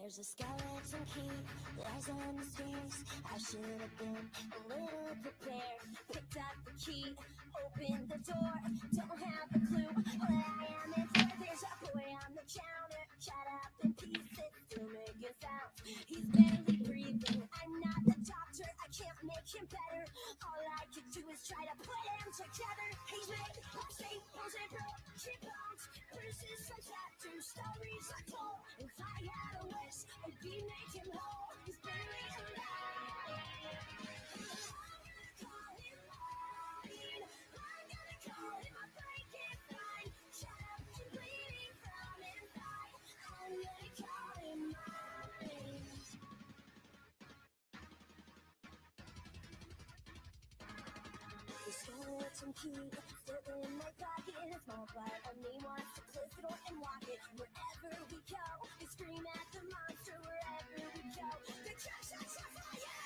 There's a skeleton key, lies on the stairs. I should have been a little prepared. Picked up the key, opened the door. Don't have a clue what I am in for. There's a boy on the counter, cut up in pieces, still making sounds. He's barely breathing. I'm not the doctor, I can't make him better. All I can do is try to put him together. He's made of staples and broken bones, bruises and tattoos, stories untold. If I had a wish, I'd be make him whole. He's barely alive. Call him mine. I'm gonna call him a Frankenstein. Shut up and bleeding from inside. I'm gonna call him mine. The skeleton key still in my pocket. A small part of me wants to close the door and lock it. Wherever we go, we scream at the monster. Wherever we go, the church is on fire.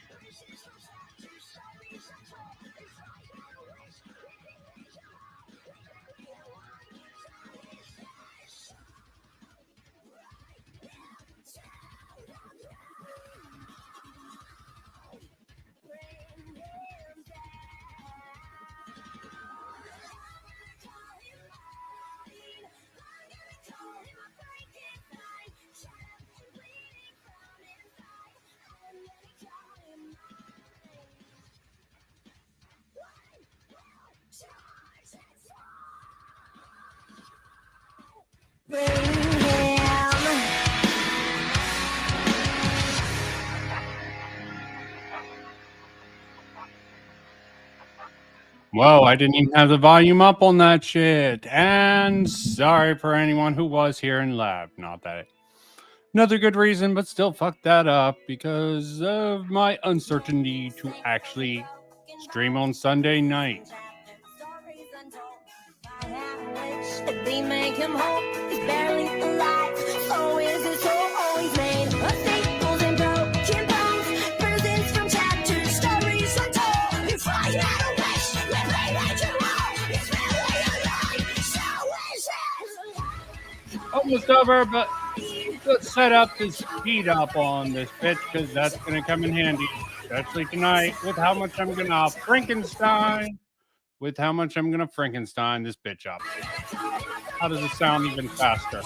Bruises from tattoos, stories untold. If I had a wish, we could make them all. We could be the one. So is this right now? Sound of bring him down. Call him mine. I'm gonna call him a Frankenstein. Shut up and bleeding from inside. I'm gonna call him mine. One will charge and fall. Bring him. Whoa, I didn't even have the volume up on that shit. And sorry for anyone who was here and left. Not that another good reason, but still fuck that up because of my uncertainty to actually stream on Sunday night. We make him whole, he's barely alive. Oh, is his soul always made of staples and broken bones, bruises from tattoos, stories untold. If I had a wish, we'd make him whole. He's barely alive, so is his. Almost over, but let's set up this speed up on this bitch because that's going to come in handy, especially tonight with how much I'm going to Frankenstein this bitch up. How does it sound even faster?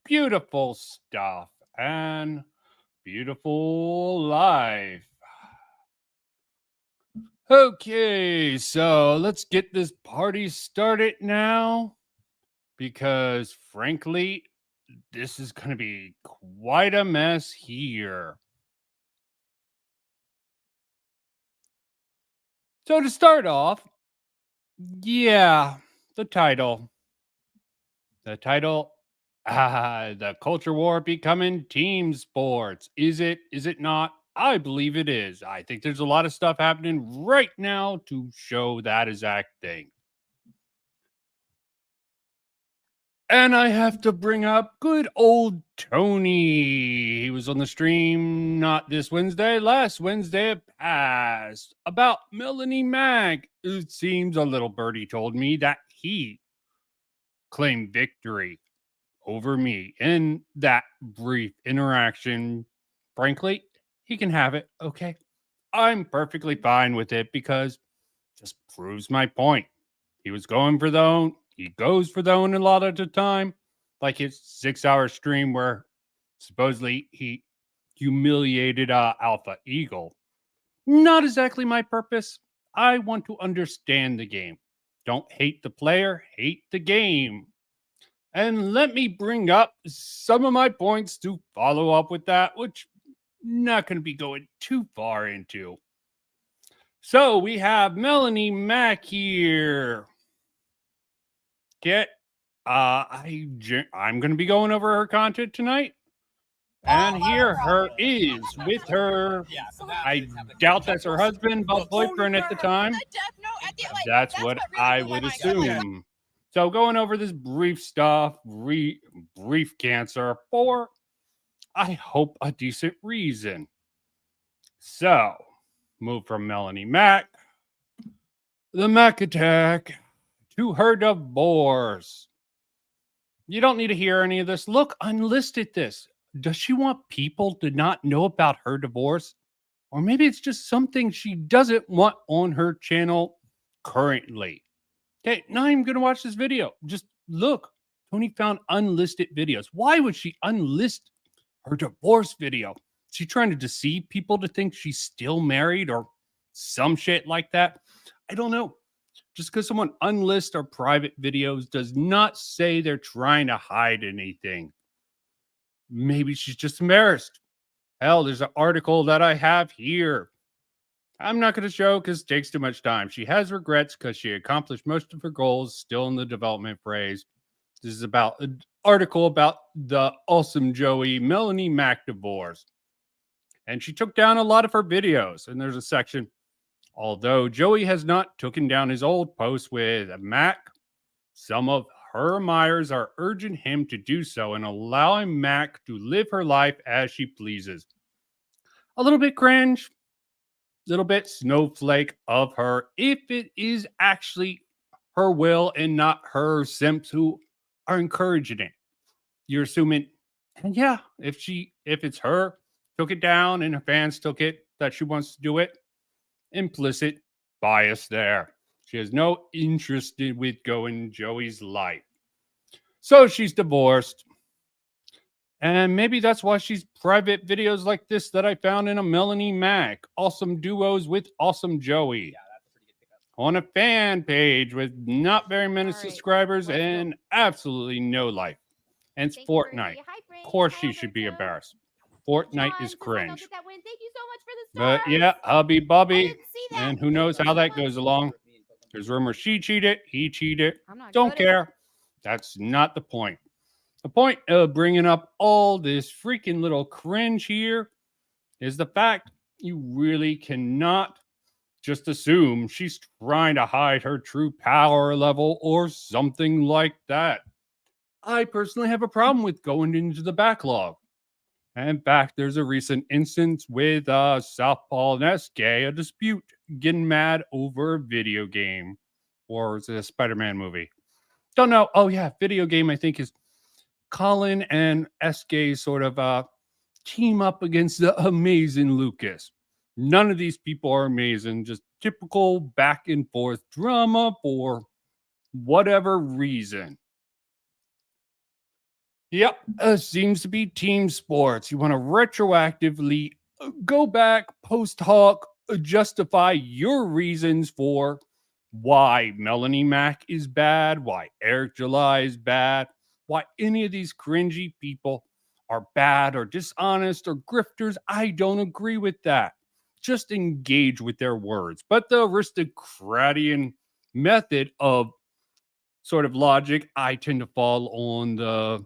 Beautiful stuff and beautiful life. Okay, so let's get this party started now because frankly, this is going to be quite a mess here. So to start off, yeah, the title, the culture war becoming team sports. Is it not? I believe it is. I think there's a lot of stuff happening right now to show that exact thing. And I have to bring up good old Tony. He was on the stream not this Wednesday, last Wednesday past, about Melanie Mack. It seems a little birdie told me that he claimed victory over me in that brief interaction. Frankly, he can have it, okay? I'm perfectly fine with it because it just proves my point. He was going for the own. He goes for the own a lot of the time, like his 6-hour stream where supposedly he humiliated Alpha Eagle. Not exactly my purpose. I want to understand the game. Don't hate the player, hate the game. And let me bring up some of my points to follow up with that, which I'm not going to be going too far into. So we have Melanie Mack here. I'm going to be going over her content tonight. And here her is with her. I doubt that's her husband, but boyfriend at the time. That's what I would assume. So going over this brief stuff, brief cancer for, I hope, a decent reason. So, move from Melanie Mack The Mac attack to her divorce. You don't need to hear any of this. Look, unlisted this. Does she want people to not know about her divorce? Or maybe it's just something she doesn't want on her channel currently. Okay, now I'm going to watch this video. Just look. Tony found unlisted videos. Why would she unlist her divorce video? Is she trying to deceive people to think she's still married or some shit like that? I don't know. Just because someone unlists our private videos does not say they're trying to hide anything. Maybe she's just embarrassed. Hell, there's an article that I have here. I'm not going to show because it takes too much time. She has regrets because she accomplished most of her goals, still in the development phase. This is about an article about the awesome Joey Melanie Mac divorce. And she took down a lot of her videos. And there's a section, although Joey has not taken down his old post with Mac, some of her admirers are urging him to do so and allowing Mac to live her life as she pleases. A little bit cringe, a little bit snowflake of her, if it is actually her will and not her simps who are encouraging it. You're assuming, and yeah, if it's her took it down and her fans took it that she wants to do it, implicit bias there. She has no interest with going Joey's life. So she's divorced. And maybe that's why she's private videos like this that I found in a Melanie Mac. Awesome duos with awesome Joey. Yeah, that's a pretty good pickup. On a fan page with not very many All right, subscribers let's go. and absolutely no life. And it's Thank you, Fortnite. Brady. Hi, Of Brady. course Hi, she should be Alberto. embarrassed. Fortnite John, is just like I'll cringe. get that win. Thank you so much for the But stars. yeah, hubby I bubby. didn't see that. And who knows Thank how you that so goes much. along. There's rumors she cheated, he cheated. I'm not Don't good at- care. That's not the point. The point of bringing up all this freaking little cringe here is the fact you really cannot just assume she's trying to hide her true power level or something like that. I personally have a problem with going into the backlog. In fact, there's a recent instance with Southpaw and SK, a dispute, getting mad over a video game. Or is it a Spider-Man movie? Don't know. Oh yeah, video game I think is Colin and SK sort of team up against the amazing Lucas. None of these people are amazing, just typical back and forth drama for whatever reason. Yep, seems to be team sports. You want to retroactively go back, post hoc, justify your reasons for why Melanie Mac is bad, why Eric July is bad, why any of these cringy people are bad or dishonest or grifters. I don't agree with that. Just engage with their words. But the aristocratian method of sort of logic, I tend to fall on the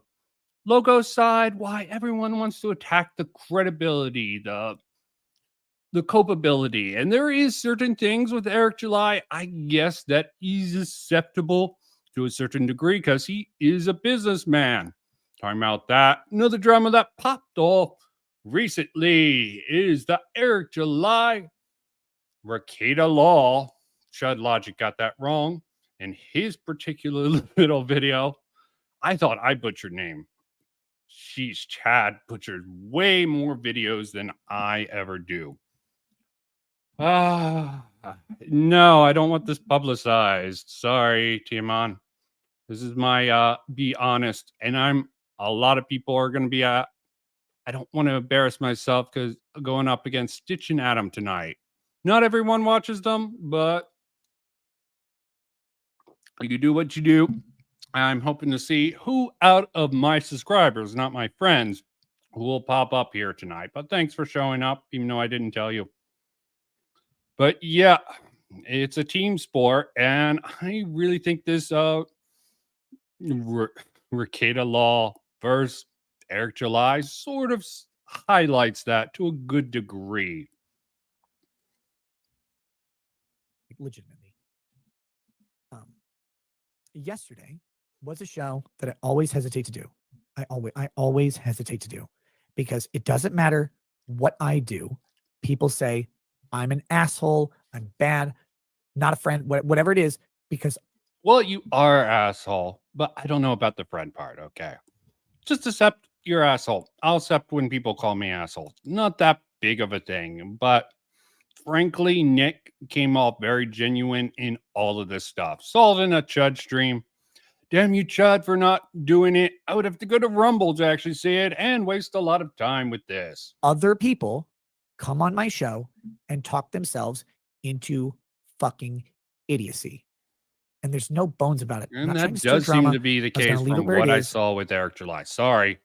logo side. Why everyone wants to attack the credibility, the culpability. And there is certain things with Eric July, I guess, that is acceptable to a certain degree because he is a businessman. Talking about that. Another drama that popped off recently is the Eric July Rakeda Law. Chud Logic got that wrong in his particular little video. I thought I butchered name. Sheesh, Chad butchered way more videos than I ever do. No, I don't want this publicized. Sorry, Tiaman. This is my be honest. And a lot of people are gonna be I don't want to embarrass myself because going up against Stitch and Adam tonight. Not everyone watches them, but you do what you do. I'm hoping to see who out of my subscribers, not my friends, who will pop up here tonight. But thanks for showing up, even though I didn't tell you. But yeah, it's a team sport, and I really think this Rakeda Law versus Eric July sort of highlights that to a good degree. Legitimately. Yesterday was a show that I always hesitate to do. I always hesitate to do because it doesn't matter what I do. People say I'm an asshole, I'm bad. not a friend, whatever it is, because Well, you are asshole, but I don't know about the friend part. Okay, just accept you're asshole. I'll accept when people call me asshole. Not that big of a thing, but frankly, Nick came off very genuine in all of this stuff. Saw it in a Chud stream. Damn you, Chud, for not doing it. I would have to go to Rumble to actually see it and waste a lot of time with this. other people come on my show and talk themselves into fucking idiocy. And there's no bones about it. I'm And not trying that to stir does seem drama, to be the I was gonna case leave it from where it what I is. saw with Eric July. Sorry.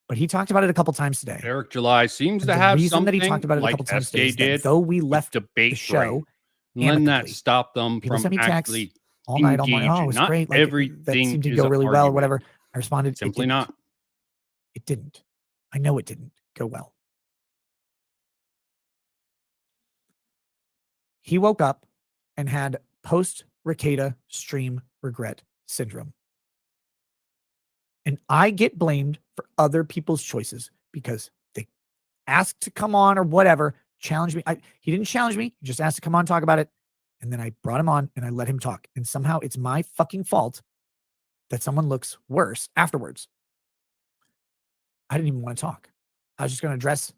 But he talked about it a couple times today. Eric July seems And to the have reason that something he talked about it a like couple times today SK is that did though we with left the debate show brain. Letting that amicably, stop them people from sent me texts actually all night, all morning. Oh, it engaging. was Not great. Like that everything seemed to is go an really well, argument. whatever. I responded, Simply it didn't. not. It didn't. I know it didn't go well. He woke up and had post-Ricada stream regret syndrome. And I get blamed for other people's choices because they asked to come on or whatever, challenge me. He didn't challenge me. He just asked to come on, talk about it. And then I brought him on and I let him talk. And somehow it's my fucking fault that someone looks worse afterwards. I didn't even want to talk. I was just going to address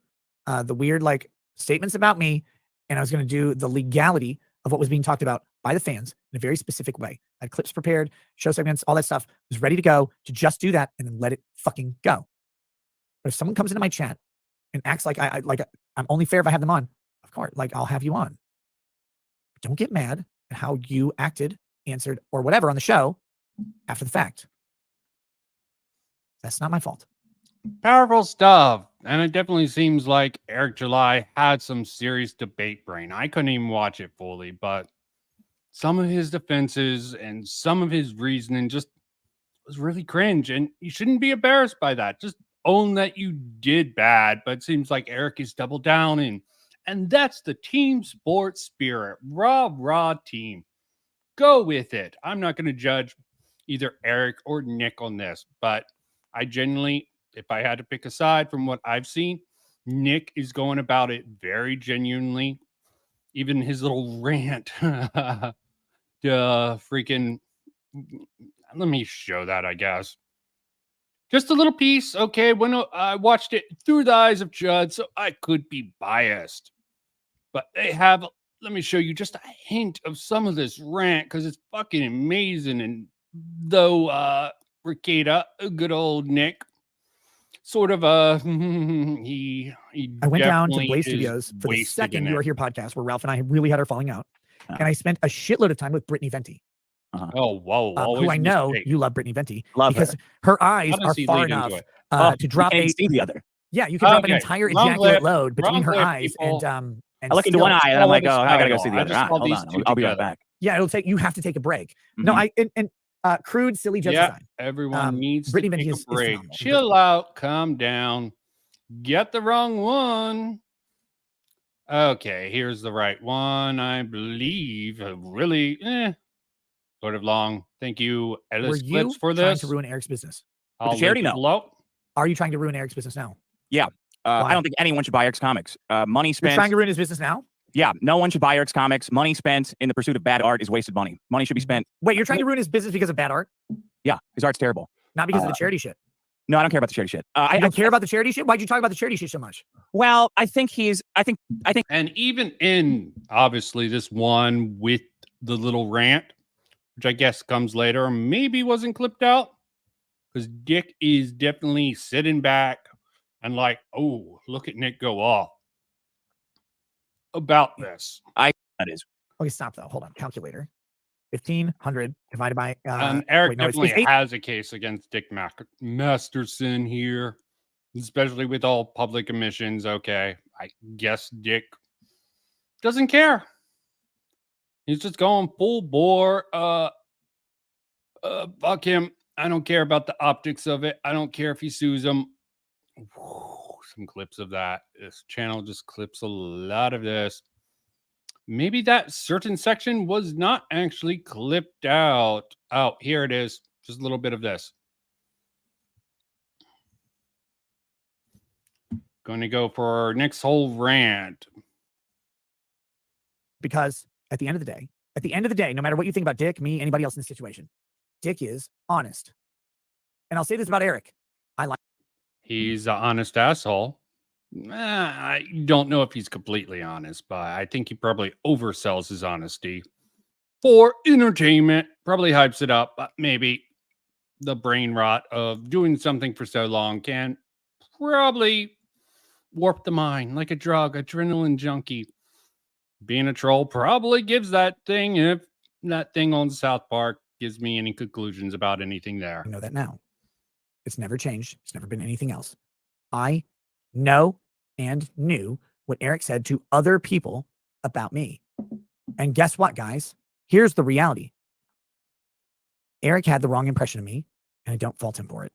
the weird like statements about me. And I was going to do the legality of what was being talked about by the fans in a very specific way. I had clips prepared, show segments, all that stuff. Was ready to go to just do that and then let it fucking go. But if someone comes into my chat and acts like I'm only fair if I have them on, of course, like I'll have you on. But don't get mad at how you acted, answered, or whatever on the show after the fact. That's not my fault. Powerful stuff. And it definitely seems like Eric July had some serious debate brain. I couldn't even watch it fully, but some of his defenses and some of his reasoning just was really cringe. And you shouldn't be embarrassed by that. Just own that you did bad. But it seems like Eric is double down in. And that's the team sport spirit. Raw team. Go with it. I'm not going to judge either Eric or Nick on this, but I genuinely, if I had to pick a side from what I've seen, Nick is going about it very genuinely. Even his little rant, freaking, let me show that, I guess. Just a little piece, okay? When I watched it through the eyes of Judd, so I could be biased. But they have, let me show you just a hint of some of this rant because it's fucking amazing. And though Ricada, good old Nick, sort of he I went down to definitely Blaze is Studios for the wasted second in You Are it. Here podcast where Ralph and I really had our falling out. And I spent a shitload of time with Brittany Venti, Oh, whoa. who I always know mistake. you love Brittany Venti Love because her. her eyes How does are he far lead into enough it? to drop you a can't see the other. yeah, you can drop an Okay, entire wrong ejaculate clip, load between wrong her clip, eyes people. and I look into still- one eye and I'm Follow like, this oh, I gotta go title. see the I other just eye. saw Hold these on, two I'll be right together. back. Yeah, it'll take you have to take a break. No, Mhm. crude, silly jokes Yeah, aside. everyone needs to Brittany take Venti a is break. phenomenal. Chill out, calm down. Get the wrong one. Okay, here's the right one. I believe really sort of long. Thank you, Were Ellis you Clips, for trying this. to ruin Eric's business? I'll charity? link it No. below. Are you trying to ruin Eric's business now? Yeah. Why? I don't think anyone should buy Eric's comics. Money You're spent. trying to ruin his business now? Yeah, no one should buy Eric's comics. Money spent in the pursuit of bad art is wasted money. Money should be spent. Wait, you're trying to ruin his business because of bad art? Yeah, his art's terrible. Not because of the charity shit. No, I don't care about the charity shit. You don't care about the charity shit? Why'd you talk about the charity shit so much? Well, I think. And even in obviously this one with the little rant, which I guess comes later, or maybe wasn't clipped out, because Dick is definitely sitting back and like, oh, look at Nick go off about this. That is. Okay, stop though. Hold on. Calculator. 1,500 divided by Eric wait, no, it's definitely 8. has a case against Dick Masterson here, especially with all public emissions. Okay, I guess Dick doesn't care. He's just going full bore. Fuck him. I don't care about the optics of it. I don't care if he sues him. Some clips of that. This channel just clips a lot of this. Maybe that certain section was not actually clipped out. Oh, here it is. Just a little bit of this. Going to go for our next whole rant. Because at the end of the day, At the end of the day, no matter what you think about Dick, me, anybody else in this situation, Dick is honest. And I'll say this about Eric. He's an honest asshole. I don't know if he's completely honest, but I think he probably oversells his honesty for entertainment, probably hypes it up, but maybe the brain rot of doing something for so long can probably warp the mind like a drug, adrenaline junkie. Being a troll probably gives that thing, if that thing on South Park gives me any conclusions about anything there. I know that now. It's never changed. It's never been anything else. I know and knew what Eric said to other people about me. And guess what, guys? Here's the reality. Eric had the wrong impression of me, and I don't fault him for it.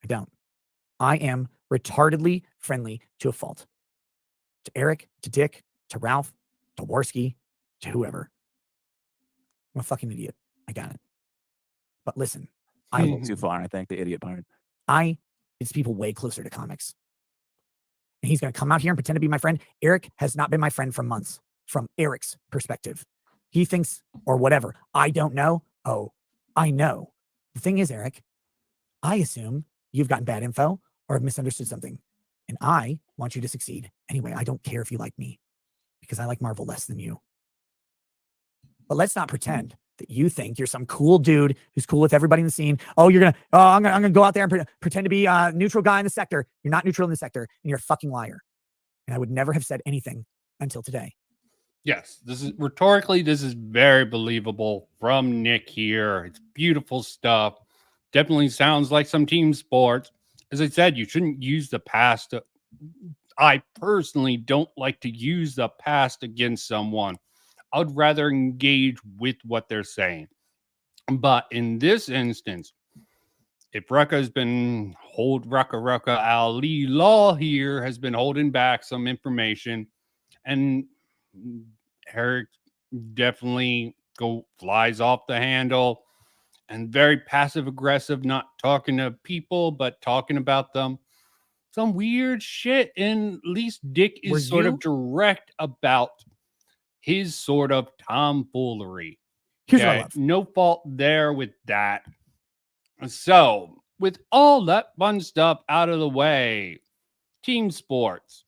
I don't. I am retardedly friendly to a fault. To Eric, to Dick, to Ralph, to Warski, to whoever. I'm a fucking idiot. I got it. But listen, A little too far, I think, the idiot part. it's people way closer to comics. And he's going to come out here and pretend to be my friend. Eric has not been my friend for months from Eric's perspective. He thinks, or whatever, I don't know. Oh, I know. The thing is, Eric, I assume you've gotten bad info or have misunderstood something. And I want you to succeed. Anyway, I don't care if you like me because I like Marvel less than you. But let's not pretend that you think you're some cool dude who's cool with everybody in the scene. Oh, I'm gonna go out there and pretend to be a neutral guy in the sector. You're not neutral in the sector, and you're a fucking liar. And I would never have said anything until today. Yes, this is rhetorically, this is very believable from Nick here. It's beautiful stuff. Definitely sounds like some team sports. As I said, you shouldn't use the past. I personally don't like to use the past against someone. I'd rather engage with what they're saying. But in this instance, if Rucka's been Rucka Ali Law here has been holding back some information, and Eric definitely flies off the handle and very passive aggressive, not talking to people, but talking about them. Some weird shit. And at least Dick is sort of direct about his sort of tomfoolery. Here's what I love. No fault there with that. So, with all that fun stuff out of the way, team sports.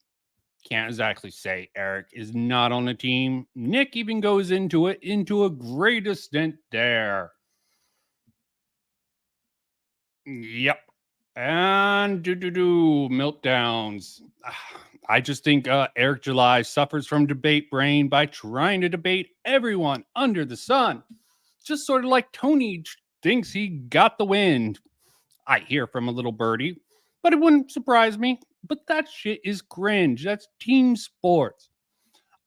Can't exactly say Eric is not on the team. Nick even goes into it into a great extent there. Yep. And meltdowns. I just think Eric July suffers from debate brain by trying to debate everyone under the sun. Just sort of like Tony thinks he got the wind. I hear from a little birdie, but it wouldn't surprise me. But that shit is cringe. That's team sports.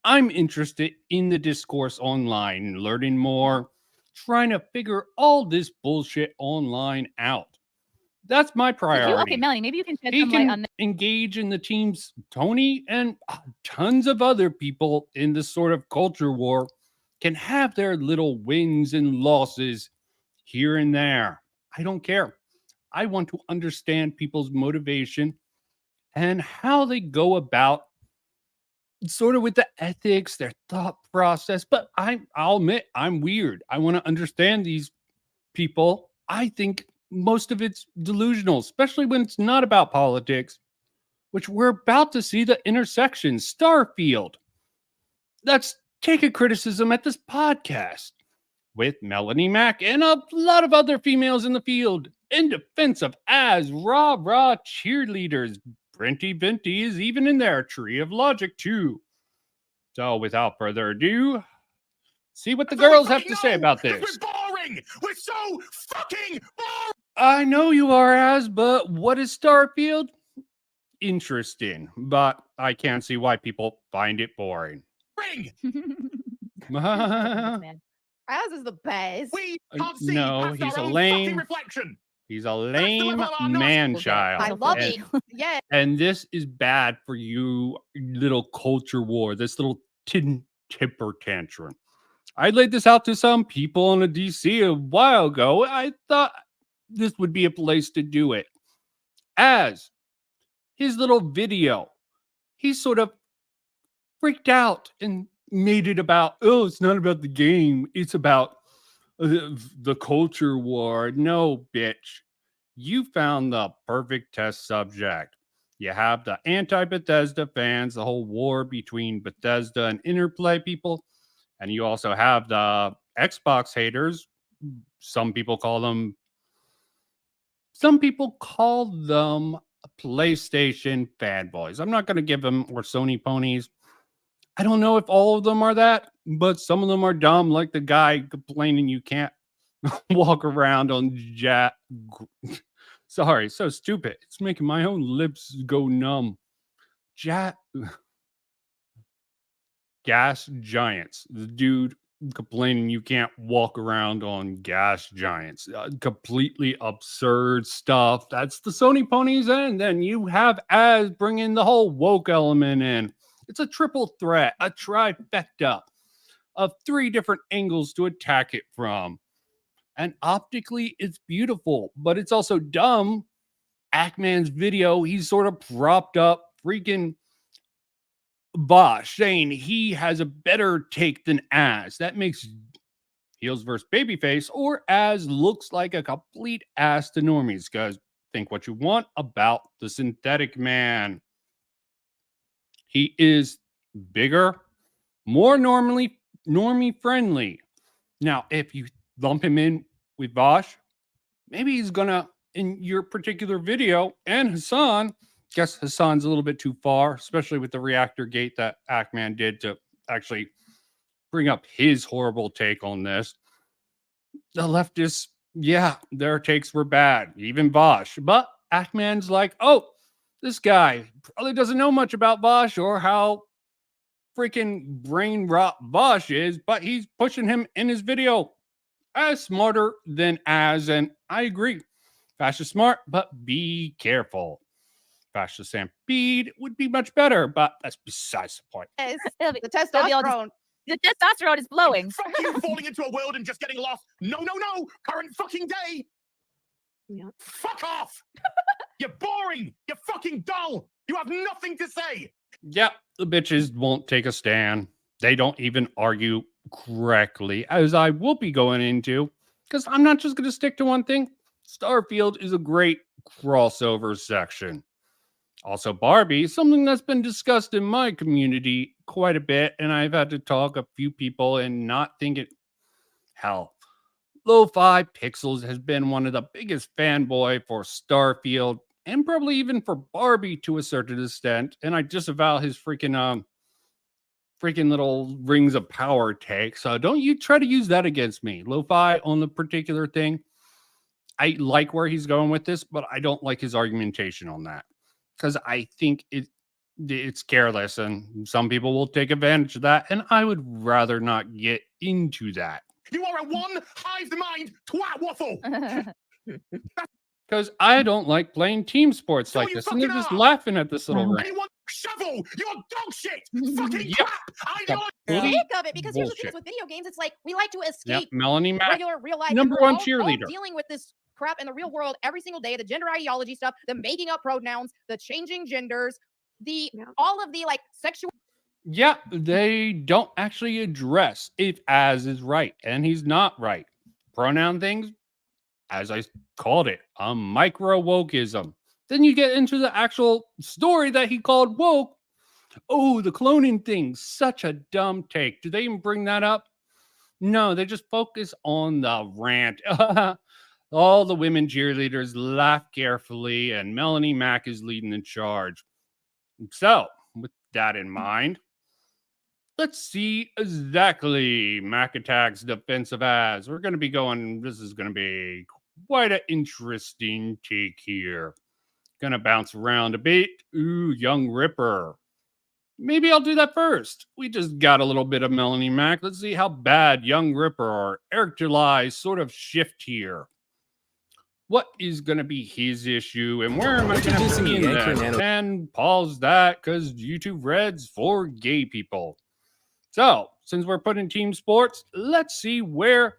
I'm interested in the discourse online, learning more, trying to figure all this bullshit online out. That's my priority. Okay, Melanie, maybe you can shed He some light can on engage in the teams. Tony and tons of other people in this sort of culture war can have their little wins and losses here and there. I don't care. I want to understand people's motivation and how they go about sort of with the ethics, their thought process. But I'll admit, I'm weird. I want to understand these people. I think most of it's delusional, especially when it's not about politics, which we're about to see the intersection. Starfield. Let's take a criticism at this podcast with Melanie Mack and a lot of other females in the field in defense of as rah-rah cheerleaders. Brenty Venti is even in their tree of logic too. So without further ado, see what the girls have to say about this. We're boring. We're so fucking boring. I know you are, Az, but what is Starfield? Interesting, but I can't see why people find it boring. Man. Az is the best. We can't see No, past he's our a own lame- fucking reflection. He's a lame level our man nostrils child. I love and, it. Yeah. and this is bad for you, little culture war, this little temper tantrum. I laid this out to some people in a DC a while ago. I thought this would be a place to do it. As his little video, he sort of freaked out and made it about, oh, it's not about the game. It's about the culture war. No, bitch. You found the perfect test subject. You have the anti-Bethesda fans, the whole war between Bethesda and Interplay people. And you also have the Xbox haters. Some people call them PlayStation fanboys. I'm not going to give them, or Sony ponies. I don't know if all of them are that, but some of them are dumb, like the guy complaining you can't walk around on Sorry, so stupid. It's making my own lips go numb. Gas giants. The dude complaining you can't walk around on gas giants. Completely absurd stuff. That's the Sony ponies, and then you have as bringing the whole woke element in. It's a triple threat, a trifecta of 3 different angles to attack it from. And optically, it's beautiful, but it's also dumb. Ackman's video, he's sort of propped up freaking Bosch, saying he has a better take than Az. That makes heels versus babyface, or Az looks like a complete ass to normies, because think what you want about the synthetic man. He is bigger, more normie friendly. Now, if you lump him in with Bosch, maybe he's gonna, in your particular video, and Hassan, guess Hassan's a little bit too far, especially with the reactor gate that Ackman did to actually bring up his horrible take on this. The leftists, yeah, their takes were bad, even Bosch. But Ackman's like, oh, this guy probably doesn't know much about Bosch or how freaking brain rot Bosch is, but he's pushing him in his video as smarter than Az, and I agree. Fascist smart, but be careful. Fascist stampede would be much better, but that's besides the point. Yes. They'll be The able to- testosterone. The testosterone is blowing. Fuck you falling into a world and just getting lost. No, no, no. Current fucking day. Yeah. Fuck off. You're boring. You're fucking dull. You have nothing to say. Yep, the bitches won't take a stand. They don't even argue correctly, as I will be going into, because I'm not just going to stick to one thing. Starfield is a great crossover section. Also, Barbie, something that's been discussed in my community quite a bit, and I've had to talk a few people and not think it. Hell, Lo-Fi Pixels has been one of the biggest fanboy for Starfield, and probably even for Barbie to a certain extent. And I disavow his freaking little rings of power take. So don't you try to use that against me. Lo-Fi on the particular thing. I like where he's going with this, but I don't like his argumentation on that, because I think it's careless, and some people will take advantage of that, and I would rather not get into that. You are a one hive mind twat waffle. Because I don't like playing team sports So like you this, and they're fucking just are. laughing at this little rant. Anyone shovel? You're dog shit. Fucking Yep. crap. Ideology. Complete Sick of it, because here's the thing bullshit. with video games, it's like we like to Yep, escape Melanie Mack, regular real life. and number we're one all cheerleader. dealing with this crap in the real world every single day. The gender ideology stuff, the making up pronouns, the changing genders, all of the like sexual. Yeah, they don't actually address if Az is right, and he's not right. Pronoun things, as I called it, a micro wokeism. Then you get into the actual story that he called woke. Oh, the cloning thing, such a dumb take. Do they even bring that up? No, they just focus on the rant. All the women cheerleaders laugh carefully, and Melanie Mack is leading the charge. So, with that in mind, let's see exactly Mac Attack's defensive Az. We're going to be going, this is going to be quite an interesting take here. Going to bounce around a bit. Ooh, Young Ripper. Maybe I'll do that first. We just got a little bit of Melanie Mack. Let's see how bad Young Ripper or Eric July sort of shift here. What is going to be his issue, and where am I going to bring in that? And pause that, because YouTube Red's for gay people. So, since we're putting team sports, let's see where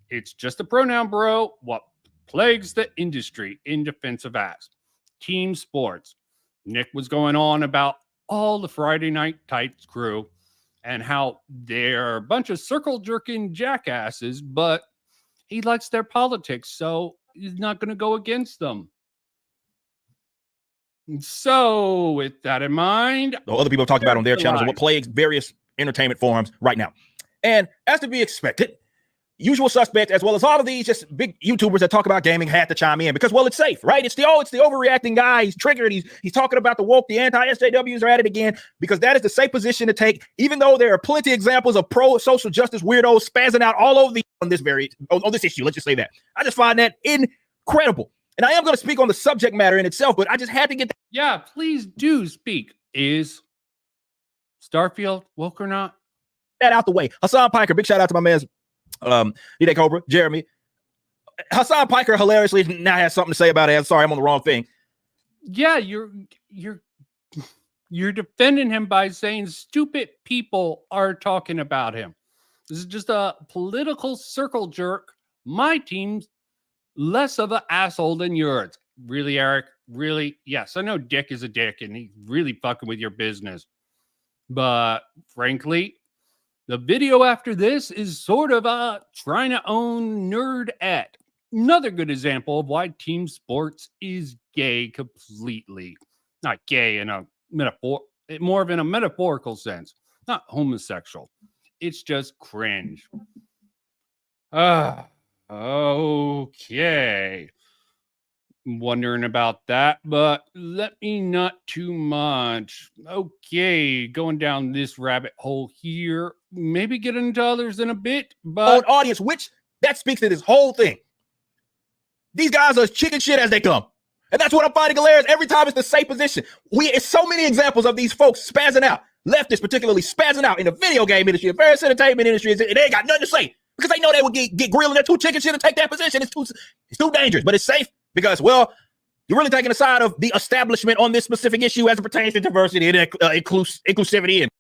it's just a pronoun, bro. What plagues the industry in defense of Az. Team sports. Nick was going on about all the Friday Night Tights crew, and how they're a bunch of circle jerking jackasses, but he likes their politics, so he's not going to go against them. So, with that in mind, other people have talked about on their channels and what plagues various entertainment forums right now. And as to be expected, usual suspects, as well as all of these just big YouTubers that talk about gaming, had to chime in because, well, it's safe, right? It's the overreacting guy. He's triggered. He's talking about the woke, the anti-SJWs are at it again because that is the safe position to take, even though there are plenty of examples of pro-social justice weirdos spazzing out all over on this issue. Let's just say that. I just find that incredible. And I am going to speak on the subject matter in itself, but I just had to get that. Yeah, please do speak. Is Starfield woke or not? That out the way. Hassan Piker, big shout out to my man's D-Day Cobra, Jeremy. Hassan Piker hilariously now has something to say about it. I'm sorry, I'm on the wrong thing. Yeah, you're defending him by saying stupid people are talking about him. This is just a political circle jerk. My team's less of an asshole than yours. Really, Eric? Really? Yes, I know Dick is a dick and he's really fucking with your business. But frankly, the video after this is sort of trying to own nerd-ette. Another good example of why team sports is gay completely. Not gay in a metaphor, more of in a metaphorical sense. Not homosexual. It's just cringe. Okay. Wondering about that, but let me not too much. Okay, going down this rabbit hole here. Maybe get into others in a bit, but audience, which that speaks to this whole thing. These guys are as chicken shit as they come. And that's what I'm finding hilarious. Every time it's the same position. It's so many examples of these folks spazzing out. Leftists particularly spazzing out in the video game industry, the various entertainment industries, and they ain't got nothing to say. Because they know they would get grilled and they're too chicken shit to take that position. It's too dangerous, but it's safe because, well, you're really taking the side of the establishment on this specific issue as it pertains to diversity and inclusivity. And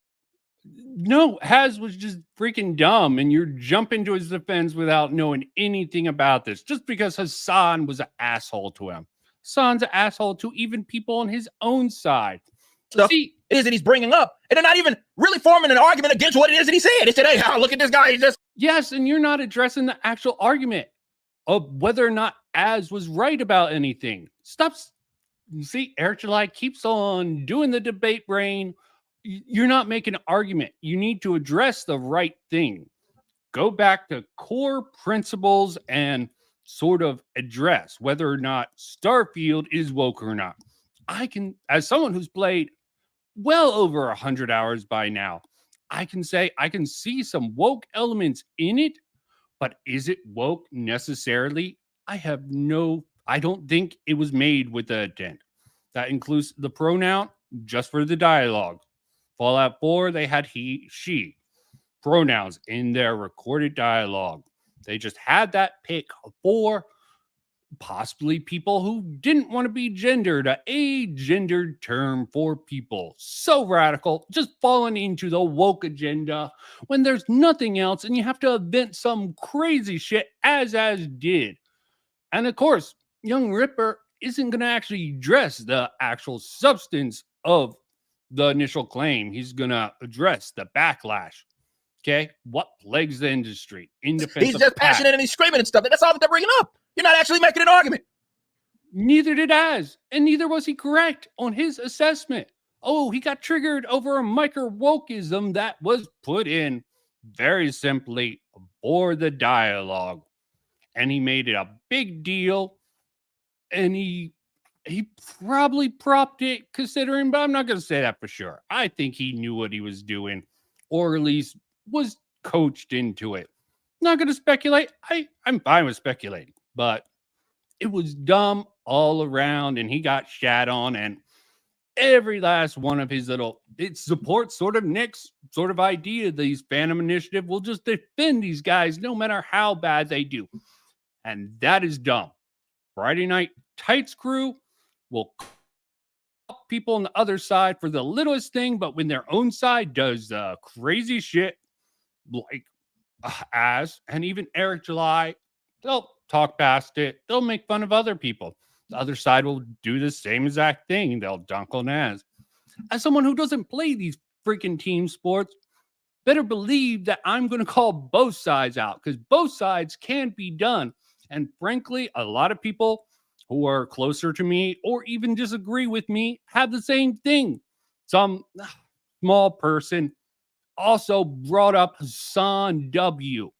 no, Haz was just freaking dumb, and you're jumping to his defense without knowing anything about this, just because Hassan was an asshole to him. Hassan's an asshole to even people on his own side. Stuff See, it is that he's bringing up, and they're not even really forming an argument against what it is that he said. They said, hey, look at this guy. He just Yes, and you're not addressing the actual argument of whether or not Az was right about anything. Stop. You see, Eric July keeps on doing the debate brain. You're not making an argument. You need to address the right thing. Go back to core principles and sort of address whether or not Starfield is woke or not. I can, as someone who's played well over 100 hours by now, I can say I can see some woke elements in it, but is it woke necessarily? I don't think it was made with the intent. That includes the pronoun just for the dialogue. Fallout 4, they had he, she pronouns in their recorded dialogue. They just had that pick for possibly people who didn't want to be gendered, a gendered term for people. So radical, just falling into the woke agenda when there's nothing else and you have to invent some crazy shit as did. And of course, Young Ripper isn't going to actually address the actual substance of the initial claim. He's going to address the backlash. Okay? What plagues the industry? He's just passionate and he's screaming and stuff. That's all that they're bringing up. You're not actually making an argument. Neither did Az, and neither was he correct on his assessment. Oh, he got triggered over a micro-wokeism that was put in very simply for the dialogue. And he made it a big deal, and he probably propped it considering, but I'm not going to say that for sure. I think he knew what he was doing, or at least was coached into it. Not going to speculate. I'm fine with speculating, but it was dumb all around, and he got shat on, and every last one of his it supports sort of Nick's sort of idea. These Phantom Initiative will just defend these guys no matter how bad they do. And that is dumb. Friday Night Tights crew will people on the other side for the littlest thing, but when their own side does crazy shit like Az and even Eric July, they'll talk past it. They'll make fun of other people. The other side will do the same exact thing. They'll dunk on Az. As someone who doesn't play these freaking team sports, better believe that I'm going to call both sides out, because both sides can be done. And frankly, a lot of people who are closer to me or even disagree with me have the same thing. Some small person also brought up Hassan W.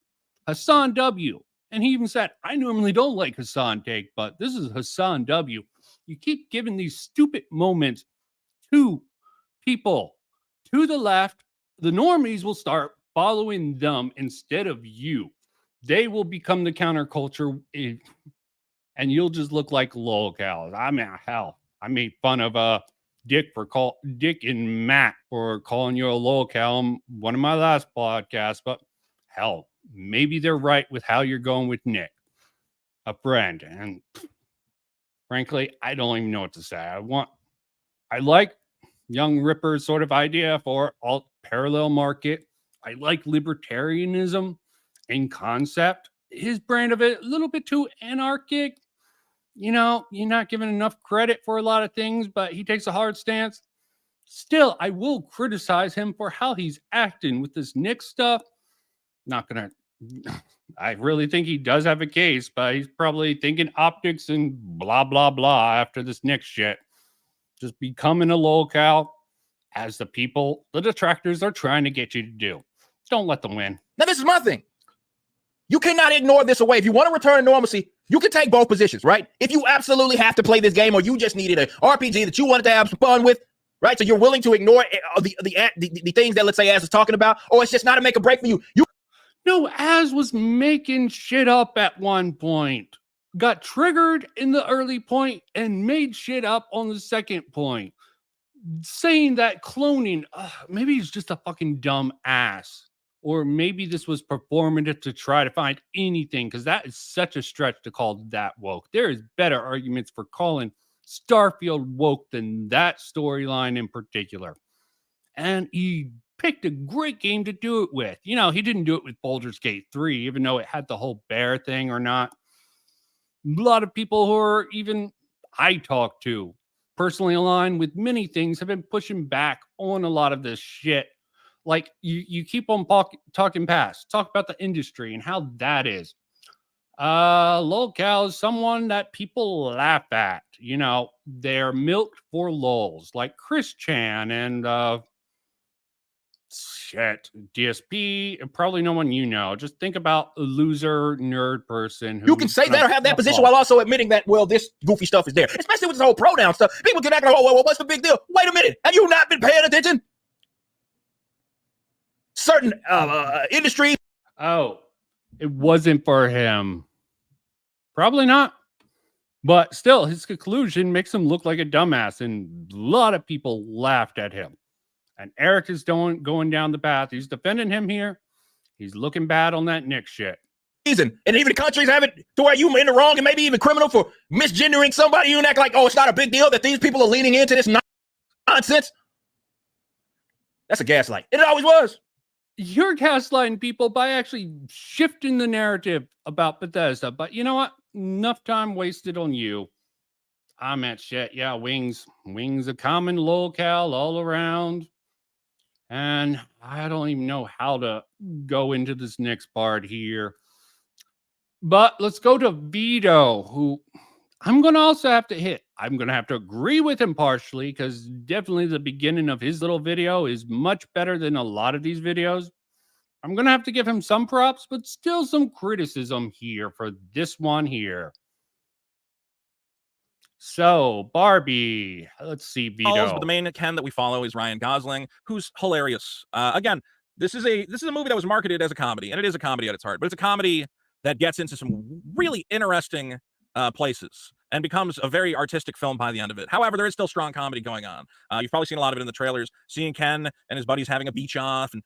Hassan W. And he even said, I normally don't like Hassan Take, but this is Hassan W. You keep giving these stupid moments to people to the left. The normies will start following them instead of you. They will become the counterculture, and you'll just look like lolcows. I mean, hell, I made fun of Dick and Matt for calling you a lolcow on one of my last podcasts, but hell, maybe they're right with how you're going with Nick, a friend. And frankly, I don't even know what to say. I like Young Ripper's sort of idea for alt parallel market. I like libertarianism in concept. His brand of it, a little bit too anarchic. You know, you're not given enough credit for a lot of things, but he takes a hard stance. Still, I will criticize him for how he's acting with this Nick stuff. Not gonna, I really think he does have a case, but he's probably thinking optics and blah, blah, blah after this Nick shit. Just becoming a lolcow, as the people, the detractors are trying to get you to do. Don't let them win. Now, this is my thing. You cannot ignore this away. If you want to return to normalcy, you can take both positions, right? If you absolutely have to play this game, or you just needed an RPG that you wanted to have some fun with, right? So you're willing to ignore the things that, let's say, Az is talking about, or it's just not a make or break for you. No, Az was making shit up at one point. Got triggered in the early point and made shit up on the second point. Saying that cloning, maybe he's just a fucking dumb ass. Or maybe this was performative to try to find anything, because that is such a stretch to call that woke. There is better arguments for calling Starfield woke than that storyline in particular. And he picked a great game to do it with. You know, he didn't do it with Baldur's Gate 3, even though it had the whole bear thing or not. A lot of people who are even I talk to personally aligned with many things have been pushing back on a lot of this shit. Like you keep on talking past, talk about the industry and how that is. Lolcow is someone that people laugh at. You know, they're milked for lols, like Chris Chan and DSP, and probably no one you know. Just think about a loser nerd person who You can say that or have that position while also admitting that, well, this goofy stuff is there. Especially with this whole pronoun stuff. People can act like, oh, well, what's the big deal? Wait a minute. Have you not been paying attention? Certain industries. Oh, it wasn't for him. Probably not. But still, his conclusion makes him look like a dumbass, and a lot of people laughed at him. And Eric is going down the path. He's defending him here. He's looking bad on that Nick shit. And even countries have it to where you in the wrong and maybe even criminal for misgendering somebody. You act like, oh, it's not a big deal that these people are leaning into this nonsense. That's a gaslight. It always was. You're gaslighting people by actually shifting the narrative about Bethesda. But you know what? Enough time wasted on you. I'm at shit. Yeah, Wings a common lolcow all around. And I don't even know how to go into this next part here. But let's go to Vito, who I'm going to also have to hit. I'm going to have to agree with him partially, because definitely the beginning of his little video is much better than a lot of these videos. I'm going to have to give him some props, but still some criticism here for this one here. So, Barbie, let's see, Vito. But the main Ken that we follow is Ryan Gosling, who's hilarious. Again, this is a movie that was marketed as a comedy, and it is a comedy at its heart, but it's a comedy that gets into some really interesting places and becomes a very artistic film by the end of it. However, there is still strong comedy going on. You've probably seen a lot of it in the trailers, seeing Ken and his buddies having a beach off. And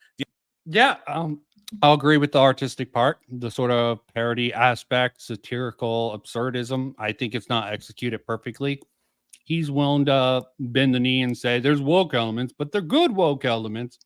yeah, I'll agree with the artistic part, the sort of parody aspect, satirical absurdism. I think it's not executed perfectly. He's willing to bend the knee and say there's woke elements, but they're good woke elements.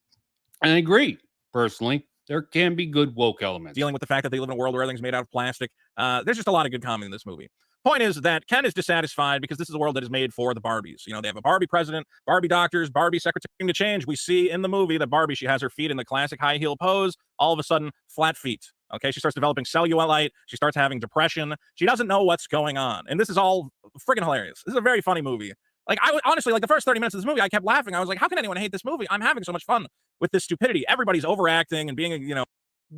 And I agree, personally. There can be good woke elements. Dealing with the fact that they live in a world where everything's made out of plastic. There's just a lot of good comedy in this movie. Point is that Ken is dissatisfied because this is a world that is made for the Barbies. You know, they have a Barbie president, Barbie doctors, Barbie secretary. To change, we see in the movie that Barbie, she has her feet in the classic high heel pose. All of a sudden, flat feet. Okay, she starts developing cellulite. She starts having depression. She doesn't know what's going on, and this is all friggin' hilarious. This is a very funny movie. Like, honestly, like the first 30 minutes of this movie, I kept laughing. I was like, how can anyone hate this movie? I'm having so much fun with this stupidity. Everybody's overacting and being, you know.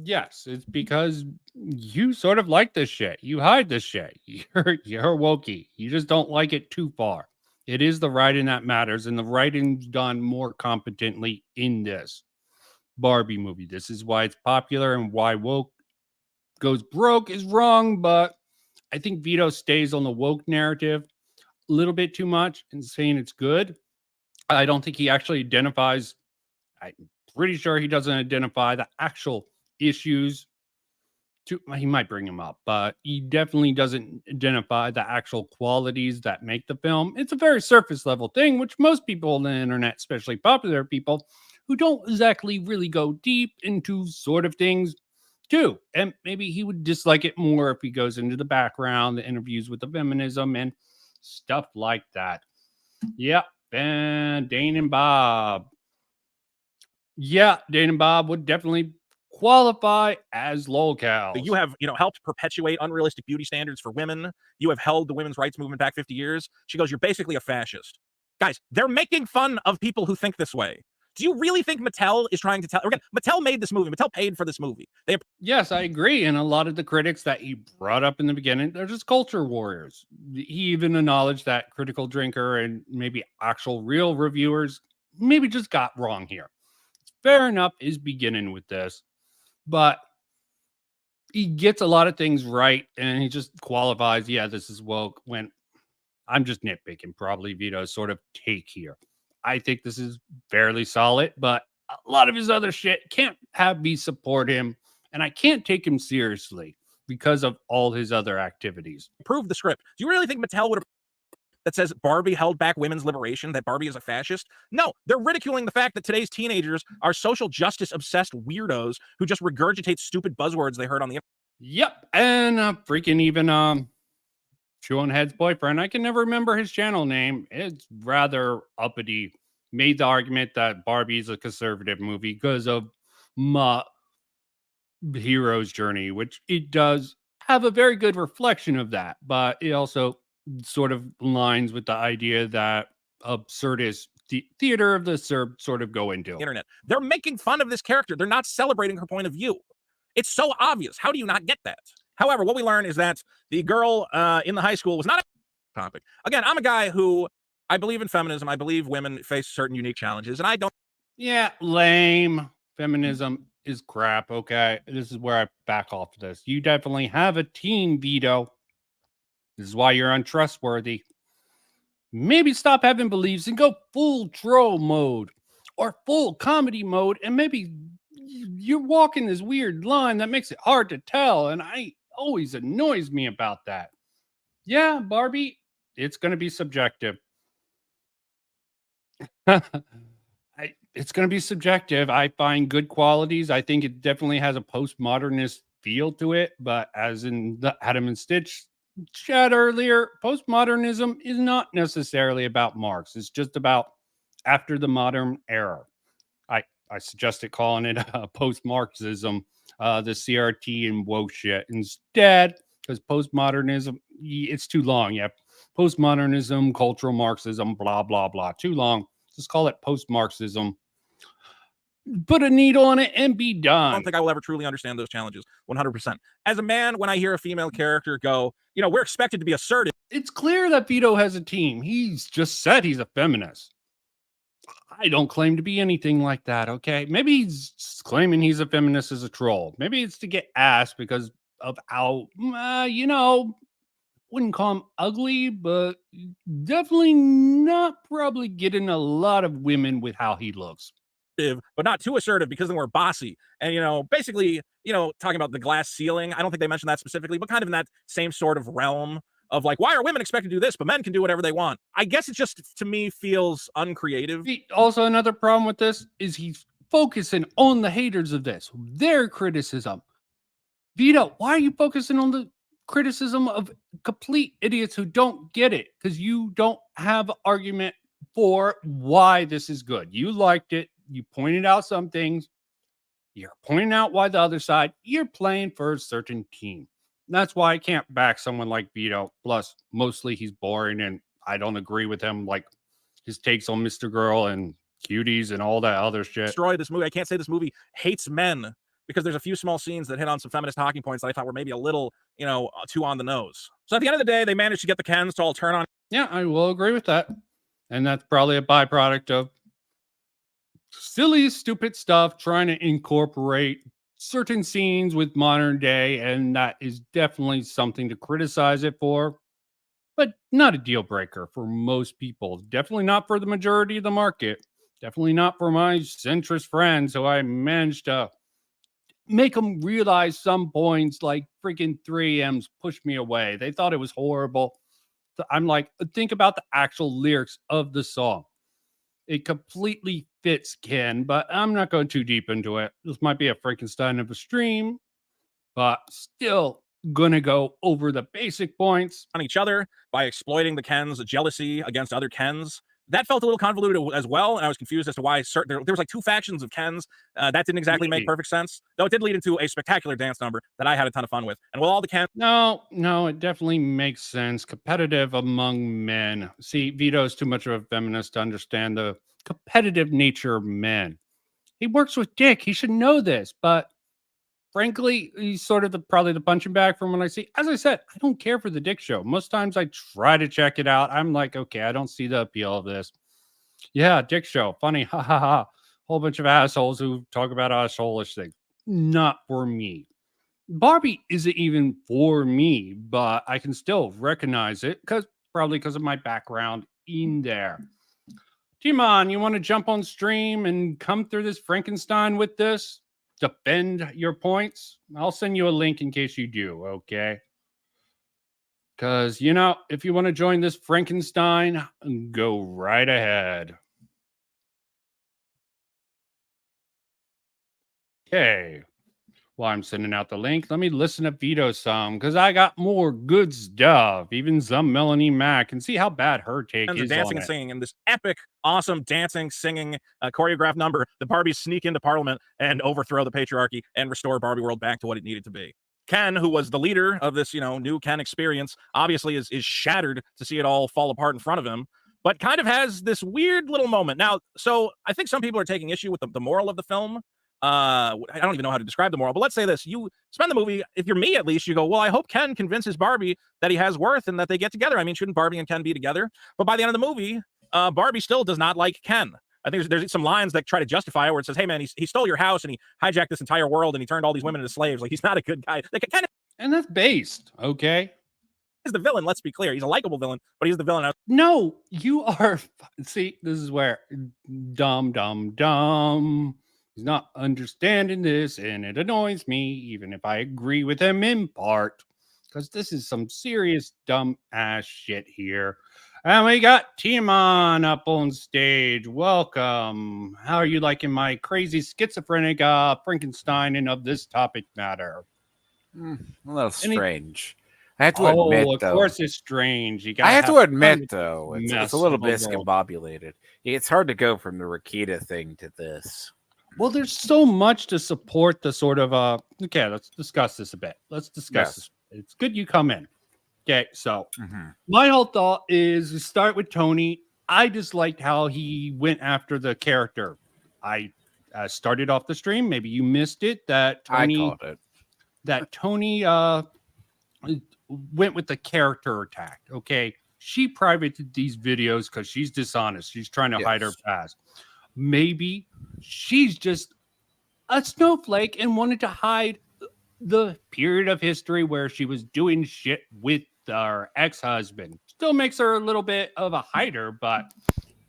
Yes, it's because you sort of like this shit. You hide this shit. You're wokey. You just don't like it too far. It is the writing that matters, and the writing's done more competently in this Barbie movie. This is why it's popular, and why woke goes broke is wrong, but I think Vito stays on the woke narrative a little bit too much and saying it's good. I don't think he actually identifies, I'm pretty sure he doesn't identify the actual issues. He might bring them up, but he definitely doesn't identify the actual qualities that make the film. It's a very surface level thing, which most people on the internet, especially popular people who don't exactly really go deep into sort of things, do. And maybe he would dislike it more if he goes into the background, the interviews with the feminism and stuff like that. Yep. And Dane and Bob. Yeah, Dane and Bob would definitely qualify as lolcows. You have, you know, helped perpetuate unrealistic beauty standards for women. You have held the women's rights movement back 50 years. She goes, you're basically a fascist. Guys, they're making fun of people who think this way. Do you really think Mattel is trying to tell? Again, Mattel made this movie. Mattel paid for this movie. Yes, I agree. And a lot of the critics that he brought up in the beginning, they're just culture warriors. He even acknowledged that Critical Drinker and maybe actual real reviewers maybe just got wrong here. Fair enough is beginning with this, but he gets a lot of things right, and he just qualifies. Yeah, this is woke. When I'm just nitpicking, probably Vito's sort of take here. I think this is fairly solid, but a lot of his other shit can't have me support him, and I can't take him seriously because of all his other activities. Prove the script. Do you really think Mattel would have that says Barbie held back women's liberation, that Barbie is a fascist? No, they're ridiculing the fact that today's teenagers are social justice obsessed weirdos who just regurgitate stupid buzzwords they heard on the internet. Yep, and freaking even Chewing Head's boyfriend, I can never remember his channel name. It's rather uppity. Made the argument that Barbie is a conservative movie because of my hero's journey, which it does have a very good reflection of that, but it also sort of aligns with the idea that absurdist theater of the absurd sort of go into. Internet. They're making fun of this character. They're not celebrating her point of view. It's so obvious. How do you not get that? However, what we learn is that the girl in the high school was not a topic. Again, I'm a guy who, I believe in feminism. I believe women face certain unique challenges, and I don't. Yeah, lame. Feminism is crap. Okay, this is where I back off this. You definitely have a team, Vito. This is why you're untrustworthy. Maybe stop having beliefs and go full troll mode or full comedy mode, and maybe you're walking this weird line that makes it hard to tell, and I always annoys me about that. Yeah, Barbie, it's going to be subjective. It's going to be subjective. I find good qualities. I think it definitely has a postmodernist feel to it, but as in the Adam and Stitch chat earlier, postmodernism is not necessarily about Marx. It's just about after the modern era. I suggested calling it post-Marxism, the CRT and woke shit instead, because postmodernism, it's too long. Yeah, postmodernism, cultural Marxism, blah, blah, blah. Too long. Just call it post-Marxism. Put a needle on it and be done. I don't think I will ever truly understand those challenges 100%. As a man, when I hear a female character go, you know, we're expected to be assertive. It's clear that Vito has a team. He's just said he's a feminist. I don't claim to be anything like that, okay? Maybe he's claiming he's a feminist as a troll. Maybe it's to get asked because of how, wouldn't call him ugly, but definitely not probably getting a lot of women with how he looks. But not too assertive because then we're bossy. And, basically, talking about the glass ceiling, I don't think they mentioned that specifically, but kind of in that same sort of realm of like, why are women expected to do this, but men can do whatever they want? I guess it just, to me, feels uncreative. Also, another problem with this is he's focusing on the haters of this, their criticism. Vito, why are you focusing on the criticism of complete idiots who don't get it because you don't have argument for why this is good. You liked it. You pointed out some things. You're pointing out why the other side, you're playing for a certain team. That's why I can't back someone like Vito. Plus, mostly he's boring and I don't agree with him. Like his takes on Mr. Girl and cuties and all that other shit. Destroy this movie. I can't say this movie hates men because there's a few small scenes that hit on some feminist talking points that I thought were maybe a little, too on the nose. So at the end of the day, they managed to get the Kens to all turn on. Yeah, I will agree with that. And that's probably a byproduct of silly, stupid stuff trying to incorporate certain scenes with modern day. And that is definitely something to criticize it for, but not a deal breaker for most people. Definitely not for the majority of the market. Definitely not for my centrist friends who I managed to make them realize some points like freaking 3M's pushed me away. They thought it was horrible. So I'm like, think about the actual lyrics of the song. It completely fits Ken, but I'm not going too deep into it. This might be a Frankenstein of a stream, but still gonna go over the basic points on each other by exploiting the Kens' jealousy against other Kens. That felt a little convoluted as well, and I was confused as to why there was like two factions of Kens. That didn't exactly make perfect sense, though it did lead into a spectacular dance number that I had a ton of fun with. And while all the Kens... No, it definitely makes sense. Competitive among men. See, Vito's too much of a feminist to understand the competitive nature of men. He works with Dick. He should know this, but frankly, he's sort of probably the punching bag from when I see. As I said, I don't care for the Dick show. Most times I try to check it out. I'm like, okay, I don't see the appeal of this. Yeah, Dick show. Funny. Ha ha ha. Whole bunch of assholes who talk about asshole-ish things. Not for me. Barbie isn't even for me, but I can still recognize it probably because of my background in there. Timon, you want to jump on stream and come through this Frankenstein with this? Defend your points? I'll send you a link in case you do, okay? Because, if you want to join this Frankenstein, go right ahead. Okay. While I'm sending out the link, let me listen to Vito some, because I got more good stuff. Even some Melanie Mack, and see how bad her take is dancing on and singing in this epic, awesome dancing, singing, choreographed number. The Barbies sneak into Parliament and overthrow the patriarchy and restore Barbie World back to what it needed to be. Ken, who was the leader of this, new Ken experience, obviously is shattered to see it all fall apart in front of him, but kind of has this weird little moment. Now, so I think some people are taking issue with the moral of the film. I don't even know how to describe the moral, but let's say this. You spend the movie, if you're me at least, you go, well, I hope Ken convinces Barbie that he has worth and that they get together. I mean, shouldn't Barbie and Ken be together? But by the end of the movie, Barbie still does not like Ken. I think there's some lines that try to justify it where it says, hey, man, he stole your house and he hijacked this entire world and he turned all these women into slaves. Like, he's not a good guy. Like, Ken and that's based, okay? He's the villain, let's be clear. He's a likable villain, but he's the villain. No, you are... See, this is where... Dumb. He's not understanding this, and it annoys me, even if I agree with him in part, because this is some serious dumb ass shit here. And we got Timon up on stage. Welcome. How are you liking my crazy schizophrenic Frankenstein and of this topic matter? A little strange. I have to admit, of course it's strange. I have to admit, though, it's a little discombobulated. It's hard to go from the Rakita thing to this. Well, there's so much to support the sort of okay, let's discuss this a bit. Let's discuss this. It's good you come in. Okay, so my whole thought is to start with Tony. I just liked how he went after the character. I started off the stream. Maybe you missed it. That Tony, I called it. That Tony went with the character attack. Okay, she privated these videos because she's dishonest. She's trying to hide her past. Maybe she's just a snowflake and wanted to hide the period of history where she was doing shit with her ex-husband. Still makes her a little bit of a hider, but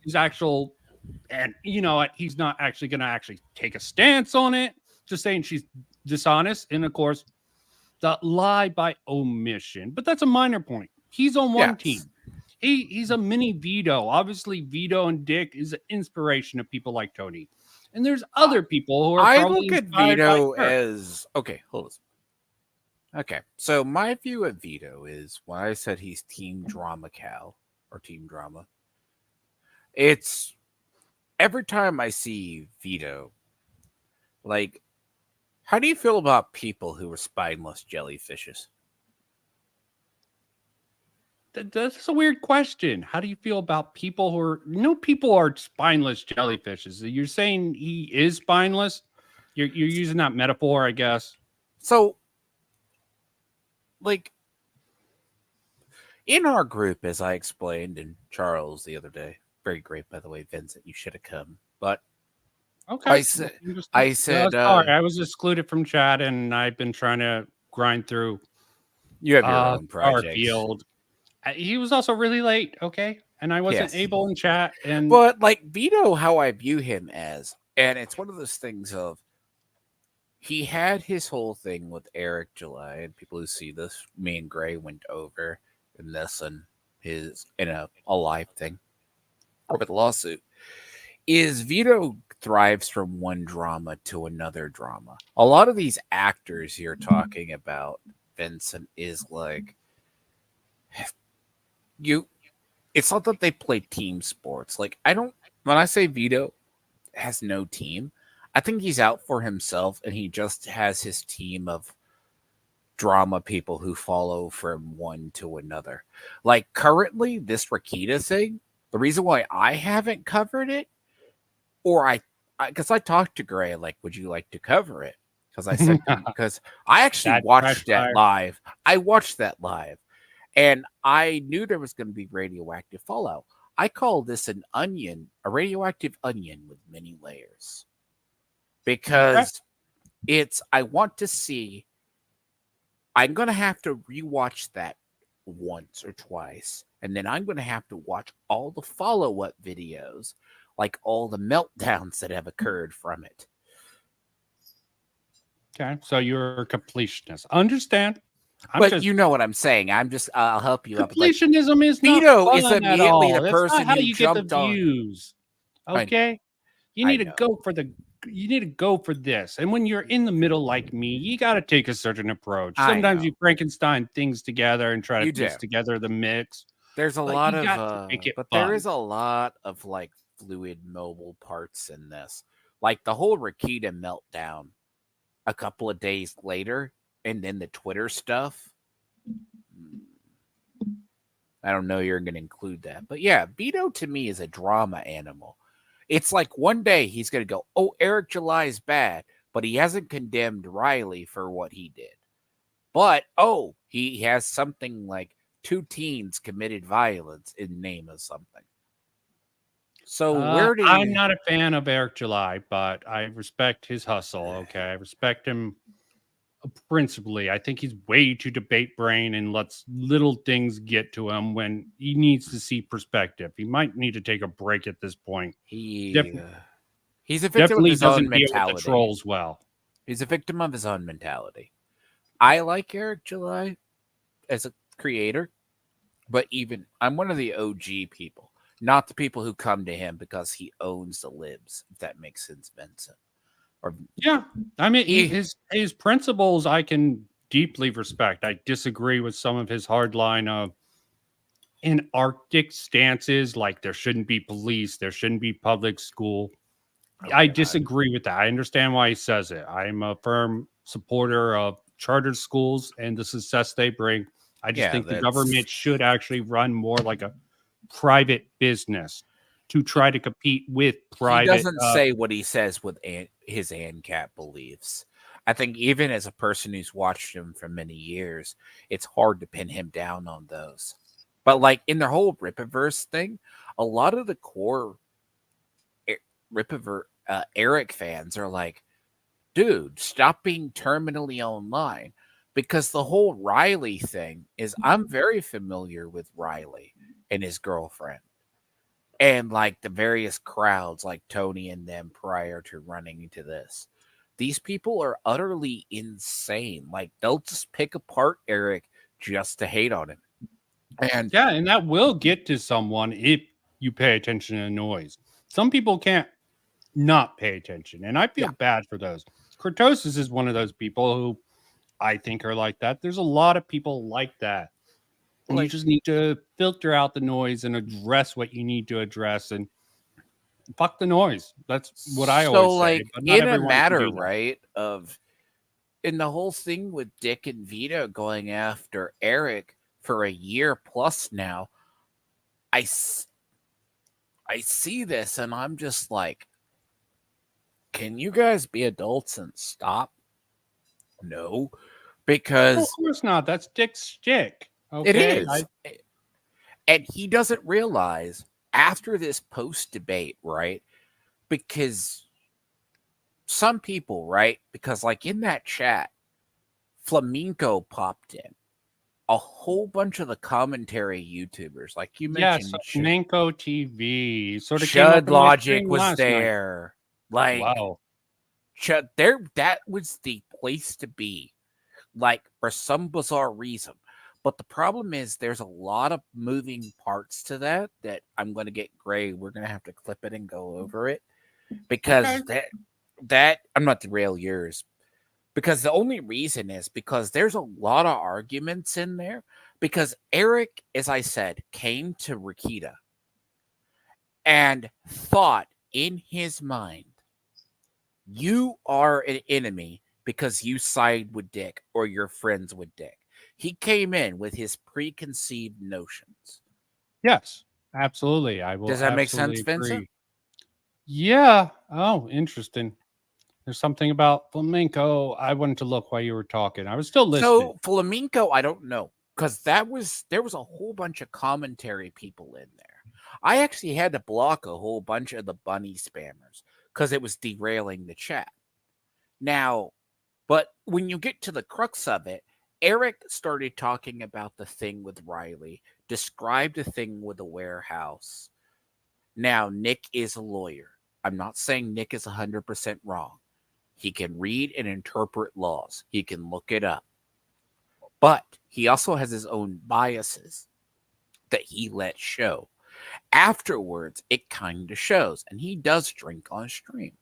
he's actual, and you know what? He's not actually going to take a stance on it. Just saying she's dishonest. And of course, the lie by omission. But that's a minor point. He's on one team. He's a mini Vito. Obviously, Vito and Dick is an inspiration of people like Tony. And there's other people who are I probably look at Vito as... Okay, hold on. Okay, so my view of Vito is when I said he's Team Drama Cal or Team Drama, it's every time I see Vito, like, how do you feel about people who are spineless jellyfishes? That's a weird question. How do you feel about people who are people are spineless jellyfishes? You're saying he is spineless? You're using that metaphor, I guess. So, like, in our group, as I explained, and Charles the other day, very great, by the way, Vincent, you should have come. But Okay. I said, sorry, I was excluded from chat, and I've been trying to grind through. You have your own projects. Starfield. He was also really late, okay? And I wasn't able in chat. And but like Vito, how I view him as, and it's one of those things of he had his whole thing with Eric July, and people who see this, me and Gray went over in this and his in a live thing over the lawsuit. Is Vito thrives from one drama to another drama. A lot of these actors you're talking about, Vincent, is like it's not that they play team sports. Like, when I say Vito has no team, I think he's out for himself and he just has his team of drama people who follow from one to another. Like, currently, this Rakita thing, the reason why I haven't covered it, or because I talked to Gray, like, would you like to cover it? Because I said, because I actually watched that live. I watched that live. And I knew there was going to be radioactive fallout. I call this an onion, a radioactive onion with many layers. Because I want to see, I'm going to have to rewatch that once or twice. And then I'm going to have to watch all the follow-up videos, like all the meltdowns that have occurred from it. Okay, so you're a completionist. Understand. But you know what I'm saying. I'll help you up. Completionism is not Vito fun is at immediately all. the person That's not how who you get the jumped on. views. Okay, you need to go for you need to go for this. And when you're in the middle like me, you got to take a certain approach. Sometimes you Frankenstein things together and try to piece together the mix. There's a lot of there is a lot of like fluid mobile parts in this. Like the whole Rakita meltdown a couple of days later, and then the Twitter stuff. I don't know you're going to include that. But yeah, Vito to me is a drama animal. It's like one day he's going to go, oh, Eric July is bad, but he hasn't condemned Riley for what he did. But, oh, he has something like 2 teens committed violence in name of something. So where do you... I'm not a fan of Eric July, but I respect his hustle. Okay, I respect him principally. I think he's way too debate brain and lets little things get to him when he needs to see perspective. He might need to take a break at this point. He's a victim of his own mentality. Trolls well. He's a victim of his own mentality. I like Eric July as a creator, but I'm one of the OG people. Not the people who come to him because he owns the libs, if that makes sense, Vincent. Yeah, I mean, his principles I can deeply respect. I disagree with some of his hardline of anarchic stances, like there shouldn't be police, there shouldn't be public school. I disagree with that. I understand why he says it. I'm a firm supporter of charter schools and the success they bring. I just think the government should actually run more like a private business to try to compete with private. He doesn't say what he says with his ANCAP beliefs. I think even as a person who's watched him for many years, it's hard to pin him down on those. But like in the whole Rippaverse thing, a lot of the core Eric fans are like, dude, stop being terminally online. Because the whole Riley thing is, I'm very familiar with Riley and his girlfriend. And like the various crowds, like Tony and them prior to running into this. These people are utterly insane. Like they'll just pick apart Eric just to hate on him. And yeah, and that will get to someone if you pay attention to the noise. Some people can't not pay attention, and I feel bad for those. Kurtosis is one of those people who I think are like that. There's a lot of people like that. And you Like- just need to filter out the noise and address what you need to address and fuck the noise. That's what I So, always say. like, But not in a everyone can matter, do that. right, of in the whole thing with Dick and Vito going after Eric for a year plus now, I see this and I'm just like, can you guys be adults and stop? No, Well, because of course not. That's Dick's shtick. it Okay. is. And he doesn't realize after this post debate, right? Because some people, right? Because, like, in that chat, Flamenco popped in. A whole bunch of the commentary YouTubers, like you Yes, mentioned, Nanko TV sort of came up Chud in my Logic stream was last night. there. Like, Wow. Chud, there, that was the place to be. Like, for some bizarre reason. But the problem is there's a lot of moving parts to that I'm going to get Gray. We're going to have to clip it and go over it. Because that I'm not derail yours. Because the only reason is because there's a lot of arguments in there. Because Eric, as I said, came to Rikita and thought in his mind, you are an enemy because you side with Dick or you're friends with Dick. He came in with his preconceived notions. Yes, absolutely. I will Does that make sense, absolutely Vincent? agree. Yeah. Oh, interesting. There's something about flamenco. I wanted to look while you were talking. I was still listening. So Flamenco, I don't know. Because there was a whole bunch of commentary people in there. I actually had to block a whole bunch of the bunny spammers because it was derailing the chat. Now, but when you get to the crux of it, Eric started talking about the thing with Riley, described the thing with the warehouse. Now, Nick is a lawyer. I'm not saying Nick is 100% wrong. He can read and interpret laws. He can look it up. But he also has his own biases that he lets show. Afterwards, it kind of shows. And he does drink on stream.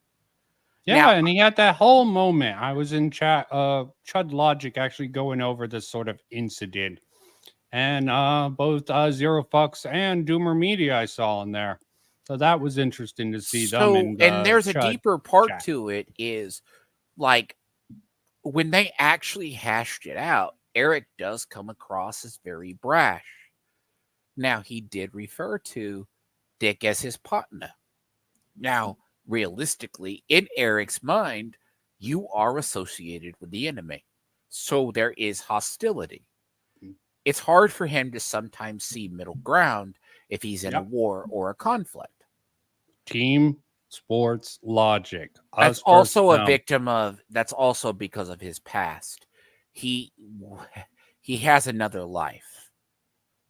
Yeah, Now- and he had that whole moment. I was in chat, Chud Logic actually going over this sort of incident. And both Zero Fucks and Doomer Media I saw in there. So that was interesting to see them. In And there's a Chud deeper part chat. to it is like when they actually hashed it out, Eric does come across as very brash. Now, he did refer to Dick as his partner. Now, realistically, in Eric's mind, you are associated with the enemy. So there is hostility. It's hard for him to sometimes see middle ground if he's in a war or a conflict. Team sports logic. That's Us also versus a them. victim of, that's also because of his past. He has another life.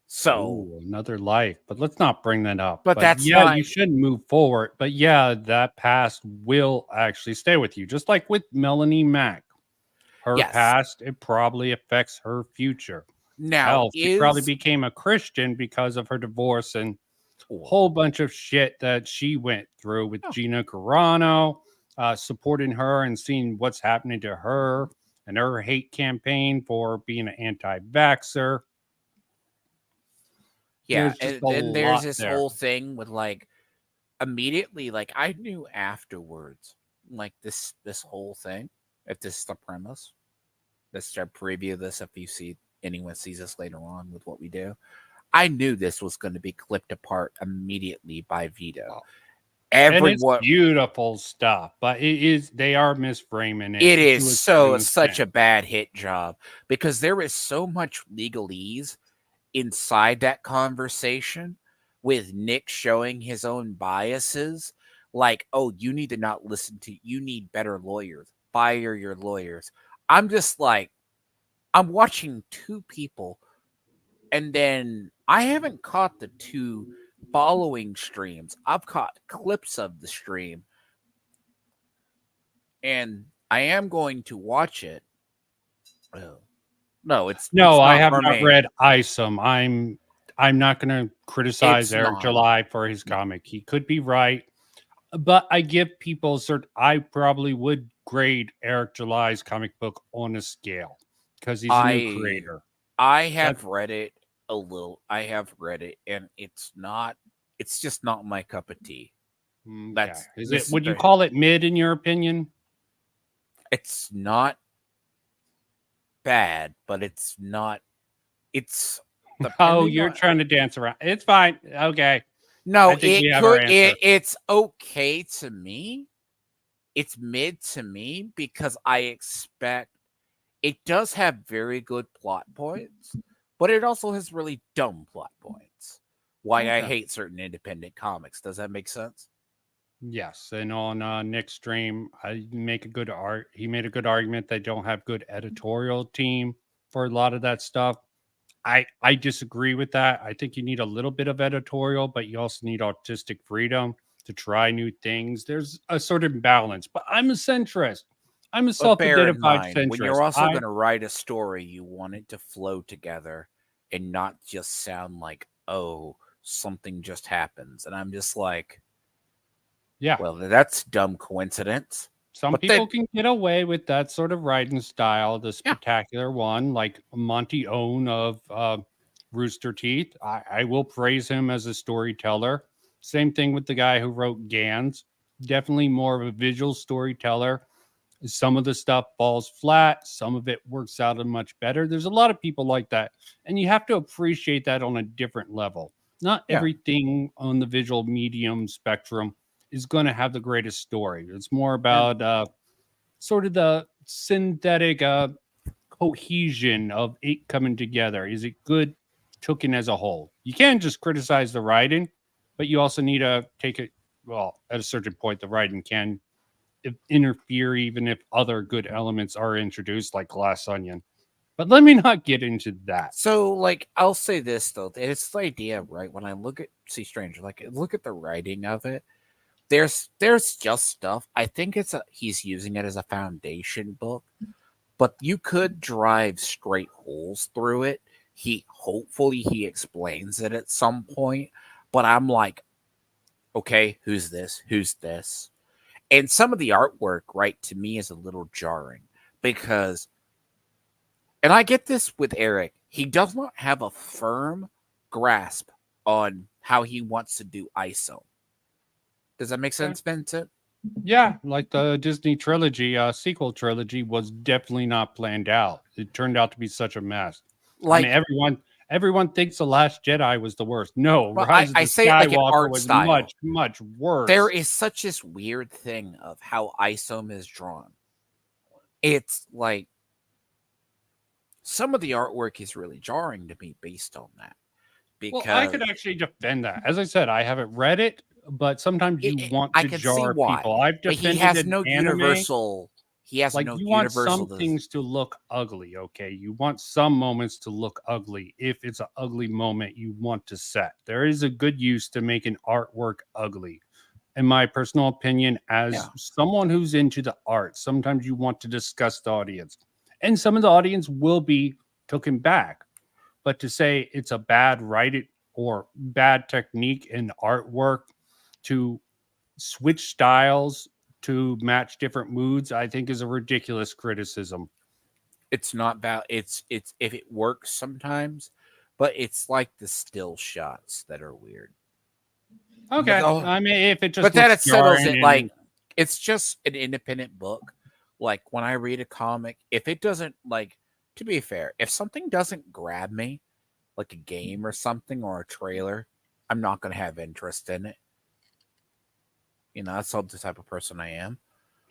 So Ooh, another life, but let's not bring that up. But that's yeah, fine. you should move forward. But yeah, that past will actually stay with you, just like with Melanie Mack. Her Yes. past, it probably affects her future. now Hell, she probably is became a Christian because of her divorce and a whole bunch of shit that she went through with Gina Carano, supporting her and seeing what's happening to her and her hate campaign for being an anti-vaxxer. yeah, There's just and a then there's lot this there. whole thing with like immediately, like I knew afterwards, like this whole thing, if this is the premise, let's start preview this if you see anyone sees us later on with what we do. I knew this was going to be clipped apart immediately by Vito. And it's Everyone, beautiful stuff, but they are misframing it. it to is a so certain such extent. a bad hit job because there is so much legalese inside that conversation with Nick showing his own biases. Like, oh, you need to not listen to, you need better lawyers. Fire your lawyers. I'm just like, I'm watching two people, and then I haven't caught the two following streams. I've caught clips of the stream, and I am going to watch it. Oh, no, it's I not have for not me. read Isom. I'm not going to criticize It's Eric not. July for his comic. He could be right, but I give people I probably would grade Eric July's comic book on a scale. because he's a new creator. I have read it a little. I have read it, and it's just not my cup of tea. That's Is it? Would you call it mid in your opinion? It's not bad, but it's not. It's oh, you're trying to dance around. It's fine. Okay. No, it's okay to me. It's mid to me because I expect it does have very good plot points, but it also has really dumb plot points. Why I hate certain independent comics. Does that make sense? Yes, and on Nick's stream, he made a good argument they don't have good editorial team for a lot of that stuff. I disagree with that. I think you need a little bit of editorial, but you also need artistic freedom to try new things. There's a certain balance, but I'm a centrist. I'm a self-identified centrist. When you're also going to write a story, you want it to flow together and not just sound like, oh, something just happens. And I'm just like, yeah, well, that's dumb coincidence. Some people can get away with that sort of writing style, the spectacular one, like Monty Owen of Rooster Teeth. I will praise him as a storyteller. Same thing with the guy who wrote Gans. Definitely more of a visual storyteller. Some of the stuff falls flat. Some of it works out much better. There's a lot of people like that. And you have to appreciate that on a different level. Not everything on the visual medium spectrum is going to have the greatest story. It's more about sort of the synthetic cohesion of it coming together. Is it good taken as a whole? You can't just criticize the writing, but you also need to take it, well, at a certain point, the writing can interfere even if other good elements are introduced, like Glass Onion. But let me not get into that. So, like, I'll say this, though. It's the idea, right? When I look at Sea Stranger, like, look at the writing of it. There's just stuff. I think he's using it as a foundation book, but you could drive straight holes through it. Hopefully he explains it at some point, but I'm like, okay, who's this? Who's this? And some of the artwork, right, to me is a little jarring because, and I get this with Eric, he does not have a firm grasp on how he wants to do ISO. Does that make sense, Vincent? Yeah, like the Disney trilogy, sequel trilogy was definitely not planned out. It turned out to be such a mess. Like, I mean, everyone thinks The Last Jedi was the worst. No, Rise of the Skywalker was much worse. There is such this weird thing of how ISOM is drawn. It's like some of the artwork is really jarring to me based on that. Because I could actually defend that. As I said, I haven't read it, but sometimes you want to jar people. I've defended he has no universal. He has like no you want some things to look ugly. Okay, you want some moments to look ugly. If it's an ugly moment, you want to set. There is a good use to making artwork ugly. In my personal opinion, as someone who's into the art, sometimes you want to discuss the audience, and some of the audience will be taken back. But to say it's a bad writing or bad technique in artwork to switch styles to match different moods, I think is a ridiculous criticism. It's not bad. It's if it works sometimes, but it's like the still shots that are weird. Okay, I mean, if it just but that it settles it. Like it's just an independent book. Like when I read a comic, if it doesn't like. To be fair, if something doesn't grab me, like a game or something or a trailer, I'm not going to have interest in it. You know, that's not the type of person I am.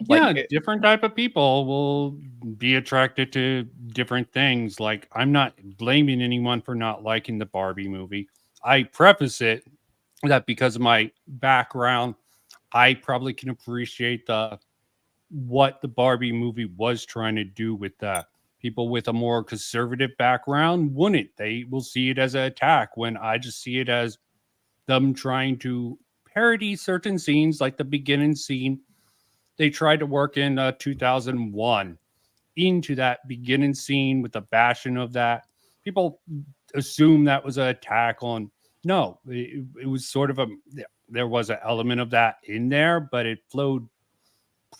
Like, different type of people will be attracted to different things. Like, I'm not blaming anyone for not liking the Barbie movie. I preface it that because of my background, I probably can appreciate what the Barbie movie was trying to do with that. People with a more conservative background wouldn't. They will see it as an attack when I just see it as them trying to parody certain scenes, like the beginning scene. They tried to work in 2001 into that beginning scene with the bashing of that. People assume that was an attack on. No, it was sort of there was an element of that in there, but it flowed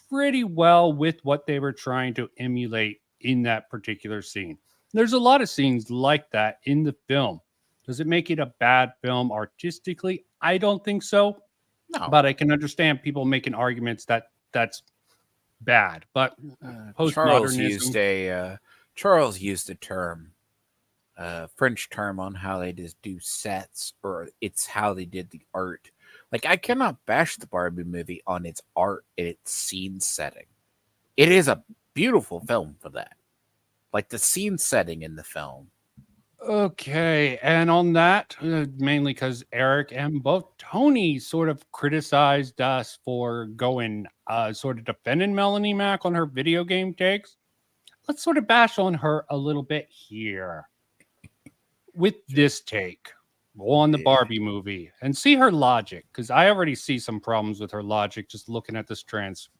pretty well with what they were trying to emulate in that particular scene. There's a lot of scenes like that in the film. Does it make it a bad film artistically? I don't think so. No. But I can understand people making arguments that that's bad. But Charles postmodernism. used a term, French term on how they just do sets, or it's how they did the art. Like, I cannot bash the Barbie movie on its art and its scene setting. It is a beautiful film for that. Like the scene setting in the film. Okay, and on that, mainly because Eric and both Tony sort of criticized us for going sort of defending Melanie Mack on her video game takes. Let's sort of bash on her a little bit here with this take on the Barbie movie and see her logic, because I already see some problems with her logic just looking at this Transcript.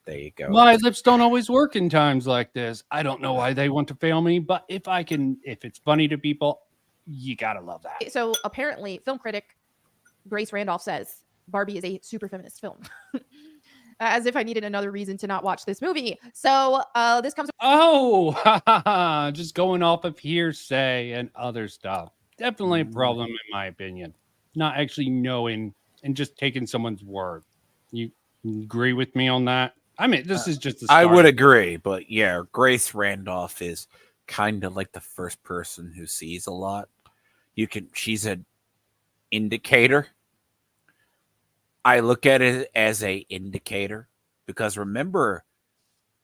There you go. My lips don't always work in times like this. I don't know why they want to fail me, but if it's funny to people, you gotta love that. So apparently, film critic Grace Randolph says Barbie is a super feminist film. As if I needed another reason to not watch this movie. So this comes. Oh, just going off of hearsay and other stuff. Definitely a problem in my opinion. Not actually knowing and just taking someone's word. You agree with me on that? I mean, this is just. I would agree, but yeah, Grace Randolph is kind of like the first person who sees a lot. She's an indicator. I look at it as a indicator because remember,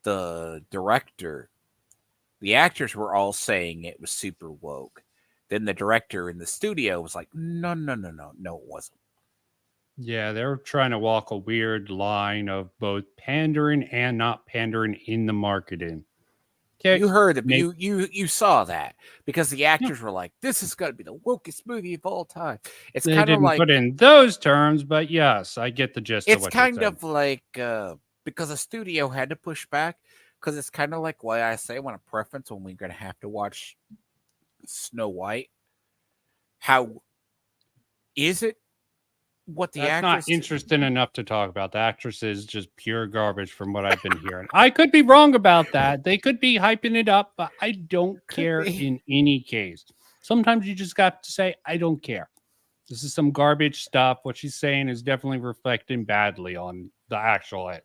the director, the actors were all saying it was super woke. Then the director in the studio was like, no, it wasn't. Yeah, they're trying to walk a weird line of both pandering and not pandering in the marketing. Okay, you heard it. You saw that because the actors were like, "This is going to be the wokest movie of all time." It's they kind of didn't like put in those terms, but yes, I get the gist. It's of what kind of like because the studio had to push back because it's kind of like why I say I want a preference when we're going to have to watch Snow White. How is it? What the That's actress not interesting enough to talk about. The actress is just pure garbage from what I've been hearing. I could be wrong about that. They could be hyping it up, but I don't care in any case. Sometimes you just got to say, I don't care. This is some garbage stuff. What she's saying is definitely reflecting badly on the actual it.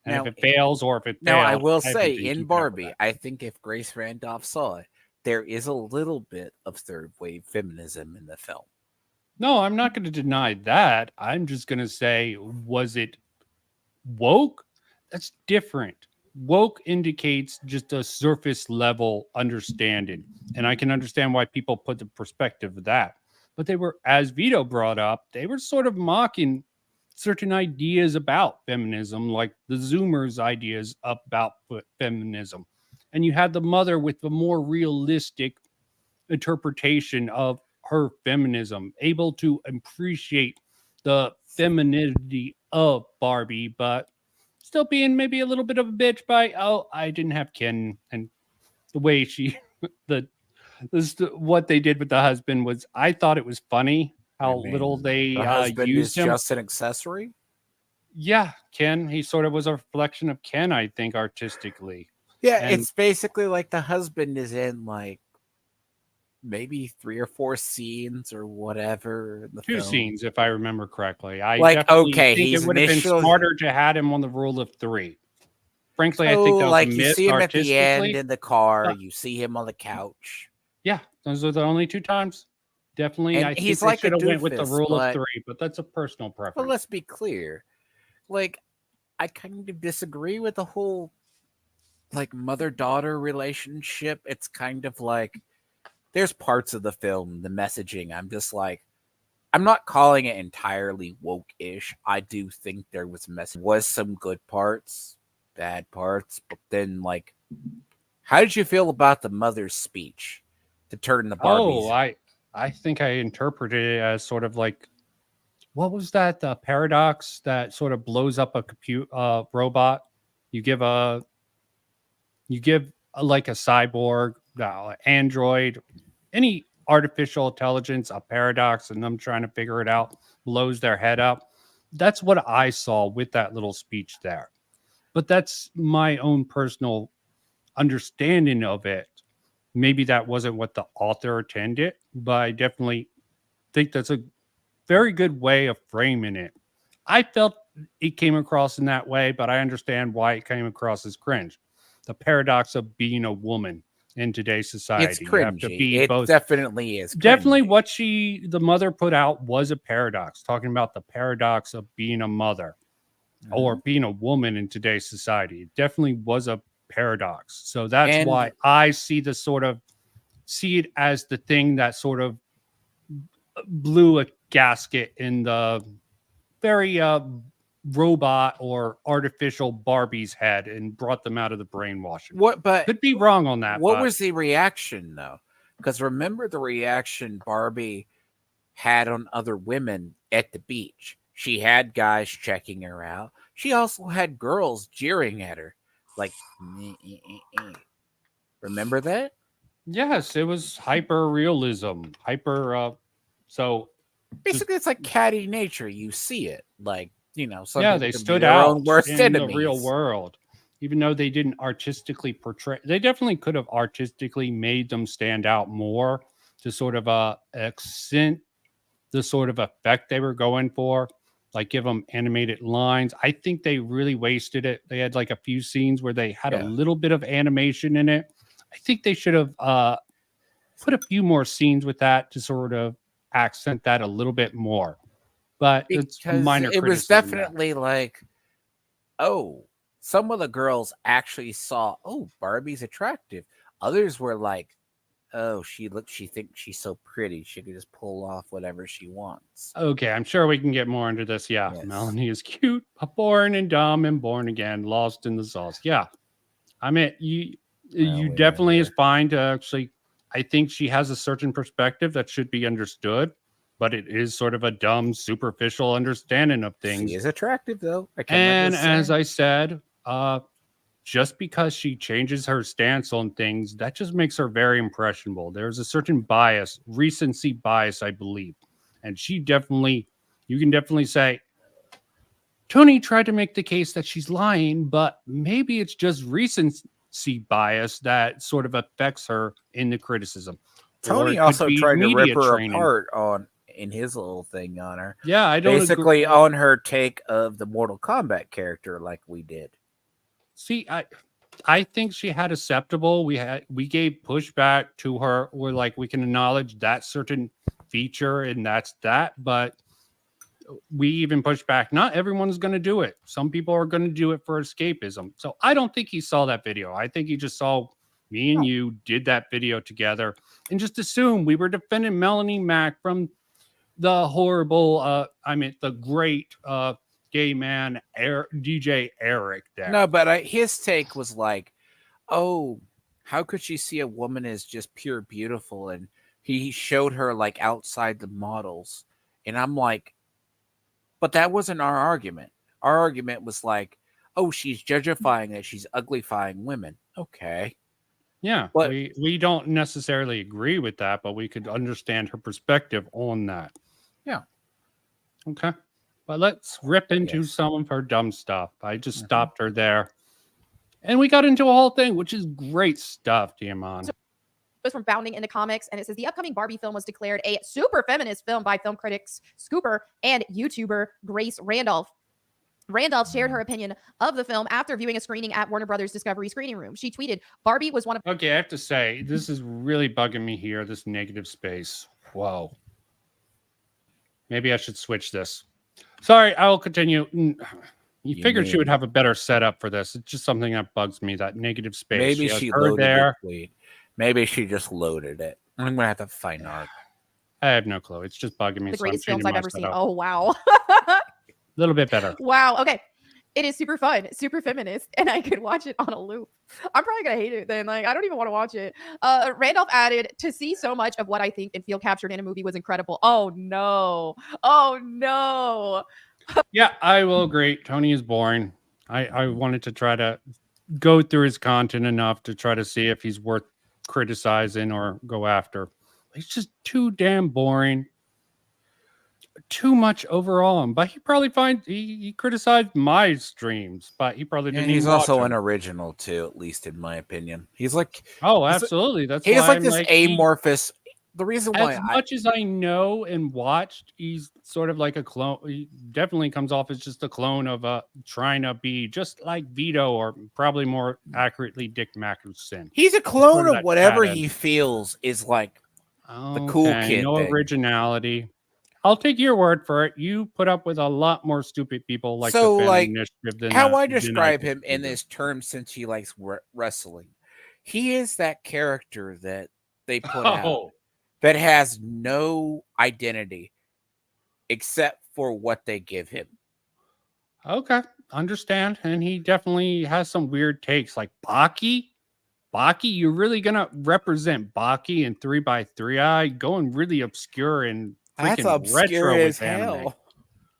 And now, if it fails or if it now fails, I will say in Barbie, I think if Grace Randolph saw it, there is a little bit of third wave feminism in the film. No, I'm not going to deny that. I'm just going to say, was it woke? That's different. Woke indicates just a surface level understanding. And I can understand why people put the perspective of that. But they were, as Vito brought up, they were sort of mocking certain ideas about feminism, like the Zoomers' ideas about feminism. And you had the mother with the more realistic interpretation of her feminism, able to appreciate the femininity of Barbie, but still being maybe a little bit of a bitch by, oh, I didn't have Ken. And the way she, what they did with the husband was, I thought it was funny how little they the husband used is him. just an accessory. Yeah, Ken, he sort of was a reflection of Ken, I think, artistically. Yeah, and it's basically like the husband is in like maybe 3 or 4 scenes or whatever. In the 2 film. scenes, if I remember correctly. I like, definitely okay, think it would have been smarter to have him on the rule of 3. Frankly, I think that was like a you miss see him at the end artistically. in the car, you see him on the couch. Yeah, those are the only 2 times. Definitely, And I think he's they like a should have went with the doofus, rule of but- 3, but that's a personal preference. But let's be clear, like I kind of disagree with the whole like mother-daughter relationship. It's kind of like there's parts of the film, the messaging, I'm just like, I'm not calling it entirely woke-ish. I do think there was some good parts, bad parts, but then like, how did you feel about the mother's speech to turn the Barbies? Oh, I think I interpreted it as sort of like, what was that? The paradox that sort of blows up a robot. You give like a cyborg, android, any artificial intelligence, a paradox, and them trying to figure it out, blows their head up. That's what I saw with that little speech there. But that's my own personal understanding of it. Maybe that wasn't what the author intended, but I definitely think that's a very good way of framing it. I felt it came across in that way, but I understand why it came across as cringe. The paradox of being a woman in today's society. It's You have to cringy. be It both. definitely is. Definitely cringy. what the mother put out was a paradox, talking about the paradox of being a mother or being a woman in today's society. It definitely was a paradox. So that's why And- I see it as the thing that sort of blew a gasket in the very robot or artificial Barbie's head and brought them out of the brainwashing. What? But Could be wrong on that. What but was the reaction though? Because remember the reaction Barbie had on other women at the beach. She had guys checking her out. She also had girls jeering at her, like. Remember that? Yes, it was hyper realism. So Basically, it's like catty nature. You see it, like some yeah, people they can be stood their out own worst in enemies. the real world, even though they didn't artistically portray. They definitely could have artistically made them stand out more to sort of accent the sort of effect they were going for, like give them animated lines. I think they really wasted it. They had like a few scenes where they had a little bit of animation in it. I think they should have put a few more scenes with that to sort of accent that a little bit more. But it's Because minor it was criticism there. definitely like, oh, some of the girls actually saw, oh, Barbie's attractive. Others were like, oh, she thinks she's so pretty. She could just pull off whatever she wants. Okay, I'm sure we can get more into this. Yeah, Yes. Melanie is cute, born and dumb and born again, lost in the sauce. Yeah, I mean, you definitely is fine to actually. I think she has a certain perspective that should be understood, but it is sort of a dumb, superficial understanding of things. She is attractive, though. And as I said, just because she changes her stance on things, that just makes her very impressionable. There's a certain bias, recency bias, I believe. And you can definitely say, Tony tried to make the case that she's lying, but maybe it's just recency bias that sort of affects her in the criticism. Tony also tried to rip her apart in his little thing on her. Yeah, I don't basically on her take of the Mortal Kombat character, like we did. See, I think she had acceptable. We gave pushback to her. We're like, we can acknowledge that certain feature, and that's that. But we even push back. Not everyone's going to do it. Some people are going to do it for escapism. So I don't think he saw that video. I think he just saw me and you did that video together and just assumed we were defending Melanie Mack from the horrible, the great gay man DJ Eric there. No, but his take was like, oh, how could she see a woman as just pure beautiful? And he showed her like outside the models. And I'm like, but that wasn't our argument. Our argument was like, oh, she's judgifying that she's uglyfying women. Okay. Yeah, but we don't necessarily agree with that, but we could understand her perspective on that. Yeah. Okay. But let's rip into some of her dumb stuff. I just stopped her there. And we got into a whole thing, which is great stuff, Diamond. So, it was from Bounding into Comics, and it says the upcoming Barbie film was declared a super feminist film by film critics Scooper and YouTuber Grace Randolph. Randolph shared her opinion of the film after viewing a screening at Warner Brothers Discovery Screening Room. She tweeted, Barbie was one of... Okay, I have to say, this is really bugging me here, this negative space. Whoa. Maybe I should switch this. Sorry, I will continue. You figured she would have a better setup for this. It's just something that bugs me, that negative space. Maybe she loaded it. Maybe she just loaded it. I'm going to have to find out. I have no clue. It's just bugging me. The greatest films I've ever seen. Oh, wow. A little bit better. Wow. Okay. It is super fun, super feminist, and I could watch it on a loop. I'm probably going to hate it then. Like, I don't even want to watch it. Randolph added, to see so much of what I think and feel captured in a movie was incredible. Oh, no. Oh, no. Yeah, I will agree. Tony is boring. I wanted to try to go through his content enough to try to see if he's worth criticizing or go after. He's just too damn boring. too much overall him, but he probably he criticized my streams, but he probably didn't And he's even watch also them. unoriginal too, at least in my opinion. He's like Oh, he's, absolutely. That's he's why like I'm this like amorphous. The reason why as much as I know and watched, he's sort of like a clone. He definitely comes off as just a clone of trying to be just like Vito, or probably more accurately Dick Mackson. he's a It's clone sort of that whatever bad he end. feels is like the cool Okay, kid no thing. originality. I'll take your word for it. You put up with a lot more stupid people like the So, Phantom like, Initiative than how I than describe did him in either. this term, since he likes wrestling, he is that character that they put out Oh, that has no identity except for what they give him. okay, understand. And he definitely has some weird takes, like Baki. Baki, you're really gonna represent Baki in 3x3i, going really obscure and That's freaking obscure retro as with anime.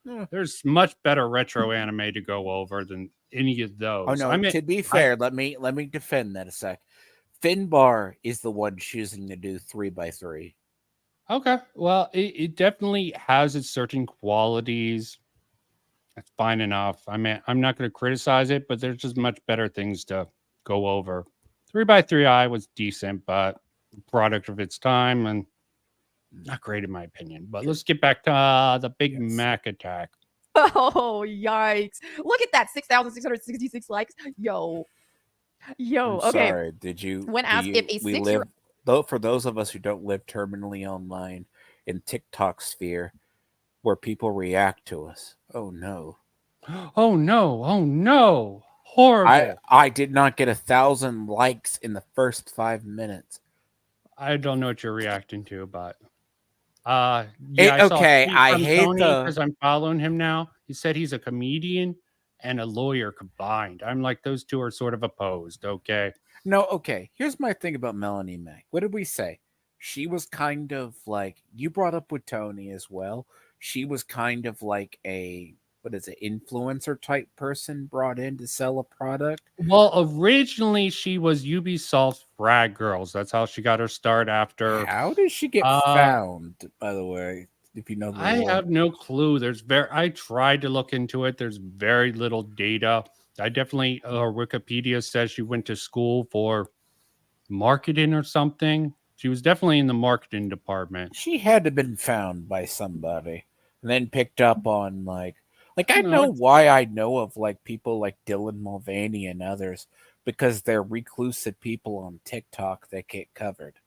hell. There's much better retro anime to go over than any of Oh those. no, I mean, to be fair, let me defend that a sec. Finbar is the one choosing to do 3x3. okay, well, it definitely has its certain qualities. That's fine enough. I mean, I'm not going to criticize it, but there's just much better things to go over. 3x3i was decent, but product of its time and not great in my opinion. But let's get back to the Big Mac attack. Oh, yikes. Look at that. 6,666 likes. Yo. I'm Okay. sorry. Did you? When do asked you, if a we 6-year live though for those of us who don't live terminally online in TikTok sphere, where people react to us. Oh no! Oh no! Oh no! Horrible! I did not get 1,000 likes in the first 5 minutes. I don't know what you're reacting to, but yeah, I saw a Okay, tweet I from hate Tony the. because I'm following him now. He said he's a comedian and a lawyer combined. I'm like, those two are sort of opposed. Okay. No, okay. Here's my thing about Melanie May. What did we say? She was kind of like you brought up with Tony as well. She was kind of like a what is it, influencer type person brought in to sell a product. Well, originally she was Ubisoft's Frag Girls. That's how she got her start after. How did she get found, by the way? If you know the I lore. have no clue. I tried to look into it. There's very little data. I definitely her Wikipedia says she went to school for marketing or something. She was definitely in the marketing department. She had to have been found by somebody and then picked up on like I No, know it's- why I know of like people like Dylan Mulvaney and others because they're reclusive people on TikTok that get covered.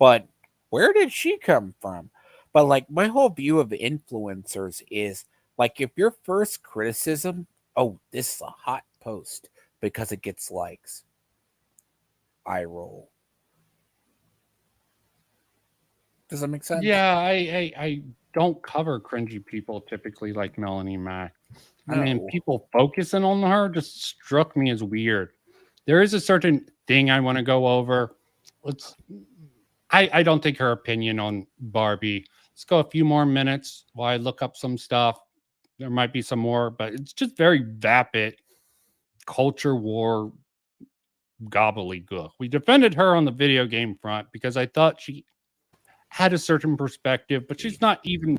But where did she come from? But like my whole view of influencers is like if your first criticism, oh, this is a hot post because it gets likes. I roll. Does that make sense? Yeah, I don't cover cringy people typically like Melanie Mack. I mean, No. people focusing on her just struck me as weird. There is a certain thing I want to go over. I don't think her opinion on Barbie. Let's go a few more minutes while I look up some stuff. There might be some more, but it's just very vapid culture war gobbledygook. We defended her on the video game front because I thought she had a certain perspective, but she's not even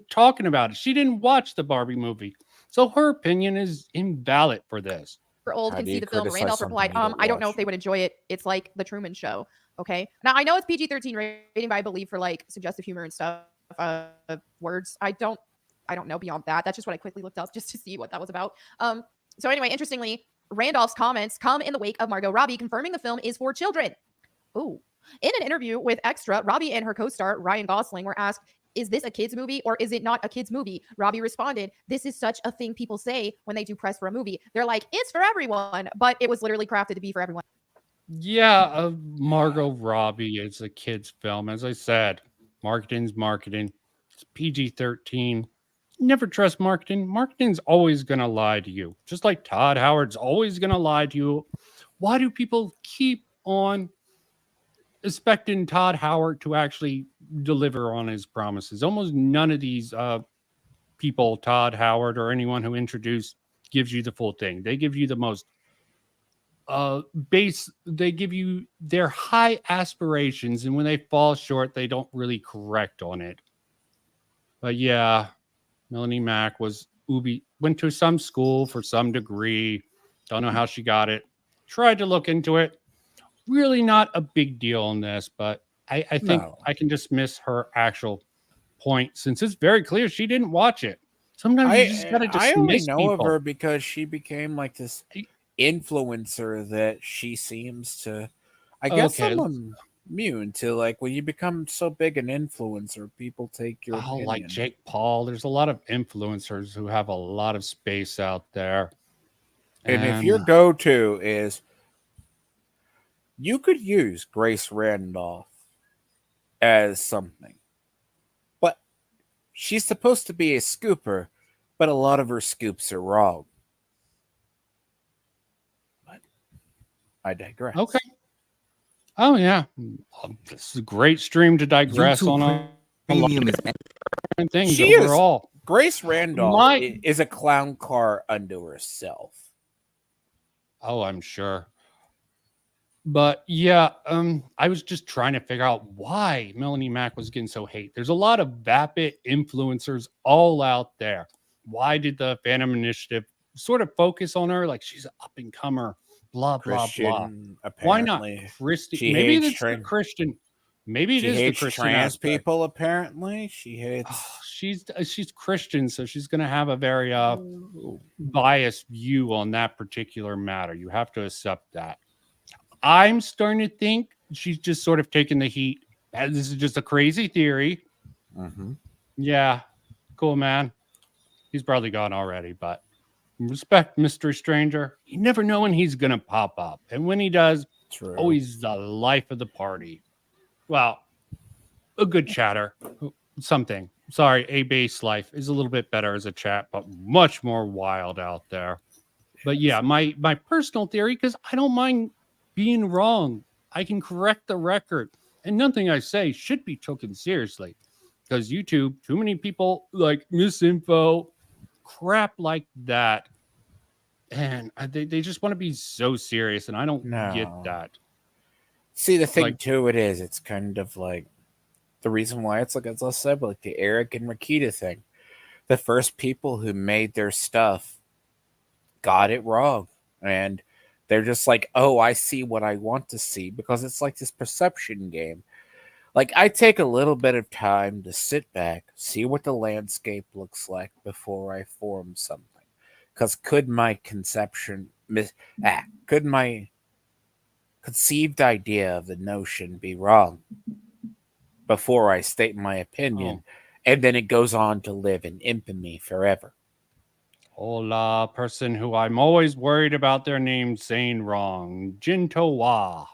talking about it. She didn't watch the Barbie movie. So her opinion is invalid for this. old How can do see you the film. criticize Randolph something replied, you don't I don't know watch? if they would enjoy it. It's like the Truman Show. Okay. Now I know it's PG-13 rating, but I believe for like suggestive humor and stuff, words. I don't know beyond that. That's just what I quickly looked up just to see what that was about. So anyway, interestingly, Randolph's comments come in the wake of Margot Robbie confirming the film is for children. Ooh. In an interview with Extra, Robbie and her co-star Ryan Gosling were asked, is this a kid's movie or is it not a kid's movie? Robbie responded, this is such a thing people say when they do press for a movie. They're like, it's for everyone, but it was literally crafted to be for everyone. Yeah, Margot Robbie is a kid's film. As I said, marketing's marketing. It's PG-13. Never trust marketing. Marketing's always going to lie to you. Just like Todd Howard's always going to lie to you. Why do people keep on expecting Todd Howard to actually deliver on his promises? Almost none of these people, Todd Howard or anyone who introduced, gives you the full thing. They give you the most they give you their high aspirations, and when they fall short, they don't really correct on it. But yeah, Melanie Mack went to some school for some degree. Don't know how she got it. Tried to look into it. Really not a big deal in this, but I think No. I can dismiss her actual point since it's very clear she didn't watch it. Sometimes you just gotta I only dismiss know of people. her because she became like this influencer that she seems to. I guess Okay. I'm immune to, like, when you become so big an influencer, people take your Oh, opinion. like Jake Paul. There's a lot of influencers who have a lot of space out there. And if your go-to is, you could use Grace Randolph as something, but she's supposed to be a scooper, but a lot of her scoops are wrong. But I digress. Okay. Oh yeah, this is a great stream to digress YouTube on a lot of Premium is different things She is overall. Grace Randolph My- is a clown car unto herself. Oh, I'm sure. But yeah, I was just trying to figure out why Melanie Mack was getting so hate. There's a lot of vapid influencers all out there. Why did the Phantom Initiative sort of focus on her? Like she's an up and comer, blah, blah, blah. Christian, Why not apparently. Christian? She Maybe hates it's the Christian. Maybe it She is the hates Christian trans aspect. people, apparently. She hates. She's Christian, so she's going to have a very biased view on that particular matter. You have to accept that. I'm starting to think she's just sort of taking the heat. This is just a crazy theory. Mm-hmm. Yeah, cool, man. He's probably gone already, but respect, Mystery Stranger. You never know when he's going to pop up. And when he does, True. oh, he's the life of the party. Well, a good chatter. Something. Sorry, A Base Life is a little bit better as a chat, but much more wild out there. But yeah, my personal theory, because I don't mind being wrong. I can correct the record. And nothing I say should be taken seriously. Because YouTube, too many people like misinfo, crap like that. And they just want to be so serious, and I don't get that. See, the thing Like- to it is, it's kind of like the reason why it's like, as I said, like the Eric and Rakita thing. The first people who made their stuff got it wrong. And they're just like, oh, I see what I want to see, because it's like this perception game. Like, I take a little bit of time to sit back, see what the landscape looks like before I form something. Because could my conceived idea of the notion be wrong before I state my opinion? And then it goes on to live in infamy forever. Hola, person who I'm always worried about their name saying wrong. Jintowa.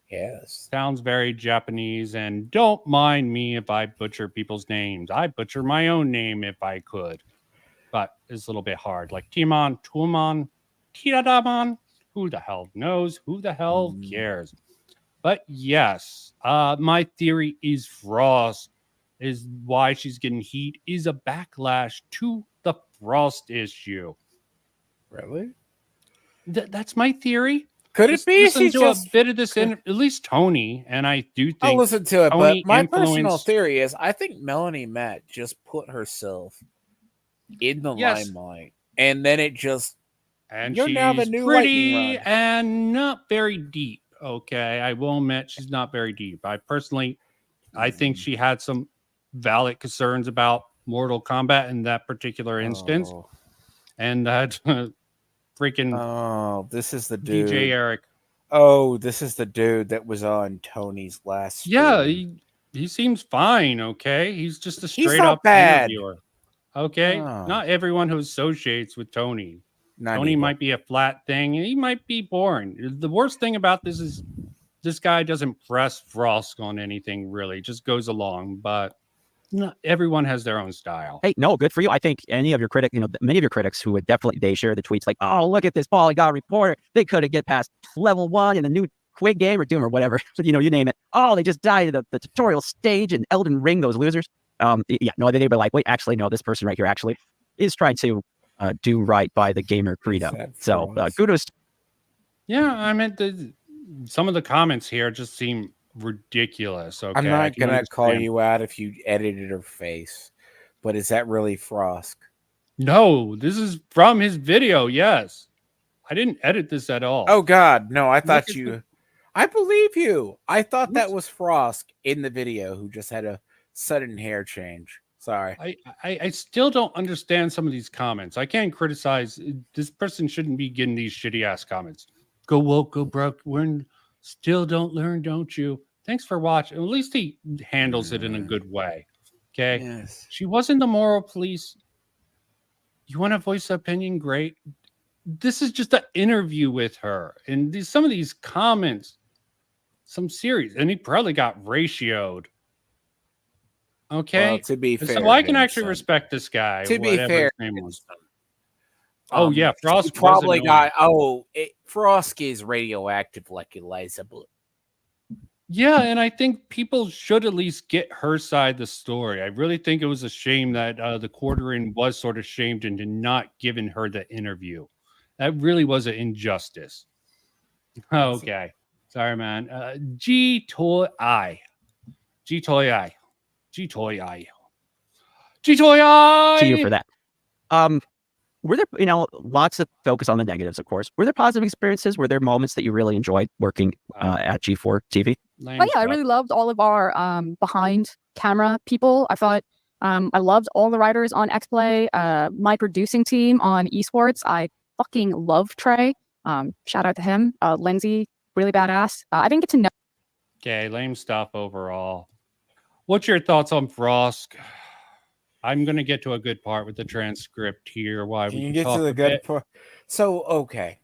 Yes. Sounds very Japanese, and don't mind me if I butcher people's names. I butcher my own name if I could. But it's a little bit hard. Like Timon, Tuman, Tiradaman. Who the hell knows? Who the hell cares? But yes, my theory is Frost is why she's getting heat is a backlash to the Frost issue. Really? That's my theory. Could it be? Listen She's to just a bit of this, at least Tony, and I do think I'll listen to it. Tony But my personal influenced- theory is, I think Melanie Matt just put herself in the Yes. limelight, and then it just and you're she's now the new lightning pretty rod. and not very deep. Okay, I will admit she's not very deep. I think she had some valid concerns about Mortal Kombat in that particular instance, and that freaking this is the dude. DJ Eric. Oh, this is the dude that was on Tony's last stream. Yeah, he seems fine. Okay, he's just a straight not up bad. interviewer. Okay, not everyone who associates with Tony. Tony evil. might be a flat thing. He might be boring. The worst thing about this is this guy doesn't press Frost on anything really. Just goes along. But not everyone has their own style. Hey, no, good for you. I think any of your critics, many of your critics who would definitely, they share the tweets like, oh, look at this polygon reporter. They could have get past level 1 in the new Quig game or Doom or whatever. So, you name it. Oh, they just died at the tutorial stage in Elden Ring, those losers. They be like, wait, actually, no, this person right here actually is trying to do right by the gamer credo. So kudos. Yeah, I meant some of the comments here just seem ridiculous. Okay, I'm not gonna call you out if you edited her face, But is that really Frosk? No, this is from his video. Yes. I didn't edit this at all. Oh God, no! I Look thought at you. I believe you. I thought that What? was Frosk in the video who just had a sudden hair change. Sorry. I still don't understand some of these comments. I can't criticize. This person shouldn't be getting these shitty ass comments. Go woke, go broke. We're still don't learn, don't you? Thanks for watching. At least he handles it in a good way. Okay. Yes. She wasn't the moral police. You want to voice opinion? Great. This is just an interview with her. And some of these comments, some serious, and he probably got ratioed. Okay. Well, to be And fair, so I can actually Vincent, respect this guy. To be whatever fair, his name was. Vincent, Oh yeah, she Frost probably was got. Frosk is radioactive like Eliza Blue. Yeah, and I think people should at least get her side of the story. I really think it was a shame that the quartering was sort of shamed into not giving her the interview. That really was an injustice. Okay. Sorry, man. G Toy I. G Toy I. G Toy I. G Toy I. To you for that. Were there, lots of focus on the negatives, of course. Were there positive experiences? Were there moments that you really enjoyed working at G4 TV? Oh yeah, I really loved all of our behind camera people. I thought I loved all the writers on XPlay, my producing team on esports. I fucking love Trey. Shout out to him. Lindsay, really badass. I didn't get to know. Okay, lame stuff overall. What's your thoughts on Frosk? I'm going to get to a good part with the transcript here. Why Can we you can get talk to the a good bit. part? So okay,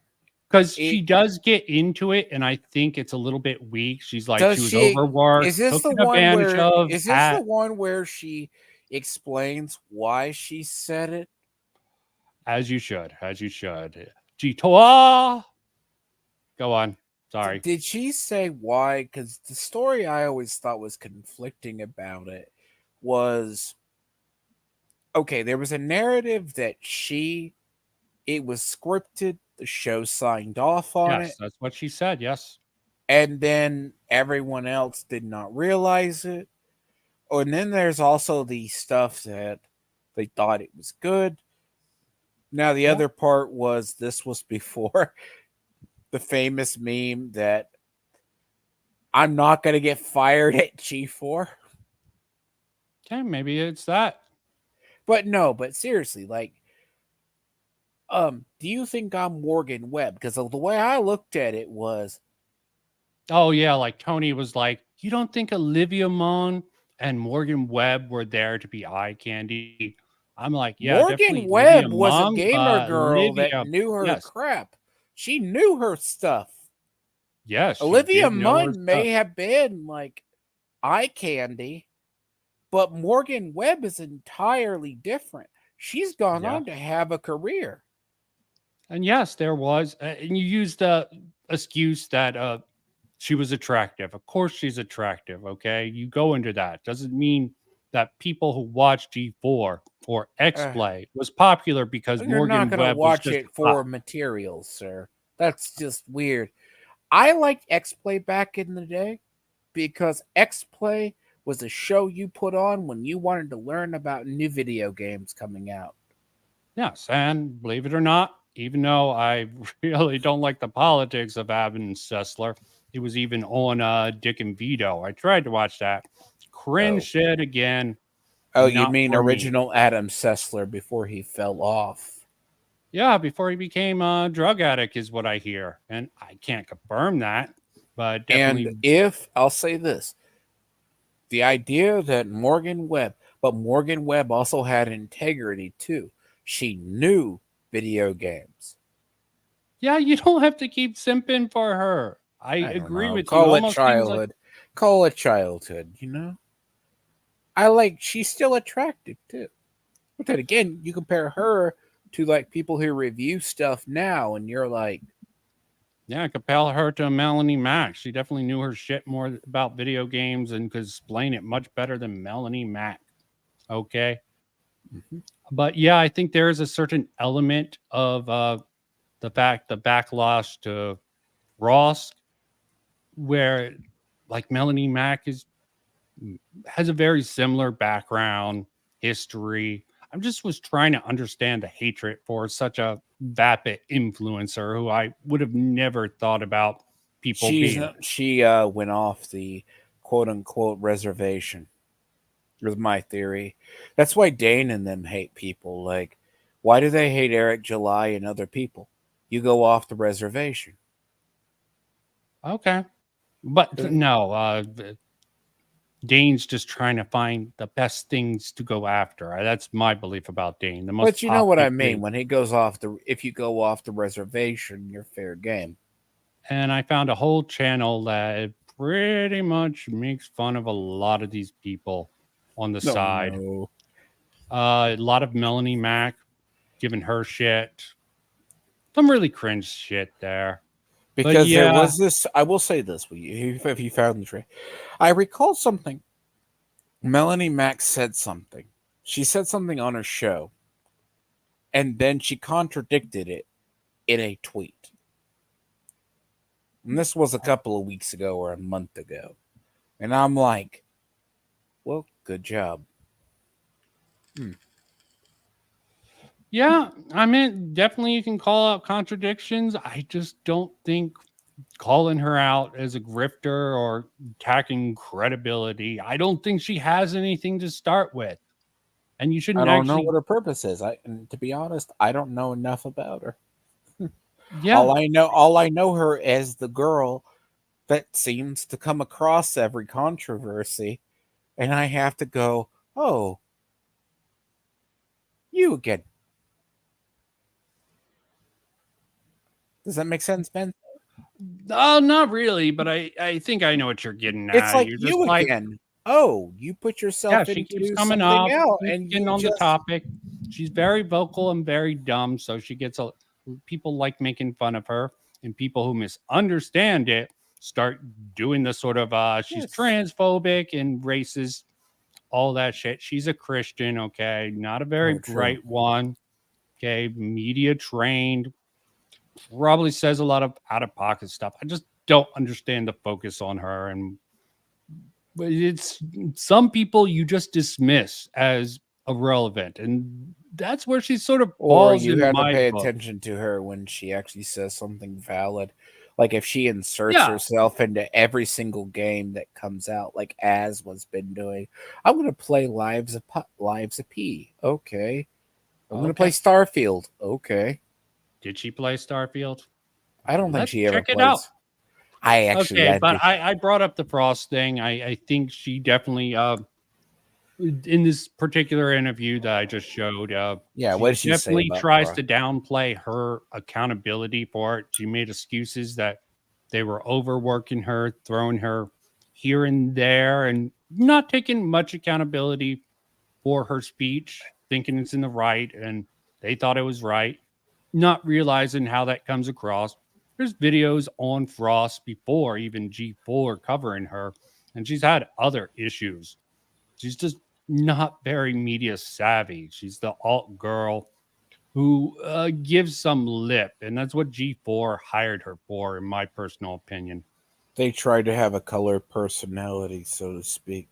Because she does get into it, and I think it's a little bit weak. She's like, does she was she? overworked, Is this the taken one advantage where? of. Is this the one where she explains why she said it? As you should. G-Toa! Go on. Sorry. Did she say why? Because the story I always thought was conflicting about it was okay. There was a narrative that it was scripted. The show signed off on it. Yes, that's what she said. Yes. And then everyone else did not realize it. Oh, and then there's also the stuff that they thought it was good. Now, the other part was this was before the famous meme that I'm not going to get fired at G4. Okay, maybe it's that. But no, but seriously, like, do you think I'm Morgan Webb? Because the way I looked at it was, oh yeah, like Tony was like, you don't think Olivia Munn and Morgan Webb were there to be eye candy? I'm like, yeah, Morgan definitely Webb Olivia was a Munn, gamer but girl Olivia, that knew her yes, crap. She knew her stuff. yes, she Olivia did know her Munn may stuff. have been like eye candy, but Morgan Webb is entirely different. She's gone Yeah. on to have a career. And yes, there was, and you used the excuse that she was attractive. Of course, she's attractive. Okay, you go into that. Doesn't mean that people who watch G4 or XPlay was popular because You're Morgan not going to Webb was watch just it for hot. materials, sir. That's just weird. I liked XPlay back in the day because XPlay was a show you put on when you wanted to learn about new video games coming out. Yes, and believe it or not, even though I really don't like the politics of Adam Sessler, he was even on Dick and Vito. I tried to watch that. Cringe it again. Oh, you Not mean for me. original Adam Sessler before he fell off? Yeah, before he became a drug addict is what I hear. And I can't confirm that, but definitely. And if, I'll say this, the idea that Morgan Webb also had integrity too. She knew video games. Yeah, you don't have to keep simping for her. I agree with you. Call it Almost seems childhood. like- Call it childhood, you know? She's still attractive too. But then again, you compare her to like people who review stuff now, and you're like, yeah, compare her to Melanie Mack. She definitely knew her shit more about video games and could explain it much better than Melanie Mack. Okay. Mm-hmm. But yeah, I think there is a certain element of the backlash to Ross where like Melanie Mack has a very similar background history. I just was trying to understand the hatred for such a vapid influencer who I would have never thought about people being. She went off the quote unquote reservation. Was my theory. That's why Dane and them hate people. Like, why do they hate Eric July and other people? You go off the reservation. Okay. But no, Dane's just trying to find the best things to go after. That's my belief about Dane. The most But you know what I toxic mean. thing. When he goes off if you go off the reservation, you're fair game. And I found a whole channel that pretty much makes fun of a lot of these people on the side. No. A lot of Melanie Mac giving her shit. Some really cringe shit there. Because yeah. there was this, I will say this, if you found the tree. I recall something. Melanie Mac said something. She said something on her show. And then she contradicted it in a tweet. And this was a couple of weeks ago or a month ago. And I'm like, well, good job. Yeah, I mean, definitely you can call out contradictions. I just don't think calling her out as a grifter or attacking credibility, I don't think she has anything to start with. And you shouldn't I don't know actually... what her purpose is. And to be honest, I don't know enough about her. Yeah. All I know her as the girl that seems to come across every controversy, and I have to go, oh, you again. Does that make sense, Ben? Oh, not really, but I think I know what you're getting at. It's like You're you just again. Oh, you put yourself yeah, into she keeps coming something up, else, keeps and getting you on just the topic. She's very vocal and very dumb, so she gets people like making fun of her, and people who misunderstand it start doing the sort of she's Yes. transphobic and racist, all that shit. She's a Christian, okay, not a very true. bright one, okay, media trained, probably says a lot of out of pocket stuff. I just don't understand the focus on her, and it's some people you just dismiss as irrelevant, and that's where she sort of Or falls you in have to my pay book. attention to her when she actually says something valid. Like if she inserts Yeah. herself into every single game that comes out, like Az was been doing. I'm going to play Lives of P. Okay. I'm going to play Starfield. Okay. Did she play Starfield? I don't think Let's she ever check it plays. out. I actually Okay, but I brought up the Frost thing. I think she definitely in this particular interview that I just showed, Yeah, what did she say definitely about tries Frost? to downplay her accountability for it. She made excuses that they were overworking her, throwing her here and there, and not taking much accountability for her speech, thinking it's in the right, and they thought it was right, not realizing how that comes across. There's videos on Frost before even G4 covering her, and she's had other issues. She's just not very media savvy. She's the alt girl who gives some lip, and that's what G4 hired her for, in my personal opinion. They tried to have a color personality, so to speak.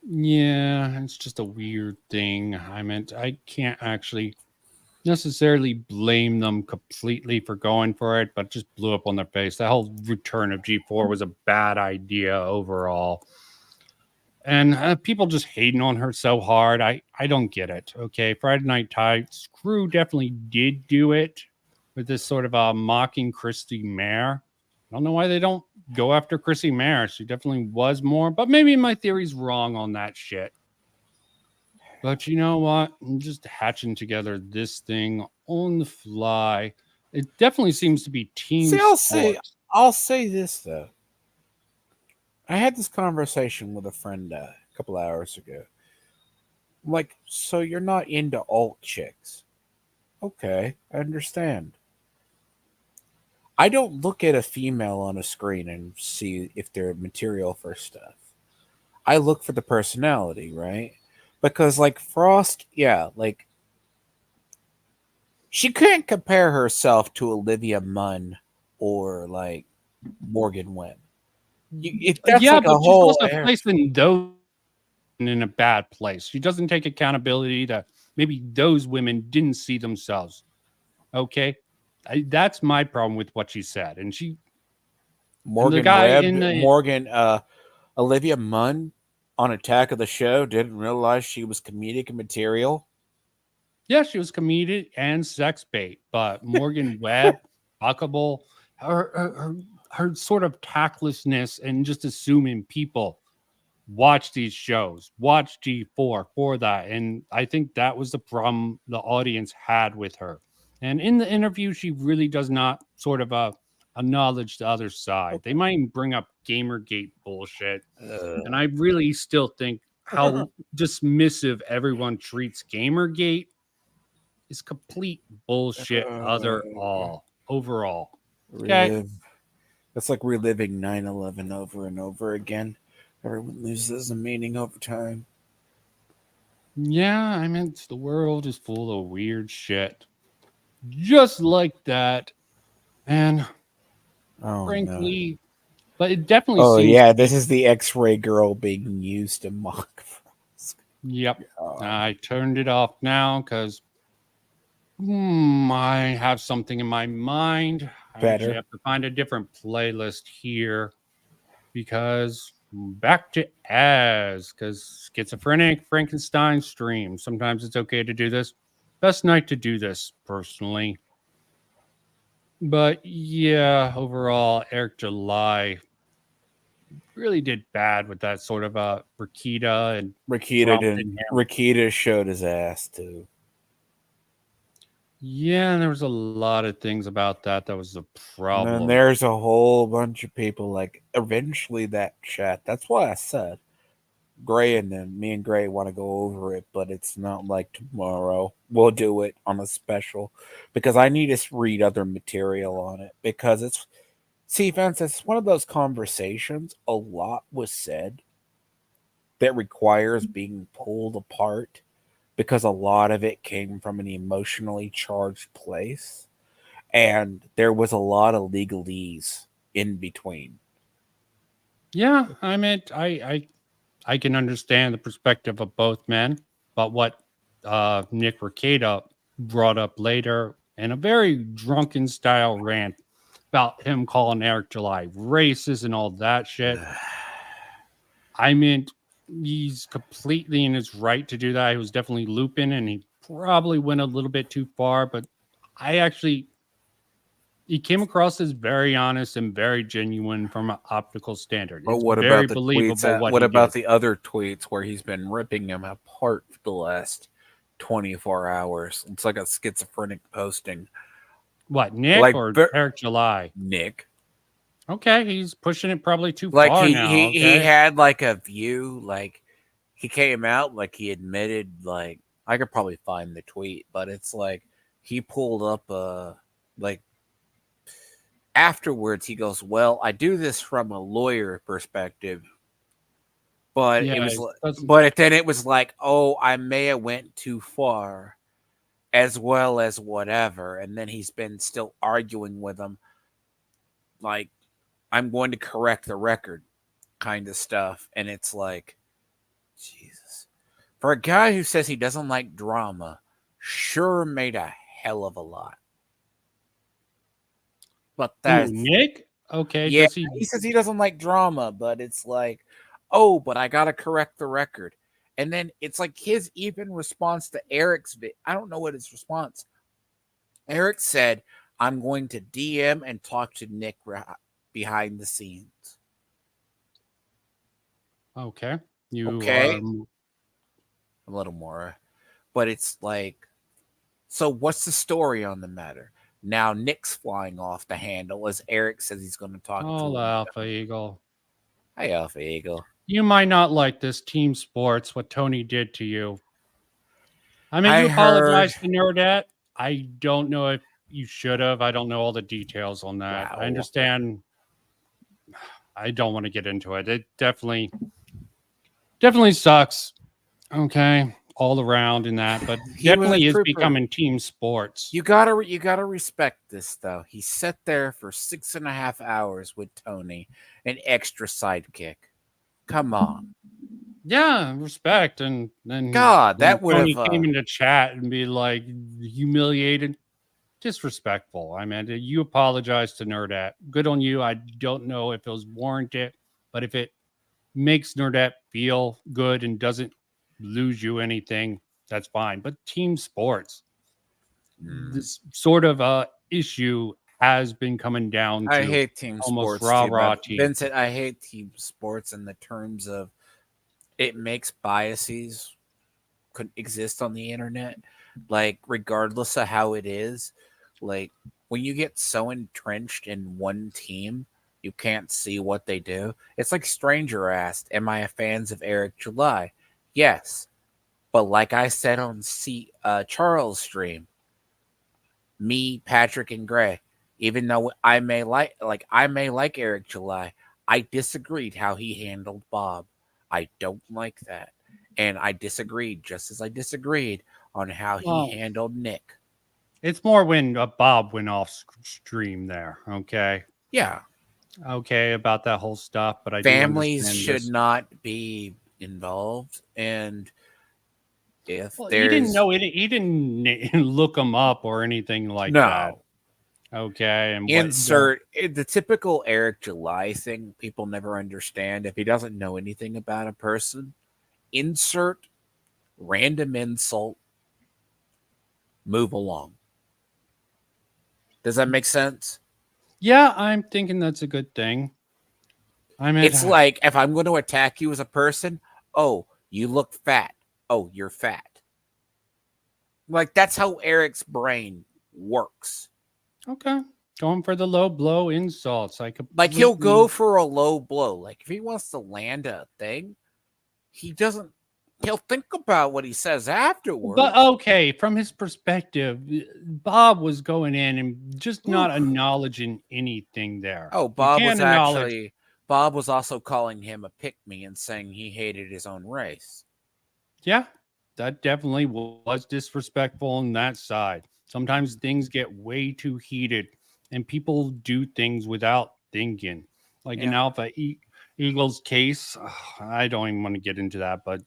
Yeah, it's just a weird thing. I can't actually necessarily blame them completely for going for it, but just blew up on their face. That whole return of G4 was a bad idea overall. And people just hating on her so hard. I don't get it. Okay, Friday Night Tights crew definitely did do it with this sort of mocking Christy Mayer. I don't know why they don't go after Chrissy Mayer. She definitely was more, but maybe my theory's wrong on that shit. But you know what? I'm just hatching together this thing on the fly. It definitely seems to be team sports. I'll say this though. I had this conversation with a friend a couple hours ago. Like, so you're not into alt chicks? Okay, I understand. I don't look at a female on a screen and see if they're material for stuff. I look for the personality, right? Because like Frost, yeah, like she can't compare herself to Olivia Munn or like Morgan Webb. That's Yeah, like but a she's whole also placing those in a bad place. She doesn't take accountability that maybe those women didn't see themselves. Okay. That's my problem with what she said. And the Morgan guy Webb, in the Olivia Munn on Attack of the Show didn't realize she was comedic material. Yeah, she was comedic and sex bait, but Morgan Webb, fuckable, her sort of tactlessness and just assuming people watch these shows, watch G4 for that. And I think that was the problem the audience had with her. And in the interview, she really does not sort of acknowledge the other side. They might even bring up Gamergate bullshit. And I really still think how dismissive everyone treats Gamergate is complete bullshit overall. Okay. That's like reliving 9/11 over and over again. Everyone loses a meaning over time. Yeah, I mean, the world is full of weird shit. Just like that. And frankly, but it definitely seems. Yeah, this is the X-ray girl being used to mock. Yep. I turned it off now because I have something in my mind. I actually have to find a different playlist here because back to as because schizophrenic Frankenstein stream. Sometimes it's okay to do this. Best night to do this personally. But yeah, overall, Eric July really did bad with that sort of Rakita and Rakita showed his ass too. Yeah, and there was a lot of things about that was the problem. And then there's a whole bunch of people like eventually that chat. That's why I said Gray and then me and Gray want to go over it, but it's not like tomorrow. We'll do it on a special because I need to read other material on it because Vince, it's one of those conversations. A lot was said that requires being pulled apart because a lot of it came from an emotionally charged place. And there was a lot of legalese in between. Yeah, I mean, I can understand the perspective of both men, but what Nick Rekieta brought up later in a very drunken style rant about him calling Eric July racist and all that shit. I mean, he's completely in his right to do that. He was definitely looping and he probably went a little bit too far, but he came across as very honest and very genuine from an optical standard. But it's what very about the believable tweets? What about the other tweets where he's been ripping him apart for the last 24 hours? It's like a schizophrenic posting. What, Nick or Eric July? Nick. Okay, he's pushing it probably too far now. He had like a view, like he came out, like he admitted, like I could probably find the tweet, but it's like he pulled up like afterwards he goes, well, I do this from a lawyer perspective, but then it was like, oh, I may have went too far as well as whatever. And then he's been still arguing with him like, I'm going to correct the record kind of stuff. And it's like, Jesus. For a guy who says he doesn't like drama, sure made a hell of a lot. But that's Nick? Okay. Yeah, he says he doesn't like drama, but it's like, oh, but I got to correct the record. And then it's like his even response to Eric's I don't know what his response. Eric said, I'm going to DM and talk to Nick behind the scenes. Okay. A little more. But it's like, so what's the story on the matter? Now Nick's flying off the handle as Eric says he's going to talk to him. Alpha Eagle. Hey, Alpha Eagle. You might not like this team sports, what Tony did to you. I mean, you apologize to Nerdette. I don't know if you should have. I don't know all the details on that. Wow. I understand. I don't want to get into it. It definitely sucks. Okay. All around in that, but definitely is becoming team sports. You gotta respect this though. He sat there for 6.5 hours with Tony, an extra sidekick. Come on. Yeah, respect. And then God, when that would Tony have. came into chat and be like humiliated, disrespectful. I mean, you apologize to Nerdette. Good on you. I don't know if it was warranted, but if it makes Nerdette feel good and doesn't lose you anything, that's fine. But team sports, this sort of issue has been coming down I to hate team almost sports rah too, rah but team. Vincent, I hate team sports in the terms of it makes biases could exist on the internet, like regardless of how it is. Like when you get so entrenched in one team, you can't see what they do. It's like Stranger asked, "Am I a fans of Eric July?" Yes, but like I said on Charles' stream, me, Patrick, and Gray, even though I may like Eric July, I disagreed how he handled Bob. I don't like that. And I disagreed just as I disagreed on how he Well, handled Nick. it's more when Bob went off stream there. Okay. Yeah. Okay about that whole stuff, but I do Families understand should this. not be involved. And if Well, he didn't there's know it. He didn't look him up or anything like that. no Okay. And what the typical Eric July thing people never understand. If he doesn't know anything about a person, insert random insult, move along. Does that make sense? yeah, I'm thinking that's a good thing. I mean, It's like if I'm going to attack you as a person, oh, you look fat. Oh, you're fat. Like that's how Eric's brain works. okay, going for the low blow insults. I could Like he'll go for a low blow. Like if he wants to land a thing, he doesn't. He'll think about what he says afterwards. But okay, from his perspective, Bob was going in and just not acknowledging anything there. Oh, Bob was also calling him a pick-me and saying he hated his own race. Yeah, that definitely was disrespectful on that side. Sometimes things get way too heated and people do things without thinking. Like in Alpha Eagle's case, I don't even want to get into that, but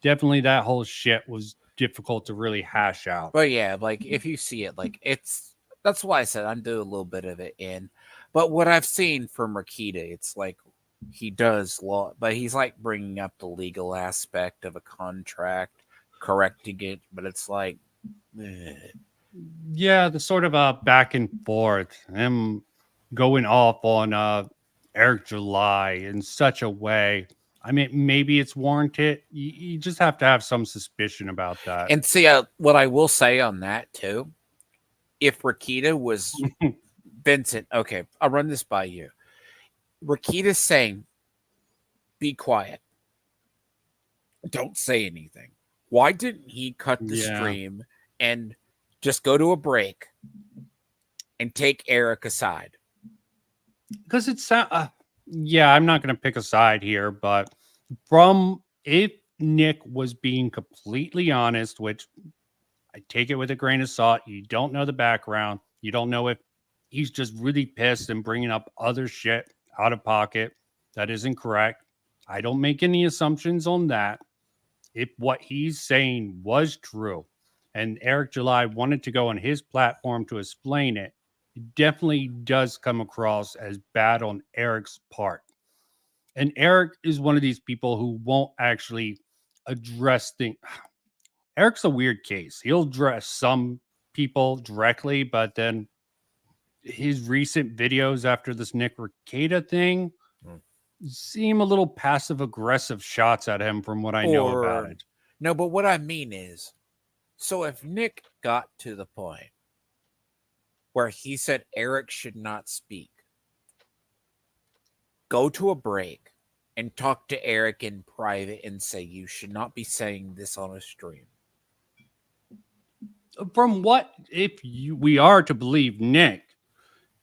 definitely that whole shit was difficult to really hash out. But yeah, like if you see it, like that's why I said I'm doing a little bit of it in. But what I've seen from Rakita, it's like he does law, but he's like bringing up the legal aspect of a contract, correcting it. But it's like, yeah, the sort of back and forth, him going off on Eric July in such a way. I mean, maybe it's warranted. You just have to have some suspicion about that. And see, what I will say on that too, if Rakita was Vincent, okay, I'll run this by you. Rakita's saying, be quiet. Don't say anything. Why didn't he cut the stream and just go to a break and take Eric aside? Because it's, yeah, I'm not going to pick a side here, but from if Nick was being completely honest, which I take it with a grain of salt, you don't know the background. You don't know if he's just really pissed and bringing up other shit out of pocket. That isn't correct. I don't make any assumptions on that. If what he's saying was true and Eric July wanted to go on his platform to explain it, it definitely does come across as bad on Eric's part. And Eric is one of these people who won't actually address things. Eric's a weird case. He'll address some people directly, but then his recent videos after this Nick Rekieta thing seem a little passive aggressive shots at him from what I know about it. No, but what I mean is, so if Nick got to the point where he said Eric should not speak, go to a break and talk to Eric in private and say you should not be saying this on a stream. From what, if we are to believe Nick,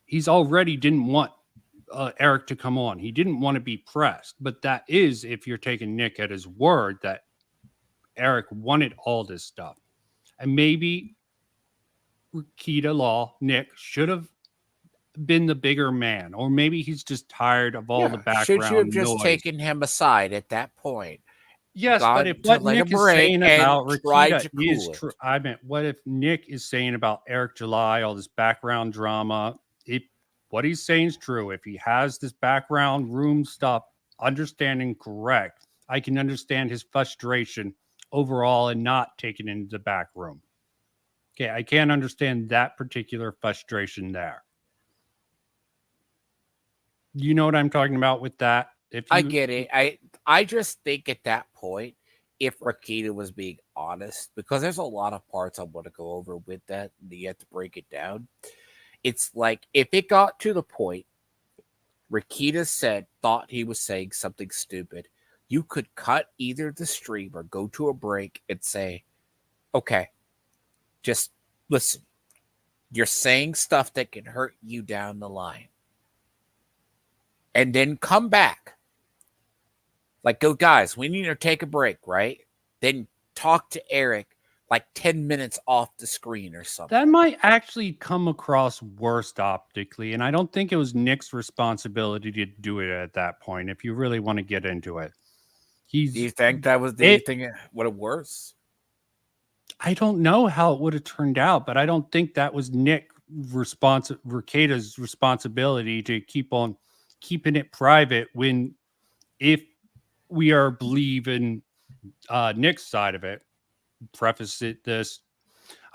he's already didn't want Eric to come on. He didn't want to be pressed, but that is if you're taking Nick at his word that Eric wanted all this stuff. And maybe Rakita Law, Nick, should have been the bigger man, or maybe he's just tired of all the background Should you have just noise. taken him aside at that point Yes, but God if took what like a Nick is break saying and about tried Rakita to is cool it. true, I meant, what if Nick is saying about Eric July, all this background drama? If what he's saying is true, if he has this background room stuff, understanding correct, I can understand his frustration overall and not taking into the back room. Okay, I can't understand that particular frustration there. You know what I'm talking about with that? If I you get it. I just think at that point, if Rakita was being honest, because there's a lot of parts I want to go over with that, and you have to break it down. It's like if it got to the point Rakita thought he was saying something stupid, you could cut either the stream or go to a break and say, okay, just listen. You're saying stuff that can hurt you down the line. And then come back. Like, go, guys, we need to take a break, right? Then talk to Eric like 10 minutes off the screen or something. that might actually come across worst optically, and I don't think it was Nick's responsibility to do it at that point. If you really want to get into it, Do you think that was the thing? Would it worse? I don't know how it would have turned out, but I don't think that was Rakita's responsibility to keep on keeping it private when, if we are believing Nick's side of it. I'm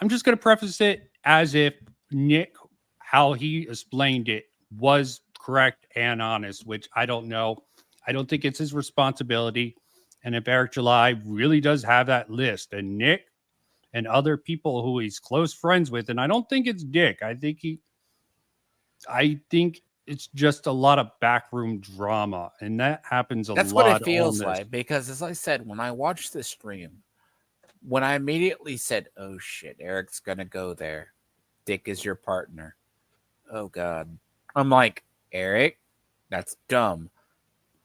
just going to preface it as if Nick, how he explained it, was correct and honest, which I don't know. I don't think it's his responsibility. And if Eric July really does have that list, and Nick and other people who he's close friends with, and I don't think it's Dick. I think it's just a lot of backroom drama, and that happens a That's lot. what it feels on this. like, because as I said, when I watched the stream, when I immediately said, oh shit, Eric's gonna go there, Dick is your partner, oh god, I'm like, Eric, that's dumb.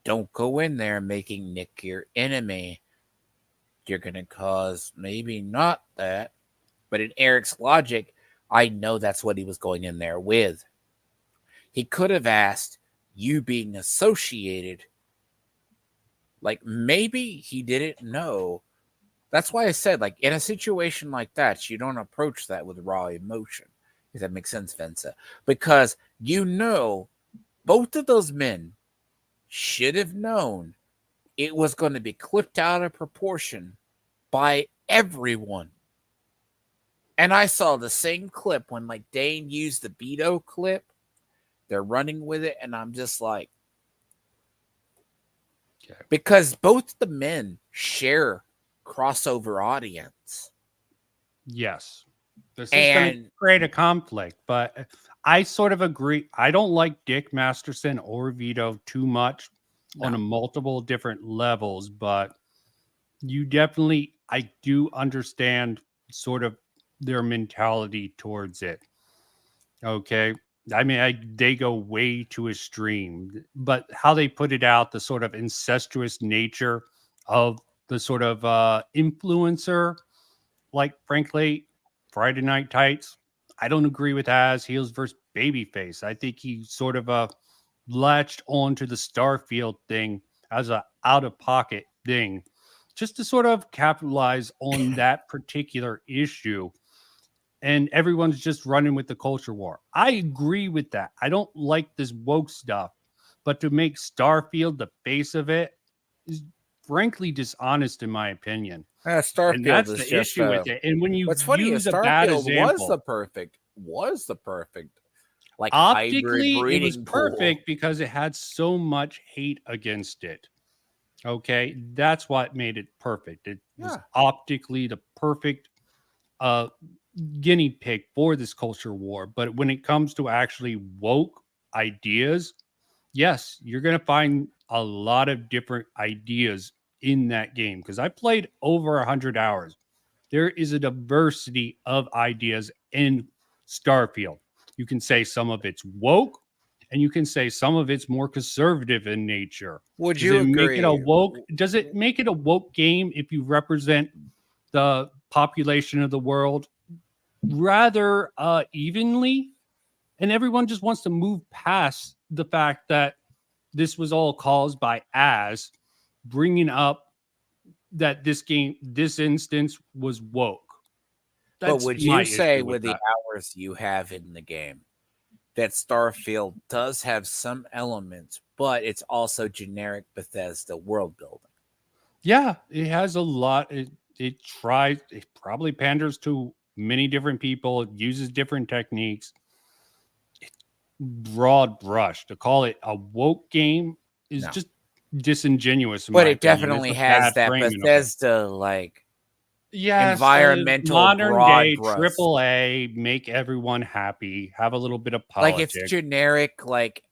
Don't go in there making Nick your enemy. You're gonna cause maybe not that, but in Eric's logic, I know that's what he was going in there with. He could have asked, you being associated, like maybe he didn't know. That's why I said, like, in a situation like that, you don't approach that with raw emotion. If that makes sense, Venza. Because you know both of those men should have known it was going to be clipped out of proportion by everyone. And I saw the same clip when, like, Dane used the Beto clip. They're running with it, and I'm just like, Okay. because both the men share crossover audience. Yes. This is going to create a conflict, but I sort of agree. I don't like Dick Masterson or Vito too much on a multiple different levels, but you definitely, I do understand sort of their mentality towards it. Okay. I mean, they go way too extreme, but how they put it out, the sort of incestuous nature of the sort of influencer, like, frankly, Friday Night Tights, I don't agree with as heels versus babyface. I think he sort of latched onto the Starfield thing as a out of pocket thing, just to sort of capitalize on that particular issue. And everyone's just running with the culture war. I agree with that. I don't like this woke stuff, but to make Starfield the face of it is frankly dishonest, in my opinion. Starfield And that's is the just issue with it. And when you what's funny is use a bad Starfield example, was the perfect like optically hybrid it was breeding pool. perfect because it had so much hate against it. Okay, that's what made it perfect. It was optically the perfect guinea pig for this culture war. But when it comes to actually woke ideas, yes, you're going to find a lot of different ideas in that game, because I played over 100 hours. There is a diversity of ideas in Starfield. You can say some of it's woke, and you can say some of it's more conservative in nature. Would Does you it make it a agree? woke? Does it make it a woke game if you represent the population of the world rather evenly, and everyone just wants to move past the fact that this was all caused by bringing up that this instance was woke. But would my you say issue with the that. hours you have in the game that Starfield does have some elements, but it's also generic Bethesda world building? Yeah, it has a lot. It probably panders to many different people. It uses different techniques. Broad brush to call it a woke game is No. just disingenuous in But my it opinion. definitely It's a has bad that framing of it. Bethesda like Yes, environmental modern broad day brush. triple A, make everyone happy, have a little bit of Like politics. it's generic, like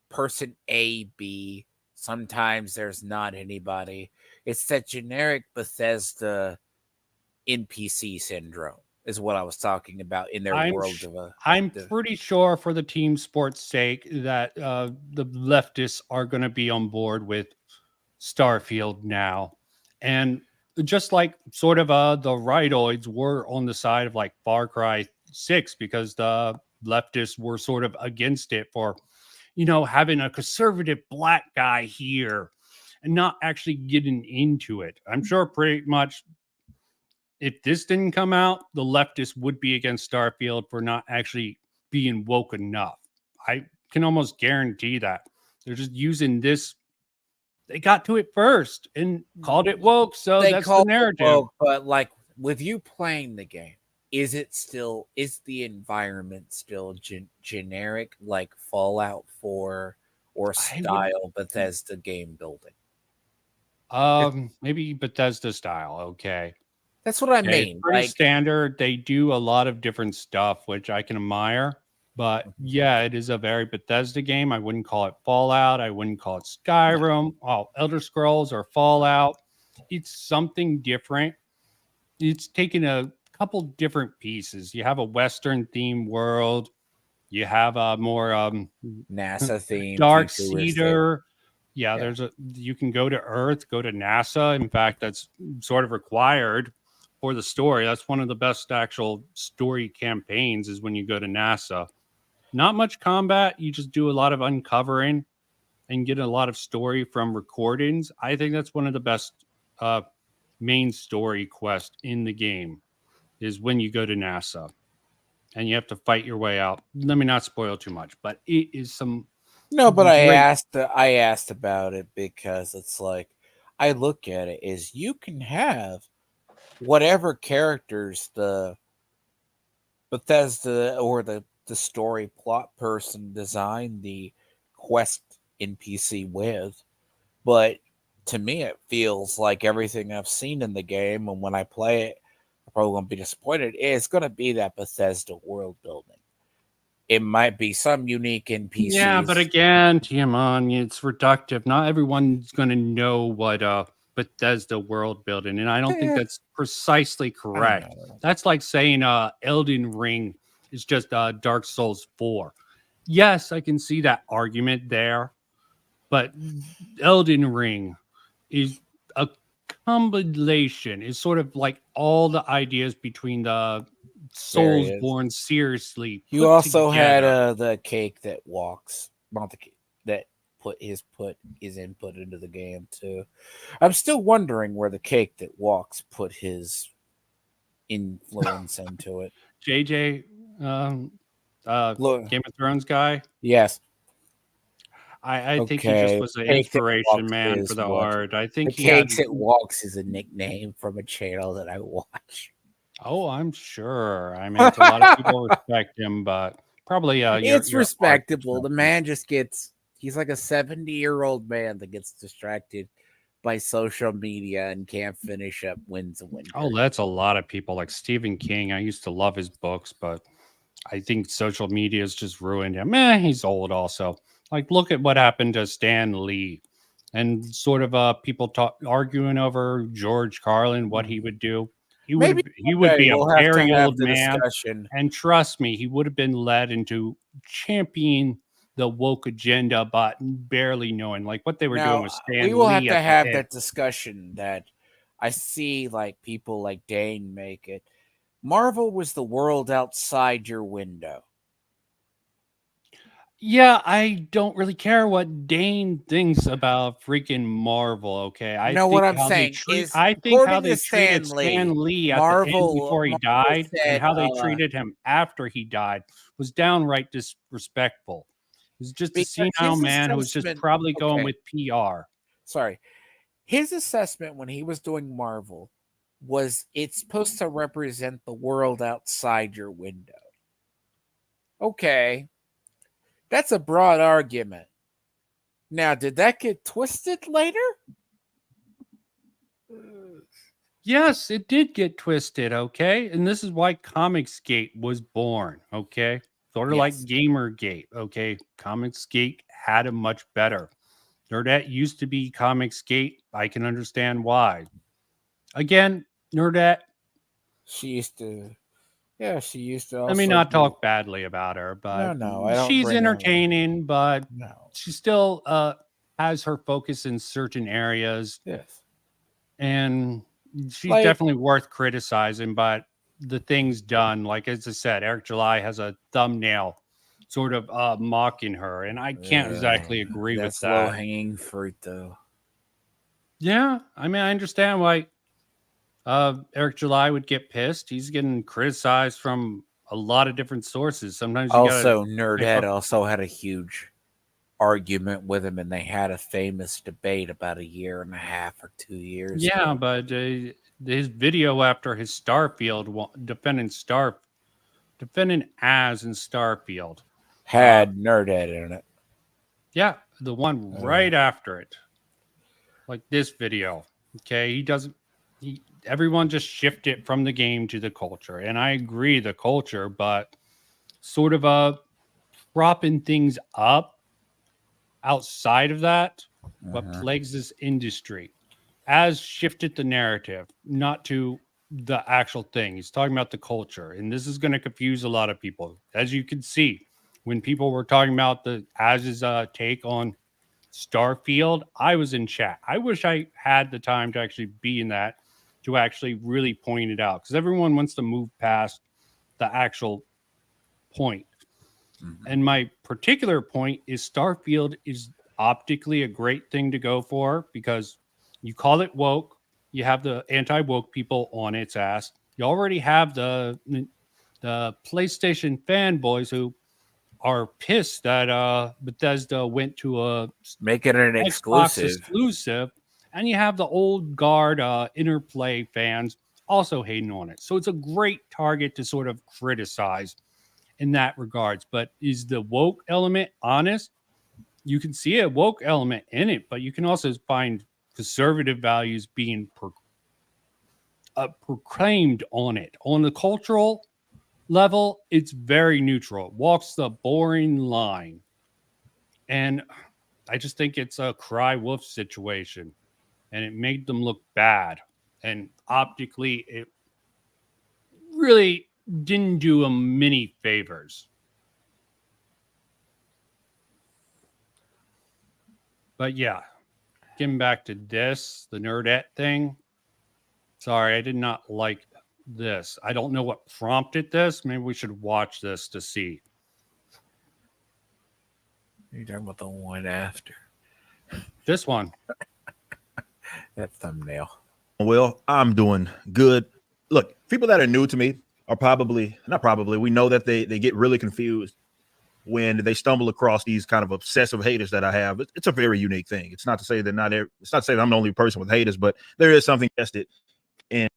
person A, B. Sometimes there's not anybody. It's that generic Bethesda NPC syndrome is what I was talking about in their world of a. I'm pretty sure for the team sports sake that the leftists are going to be on board with Starfield now. And just like sort of the rightoids were on the side of like Far Cry 6 because the leftists were sort of against it for, having a conservative black guy here and not actually getting into it. I'm sure pretty much if this didn't come out, the leftists would be against Starfield for not actually being woke enough. I can almost guarantee that. They're just using this. They got to it first and called it woke, so They that's the call it narrative. woke, but like with you playing the game, is the environment still generic like Fallout 4 or style Bethesda game building? Maybe Bethesda style. Okay. That's what I Okay, mean. it's pretty Like standard. They do a lot of different stuff, which I can admire. But Mm-hmm. yeah, it is a very Bethesda game. I wouldn't call it Fallout. I wouldn't call it Skyrim. Oh, Elder Scrolls or Fallout. It's something different. It's taken a couple different pieces. You have a Western themed world. You have a more NASA theme, Dark futuristic. Cedar. Yeah, you can go to Earth, go to NASA. In fact, that's sort of required for the story. That's one of the best actual story campaigns is when you go to NASA. Not much combat. You just do a lot of uncovering and get a lot of story from recordings. I think that's one of the best main story quests in the game is when you go to NASA and you have to fight your way out. Let me not spoil too much, but it is some. No, but great. I asked about it because it's like I look at it as you can have whatever characters the Bethesda or the story plot person designed the quest NPC with, but to me it feels like everything I've seen in the game, and when I play it, I'm probably gonna be disappointed. It's gonna be that Bethesda world building. It might be some unique NPCs. Yeah, but again, Tiamon, it's reductive. Not everyone's going to know what Bethesda world building, and I don't think that's precisely correct. That's like saying Elden Ring is just Dark Souls 4. Yes, I can see that argument there, but Elden Ring is a combination. It's sort of like all the ideas between the Soulsborne seriously. You put also had together. the cake that walks, not the cake that put his input into the game too. I'm still wondering where the cake that walks put his influence into it. JJ, Game of Thrones guy. Yes, I think he just was an Cake That inspiration, Walks man, is for the what- art. I think the he had. Cakes That Walks is a nickname from a channel that I watch. Oh, I'm sure. I mean, it's a lot of people respect him, but probably It's your respectable. art The man just he's like a 70-year-old man that gets distracted by social media and can't finish up Winds of Winter. Oh, that's a lot of people like Stephen King. I used to love his books, but I think social media has just ruined him. He's old also. Like, look at what happened to Stan Lee and sort of people arguing over George Carlin, what he would do. He would be a very old man. Discussion. And trust me, he would have been led into championing the woke agenda, but barely knowing like what they were doing with Stan Lee. We will have to at the have end. that discussion that I see like people like Dane make it. Marvel was the world outside your window. Yeah, I don't really care what Dane thinks about freaking Marvel. Okay, I No, what think I'm how they saying treat. is, I think how according they to treated Stan Stan Lee, Lee at the end Marvel before he Marvel died, and said, how they treated him after he died was downright disrespectful. He was just a because senile his man who was just assessment. probably going Okay, with PR. sorry. His assessment when he was doing Marvel was it's supposed to represent the world outside your window. Okay, that's a broad argument. Now, did that get twisted later? Yes, it did get twisted, okay? And this is why Comicsgate was born, okay? Sort of like Yes. Gamergate, okay? Comicsgate had it much better. Nerdette used to be Comicsgate. I can understand why. Again, Nerdette, She used to, yeah, she used to let me also not be. talk badly about her, No, but no, I don't she's bring her. entertaining, but No. she still has her focus in certain areas, Yes. and she's Like, definitely worth criticizing. But the things done, like as I said, Eric July has a thumbnail sort of mocking her, and I can't exactly agree with that's low that. hanging fruit, though. Yeah, I mean, I understand why Eric July would get pissed. He's getting criticized from a lot of different sources. Sometimes you gotta Also, pick Nerdhead up. also had a huge argument with him, and they had a famous debate about a year and a half or 2 years Yeah, ago. but his video after his defending as in Starfield. Had Nerdhead in it. Yeah, the one right after it, like this video. Okay, he doesn't. Everyone just shifted from the game to the culture, and I agree the culture, but sort of propping things up outside of that, what plagues this industry has shifted the narrative, not to the actual thing. He's talking about the culture, and this is going to confuse a lot of people. As you can see, when people were talking about the Az's take on Starfield, I was in chat. I wish I had the time to actually be in that, to actually really point it out, because everyone wants to move past the actual point. And my particular point is Starfield is optically a great thing to go for because you call it woke, you have the anti-woke people on its ass. You already have the PlayStation fanboys who are pissed that Bethesda went to a Make it an Xbox exclusive. exclusive, and you have the old guard Interplay fans also hating on it. So it's a great target to sort of criticize in that regards. But is the woke element honest? You can see a woke element in it, but you can also find conservative values being proclaimed on it. On the cultural level, it's very neutral. It walks the boring line. And I just think it's a cry wolf situation. And it made them look bad. And optically, it really didn't do them many favors. But yeah, getting back to this, the nerdette thing. Sorry, I did not like this. I don't know what prompted this. Maybe we should watch this to see. You're talking about the one after This one. that thumbnail. Well, I'm doing good. Look, people that are new to me are we know that they get really confused when they stumble across these kind of obsessive haters that I have. It's a very unique thing. It's not to say that it's not to say that I'm the only person with haters, but there is something tested in.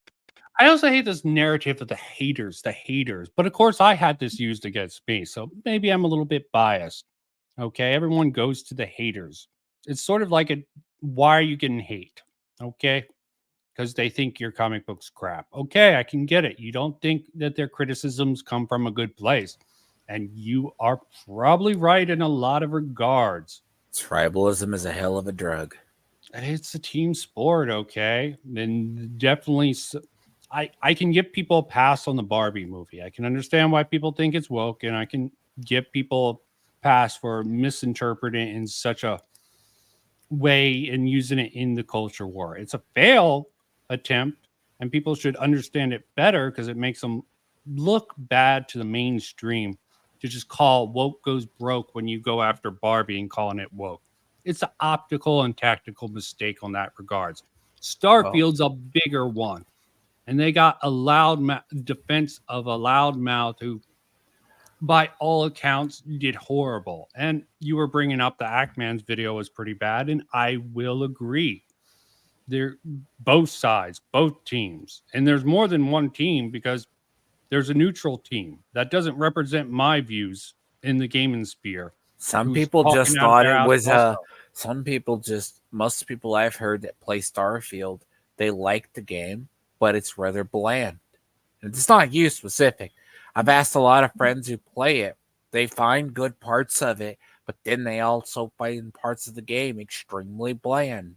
I also hate this narrative of the haters. But of course, I had this used against me. So maybe I'm a little bit biased. Okay. Everyone goes to the haters. It's sort of like why are you getting hate? Okay. Because they think your comic book's crap. Okay. I can get it. You don't think that their criticisms come from a good place. And you are probably right in a lot of regards. Tribalism is a hell of a drug. It's a team sport, okay? And definitely, I can give people a pass on the Barbie movie. I can understand why people think it's woke, and I can give people a pass for misinterpreting it in such a way and using it in the culture war. It's a fail attempt, and people should understand it better because it makes them look bad to the mainstream to just call woke goes broke when you go after Barbie and calling it woke. It's an optical and tactical mistake on that regards. Starfield's a bigger one. And they got a defense of a loudmouth who, by all accounts, did horrible. And you were bringing up the Ackman's video was pretty bad, and I will agree. They're both sides, both teams. And there's more than one team because there's a neutral team that doesn't represent my views in the gaming sphere. Some who's people just talking out thought their it ass was also. most people I've heard that play Starfield, they like the game, but it's rather bland. And it's not you specific. I've asked a lot of friends who play it. They find good parts of it, but then they also find parts of the game extremely bland.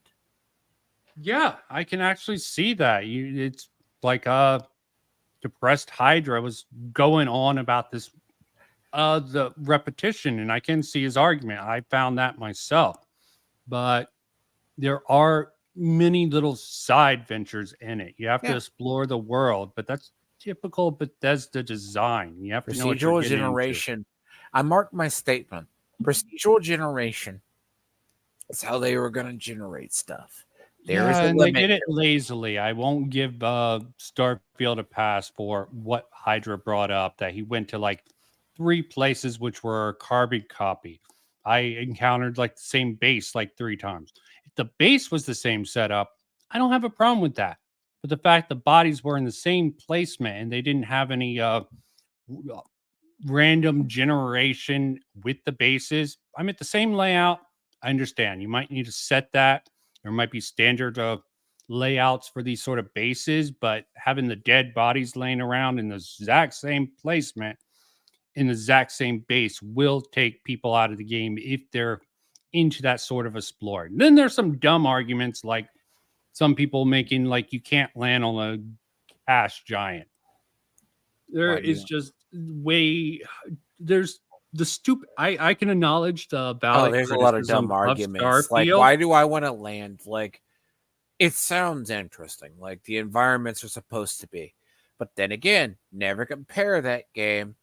Yeah, I can actually see that. It's like depressed Hydra was going on about this the repetition, and I can see his argument. I found that myself. But there are many little side ventures in it. You have to explore the world, but that's typical Bethesda design. You have to know what you're Procedural getting generation. I marked my statement. Procedural generation is how they were going to generate stuff. There is a and they limit. did it lazily. I won't give Starfield a pass for what Hydra brought up, that he went to like 3 places which were a carbon copy. I encountered like the same base like 3 times. If the base was the same setup, I don't have a problem with that. But the fact the bodies were in the same placement and they didn't have any random generation with the bases, I'm at the same layout. I understand you might need to set that. There might be standard layouts for these sort of bases, but having the dead bodies laying around in the exact same placement in the exact same base will take people out of the game if they're into that sort of explore. Then there's some dumb arguments like some people making like you can't land on a cash giant. There is just way there's the stupid. I can acknowledge the valid. There's a lot of dumb arguments. Like, why do I want to land? Like, it sounds interesting. Like the environments are supposed to be, but then again, never compare that game.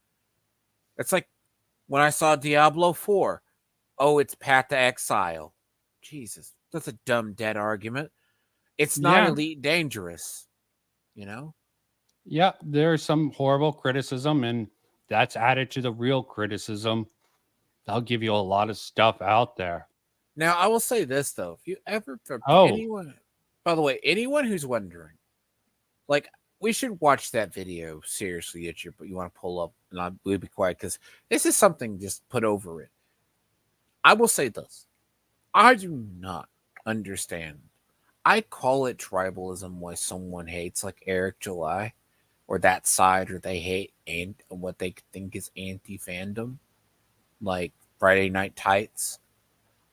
It's like when I saw Diablo 4. Oh, it's Path to Exile. Jesus, that's a dumb dead argument. It's not Elite Dangerous, you know? Yeah, there's some horrible criticism, and that's added to the real criticism. They'll give you a lot of stuff out there. Now, I will say this, though. If you ever, anyone, by the way, anyone who's wondering, like, we should watch that video seriously that you want to pull up, and we'll be quiet because this is something just put over it. I will say this. I do not understand. I call it tribalism why someone hates like Eric July or that side, or they hate and what they think is anti-fandom, like Friday Night Tights.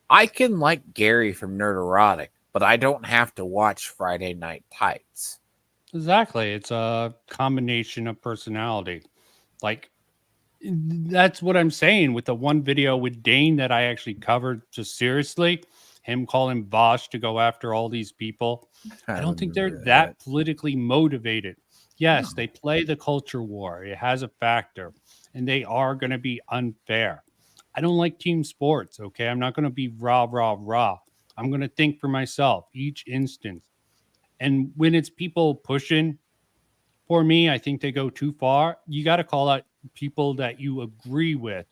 I can like Gary from Nerderotic, but I don't have to watch Friday Night Tights. Exactly. It's a combination of personality. Like, that's what I'm saying with the one video with Dane that I actually covered just seriously. Him calling Vosh to go after all these people. I don't think they're that politically motivated. Yes, they play the culture war. It has a factor, and they are going to be unfair. I don't like team sports, okay? I'm not going to be rah, rah, rah. I'm going to think for myself each instance. And when it's people pushing for me, I think they go too far. You got to call out people that you agree with.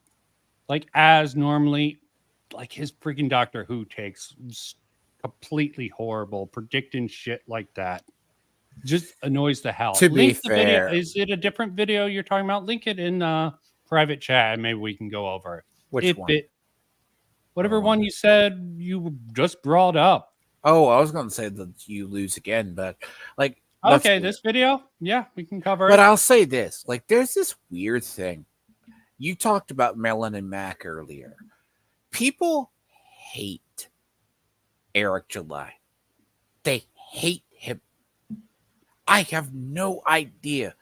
Like as normally, like his freaking Doctor Who takes completely horrible, predicting shit like that. Just annoys the hell. To be fair, video. Is it a different video you're talking about? Link it in private chat and maybe we can go over it. Which one? Whatever one you said you just brought up. Oh, I was going to say that you lose again, but like, okay, this video, yeah, we can cover it. But I'll say this: like, there's this weird thing. You talked about Melon and Mac earlier. People hate Eric July. They hate him. I have no idea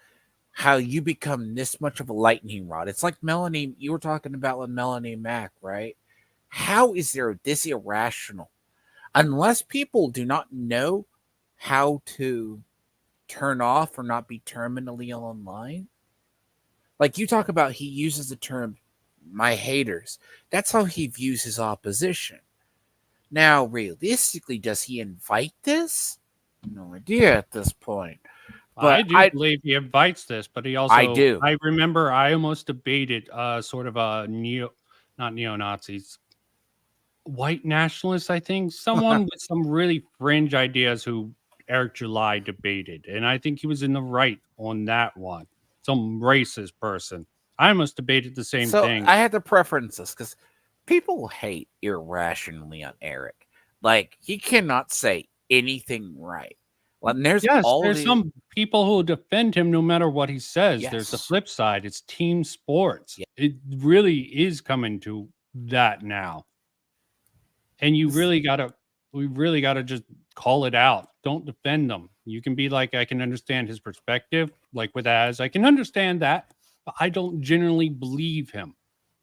how you become this much of a lightning rod. It's like Melanie, you were talking about with Melanie Mac, right? How is there this irrational? Unless people do not know how to turn off or not be terminally online. Like you talk about, he uses the term my haters. That's how he views his opposition. Now, realistically, does he invite this? No idea at this point. I But do believe he invites this, but he also I do. I remember I almost debated sort of a not neo-Nazis, white nationalists, I think. Someone with some really fringe ideas who Eric July debated. And I think he was in the right on that one. Some racist person. I almost debated the same So thing. I had to preference this because people hate irrationally on Eric. Like, he cannot say anything right. Well, and there's Yes, all there's these, some people who defend him no matter what he says. There's the Yes. flip side. It's team sports. Yeah. It really is coming to that now. And we really gotta just call it out. Don't defend them. You can be like, I can understand his perspective, like with Az. I can understand that, but I don't generally believe him.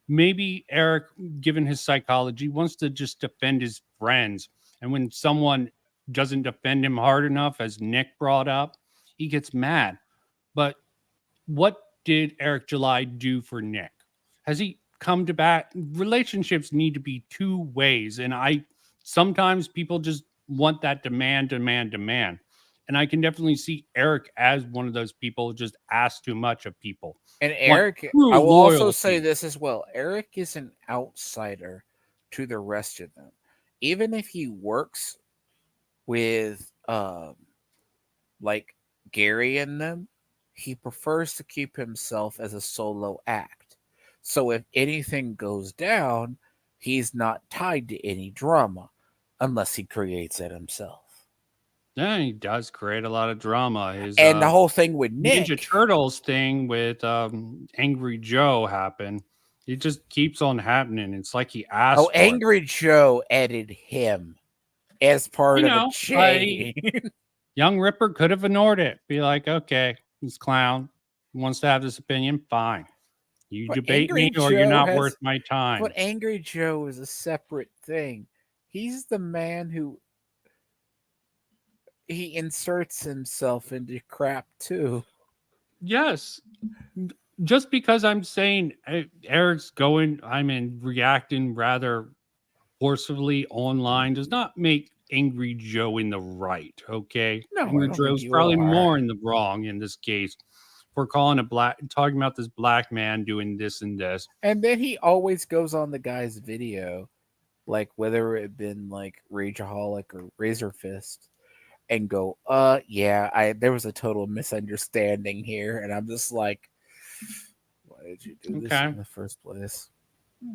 Maybe Eric, given his psychology, wants to just defend his friends. And when someone doesn't defend him hard enough, as Nick brought up, he gets mad. But what did Eric July do for Nick? Has he come to bat? Relationships need to be two ways. And sometimes people just want that demand. And I can definitely see Eric as one of those people who just ask too much of people. and Want Eric, true I will also say loyalty. this as well. Eric is an outsider to the rest of them. Even if he works with like Gary and them, he prefers to keep himself as a solo act. So if anything goes down, he's not tied to any drama unless he creates it himself. Yeah, he does create a lot of drama. His And the whole thing with Ninja Nick, Turtles thing with Angry Joe happened. It just keeps on happening. It's like he asked for it. Angry Joe added him as part You of a know, chain. Young Ripper could have ignored it. Be like, okay, this clown wants to have this opinion. Fine. You But debate Angry me or you're Joe not has- worth my time. But Angry Joe is a separate thing. He's the man who he inserts himself into crap too. Yes. Just because I'm saying Eric's reacting rather forcefully online does not make Angry Joe in the right, okay? No, I Angry don't think Joe's you probably are. more in the wrong in this case for talking about this black man doing this and this. And then he always goes on the guy's video, like whether it had been like Rageaholic or Razor Fist, and go, there was a total misunderstanding here. And I'm just like, why did you do this Okay. in the first place?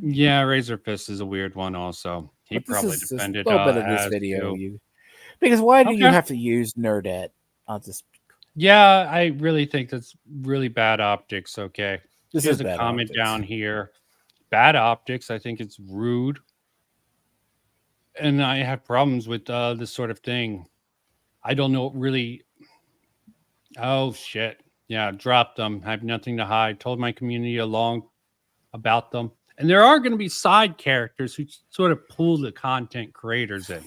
Yeah, Razor Fist is a weird one also. He But this probably is just defended a little bit of this Az, video. too. Because why do you Okay. have to use Nerdette? I'll just Yeah, I really think that's really bad optics, okay? This Here's is a bad comment optics. down here. Bad optics. I think it's rude. And I have problems with this sort of thing. I don't know really. Oh, shit. Yeah, dropped them. I have nothing to hide. Told my community along about them. And there are going to be side characters who sort of pull the content creators in.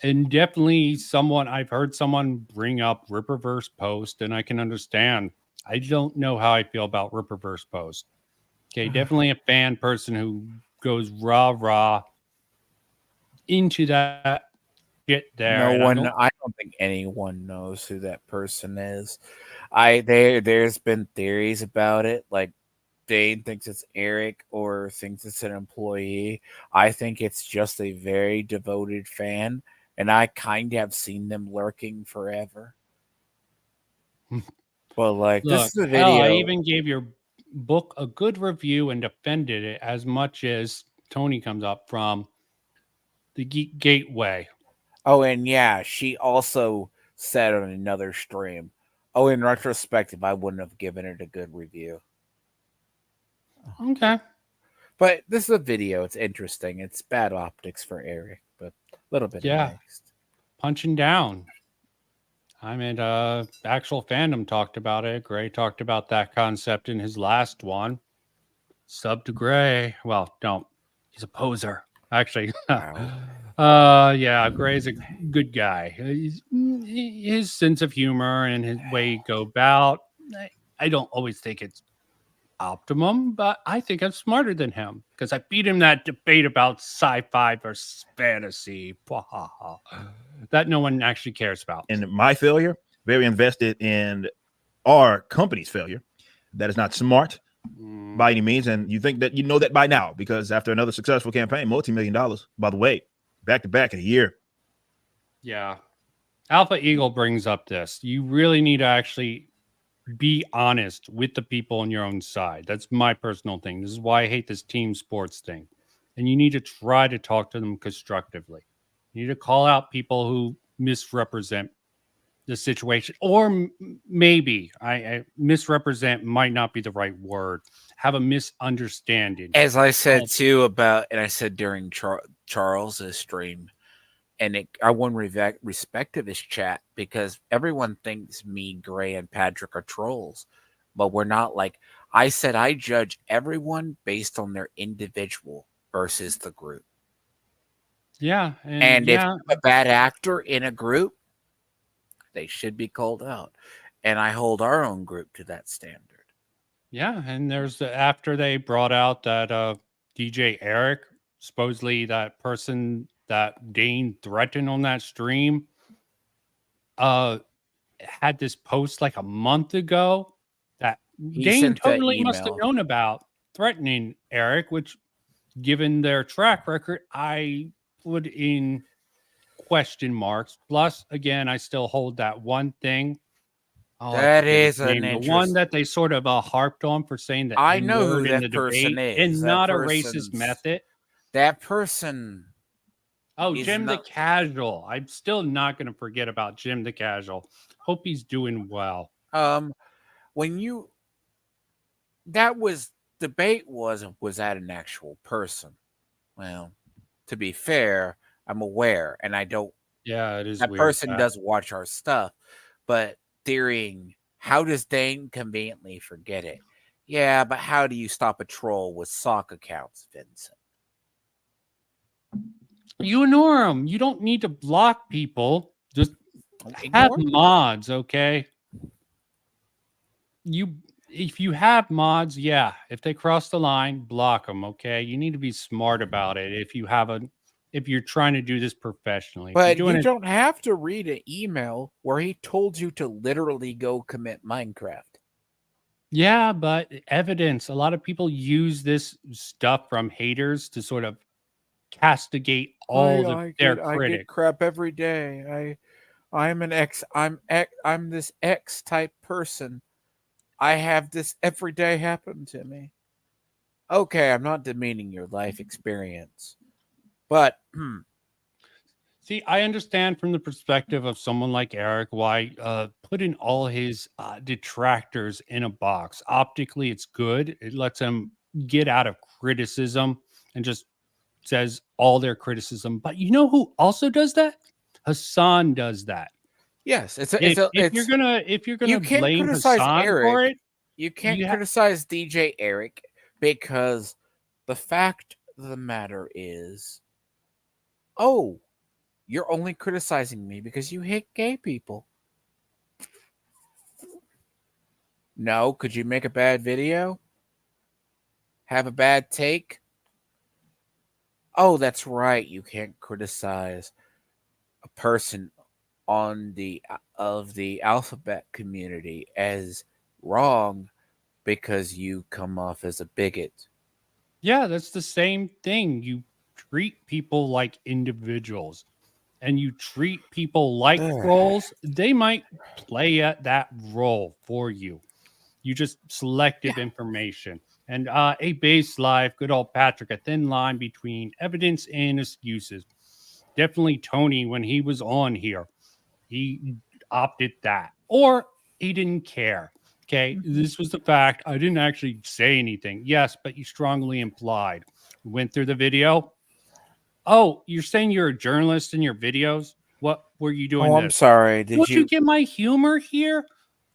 And definitely I've heard someone bring up Ripperverse Post, and I can understand. I don't know how I feel about Ripperverse Post. Okay, definitely a fan person who goes rah into that shit there. and I don't think anyone knows who that person is. There's been theories about it, like Dane thinks it's Eric or thinks it's an employee. I think it's just a very devoted fan, and I kind of have seen them lurking forever. But like, Look, this is a hell, video. I even gave your book a good review and defended it as much as Tony comes up from the Geek Gateway. Oh, and yeah, she also said on another stream, oh, in retrospective, I wouldn't have given it a good review. Okay. But this is a video. It's interesting. It's bad optics for Eric, but a little bit Yeah. of mixed. Punching down. I mean, actual fandom talked about it. Gray talked about that concept in his last one. Sub to Gray. Well, don't. He's a poser. Actually. Yeah, Gray's a good guy. His sense of humor and his way he go about, I don't always think it's optimum, but I think I'm smarter than him because I beat him that debate about sci-fi versus fantasy. That no one actually cares about. And my failure, very invested in our company's failure. That is not smart by any means. And you think that you know that by now, because after another successful campaign, multi-million dollars, by the way, back to back in a year. Yeah. Alpha Eagle brings up this. You really need to actually be honest with the people on your own side. That's my personal thing. This is why I hate this team sports thing. And you need to try to talk to them constructively. You need to call out people who misrepresent the situation, or maybe I misrepresent might not be the right word. Have a misunderstanding. As I said too about, and I said during Charles's stream, and I won respect to this chat because everyone thinks me, Gray, and Patrick are trolls, but we're not. Like I said, I judge everyone based on their individual versus the group. Yeah, and if a bad actor in a group, they should be called out, and I hold our own group to that standard. Yeah, and there's after they brought out that DJ Eric, supposedly that person that Dane threatened on that stream, had this post like a month ago that Dane totally must have known about, threatening Eric, which, given their track record, I put in question marks. Plus, again, I still hold that one thing. That is the one that they sort of harped on for saying that I know who that person is, and not a racist method. That person. Oh, Jim the Casual. I'm still not going to forget about Jim the Casual. Hope he's doing well. When you that was debate was that an actual person? Well, to be fair, I'm aware, and I don't. Yeah, it is. That person does watch our stuff, but theorying, how does Dane conveniently forget it? Yeah, but how do you stop a troll with sock accounts, Vincent? You ignore them. You don't need to block people. Just have mods, okay? If you have mods, yeah. If they cross the line, block them, okay? You need to be smart about it. If you're trying to do this professionally, but you don't have to read an email where he told you to literally go commit Minecraft. Yeah, but evidence. A lot of people use this stuff from haters to sort of castigate all their critics. I get crap every day. I'm this X type person. I have this every day happen to me. Okay, I'm not demeaning your life experience. But see, I understand from the perspective of someone like Eric why putting all his detractors in a box. Optically, it's good. It lets him get out of criticism and just says all their criticism. But you know who also does that? Hassan does that. Yes, if you're gonna blame Hassan Eric for it, you can't criticize DJ Eric because the fact of the matter is, oh, you're only criticizing me because you hate gay people. No, could you make a bad video? Have a bad take? Oh, that's right. You can't criticize a person of the alphabet community as wrong because you come off as a bigot. Yeah, that's the same thing. You treat people like individuals and you treat people like roles. They might play at that role for you. You just selective information. And a base life, good old Patrick, a thin line between evidence and excuses. Definitely Tony, when he was on here, he opted that. Or he didn't care. Okay, this was the fact. I didn't actually say anything. Yes, but you strongly implied. Went through the video. Oh, you're saying you're a journalist in your videos? What were you doing? Oh, I'm sorry. Don't you get my humor here?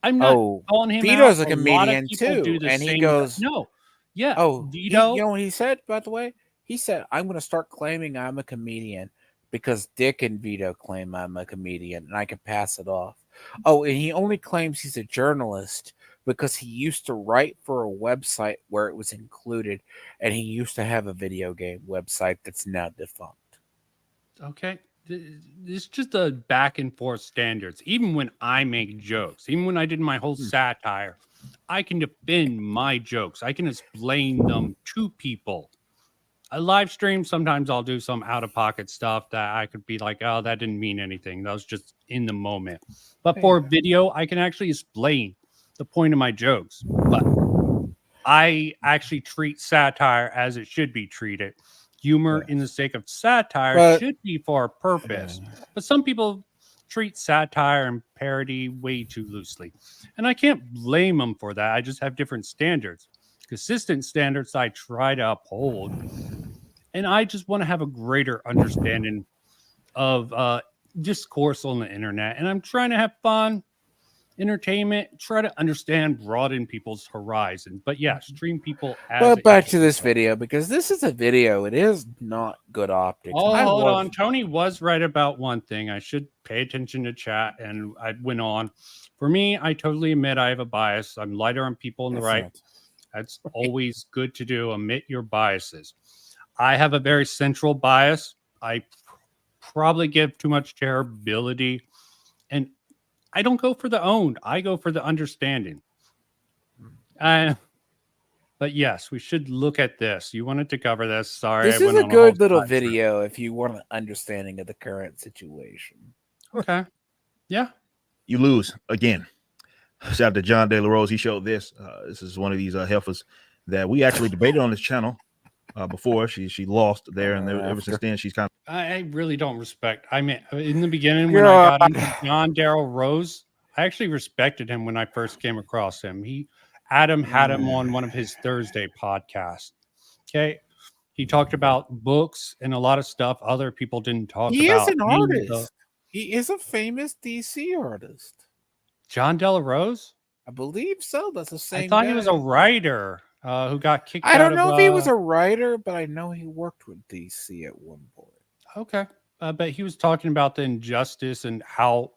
I'm not calling him Vito's out. a comedian too, and he goes, "No, yeah." Oh, Vito. You know what he said? By the way, he said, "I'm going to start claiming I'm a comedian because Dick and Vito claim I'm a comedian, and I can pass it off." Oh, and he only claims he's a journalist because he used to write for a website where it was included, and he used to have a video game website that's now defunct. Okay. It's just a back and forth standards. Even when I make jokes, even when I did my whole satire, I can defend my jokes. I can explain them to people. A live stream, sometimes I'll do some out of pocket stuff that I could be like, oh, that didn't mean anything. That was just in the moment. But for video, I can actually explain the point of my jokes. But I actually treat satire as it should be treated. Humor in the sake of satire should be for a purpose. But some people treat satire and parody way too loosely. And I can't blame them for that. I just have different standards. Consistent standards I try to uphold. And I just want to have a greater understanding of discourse on the internet. And I'm trying to have fun, entertainment, try to understand, broaden people's horizon. But yeah, stream people as But back to this video, because this is a video. It is not good optics. Oh, hold on. Tony was right about one thing. I should pay attention to chat, and I went on. For me, I totally admit I have a bias. I'm lighter on people on the right. That's always good to do. Admit your biases. I have a very central bias. I probably give too much terribility, and I don't go for the owned. I go for the understanding. But yes, we should look at this. You wanted to cover this. Sorry. This is a good little video if you want an understanding of the current situation. Okay. Yeah. You lose again. Shout out to John De La Rose. He showed this. This is one of these heifers that we actually debated on this channel before. She lost there, and ever since then she's kind of. I really don't respect. I mean, in the beginning when I got into John Darrell Rose, I actually respected him when I first came across him. Adam had him on one of his Thursday podcasts. Okay. He talked about books and a lot of stuff other people didn't talk about. He is an artist. He is a famous DC artist. John De La Rose? I believe so. That's the same. I thought he was a writer who got kicked out. I don't know if he was a writer, but I know he worked with DC at one point. Okay. But he was talking about the injustice and how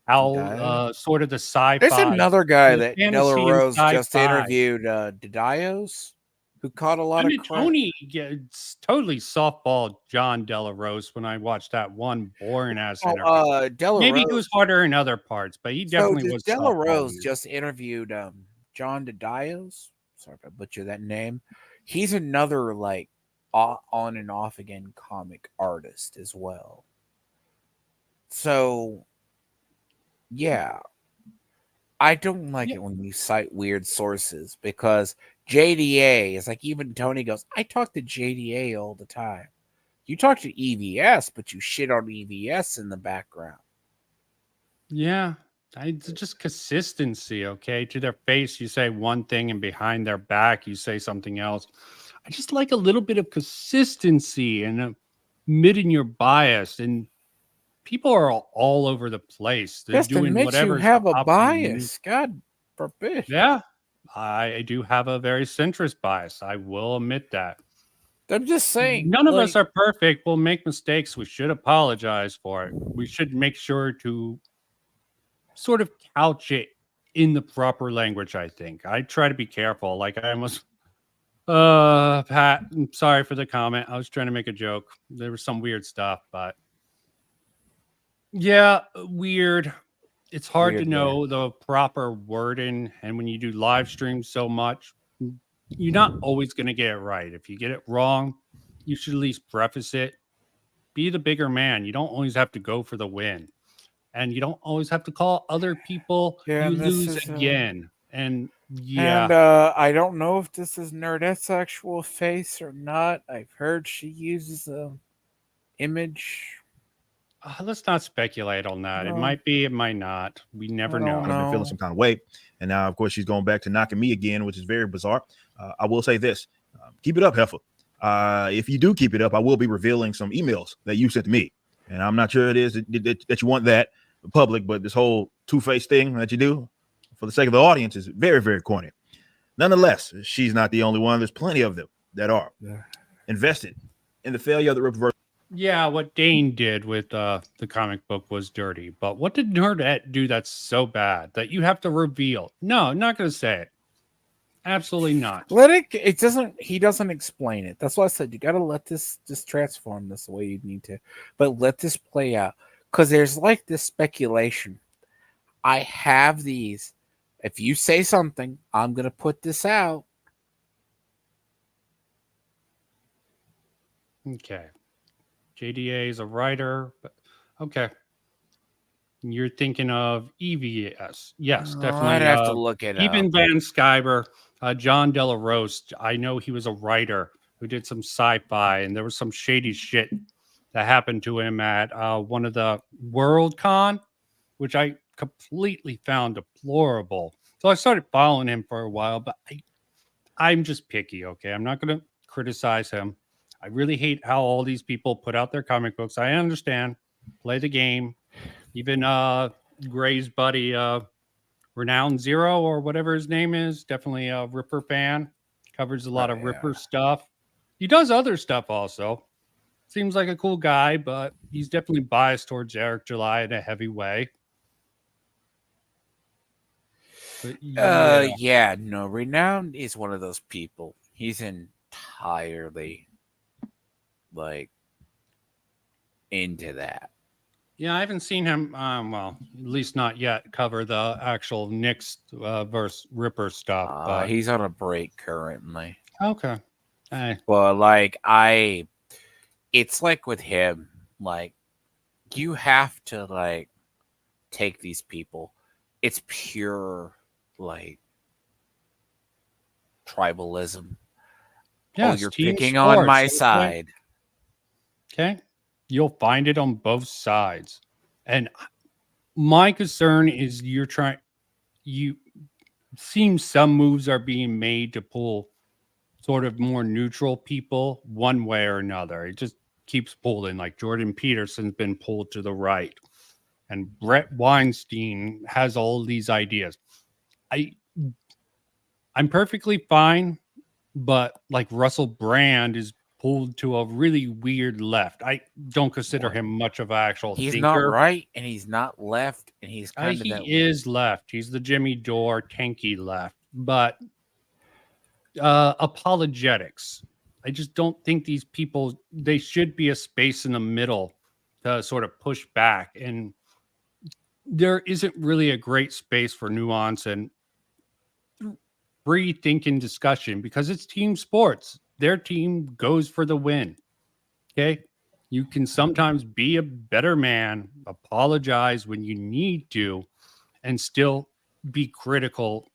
sort of the sci-fi. There's another guy that De La Rose just interviewed, Didios, who caught a lot of crap. Tony gets totally softballed John De La Rose when I watched that one boring ass interview. Maybe he was harder in other parts, but he definitely was. De La Rose just interviewed John Didios. Sorry if I butchered that name. He's another like on and off again comic artist as well. So yeah, I don't like it when you cite weird sources, because JDA is like, even Tony goes, I talk to JDA all the time. You talk to EVS, but you shit on EVS in the background. Yeah, it's just consistency, okay? To their face, you say one thing, and behind their back, you say something else. I just like a little bit of consistency and admitting your bias. And people are all over the place. They're just doing whatever. You have a bias. God forbid. Yeah, I do have a very centrist bias. I will admit that. I'm just saying. None of us are perfect. We'll make mistakes. We should apologize for it. We should make sure to sort of couch it in the proper language, I think. I try to be careful. Like I almost... Pat, I'm sorry for the comment. I was trying to make a joke. There was some weird stuff, but... Yeah, weird. It's hard to know the proper wording, and when you do live streams so much, you're not always going to get it right. If you get it wrong, you should at least preface it. Be the bigger man. You don't always have to go for the win, and you don't always have to call other people you lose again. And I don't know if this is Nerdette's actual face or not. I've heard she uses a image. Let's not speculate on that. It might be, it might not. We never know. I've been feeling some kind of way. And now, of course, she's going back to knocking me again, which is very bizarre. I will say this. Keep it up, Heifer. If you do keep it up, I will be revealing some emails that you sent to me. And I'm not sure it is that you want that public, but this whole two-faced thing that you do for the sake of the audience is very, very corny. Nonetheless, she's not the only one. There's plenty of them that are invested in the failure of the reverse. Yeah, what Dane did with the comic book was dirty. But what did Nerdette do that's so bad that you have to reveal? No, I'm not going to say it. Absolutely not. Let it. It doesn't. He doesn't explain it. That's why I said you got to let this just transform this the way you need to, but let this play out because there's like this speculation. I have these. If you say something, I'm gonna put this out. Okay. JDA is a writer, but okay. You're thinking of EVS. Yes, I'd definitely. have to look it Even up. Van Skyber, John Delaroste. I know he was a writer who did some sci-fi, and there was some shady shit that happened to him at one of the Worldcon, which I completely found deplorable. So I started following him for a while, but I'm just picky. Okay, I'm not going to criticize him. I really hate how all these people put out their comic books. I understand, play the game. Even Gray's buddy, Renowned Zero or whatever his name is, definitely a Ripper fan. Covers a lot of Ripper stuff. He does other stuff also. Seems like a cool guy, but he's definitely biased towards Eric July in a heavy way. But Yeah, no. Renowned is one of those people. He's entirely like into that. Yeah, I haven't seen him. Well, at least not yet. Cover the actual Knicks versus Ripper stuff. But He's on a break currently. okay. Well, it's like with him, like you have to like take these people. It's pure like tribalism. Yes, you're team picking on my sports, okay. side. Okay. You'll find it on both sides. And my concern is you seem some moves are being made to pull sort of more neutral people one way or another. It just keeps pulling. Like Jordan Peterson's been pulled to the right. And Brett Weinstein has all these ideas. I'm perfectly fine, but like Russell Brand is pulled to a really weird left. I don't consider him much of an actual He's thinker. not right and he's not left and he's kind of He is left. He's the Jimmy Dore tanky left, but apologetics. I just don't think these people, they should be a space in the middle to sort of push back. And there isn't really a great space for nuance and free thinking discussion because it's team sports. Their team goes for the win. Okay. You can sometimes be a better man, apologize when you need to, and still be critical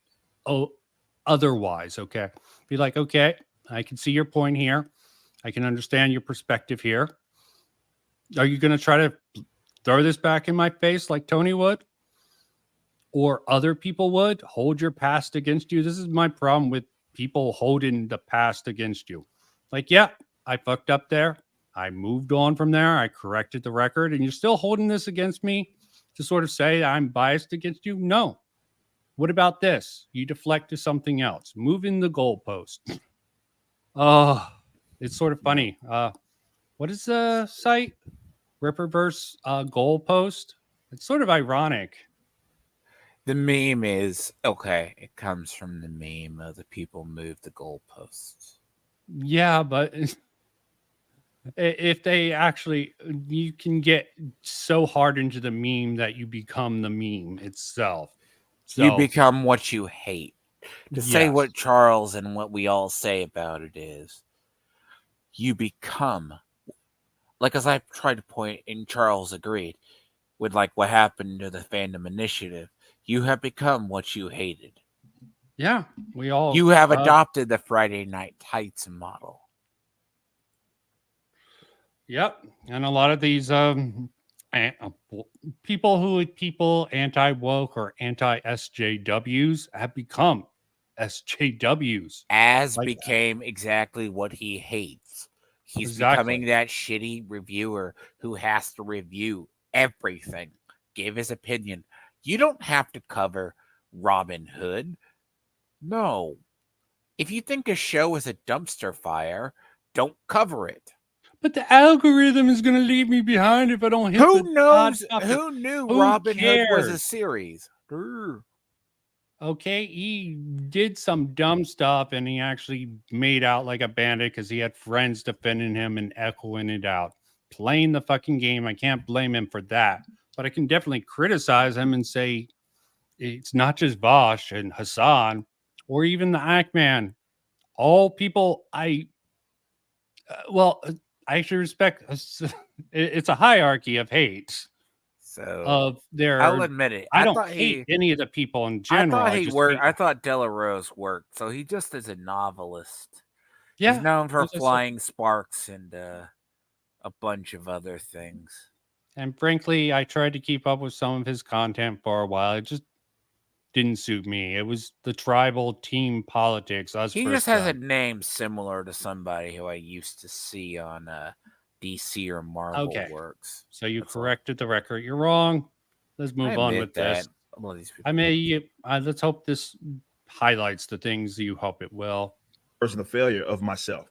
otherwise. Okay. Be like, okay, I can see your point here. I can understand your perspective here. Are you going to try to throw this back in my face like Tony would? Or other people would hold your past against you? This is my problem with people holding the past against you. Like, yeah, I fucked up there. I moved on from there. I corrected the record, and you're still holding this against me to sort of say I'm biased against you? No. What about this? You deflect to something else. Move in the goalpost. Oh, it's sort of funny. What is the site? Ripperverse goalpost. It's sort of ironic. The meme is okay. It comes from the meme of the people move the goalposts. Yeah, but if they actually, you can get so hard into the meme that you become the meme itself. So, you become what you hate. To say yes. what Charles and what we all say about it is, you become, like as I tried to point, and Charles agreed, with like what happened to the fandom initiative. You have become what you hated. Yeah, we all. You have adopted the Friday Night Tights model. Yep, and a lot of these people anti-woke or anti-SJWs have become SJWs. As Like became exactly what he hates. He's Exactly. becoming that shitty reviewer who has to review everything, give his opinion. You don't have to cover Robin Hood. No. If you think a show is a dumpster fire, don't cover it. but the algorithm is going to leave me behind if I don't hit the Who knows? hot topic." Who knew Who Robin Hood was a cares? series? Grr. Okay, he did some dumb stuff and he actually made out like a bandit because he had friends defending him and echoing it out. Playing the fucking game. I can't blame him for that. But I can definitely criticize him and say it's not just Vosh and Hassan or even the Ackman. All people I actually respect. It's a hierarchy of hate So of their. I'll admit it. I I don't thought hate he. any of the people in I general. thought he just worked. hate- I thought Delarose worked. So he just is a novelist. yeah, He's known for as I said. flying sparks and a bunch of other things. And frankly, I tried to keep up with some of his content for a while. It just didn't suit me. It was the tribal team politics. He just has a name similar to somebody who I used to see on DC or Marvel Okay. works. So you That's all. corrected the record. You're wrong. Let's I move on admit with that. this. Well, these people- I may. Let's hope this highlights the things you hope it will. Personal failure of myself.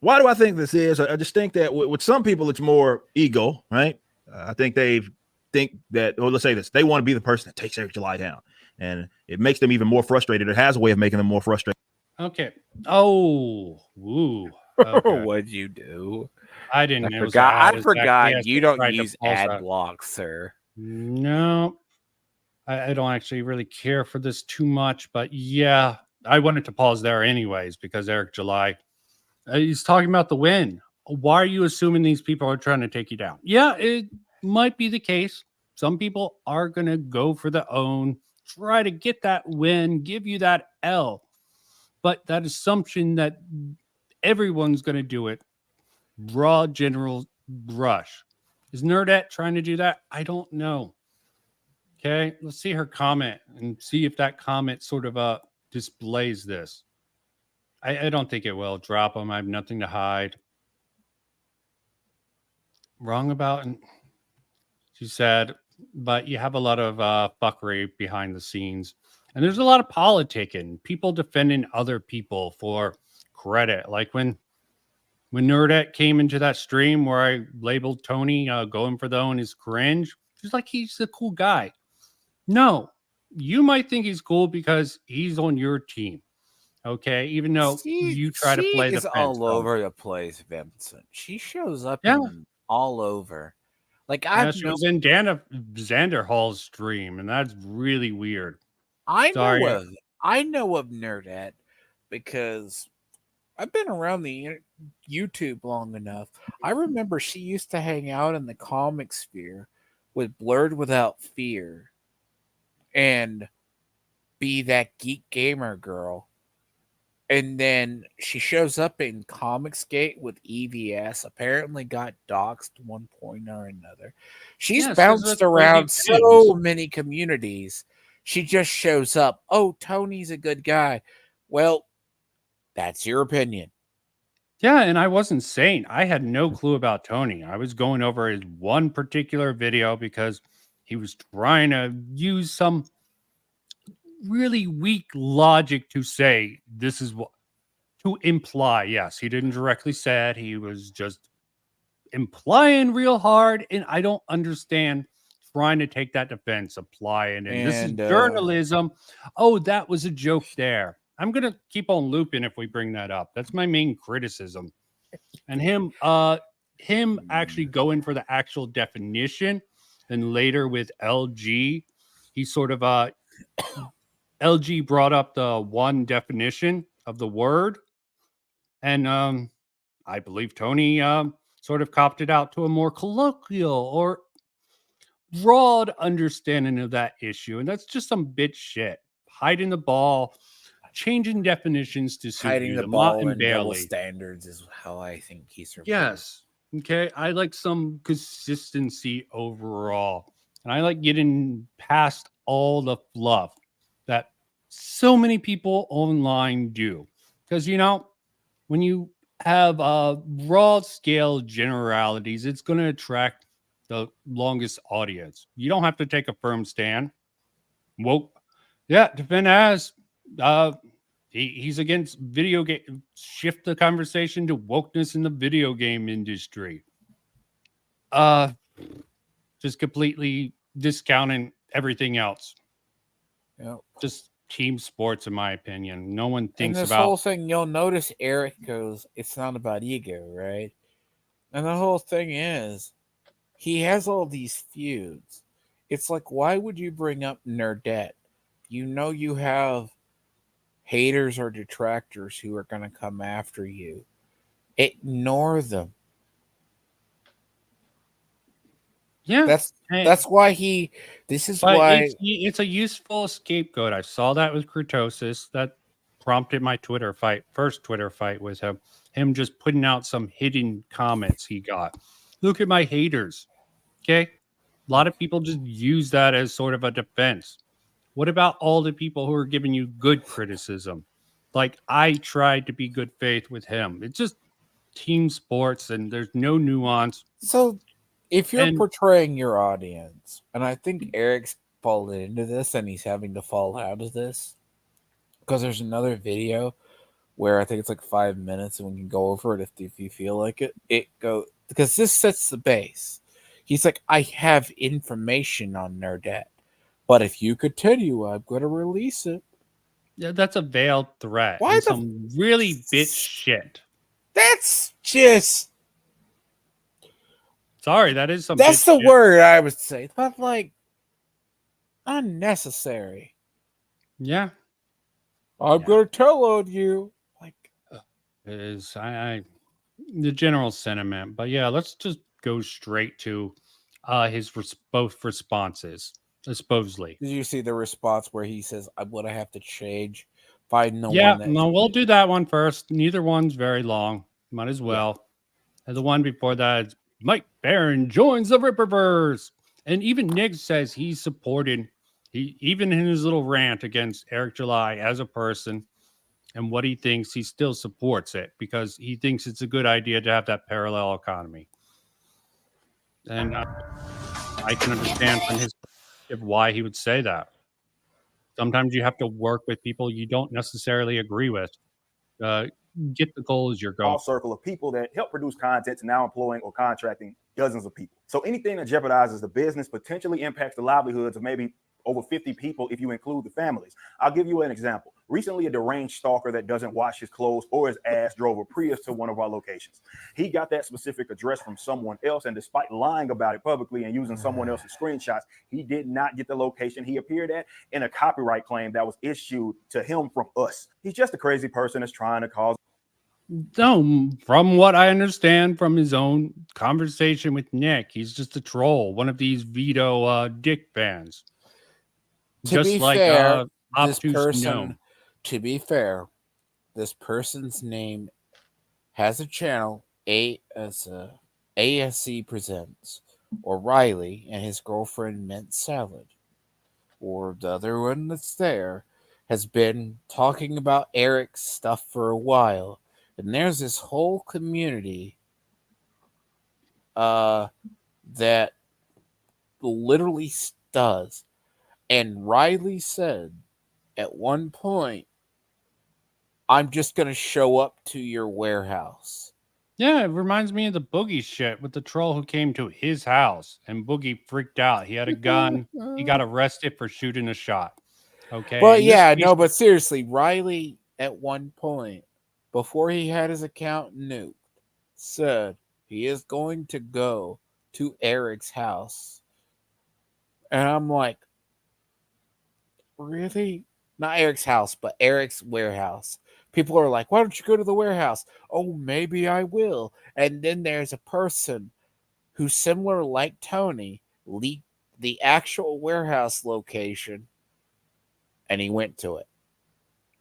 Why do I think this is? I just think that with some people, it's more ego, right? I think they think that, or let's say this, they want to be the person that takes every July down. And it makes them even more frustrated. It has a way of making them more frustrated. Okay. Oh, woo. Okay. What'd you do? I didn't. I it was forgot. ad. I It's forgot actually- you I tried don't to use pause ad that. blocks, sir. No, I don't actually really care for this too much, but yeah, I wanted to pause there anyways because Eric July, he's talking about the win. Why are you assuming these people are trying to take you down? Yeah, it might be the case. Some people are going to go for the own, try to get that win, give you that L. But that assumption that everyone's going to do it, raw general brush. Is Nerdette trying to do that? I don't know. Okay, let's see her comment and see if that comment sort of displays this. I don't think it will. Drop them. I have nothing to hide. Wrong about, she said, but you have a lot of fuckery behind the scenes. And there's a lot of politicking, people defending other people for credit. Like when Nerdette came into that stream where I labeled Tony going for the own is cringe, she's like, he's a cool guy. No, you might think he's cool because he's on your team. Okay, even though you try to play the is fence all from him. over the place, Vincent. She shows up Yeah. in all over. Like Yeah, she was in Xander Hall's stream, and that's really weird. I Sorry. know of Nerdette because I've been around the YouTube long enough. I remember she used to hang out in the comic sphere with Blurred Without Fear and be that geek gamer girl. And then she shows up in Comicsgate with EVS, apparently got doxxed one point or another. She's Yeah, bounced that's around crazy so things. many communities. She just shows up. Oh, Tony's a good guy. Well, that's your opinion. Yeah, and I wasn't saying I had no clue about Tony. I was going over his one particular video because he was trying to use some really weak logic to say this is what to imply. Yes, he didn't directly say it. He was just implying real hard, and I don't understand trying to take that defense, apply it, and this is And, journalism. Oh, that was a joke there. I'm gonna keep on looping if we bring that up. That's my main criticism. And him actually going for the actual definition, and later with LG, he sort of LG brought up the one definition of the word, and I believe Tony sort of copped it out to a more colloquial or broad understanding of that issue, and that's just some bitch shit. Hiding the ball, changing definitions to suit Hiding you, the Mott ball and and double Bailey. standards is how I think he's Yes. Okay. I like some consistency overall. And I like getting past all the fluff that so many people online do. Because, when you have raw scale generalities, it's going to attract the longest audience. You don't have to take a firm stand. Well, yeah, defend as He's against video game. Shift the conversation to wokeness in the video game industry. Just completely discounting everything else. Yep. Just team sports, in my opinion. No one And thinks this about whole thing, you'll notice Eric goes, it's not about ego, right? And the whole thing is, he has all these feuds. It's like, why would you bring up Nerdette? You know you have haters or detractors who are going to come after you. Ignore them. Yeah, That's why he. This is but why it's a useful scapegoat. I saw that with Kurtosis. That prompted my first Twitter fight with him. Him just putting out some hidden comments he got. Look at my haters. Okay, a lot of people just use that as sort of a defense. What about all the people who are giving you good criticism? Like I tried to be good faith with him. It's just team sports, and there's no nuance. So, if you're And- portraying your audience, and I think Eric's fallen into this and he's having to fall out of this, because there's another video where I think it's like 5 minutes and we can go over it if you feel like it. Because this sets the base. He's like, I have information on Nerdette, but if you continue, I'm going to release it. Yeah, that's a veiled threat. Why and the- some really bitch shit. That's just. Sorry, that is some. That's bitch the shit. word I would say. But like, unnecessary. Yeah, I'm going to tell on you. Like, it is. I the general sentiment, but yeah, let's just go straight to his both responses. Supposedly, did you see the response where he says, I'm going to have to change? Find the yeah. one that. No, we'll do that one first. Neither one's very long. Might as well. And the one before that, is Mike Barron joins the Ripperverse, and even Nick says he's supported. He even in his little rant against Eric July as a person. And what he thinks, he still supports it because he thinks it's a good idea to have that parallel economy. And I can understand from his perspective why he would say that. Sometimes you have to work with people you don't necessarily agree with. Get the goals you're going. Small circle of people that help produce content to now employing or contracting dozens of people. So anything that jeopardizes the business potentially impacts the livelihoods of maybe over 50 people if you include the families. I'll give you an example. Recently, a deranged stalker that doesn't wash his clothes or his ass drove a Prius to one of our locations. He got that specific address from someone else, and despite lying about it publicly and using someone else's screenshots, he did not get the location he appeared at in a copyright claim that was issued to him from us. He's just a crazy person that's trying to cause. No, from what I understand from his own conversation with Nick, he's just a troll, one of these veto dick fans. To Just be like fair, this obtuse person, gnome. to be fair, this person's name has a channel, ASC Presents, or Riley and his girlfriend Mint Salad, or the other one that's there, has been talking about Eric's stuff for a while. And there's this whole community that literally does. And Riley said at one point, I'm just going to show up to your warehouse. Yeah, it reminds me of the Boogie shit with the troll who came to his house and Boogie freaked out. He had a gun. He got arrested for shooting a shot. Okay. Well, In this yeah, case- no, but seriously, Riley at one point, before he had his account nuked, said he is going to go to Eric's house. And I'm like, really? Not Eric's house, but Eric's warehouse. People are like, why don't you go to the warehouse? Oh, maybe I will. And then there's a person who's similar like Tony, leaked the actual warehouse location, and he went to it.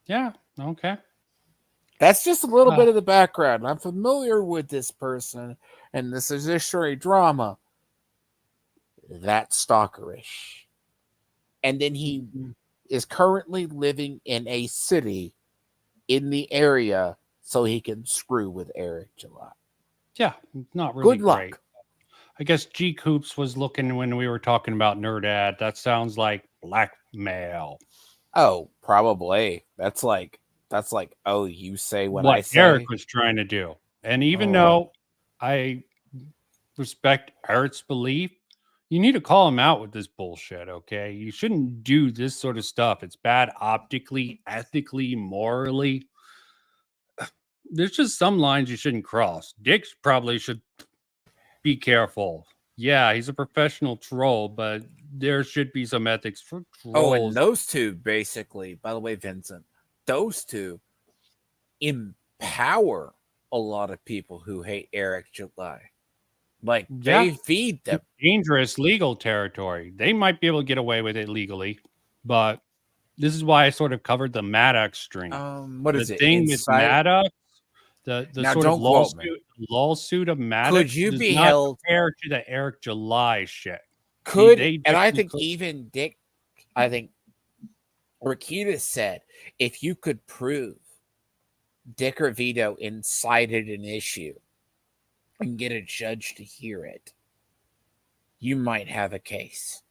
Yeah. Okay. That's just a little bit of the background. I'm familiar with this person, and this is history drama. That's stalkerish. And then he is currently living in a city in the area so he can screw with Eric July. Yeah. Not really Good luck. great. I guess G Coops was looking when we were talking about Nerd Ad. That sounds like blackmail. Oh, probably. That's like That's like, oh, you say what I what say. Eric was trying to do. And even though I respect Eric's belief, you need to call him out with this bullshit, okay? You shouldn't do this sort of stuff. It's bad optically, ethically, morally. There's just some lines you shouldn't cross. Dick probably should be careful. Yeah, he's a professional troll, but there should be some ethics for trolls. Oh, and those two, basically, by the way, Vincent, those two empower a lot of people who hate Eric July. Like, they feed them. Dangerous legal territory. They might be able to get away with it legally, but this is why I sort of covered the Maddox stream. What is the it? thing Inside? with Maddox, the Now, sort of don't quote me. lawsuit of Maddox Could you does be not held- compare to the Eric July shit. Could, They and I definitely think could. even Dick, I think Rakita said, if you could prove Dick or Vito incited an issue and get a judge to hear it, you might have a case.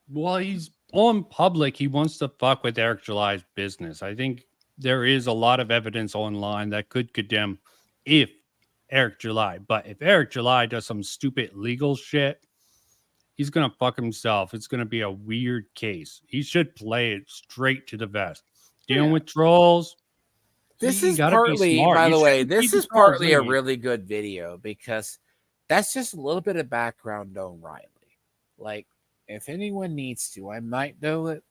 Well, he's on public. He wants to fuck with Eric July's business. I think there is a lot of evidence online that could condemn if Eric July. But if Eric July does some stupid legal shit, he's going to fuck himself. It's going to be a weird case. He should play it straight to the vest. Dealing with trolls. This you is gotta be partly, smart. by You the way, shouldn't this feed is the trolls partly a anyway. really good video because that's just a little bit of background on Riley. Like, if anyone needs to, I might know it,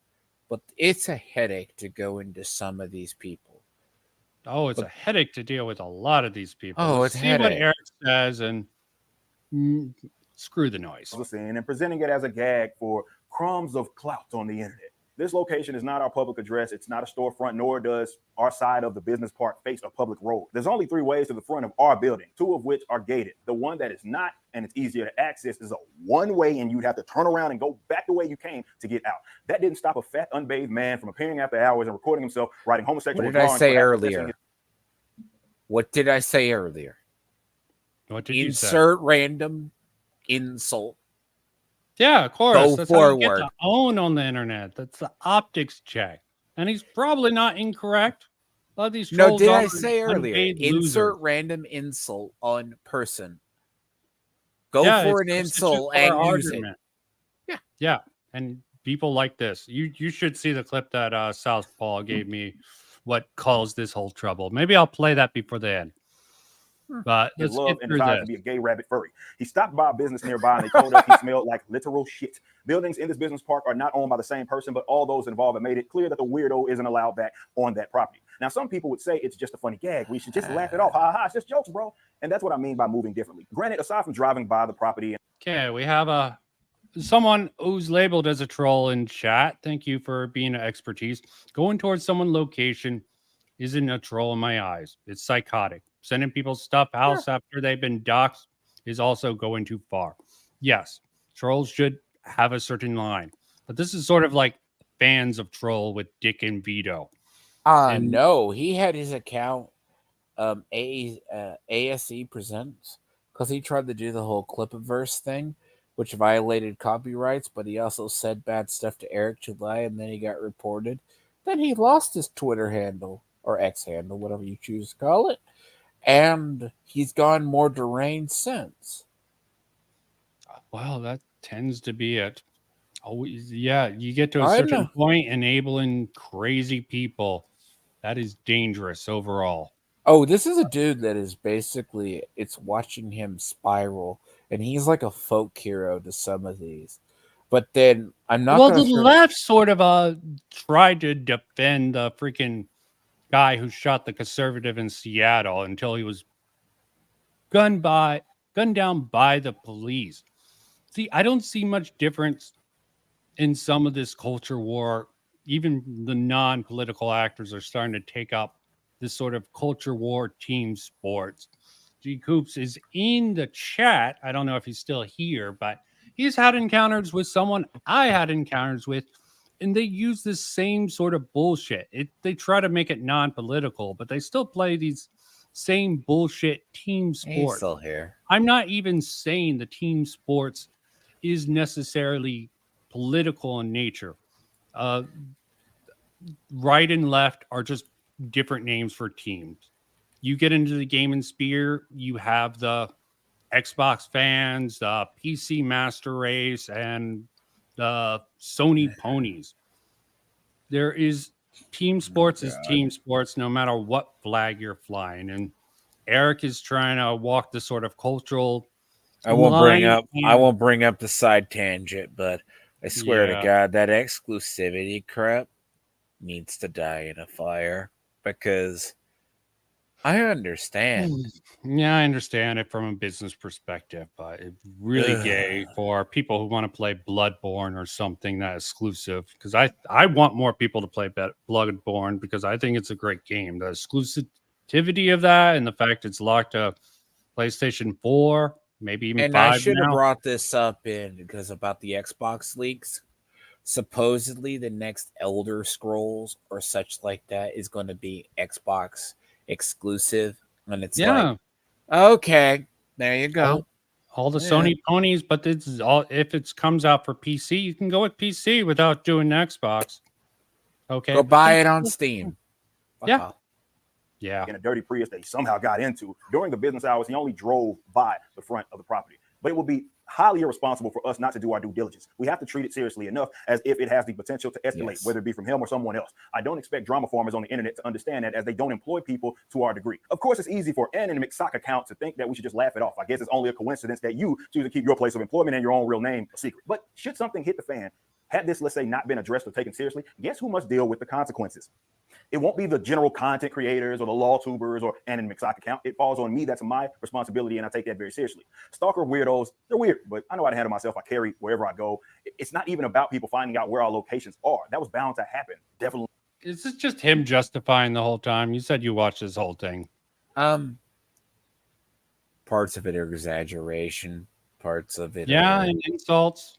but it's a headache to go into some of these people. Oh, it's a headache to deal with a lot of these people. Oh, Let's it's see what headache. Eric says and screw the noise. And presenting it as a gag for crumbs of clout on the internet. This location is not our public address. It's not a storefront, nor does our side of the business park face a public road. There's only 3 ways to the front of our building, 2 of which are gated. The one that is not, and it's easier to access, is a one-way, and you'd have to turn around and go back the way you came to get out. That didn't stop a fat, unbathed man from appearing after hours and recording himself writing homosexual What did I drawings say for earlier? What did I say earlier? What did you say? Insert random insult. Yeah, of course. Go That's how you get forward. to own on the internet. That's the optics check. And he's probably not incorrect. A lot of these No, trolls did are I say earlier? unpaid Insert losers. random insult on person. Go Yeah, for it's an substitute insult for and our use it. argument. Yeah. And people like this. You should see the clip that Southpaw gave me what caused this whole trouble. Maybe I'll play that before the end. But his let's love get and through desire this. to be a gay rabbit furry. He stopped by a business nearby and they told us he smelled like literal shit. Buildings in this business park are not owned by the same person, but all those involved have made it clear that the weirdo isn't allowed back on that property. Now, some people would say it's just a funny gag. We should just laugh it off. Ha ha, it's just jokes, bro. And that's what I mean by moving differently. Granted, aside from driving by the property. Okay, we have someone who's labeled as a troll in chat. Thank you for being an expertise. Going towards someone's location isn't a troll in my eyes. It's psychotic. Sending people stuff house after they've been doxxed is also going too far. Yes, trolls should have a certain line, but this is sort of like fans of troll with Dick and Vito. No, he had his account ASE Presents because he tried to do the whole Clipiverse thing, which violated copyrights, but he also said bad stuff to Eric July, and then he got reported. Then he lost his Twitter handle, or X handle, whatever you choose to call it, and he's gone more deranged since. Well, that tends to be it. Always, yeah, you get to a I certain know. point enabling crazy people. That is dangerous overall. Oh, this is a dude that is basically, it's watching him spiral, and he's like a folk hero to some of these. But then I'm not Well, gonna the left sort of tried to defend the freaking guy who shot the conservative in Seattle until he was gunned down by the police. See, I don't see much difference in some of this culture war. Even the non-political actors are starting to take up this sort of culture war team sports. G. Coops is in the chat. I don't know if he's still here, but he's had encounters with someone I had encounters with, and they use this same sort of bullshit. They try to make it non-political, but they still play these same bullshit team He's sports. still here. I'm not even saying the team sports is necessarily political in nature. Right and left are just different names for teams. You get into the gaming sphere, you have the Xbox fans, the PC Master Race, and the Sony Ponies. There is team sports is team sports, no matter what flag you're flying. And Eric is trying to walk the sort of cultural. I won't bring line up the side tangent, but I swear to Yeah. God, that exclusivity crap needs to die in a fire, because I understand. Yeah, I understand it from a business perspective, but it's really gay for people who want to play Bloodborne or something that exclusive. Because I want more people to play Bloodborne because I think it's a great game. The exclusivity of that and the fact it's locked to PlayStation 4, maybe even And I 5 should have now. brought this up in because about the Xbox leaks. Supposedly, the next Elder Scrolls or such like that is going to be Xbox exclusive, and it's like, okay, there you go. All the Sony ponies, but it's all if it comes out for PC, you can go with PC without doing Xbox. Okay, Go buy it on Steam. Yeah. Yeah. In a dirty Prius that he somehow got into during the business hours. He only drove by the front of the property, but it would be highly irresponsible for us not to do our due diligence. We have to treat it seriously enough as if it has the potential to escalate, whether it be from him or someone else. I don't expect drama farmers on the internet to understand that, as they don't employ people to our degree. Of course, it's easy for an anonymous sock account to think that we should just laugh it off. I guess it's only a coincidence that you choose to keep your place of employment and your own real name a secret. But should something hit the fan, had this, let's say, not been addressed or taken seriously, guess who must deal with the consequences? It won't be the general content creators or the law tubers or anonymous sock account. It falls on me. That's my responsibility, and I take that very seriously. Stalker weirdos, they're weird, but I know how to handle myself. I carry wherever I go. It's not even about people finding out where our locations are. That was bound to happen. Definitely. Is this just him justifying the whole time? You said you watched this whole thing. Parts of it are exaggeration. Parts of it Yeah, are... and insults.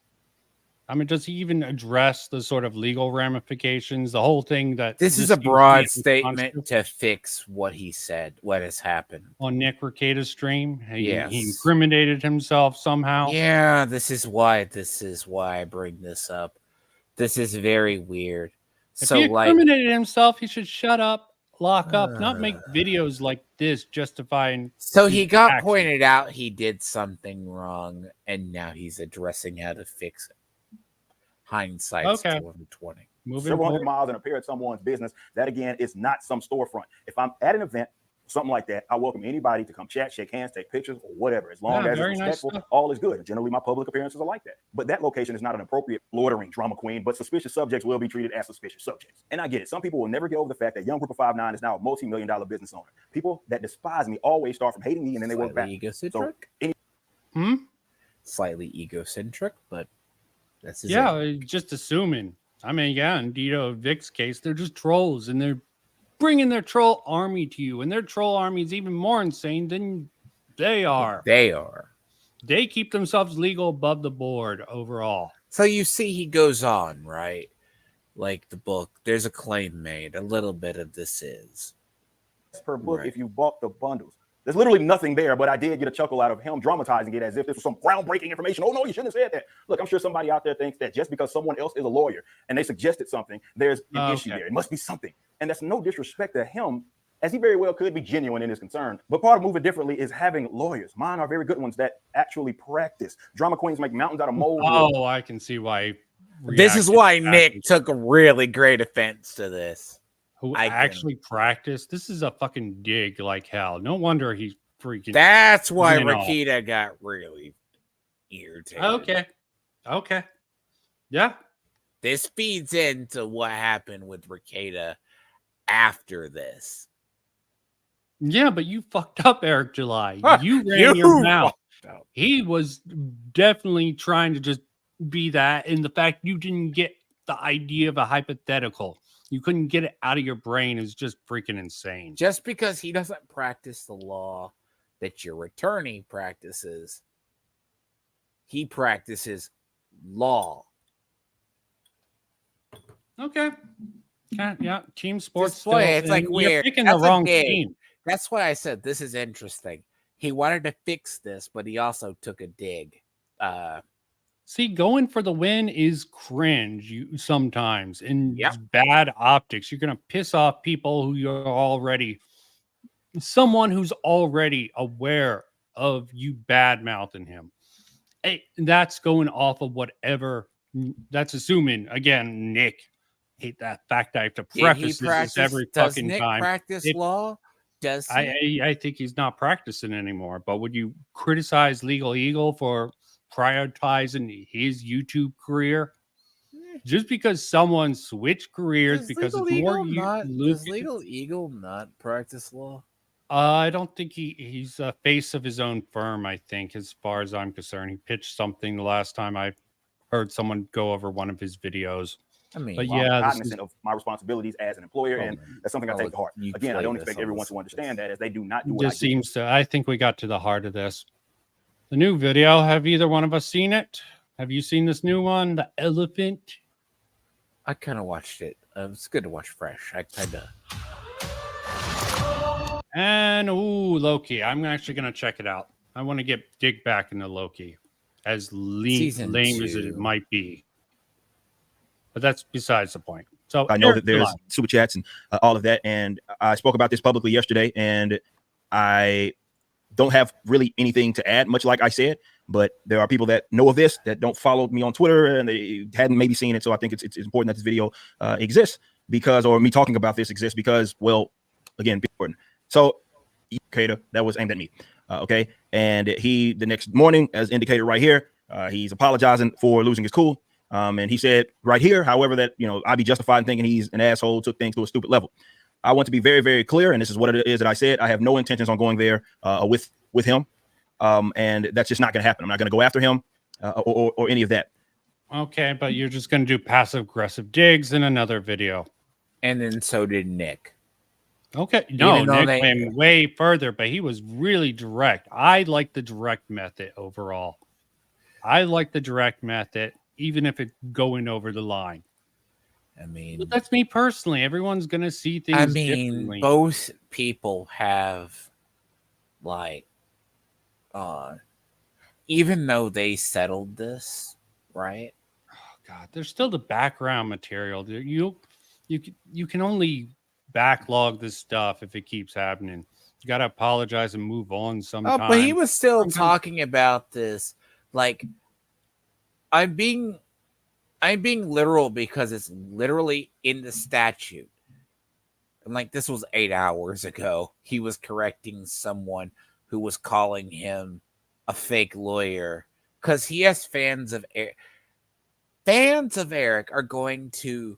I mean, does he even address the sort of legal ramifications? The whole thing that This is a broad statement to fix what he said, what has happened. On Nick Rekieta's stream. He Yes. incriminated himself somehow. Yeah, this is why I bring this up. This is very weird. If So he like, incriminated himself, he should shut up, lock up, not make videos like this justifying. so his he got actions. pointed out he did something wrong, and now he's addressing how to fix it. Hindsight's 2020. Several hundred miles and appear at someone's business. That again is not some storefront. If I'm at an event, something like that, I welcome anybody to come chat, shake hands, take pictures, or whatever. As long as it's respectful, all is good. Generally, my public appearances are like that. But that location is not an appropriate loitering drama queen, but suspicious subjects will be treated as suspicious subjects. And I get it. Some people will never get over the fact that Young Group of 5'9" is now a multi-million-dollar business owner. People that despise me always start from hating me, and then they work back. Egocentric? So, Slightly egocentric, but that's just assuming. I mean, yeah, in Dito Vic's case, they're just trolls, and they're bringing their troll army to you, and their troll army is even more insane than they are. They keep themselves legal above the board overall. So you see, he goes on, right? Like the book, there's a claim made. A little bit of this is per book if you bought the bundles. There's literally nothing there, but I did get a chuckle out of him dramatizing it as if this was some groundbreaking information. Oh, no, you shouldn't have said that. Look, I'm sure somebody out there thinks that just because someone else is a lawyer and they suggested something, there's an issue there. It must be something. And that's no disrespect to him, as he very well could be genuine in his concern. But part of moving differently is having lawyers. Mine are very good ones that actually practice. Drama queens make mountains out of moles. Oh, I can see why. This is why Nick took really great offense to this. Who actually practiced. This is a fucking dig like hell. No wonder he freaking. That's why Rekieta got really irritated. Okay. Yeah. This feeds into what happened with Rekieta after this. Yeah, but you fucked up, Eric July. You ran your mouth. He was definitely trying to just be that. And the fact you didn't get the idea of a hypothetical. You couldn't get it out of your brain is just freaking insane. Just because he doesn't practice the law that your attorney practices, he practices law. Okay. Yeah. Team sports. It's like weird. You're picking the wrong team. That's why I said this is interesting. He wanted to fix this, but he also took a dig See, going for the win is cringe sometimes, and Yep. it's bad optics. You're gonna piss off people who you're already someone who's already aware of you bad mouthing him. Hey, that's going off of whatever. That's assuming again, Nick. Hate that fact. I have to Did he preface this practice? every Does fucking Nick time. practice If law? Does he? I think he's not practicing anymore. But would you criticize Legal Eagle for prioritizing his YouTube career just because someone switched careers Does because Legal it's more Eagle not? Does lucrative? Legal Eagle not practice law? I don't think he's a face of his own firm. I think, as far as I'm concerned, he pitched something the last time I heard someone go over one of his videos. I mean, But Well, I'm yeah, this is cognizant of my responsibilities as an employer, and that's something I take to heart. you Again, I don't play this expect on everyone this- to understand that, as they do not do what I just do. seems to. I think we got to the heart of this. The new video. Have either one of us seen it? Have you seen this new one, the elephant? I kind of watched it. It's good to watch fresh. I kind of. And ooh, Loki. I'm actually gonna check it out. I want to dig back into Loki, as Season lame as it 2. might be. But that's besides the point. So I know Eric that there's July. super chats and all of that, and I spoke about this publicly yesterday, and I don't have really anything to add, much like I said. But there are people that know of this that don't follow me on Twitter, and they hadn't maybe seen it. So I think it's important that this video exists because, or me talking about this exists because, well, again, important. So, Kata, that was aimed at me. Okay. And he, the next morning, as indicated right here, he's apologizing for losing his cool. And he said right here, however, that, I'd be justified in thinking he's an asshole, took things to a stupid level. I want to be very, very clear. And this is what it is that I said. I have no intentions on going there with him. And that's just not going to happen. I'm not going to go after him or any of that. Okay, but you're just going to do passive aggressive digs in another video. And then so did Nick. Okay, no, Even though Nick went way further, but he was really direct. I like the direct method overall. I like the direct method, even if it's going over the line. I mean, But that's me personally. Everyone's going to see things differently. Both people have, like, even though they settled this, right? Oh, God, there's still the background material. You can only backlog this stuff if it keeps happening. You got to apologize and move on sometime. Oh, but he was still talking about this. Like, I'm being literal because it's literally in the statute. And like, this was 8 hours ago. He was correcting someone who was calling him a fake lawyer because he has fans of Eric. Fans of Eric are going to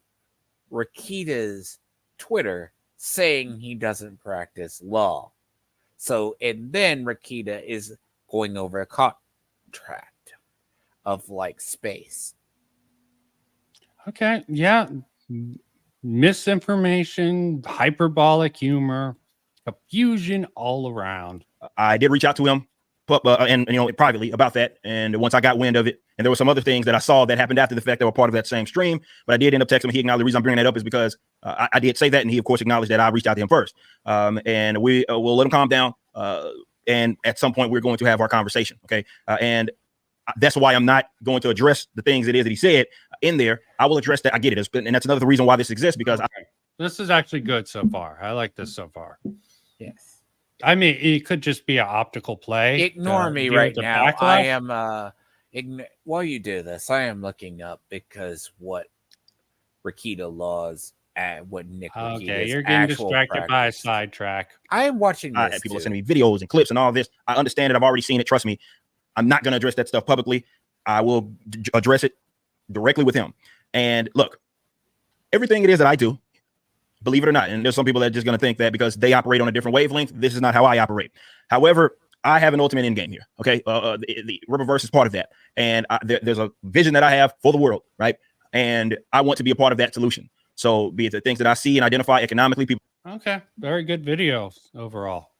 Rakita's Twitter saying he doesn't practice law. So, and then Rakita is going over a contract of like space. Okay, yeah. Misinformation, hyperbolic humor, confusion all around. I did reach out to him and privately about that. And once I got wind of it, and there were some other things that I saw that happened after the fact that were part of that same stream, but I did end up texting him. He acknowledged the reason I'm bringing that up is because I did say that, and he of course acknowledged that I reached out to him first. And we will let him calm down. And at some point we're going to have our conversation. Okay. And that's why I'm not going to address the things it is that he said in there. I will address that. I get it. And that's another reason why this exists, because This is actually good so far. I like this so far. Yes. I mean, it could just be an optical play. Ignore me deal right with the now. backlash. I am while you do this, I am looking up because what Rakita laws and what Nick Rakita's Okay, you're getting actual distracted by a practice. sidetrack. I am watching this. people are too. sending me videos and clips and all this. I understand it. I've already seen it. Trust me. I'm not going to address that stuff publicly. I will address it directly with him. And look, everything it is that I do, believe it or not, and there's some people that are just going to think that because they operate on a different wavelength, this is not how I operate. However, I have an ultimate end game here. Okay. The Riververse is part of that. And there's a vision that I have for the world. Right. And I want to be a part of that solution. So be it the things that I see and identify economically, people. Okay, very good video overall.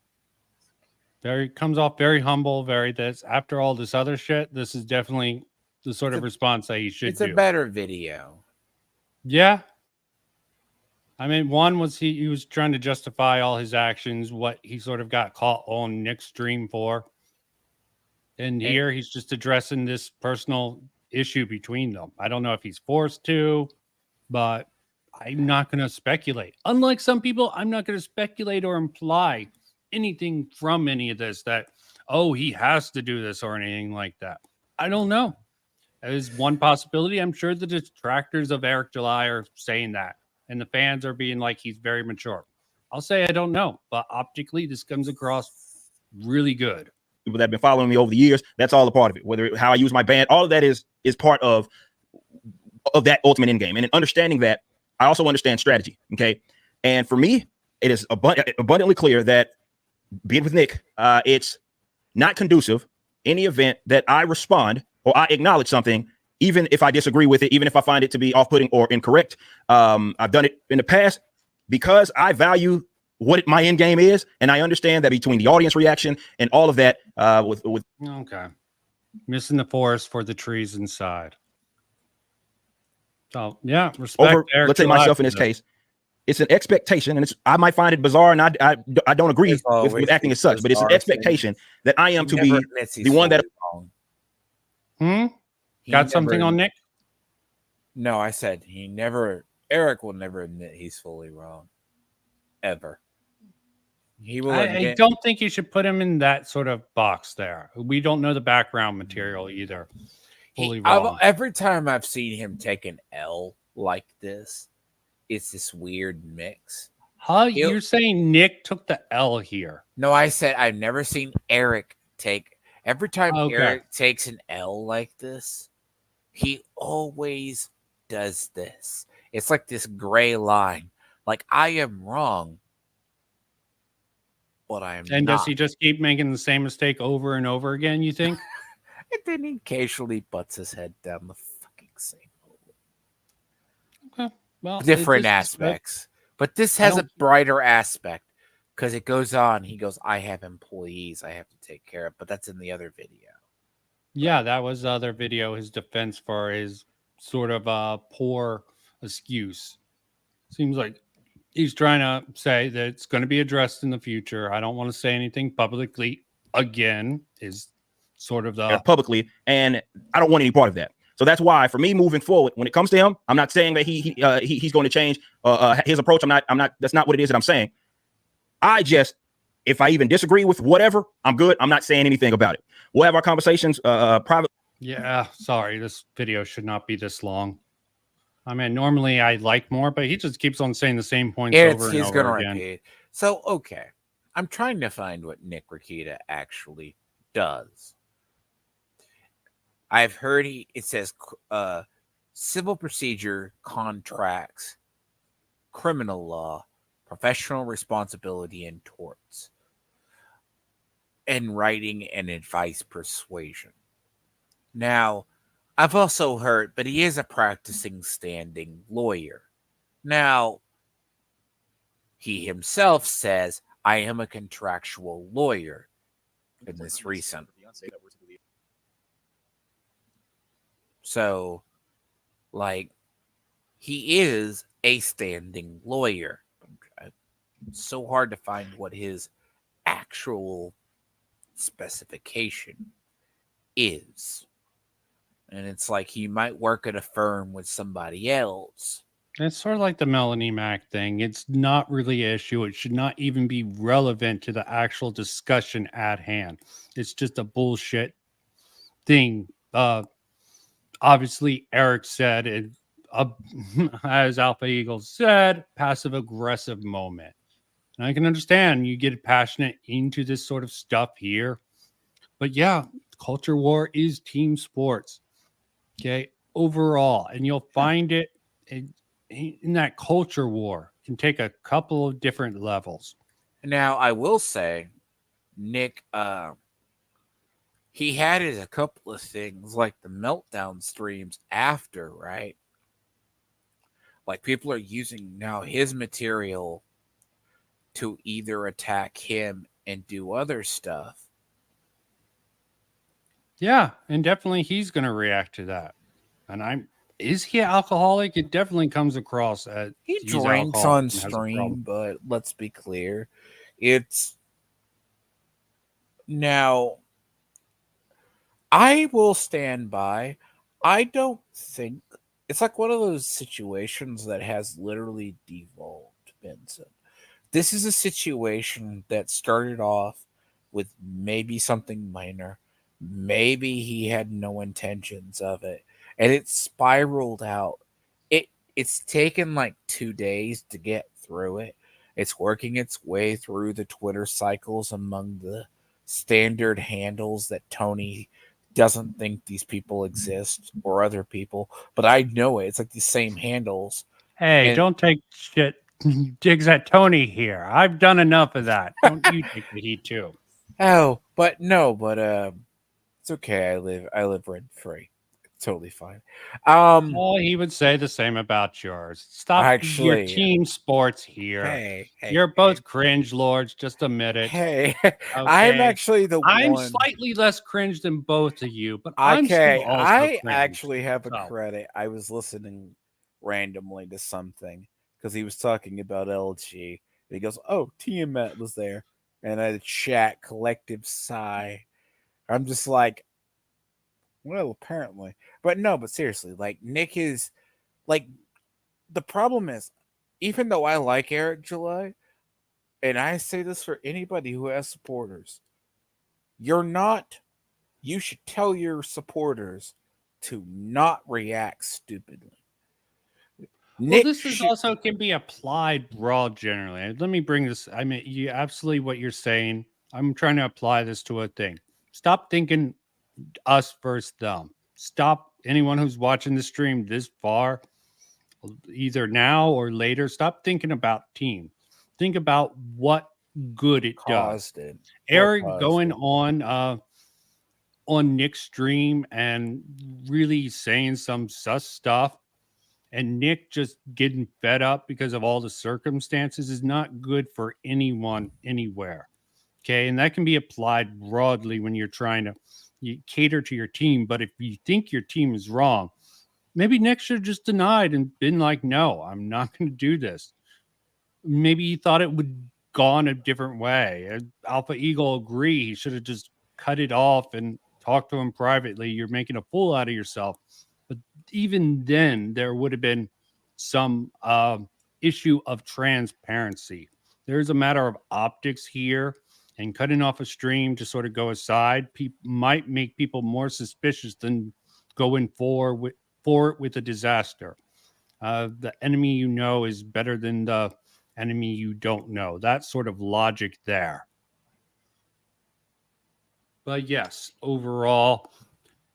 Comes off very humble. This after all this other shit, this is definitely the sort of response that you should It's do. a better video. Yeah. I mean, one was he was trying to justify all his actions, what he sort of got caught on Nick's stream for. And here he's just addressing this personal issue between them. I don't know if he's forced to, but I'm not going to speculate. Unlike some people, I'm not going to speculate or imply anything from any of this that, oh, he has to do this or anything like that. I don't know. That is one possibility. I'm sure the detractors of Eric July are saying that, and the fans are being like he's very mature. I'll say I don't know, but optically, this comes across really good. People that have been following me over the years, that's all a part of it. Whether how I use my band, all of that is part of that ultimate end game. And in understanding that, I also understand strategy. Okay, and for me, it is abundantly clear that being with Nick, it's not conducive. Any event that I respond or I acknowledge something, even if I disagree with it, even if I find it to be off-putting or incorrect, I've done it in the past because I value what my end game is, and I understand that between the audience reaction and all of that, with okay, missing the forest for the trees inside. So yeah, respect. Over, let's say myself in this case, it's an expectation, and I might find it bizarre, and I don't agree with acting as such, but it's an expectation that I am to be the one that. Got something on Nick? No, I said Eric will never admit he's fully wrong. Ever. He will. I don't think you should put him in that sort of box there. We don't know the background material either. Fully wrong. Every time I've seen him take an L like this, it's this weird mix. Huh? You're saying Nick took the L here? No, I said I've never seen Eric take. Every time Eric takes an L like this, he always does this. It's like this gray line. Like, I am wrong, but I am not. And does he just keep making the same mistake over and over again, you think? And then he occasionally butts his head down the fucking same hole. Okay. Well, different aspects. But this has a brighter aspect because it goes on. He goes, I have employees I have to take care of. But that's in the other video. Yeah, that was the other video, his defense for his sort of poor excuse. Seems like he's trying to say that it's going to be addressed in the future. I don't want to say anything publicly again, is sort of the publicly, and I don't want any part of that. So that's why, for me, moving forward, when it comes to him, I'm not saying that he's going to change his approach. I'm not. That's not what it is that I'm saying. If I even disagree with whatever, I'm good. I'm not saying anything about it. We'll have our conversations private. Yeah, sorry, this video should not be this long. I mean, normally I like more, but he just keeps on saying the same points over and over again. Repeat. So, okay, I'm trying to find what Nick Rakita actually does. I've heard it says civil procedure, contracts, criminal law, professional responsibility, and torts, and writing and advice persuasion. Now, I've also heard, but he is a practicing standing lawyer. Now, he himself says, I am a contractual lawyer in this recent. So, like, he is a standing lawyer. It's so hard to find what his actual specification is. And it's like he might work at a firm with somebody else. It's sort of like the Melanie Mac thing. It's not really an issue. It should not even be relevant to the actual discussion at hand. It's just a bullshit thing. Obviously, Eric said it, as Alpha Eagle said, passive aggressive moment. And I can understand you get passionate into this sort of stuff here. But yeah, culture war is team sports. Okay, overall, and you'll find it in that culture war can take a couple of different levels. Now, I will say, Nick, he had a couple of things like the meltdown streams after, right? Like people are using now his material to either attack him and do other stuff. Yeah, and definitely he's going to react to that. And is he alcoholic? It definitely comes across as he drinks on stream, but let's be clear. It's now I will stand by. I don't think it's like one of those situations that has literally devolved, Benson. This is a situation that started off with maybe something minor. Maybe he had no intentions of it, and it spiraled out. It's taken like 2 days to get through it. It's working its way through the Twitter cycles among the standard handles that Tony doesn't think these people exist or other people, but I know it. It's like the same handles. Hey, And don't take shit digs at Tony here. I've done enough of that. Don't you take the heat too? oh, but no, but it's okay. I live rent free. It's totally fine. Oh, he would say the same about yours. Stop your Actually, team sports here. hey, You're both cringe lords. Just admit it. hey, I'm Okay. actually the I'm one. slightly less cringe than both of you, but I'm still Okay, also I cringe. actually have a So, credit. I was listening randomly to something because he was talking about LG. And he goes, "Oh, Tiamat was there," and I chat collective sigh. I'm just like, well, apparently, but no, but seriously, like Nick is like the problem is, even though I like Eric July, and I say this for anybody who has supporters, you're not. You should tell your supporters to not react stupidly. well, Nick this is should, also can be applied broad generally. Let me bring this. I mean, you absolutely what you're saying. I'm trying to apply this to a thing. Stop thinking us versus them. Stop anyone who's watching the stream this far, either now or later. Stop thinking about team. Think about what good it does. caused it. What Eric caused going it? on Nick's stream and really saying some sus stuff, and Nick just getting fed up because of all the circumstances is not good for anyone anywhere. Okay, and that can be applied broadly when you're trying to cater to your team. But if you think your team is wrong, maybe Nick should have just denied and been like, "No, I'm not going to do this." Maybe he thought it would gone a different way. Alpha Eagle agree. He should have just cut it off and talked to him privately. You're making a fool out of yourself. But even then, there would have been some issue of transparency. There's a matter of optics here, and cutting off a stream to sort of go aside might make people more suspicious than going for it with a disaster. The enemy you know is better than the enemy you don't know. That sort of logic there. But yes, overall,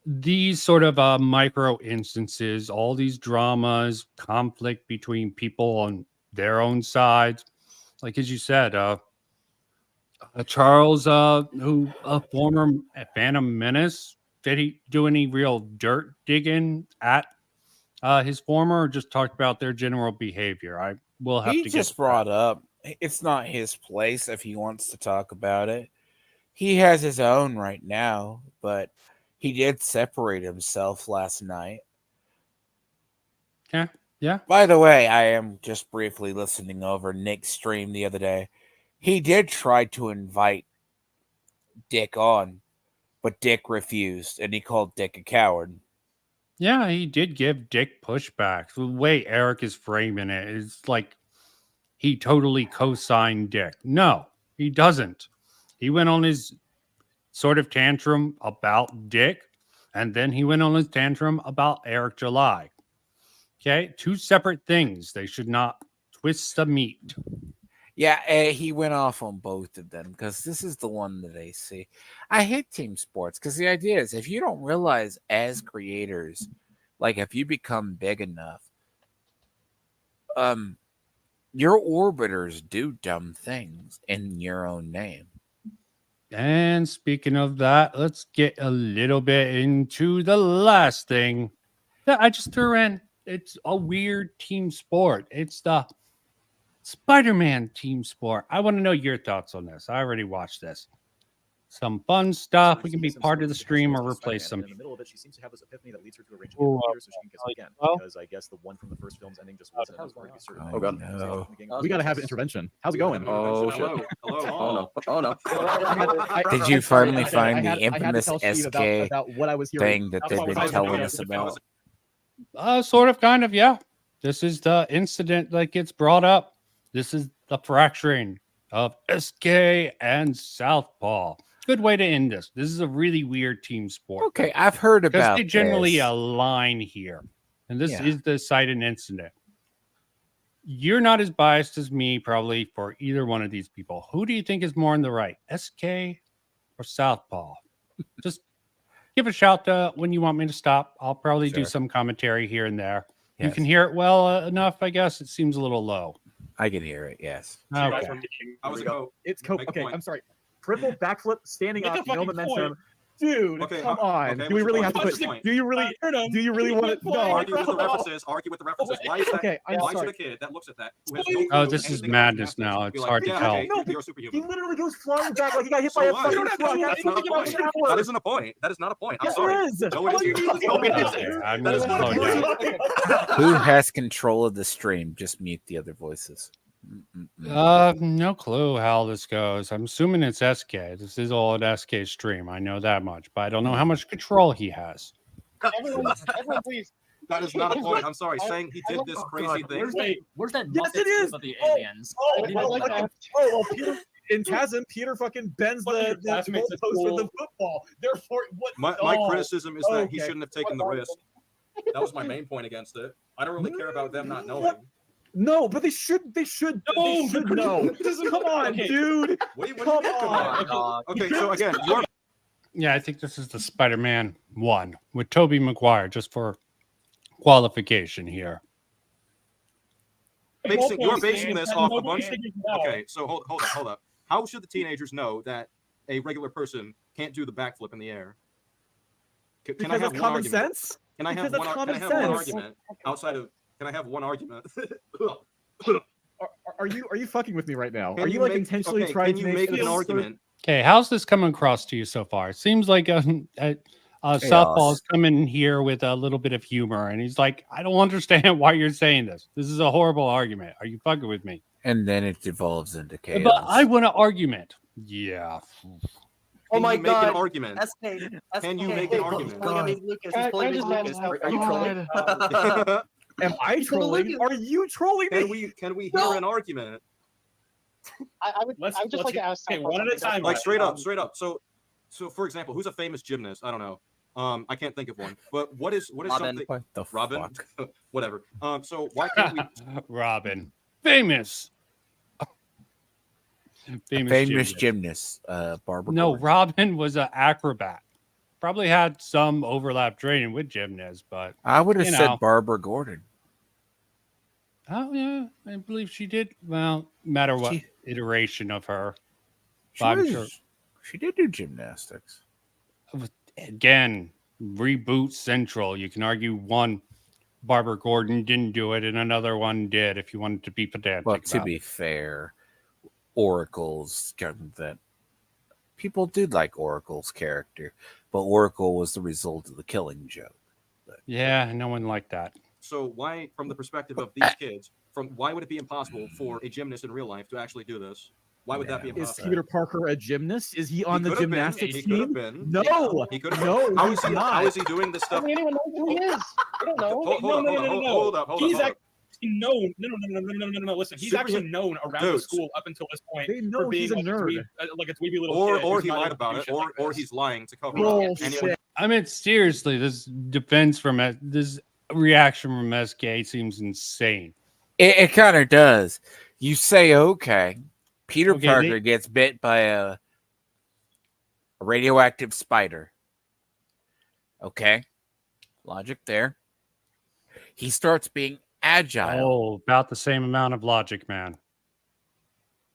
these sort of micro instances, all these dramas, conflict between people on their own sides, like as you said, Charles, who a former Phantom Menace, did he do any real dirt digging at his former, or just talked about their general behavior? I will have He to get just brought up it's not his place if he wants to talk about it. He has his own right now, but he did separate himself last night. Yeah. By the way, I am just briefly listening over Nick's stream the other day. He did try to invite Dick on, but Dick refused, and he called Dick a coward. Yeah, he did give Dick pushback. The way Eric is framing it is like he totally co-signed Dick. No, he doesn't. He went on his sort of tantrum about Dick, and then he went on his tantrum about Eric July. Okay, two separate things. They should not twist the meat. Yeah, he went off on both of them because this is the one that I see. I hate team sports because the idea is if you don't realize as creators, like if you become big enough, your orbiters do dumb things in your own name. And speaking of that, let's get a little bit into the last thing that I just threw in. It's a weird team sport. It's the Spider-Man team sport. I want to know your thoughts on this. I already watched this. some fun stuff. We can be part of the stream or replace some. In the middle of it, she seems to have this epiphany that leads her to arrange a Ooh, gift so she can kiss him again. well. Because I guess the one from the first film's ending just wasn't enough for her to be certain. Oh, God. No. We gotta have an intervention. How's it going? Oh, hello. Hello. Oh no. Did you finally Okay, find I the had to infamous tell Steve SK about what I was hearing. thing that That's they've what been I was telling doing. us about? Sort of, kind of, yeah. This is the incident that gets brought up. This is the fracturing of SK and Southpaw. Good way to end this. This is a really weird team sport. Okay, I've heard Because about they generally this. align here. And this Yeah. is the site and incident. You're not as biased as me, probably, for either one of these people. Who do you think is more in the right, SK or Southpaw? Just give a shout when you want me to stop. I'll probably do Sure. some commentary here and there. You Yes. can hear it well enough, I guess. It seems a little low. I can hear it, yes. Okay. How's it go? It's Cope. Make a Okay, point. I'm sorry. Triple backflip, standing Make a up, no fucking momentum. point. Dude, Okay, come okay, on. what's Do we your really point? have to What's put? your point? Do you really? Do you really want to? No. Argue with the references. Argue with the references. Why is that? Okay, I'm why sorry. should a kid that looks at that who has no Oh, clue this is anything about madness gymnastics now. be It's like, hard to yeah, tell. okay, No, you're he superhuman. literally goes flying back like he got hit So by a what? fucking That's truck. not a point. That isn't a point. That is not a point. I'm Yes, sorry. it is. No, it isn't. No, it Okay, isn't. I'm That going is to not a slow point. down. Who has control of the stream? Just mute the other voices. No clue how this goes. I'm assuming it's SK. This is all an SK stream. I know that much, but I don't know how much control he has. Everyone, please. That is not a point. I'm sorry. Saying he did this crazy thing. Wait, where's that Yes, Muppet it is. clip of the Oh, aliens? Oh, I didn't like that. well, Peter, in Tasm, Peter fucking bends the classmates at goalpost with the school. football. Therefore, what? My oh, criticism is that he okay. shouldn't have taken the risk. That was my main point against it. I don't really care about them not knowing. No, but they should. They should know. Come on, Okay. dude. What do you Come think on. about? Okay, so again, you're Yeah, I think this is the Spider-Man 1 with Tobey Maguire, just for qualification here. you're basing this off a bunch. Okay, so hold up. How should the teenagers know that a regular person can't do the backflip in the air? Can I Because have it's one common argument? sense. Can I have Because one? that's Can I common have one sense. argument outside of? Can I have one argument? Are you fucking with me right now? Can Are you like make- intentionally okay, trying can to you make this an so- argument? Okay, how's this coming across to you so far? It seems like Southpaw is coming here with a little bit of humor, and he's like, "I don't understand why you're saying this. This is a horrible argument. Are you fucking with me?" And then it devolves into chaos. But I want an argument. Yeah. Can my you make God. an argument? Can you make an argument? Look at me, Lucas. He's pulling me, Lucas. Are you trolling? Am I trolling? Are you trolling me? Can we hear an argument? I would just like to ask. Okay, one at a time. Like straight up. So for example, who's a famous gymnast? I don't know. I can't think of one. But what is Robin. something? What the Robin. fuck? Whatever. So why can't we? Robin. Famous. Famous gymnast, Barbara. No, Gordon. Robin was an acrobat. Probably had some overlap training with gymnasts, but I would have you said know. Barbara Gordon. Oh yeah, I believe she did. Well, no matter what She- iteration of her. She, I'm was- sure. she did do gymnastics. Again, reboot central. You can argue one Barbara Gordon didn't do it and another one did if you wanted to be pedantic. Well, to about be it. fair, Oracle's gotten that people did like Oracle's character, but Oracle was the result of the Killing Joke. Yeah, no one liked that. So why, from the perspective of these kids, why would it be impossible for a gymnast in real life to actually do this? Why would that be Is impossible? Peter Parker a gymnast? Is he on the could have been. gymnastics He could have team? been. No, He could have no, been. How he's is he? not. How is he doing this I stuff? don't anyone knows who he is. I don't know. Hold up. He's actually known. No. Listen, he's Super- actually known around the Dude. school up until this point They know for being he's a like nerd. like a dweeby little Or kid. or who's he not lied able to about do it, shit like or this. he's lying to cover it up. Bullshit. Anyone- I mean, seriously, this defense from this reaction from SK seems insane. It kind of does. You say, okay, Peter Okay, Parker gets bit by a radioactive spider. Okay, logic there. He starts being agile. Oh, about the same amount of logic, man.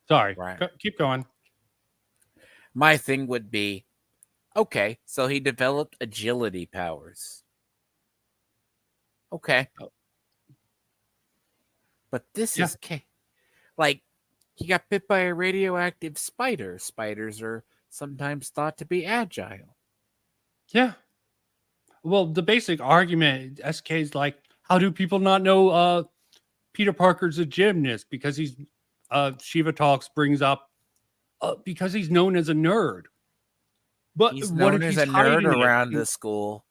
Sorry. Right. Keep going. My thing would be, okay, so he developed agility powers. Okay. But this Yeah. is like he got bit by a radioactive spider. Spiders are sometimes thought to be agile. Yeah. Well, the basic argument, SK is like, how do people not know Peter Parker's a gymnast? Because he's Shiva Talks brings up because he's known as a nerd. But He's what known if as he's a nerd hiding around it? the school.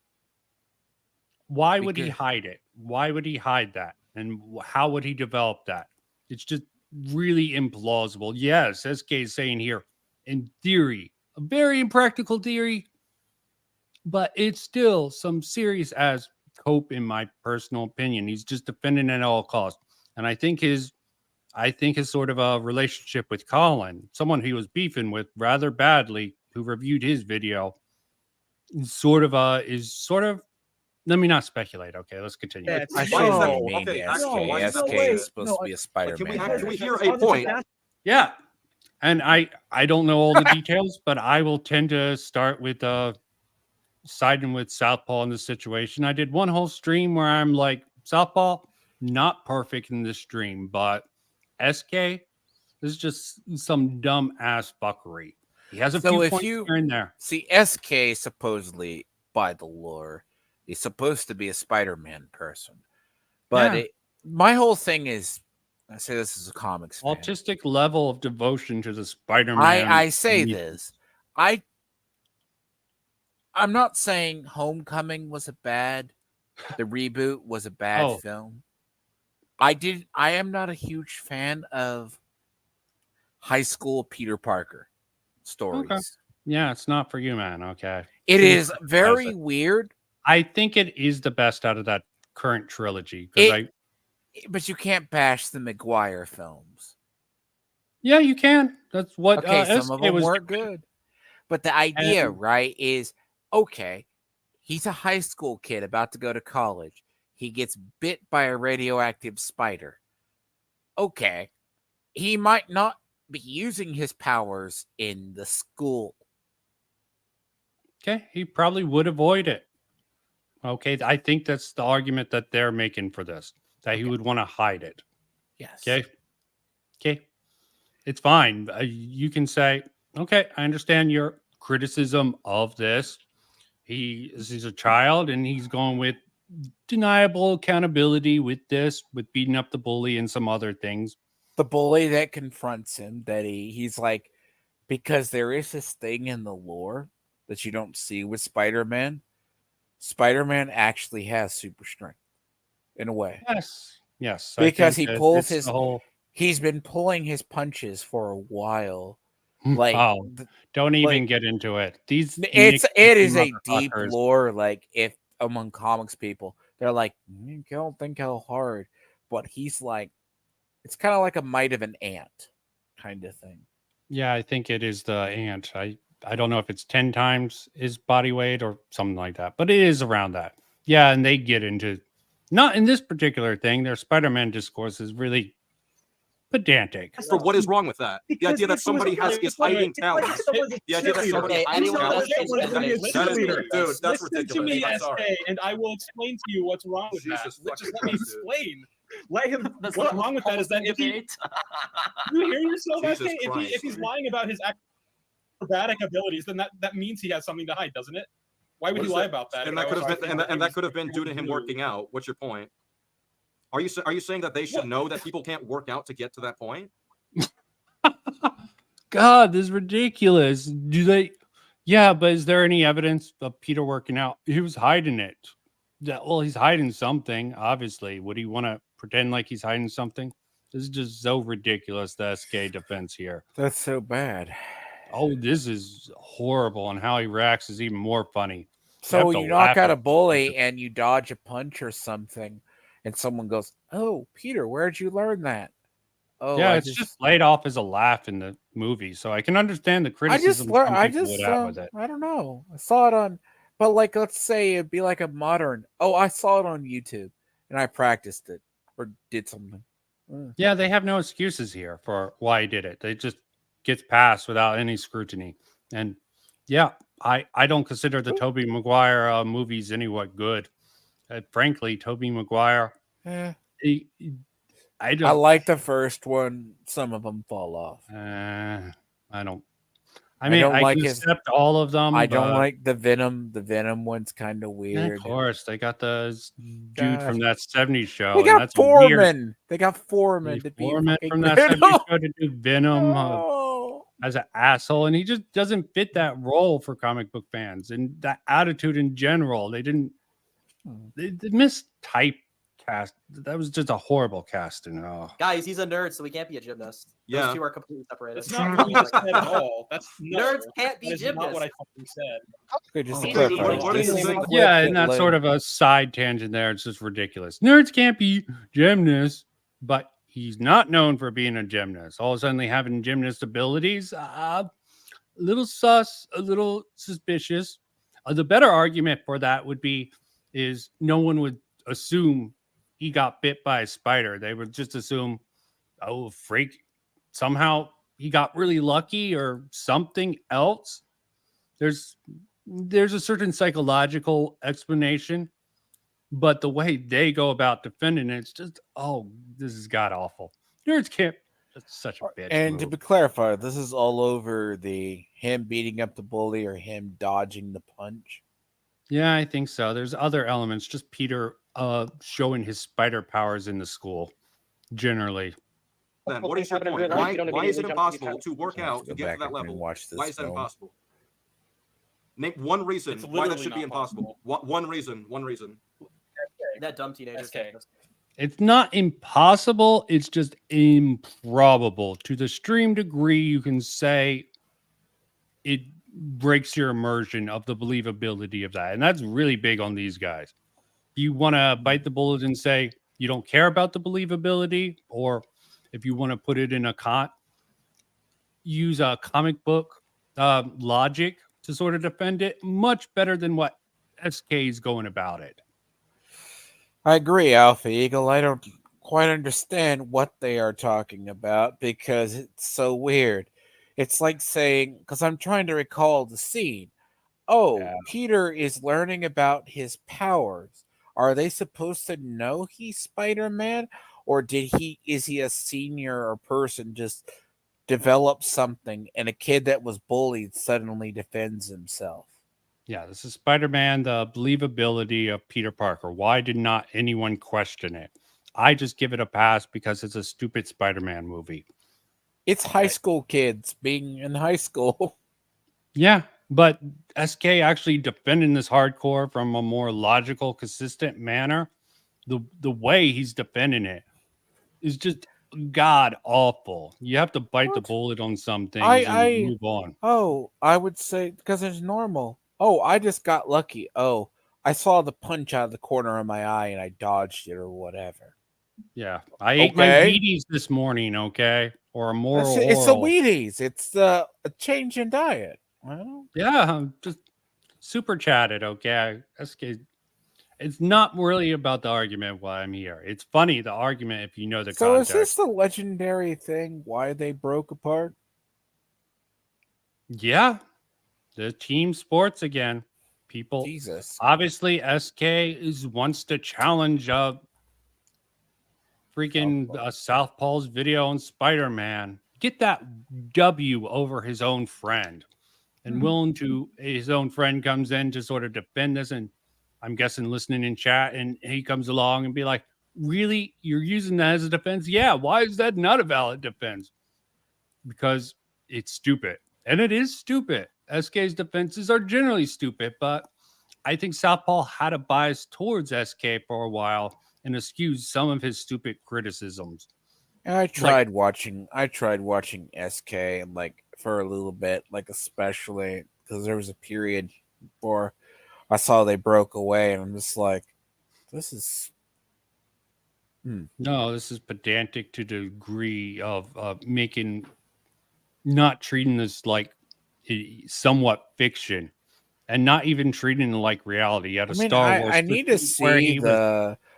Why would he Because- hide it? Why would he hide that? And how would he develop that? It's just really implausible. Yes, SK is saying here, in theory, a very impractical theory, but it's still some serious as cope, in my personal opinion. He's just defending at all costs. And I think his sort of a relationship with Colin, someone he was beefing with rather badly, who reviewed his video, is sort of let me not speculate. Okay, let's continue. Yeah, I it's- shouldn't no. have named Okay, SK. actually, why is that SK way? is supposed to be a Can we Spider-Man. hear a point? Yeah. And I don't know all the details, but I will tend to start with siding with Southpaw in this situation. I did one whole stream where I'm like, Southpaw, not perfect in this stream, but SK is just some dumb ass fuckery. He has a So few if points you here and there. see, SK supposedly, by the lore, is supposed to be a Spider-Man person. But Yeah. my whole thing is, I say this as a comics fan. Autistic level of devotion to the Spider-Man. I say this. I'm not saying Homecoming was the reboot was a bad film. I am not a huge fan of high school Peter Parker stories. Okay. Yeah, it's not for you, man. Okay. It is very weird. I think it is the best out of that current trilogy. But you can't bash the Maguire films. Yeah, you can. That's what Okay, some SK of them was weren't doing. good. But the idea, And- right, is okay, he's a high school kid about to go to college. He gets bit by a radioactive spider. Okay. He might not be using his powers in the school. Okay, he probably would avoid it. Okay, I think that's the argument that they're making for this, that he would want to hide it. Yes. Okay. It's fine. You can say, okay, I understand your criticism of this. He's a child and he's going with deniable accountability with this, with beating up the bully and some other things. The bully that confronts him, that he's like, because there is this thing in the lore that you don't see with Spider-Man. Spider-Man actually has super strength in a way. Yes. Because he pulls his he's been pulling his punches for a while. Don't even get into it. It is a deep lore. Like, if among comics people, they're like, you don't think how hard, but he's like, it's kind of like a might of an ant kind of thing. Yeah, I think it is the ant. I don't know if it's 10 times his body weight or something like that, but it is around that. Yeah, and they get into, not in this particular thing, their Spider-Man discourse is really pedantic. For what is wrong with that? The idea that somebody is hiding talent. The idea that somebody hiding talent. Dude, that's Listen ridiculous. to me, I'm SK, sorry. and I will explain to you what's wrong with that. Jesus Just fucking let me Christ, dude. explain. Let him. What's wrong with that is that if you hear yourself, Jesus SK, Christ. if he's lying about his acrobatic abilities, then that means he has something to hide, doesn't it? Why would he lie about that? And that could have been due to him working out. What's your point? Are you saying that they should know that people can't work out to get to that point? God, this is ridiculous. Do they? Yeah, but is there any evidence of Peter working out? He was hiding it. Well, he's hiding something, obviously. Would he want to pretend like he's hiding something? This is just so ridiculous, the SK defense here. That's so bad. Oh, this is horrible, and how he reacts is even more funny. So you knock out a bully and you dodge a punch or something, and someone goes, "Oh, Peter, where'd you learn that?" Oh, yeah, it's just played off as a laugh in the movie, so I can understand the criticism. I don't know. I saw it on, but like, let's say it'd be like a modern. Oh, I saw it on YouTube and I practiced it or did something. Yeah, they have no excuses here for why he did it. They just gets passed without any scrutiny. And yeah, I don't consider the Tobey Maguire movies anywhat good. Frankly, Tobey Maguire. I like the first one. Some of them fall off. I I mean, don't I like can his- accept all of them. I don't but- like the Venom. The Venom one's kind of Yeah, weird. of course, they got the dude Gosh. from that '70s show. They and got that's a weird. Foreman. They got Foreman to be Foreman fucking from that Venom. '70s show to do Venom Oh. as an asshole, and he just doesn't fit that role for comic book fans and that attitude in general. They didn't. They missed typecast. That was just a horrible casting. Oh. Guys, he's a nerd, so he can't be a gymnast. Those Yeah. two are completely separated. That's not what I said at all. That's Nerds can't be that is not what I gymnasts. fucking said. Okay, just to Okay, clarify, what this is is the a thing? clip Yeah, and that that's led- sort of a side tangent there. It's just ridiculous. Nerds can't be gymnasts, but he's not known for being a gymnast. All of a sudden, having gymnast abilities, a little sus, a little suspicious. The better argument for that would be is no one would assume he got bit by a spider. They would just assume, oh, freak, somehow he got really lucky or something else. There's a certain psychological explanation, but the way they go about defending it's just, oh, this is god awful. Nerds can't. That's such a bitch. And to move. be clarified, this is all over the him beating up the bully or him dodging the punch. Yeah, I think so. There's other elements. Just Peter showing his spider powers in the school, generally. Then what is your point? Why is it impossible to work out to get to that level? Why is that impossible? Name one reason It's why that literally should be not impossible. One reason. One reason. That dumb teenager. It's not impossible. It's just improbable. To the extreme degree, you can say it breaks your immersion of the believability of that. And that's really big on these guys. You want to bite the bullet and say you don't care about the believability, or if you want to put it in a use a comic book logic to sort of defend it, much better than what SK is going about it. I agree, Alpha Eagle. I don't quite understand what they are talking about because it's so weird. It's like saying, because I'm trying to recall the scene. Oh, Peter is learning about his powers. Are they supposed to know he's Spider-Man? Or is he a senior or person just develop something and a kid that was bullied suddenly defends himself? Yeah, this is Spider-Man, the believability of Peter Parker. Why did not anyone question it? I just give it a pass because it's a stupid Spider-Man movie. It's high school kids being in high school. Yeah, but SK actually defending this hardcore from a more logical, consistent manner. The way he's defending it is just god awful. You have to bite the bullet on some things and move on. Oh, I would say because it's normal. Oh, I just got lucky. Oh, I saw the punch out of the corner of my eye and I dodged it or whatever. Yeah, I ate my Wheaties this morning. Okay, or a more. It's the Wheaties. It's a change in diet. Well, yeah, I'm just super chatted. Okay, SK. It's not really about the argument why I'm here. It's funny the argument if you know the so context. is this the legendary thing? Why they broke apart? Yeah, the team sports again. People, Jesus. Obviously, SK wants to challenge freaking Southpaw's video on Spider-Man. Get that W over his own friend, and his own friend comes in to sort of defend this, and I'm guessing listening in chat, and he comes along and be like, really? You're using that as a defense? Yeah. Why is that not a valid defense? Because it's stupid. And it is stupid. SK's defenses are generally stupid, but I think Southpaw had a bias towards SK for a while and excused some of his stupid criticisms. I tried watching SK and like for a little bit, like especially because there was a period before I saw they broke away, and I'm just like, this is No, this is pedantic to the degree of not treating this like somewhat fiction, and not even treating it like reality. You had a Star Wars. I need to see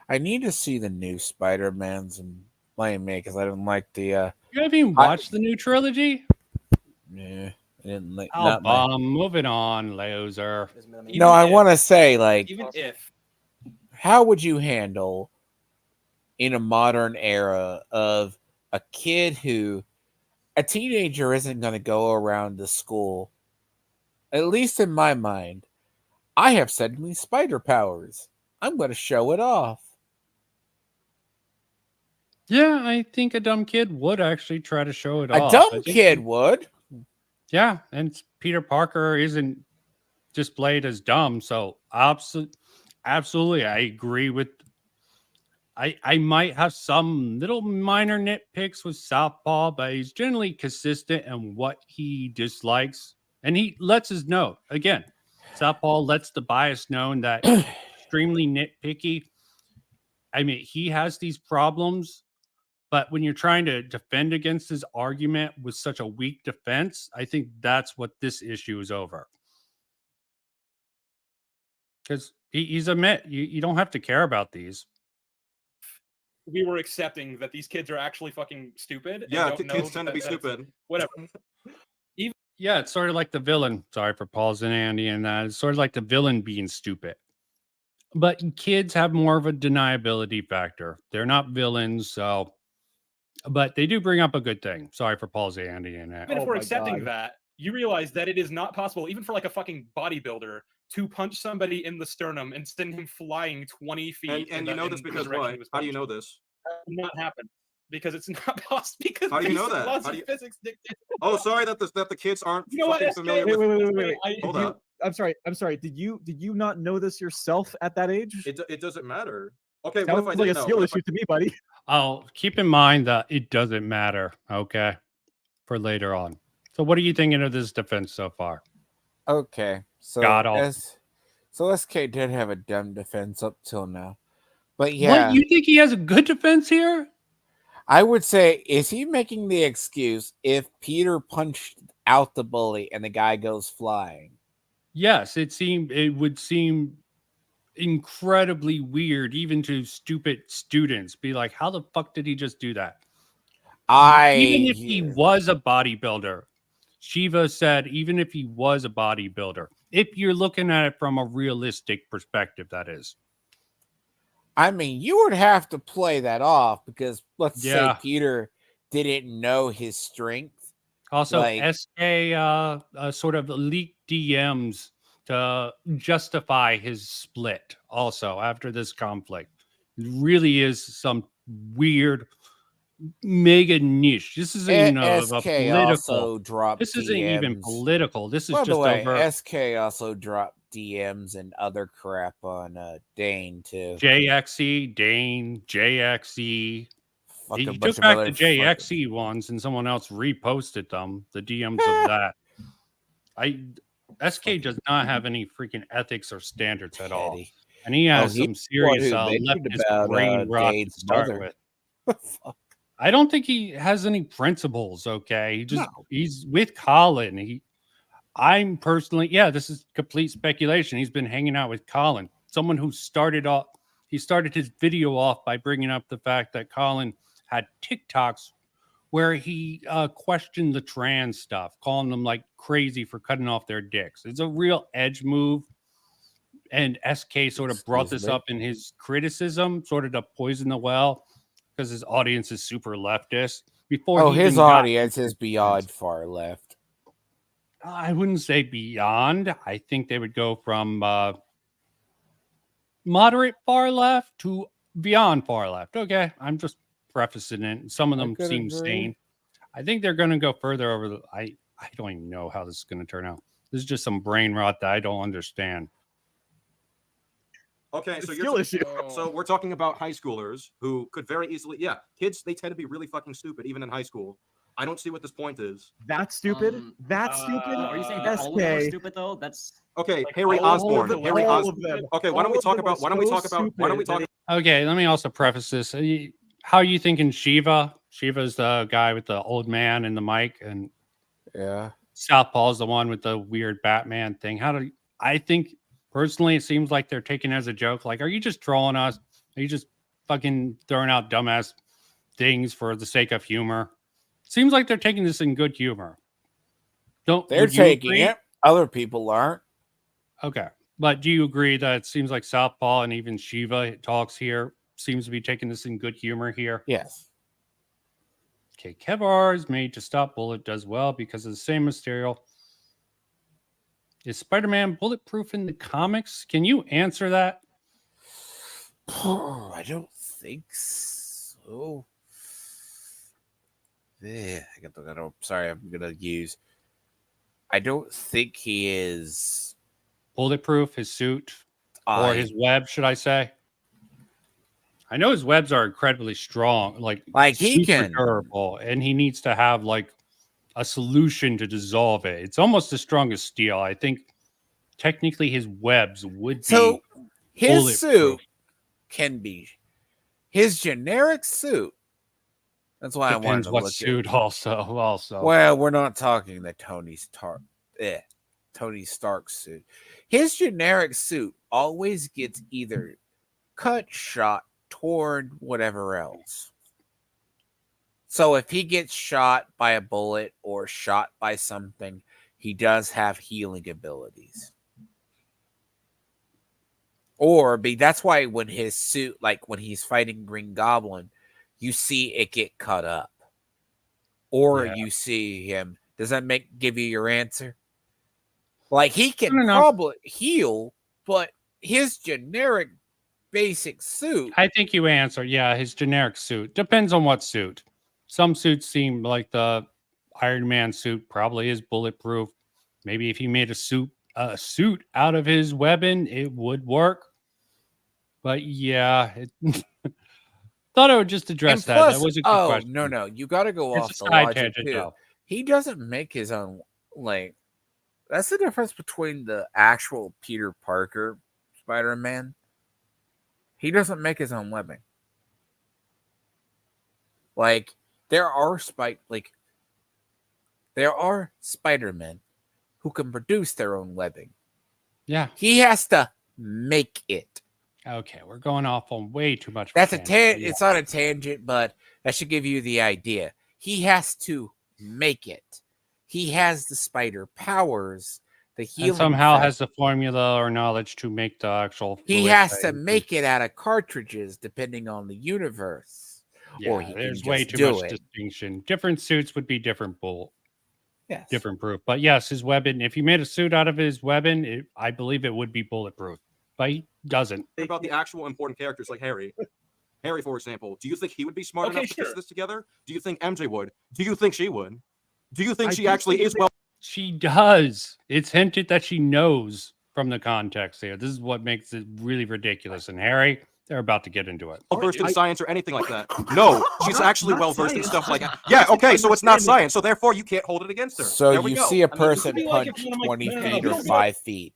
I need to see the new Spider-Mans and blame me because I didn't like the. You haven't even watched the new trilogy? Yeah, I didn't like. Moving on, loser. No, I want to say like, Even if how would you handle in a modern era of a kid who a teenager isn't going to go around the school at least in my mind, I have suddenly spider powers. I'm going to show it off. Yeah, I think a dumb kid would actually try to show it A off. dumb kid would. Yeah, and Peter Parker isn't displayed as dumb, so absolutely, I agree with. I might have some little minor nitpicks with Southpaw, but he's generally consistent in what he dislikes, and he lets us know. Again, Southpaw lets the bias known that he's extremely nitpicky. I mean, he has these problems, but when you're trying to defend against his argument with such a weak defense, I think that's what this issue is over. Because he's admit you don't have to care about these. We were accepting that these kids are actually fucking stupid. Yeah, and don't kids know tend to be that it's- stupid. Whatever. Yeah, it's sort of like the villain. Sorry for Paul's and Andy and that. It's sort of like the villain being stupid. But kids have more of a deniability factor. They're not villains, so but they do bring up a good thing. Sorry for Paul's Andy and that. Even if we're accepting that, you realize that it is not possible, even for like a fucking bodybuilder, to punch somebody in the sternum and send him flying 20 feet. And you know this because why? How do you know this? That would not happen. Because it's not possible. Because How do you know basic that? laws How of do you- physics dictate. Oh, sorry that the kids aren't You know what, fucking SK? familiar Wait, with. wait. Hold You- up. I'm sorry. Did you not know this yourself at that age? It doesn't matter. Okay, what Sounds if I like didn't a know? skill What if issue to me, buddy. Oh, keep in mind that it doesn't matter, okay? For later on. So what are you thinking of this defense so far? Okay, so God awful. so SK did have a dumb defense up till now, but yeah, What, you think he has a good defense here? I would say, is he making the excuse if Peter punched out the bully and the guy goes flying? Yes, it would seem incredibly weird even to stupid students. Be like, how the fuck did he just do that? Even if he was a bodybuilder, Shiva said, even if he was a bodybuilder, if you're looking at it from a realistic perspective, that is. I mean, you would have to play that off because let's say Yeah. Peter didn't know his strength. Also, Like- SK sort of leaked DMs to justify his split also after this conflict. It really is some weird mega niche. This isn't even a SK political. also dropped This isn't even DMs. political. This is By just the way, over SK also dropped DMs and other crap on Dane too. JXE, Dane, JXE. Fuck a He bunch took of back other the JXE ones and someone else reposted them, the DMs of that. SK does not have any freaking ethics or standards at all. Petty. And he has he's some the serious one who bitched leftist about, brain rot to Dane's start mother. with. I don't think he has any principles, okay? He just No. he's with Colin. I'm personally, yeah, this is complete speculation. He's been hanging out with Colin, someone who started his video off by bringing up the fact that Colin had TikToks where he questioned the trans stuff, calling them like crazy for cutting off their dicks. It's a real edge move. And SK sort of brought this up in his criticism, sort of to poison the well, because his audience is super leftist. Before he his even got audience is beyond far left. I wouldn't say beyond. I think they would go from moderate far left to beyond far left. Okay, I'm just prefacing it. Some of them could seem agree. sane. I think they're going to go further over the. I don't even know how this is going to turn out. This is just some brain rot that I don't understand. Okay, so Skill issue. So we're talking about high schoolers who could very easily, yeah, kids, they tend to be really fucking stupid even in high school. I don't see what this point is. That's stupid. That's stupid. Are you saying that all of them are SK. stupid though? That's Okay, Like, Harry all of Osborn. them, Harry all Osborn. of them. Okay, why don't we All of talk them about? are Why don't we so talk about? Why don't we stupid talk? Okay, let me also preface this. How are you thinking Shiva? Shiva's the guy with the old man and the mic, and Yeah. Southpaw's the one with the weird Batman thing. I think personally, it seems like they're taking it as a joke. Like, are you just trolling us? Are you just fucking throwing out dumbass things for the sake of humor? Seems like they're taking this in good humor. They're would you taking agree? it. Other people aren't. Okay. But do you agree that it seems like Southpaw and even Shiva talks here seems to be taking this in good humor here? Yes. Okay, Kevar is made to stop Bullet does well because of the same material. Is Spider-Man bulletproof in the comics? Can you answer that? I don't think so. Sorry, I'm gonna use. I don't think he is bulletproof, his suit, or his web, should I say? I know his webs are incredibly strong, like he super can durable, and he needs to have like a solution to dissolve it. It's almost as strong as steel. I think technically his webs would be so his bulletproof. suit can be his generic suit. That's why Depends I wanted to what look suit at also. Well, we're not talking the Tony Stark suit. His generic suit always gets either cut, shot, torn, whatever else. So if he gets shot by a bullet or shot by something, he does have healing abilities. That's why when his suit, like when he's fighting Green Goblin, you see it get cut up. Or you see him. Does that give you your answer? Like he can probably heal, but his generic basic suit. I think you answer. Yeah, his generic suit. Depends on what suit. Some suits seem like the Iron Man suit probably is bulletproof. Maybe if he made a suit out of his weapon, it would work. But yeah, thought I would just address that. That was a good question. No, you got to go It's off a the side logic tangent, too. though. He doesn't make his own That's the difference between the actual Peter Parker Spider-Man. He doesn't make his own webbing. There are Spider-Men who can produce their own webbing. Yeah. He has to make it. Okay, we're going off on way too much. That's it's not a tangent, but that should give you the idea. He has to make it. He has the spider powers, the healing. And somehow has the formula or knowledge to make the actual. He has to make it out of cartridges, depending on the universe. Yeah, there's way too much distinction. Different suits would be different different proof. But yes, his weapon. If you made a suit out of his weapon, I believe it would be bulletproof. But he doesn't. Think about the actual important characters like Harry. Harry, for example, do you think he would be smart enough to piece this together? Do you think MJ would? Do you think she would? Do you think she actually is well? She does. It's hinted that she knows from the context here. This is what makes it really ridiculous. And Harry, they're about to get into it. Well versed in science or anything like that. No, she's actually well versed in stuff like that. Yeah, okay, so it's not science, so therefore you can't hold it against her. So you see a person punch 20 feet or 5 feet.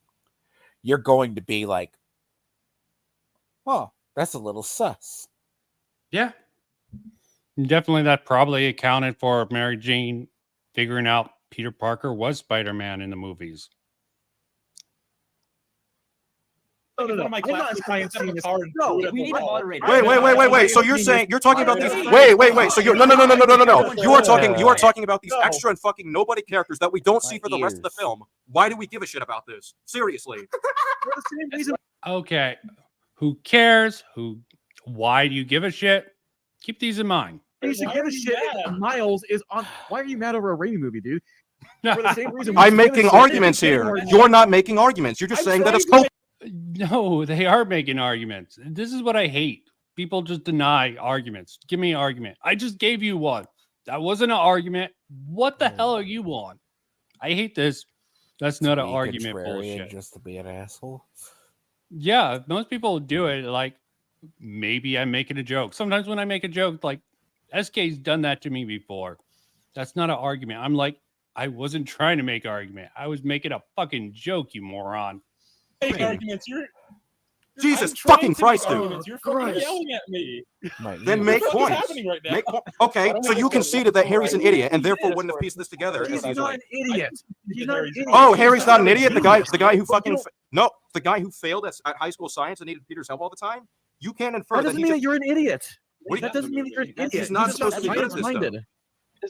You're going to be like, oh, that's a little sus. Yeah. Definitely that probably accounted for Mary Jane figuring out Peter Parker was Spider-Man in the movies. No. I'm not a science genius. No, we need a moderator. Wait. So you're saying you're talking about these? Wait. So you're no. You are talking about these extra and fucking nobody characters that we don't see for the rest of the film. Why do we give a shit about this? Seriously. For the same reason. Okay. Who cares? Why do you give a shit? Keep these in mind. You should give a shit if Miles is on. Why are you mad over a Raimi movie, dude? For the same reason. I'm making arguments here. You're not making arguments. You're just saying that it's cool. No, they are making arguments. This is what I hate. People just deny arguments. Give me an argument. I just gave you one. That wasn't an argument. What the hell are you on? I hate this. That's not an argument bullshit. Just to be an asshole. Yeah, most people do it like maybe I'm making a joke. Sometimes when I make a joke, like SK's done that to me before. That's not an argument. I'm like, I wasn't trying to make an argument. I was making a fucking joke, you moron. Make arguments. Jesus fucking Christ, dude. You're fucking yelling at me. Then make points. Right okay, so you conceded that Harry's an idiot and therefore wouldn't have pieced this together. He's not an idiot. He's not an idiot. Oh, Harry's not an idiot. The guy who fucking the guy who failed at high school science and needed Peter's help all the time. You can't infer that doesn't mean that you're an idiot. That doesn't mean that you're an idiot. He's not supposed to be good at this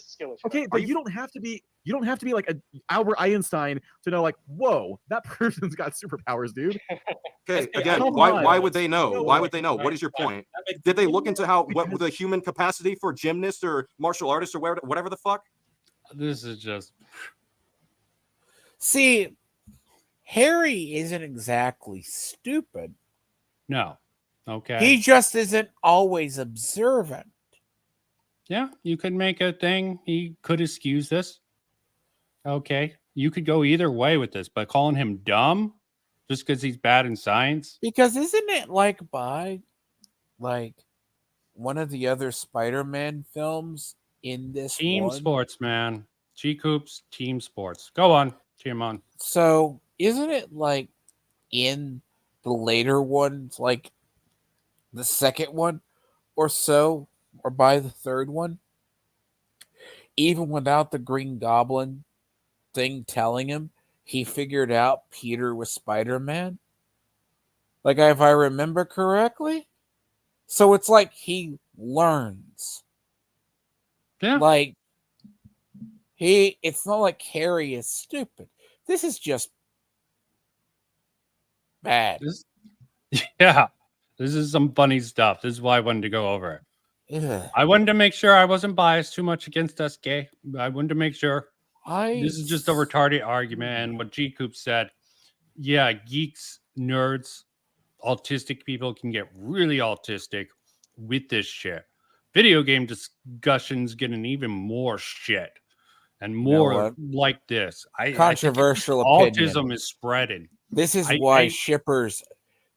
stuff. Okay, but you don't have to be like a Albert Einstein to know, like, whoa, that person's got superpowers, dude. Okay, again, why would they know? Why would they know? What is your point? Did they look into what the human capacity for gymnasts or martial artists or whatever the fuck? This is just. See, Harry isn't exactly stupid. No. Okay. He just isn't always observant. Yeah, you could make a thing. He could excuse this. Okay. You could go either way with this, but calling him dumb just because he's bad in science. Because isn't it like one of the other Spider-Man films in this Team one? sports, man. G Coops, team sports. Go on. Team on. So isn't it like in the later ones, like the second one or so, or by the third one, even without the Green Goblin thing telling him, he figured out Peter was Spider-Man? Like, if I remember correctly? So it's like he learns. Yeah. Like, it's not like Harry is stupid. This is just bad. Yeah. This is some funny stuff. This is why I wanted to go over it. Ugh. I wanted to make sure I wasn't biased too much against us gay. I wanted to make sure. This is just a retarded argument. And what G Coop said, yeah, geeks, nerds, autistic people can get really autistic with this shit. Video game discussions getting even more shit and more what? like this. Controversial I think opinion. autism is spreading. This is why shippers.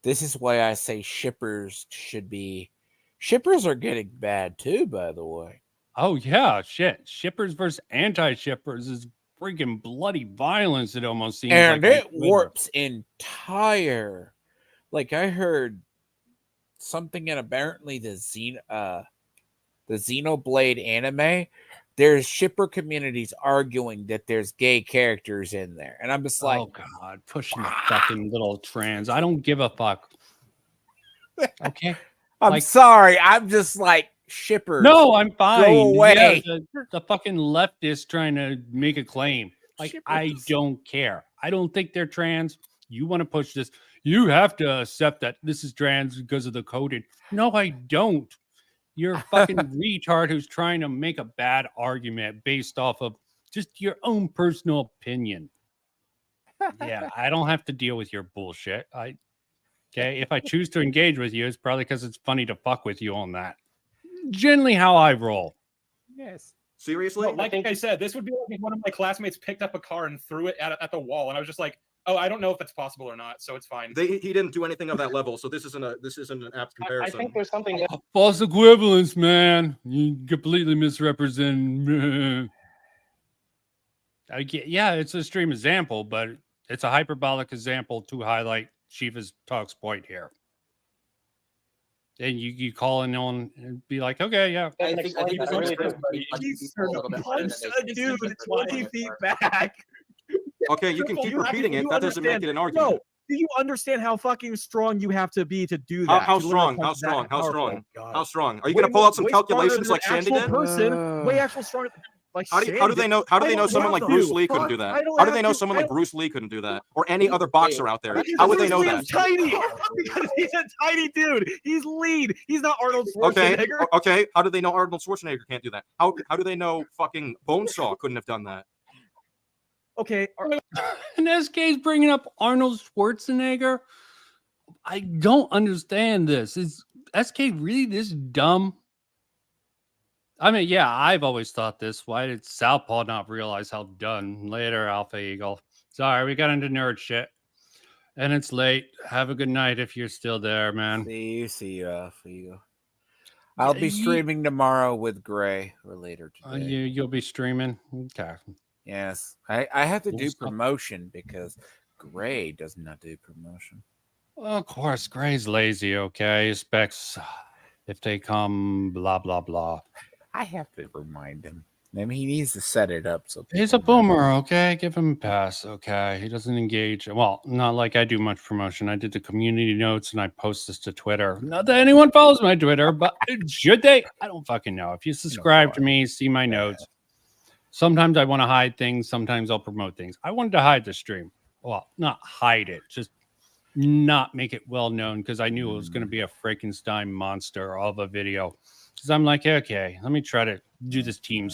This is why I say shippers should be. Shippers are getting bad too, by the way. Oh yeah, shit. Shippers versus anti-shippers is freaking bloody violence. It almost seems And like it warps entire. Like I heard something in apparently the Xenoblade anime. There's shipper communities arguing that there's gay characters in there, and I'm just like, oh god, pushing the fucking little trans. I don't give a fuck. Okay, I'm sorry. I'm just like shippers. No, I'm fine. Go away. Yeah, the fucking leftist trying to make a claim. Like I don't care. I don't think they're trans. You want to push this? You have to accept that this is trans because of the coding. No, I don't. You're a fucking retard who's trying to make a bad argument based off of just your own personal opinion. Yeah, I don't have to deal with your bullshit. Okay, if I choose to engage with you, it's probably because it's funny to fuck with you on that. Generally, how I roll. Yes. Seriously? No, like I said, this would be like if one of my classmates picked up a car and threw it at the wall, and I was just like, "Oh, I don't know if that's possible or not, so it's fine." He didn't do anything of that level, so this isn't an apt comparison. I think there's something. False equivalence, man. You completely misrepresent. Yeah, it's a extreme example, but it's a hyperbolic example to highlight Shiva's talks point here. And you call in on and be like, okay, yeah. I think that's really good. He's punched a dude 20 feet back. Okay, you can keep repeating it. That doesn't make it an argument. No, do you understand how fucking strong you have to be to do that? How strong? How strong? How strong? How strong? Are you going to pull out some calculations like Shandy did? Way actual stronger. Like how do they know? How do they know someone like Bruce Lee couldn't do that? How do they know someone like Bruce Lee couldn't do that, or any other boxer out there? How would they know that? Tiny, because he's a tiny dude. He's lean. He's not Arnold Schwarzenegger. Okay. How do they know Arnold Schwarzenegger can't do that? How do they know fucking Bonesaw couldn't have done that? Okay. And SK's bringing up Arnold Schwarzenegger. I don't understand this. Is SK really this dumb? I mean, yeah, I've always thought this. Why did Southpaw not realize how done? Later, Alpha Eagle. Sorry, we got into nerd shit. And it's late. Have a good night if you're still there, man. See you, Alpha Eagle. I'll be streaming tomorrow with Gray or later today. You'll be streaming? Okay. Yes. I have to do promotion because Gray does not do promotion. Well, of course, Gray's lazy, okay? He expects if they come, blah, blah, blah. I have to remind him. I mean, he needs to set it up. So he's a boomer, okay? Give him a pass, okay? He doesn't engage. Well, not like I do much promotion. I did the community notes and I post this to Twitter. Not that anyone follows my Twitter, but should they? I don't fucking know. If you subscribe to me, see my notes. Sometimes I want to hide things. Sometimes I'll promote things. I wanted to hide the stream. Well, not hide it. Just not make it well known because I knew it was going to be a Frankenstein monster of a video. Because I'm like, okay, let me try to do this team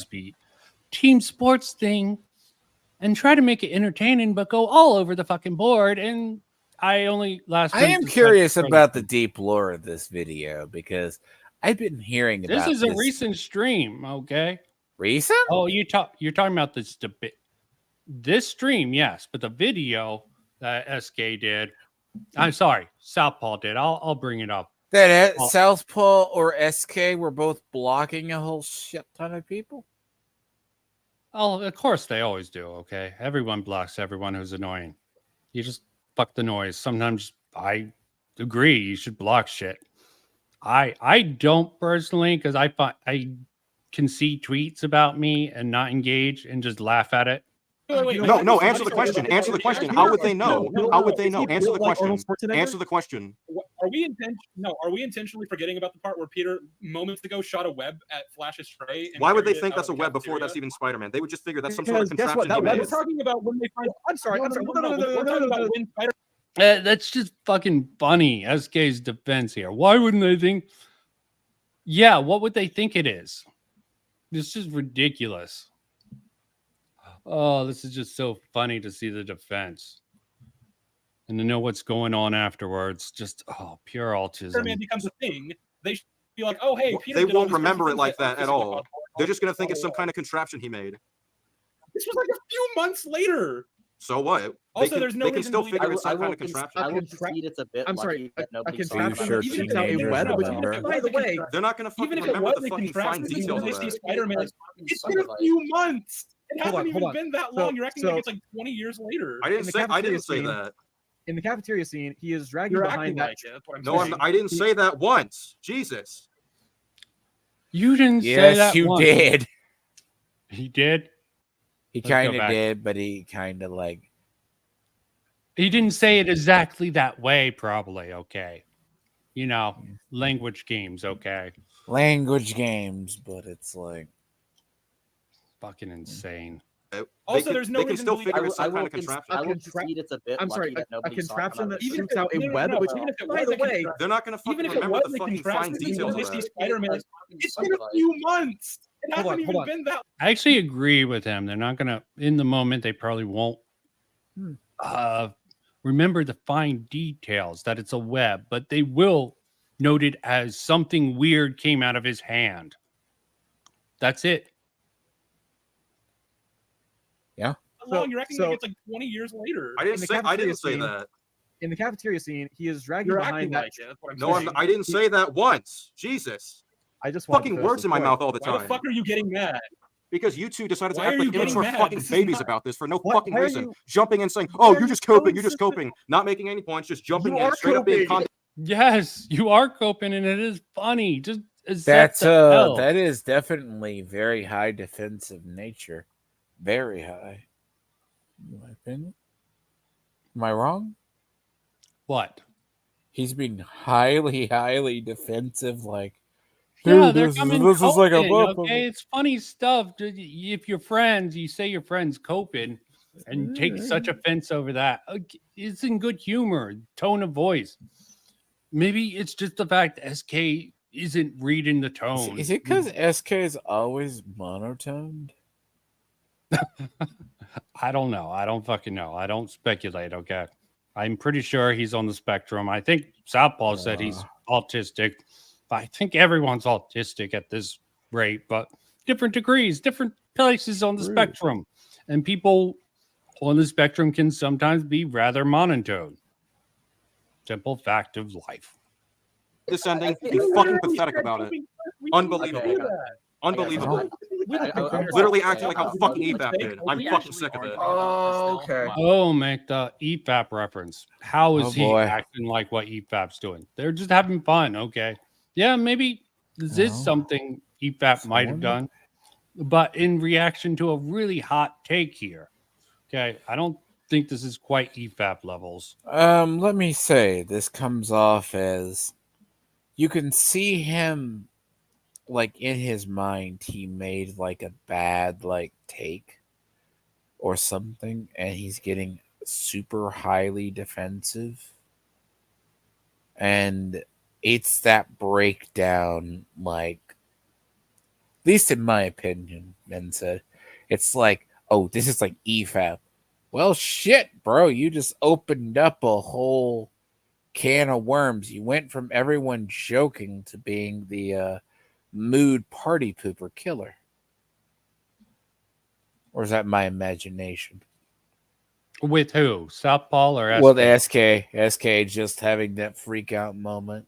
sports thing. and try to make it entertaining, but go all over the fucking board. And I only last. I am curious about the deep lore of this video because I've been hearing This about is a recent stream, okay? Recent? Oh, you're talking about this debate. This stream, yes, but the video that SK did, I'm sorry, Southpaw did. I'll bring it up. that Southpaw or SK were both blocking a whole shit ton of people. Oh, of course they always do. Okay, everyone blocks everyone who's annoying. You just fuck the noise. Sometimes I agree you should block shit. I don't personally because I can see tweets about me and not engage and just laugh at it. No, answer the question. Answer the question. How would they know? How would they know? Answer the question. Answer the question. Are we intentionally forgetting about the part where Peter moments ago shot a web at Flash's tray? Why would they think that's a web before that's even Spider-Man? They would just figure that's some sort of contraption. We're talking about when they find. I'm sorry. We're talking about when Spider. That's just fucking funny. SK's defense here. Why wouldn't they think? Yeah, what would they think it is? This is ridiculous. Oh, this is just so funny to see the defense and to know what's going on afterwards. Just pure autism. Spider-Man becomes a thing. They should be like, oh hey, Peter. They won't remember it like that at all. They're just gonna think it's some kind of contraption he made. This was like a few months later. So what? Also, there's no they can reason still to figure believe it's some kind of contraption. I will concede it's a bit. I'm sorry. That A nobody saw contraption it. shoots out a web. By the way, they're not gonna fucking even if it remember was the a fucking fine contraption, details they of see that. Spider-Man. It's been a few months. It hasn't even been that long. You're acting so- like it's like 20 years later. I didn't say that. in the cafeteria scene, he is dragging You're behind acting that. like it. That's what I'm No, saying. I didn't say that once. Jesus. You didn't say Yes, that you once. did. He did? He Let's go kind of back. did, but he kind of like. He didn't say it exactly that way, probably. Okay. You know, language games, okay. Language games, but it's like Fucking insane. Also, there's no they can reason still to figure believe- it's some kind of contraption. I will concede it's a bit. I'm sorry, lucky that a nobody saw it contraption on that the Even shoots if out a no, no, web. no, Which, even if it by was the a way, contraption- They're not gonna fucking even if it remember was the a fucking fine contraption, details they of see that. Spider-Man. It's been a few months. It Hold hasn't on, even hold on. been that. I actually agree with him. They're not going to, in the moment, they probably won't remember the fine details that it's a web, but they will note it as something weird came out of his hand. That's it. Yeah. How long? You're acting so- like it's like 20 years later. I In didn't the say cafeteria that. scene- in the cafeteria scene, he is dragging You're behind acting that. like it. That's what I'm No, saying. I didn't say that once. Jesus. I just wanted to Fucking finish words this in my point. mouth all the Why the time. fuck are you getting mad? Because you two decided to Why act are like you getting immature mad? fucking This is babies not- about this for no Why- fucking why are reason. you- Jumping and saying, why "Oh, are you're you just so coping, you're just insistent? coping," not making any points, just jumping You in, are straight up being coping. Yes, you are coping, and it is funny. Just accept That's the hell. that is definitely very high defensive nature. Very high. In my opinion. Am I wrong? What? He's being highly defensive, like Yeah, dude, they're this is coming like a coping, okay? It's funny stuff. If you're friends, you say your friend's coping and take such offense over that. It's in good humor, tone of voice. Maybe it's just the fact that SK isn't reading the tone. Is it because SK is always monotoned? I don't know. I don't fucking know. I don't speculate, okay? I'm pretty sure he's on the spectrum. I think Southpaw said he's autistic. I think everyone's autistic at this rate, but different degrees, different places on the spectrum. And people on the spectrum can sometimes be rather monotone. Simple fact of life. This ending, be fucking pathetic about it. Unbelievable. Unbelievable. Literally acting like how fucking EFAP did. I'm fucking sick of it. Oh, okay. Oh, make the EFAP reference. How is Oh, he boy. acting like what EFAP's doing? They're just having fun, okay? Yeah, maybe this is Well, something EFAP might have done, but in reaction to a really hot take here, okay, I don't think this is quite EFAP levels. Let me say this comes off as you can see him like in his mind he made like a bad like take or something and he's getting super highly defensive. And it's that breakdown, like, at least in my opinion, Ben said, it's like oh, this is like EFAP. Well, shit, bro. You just opened up a whole can of worms. You went from everyone joking to being the mood party pooper killer. Or is that my imagination? With who? Southpaw or SK? Well, the SK just having that freak out moment.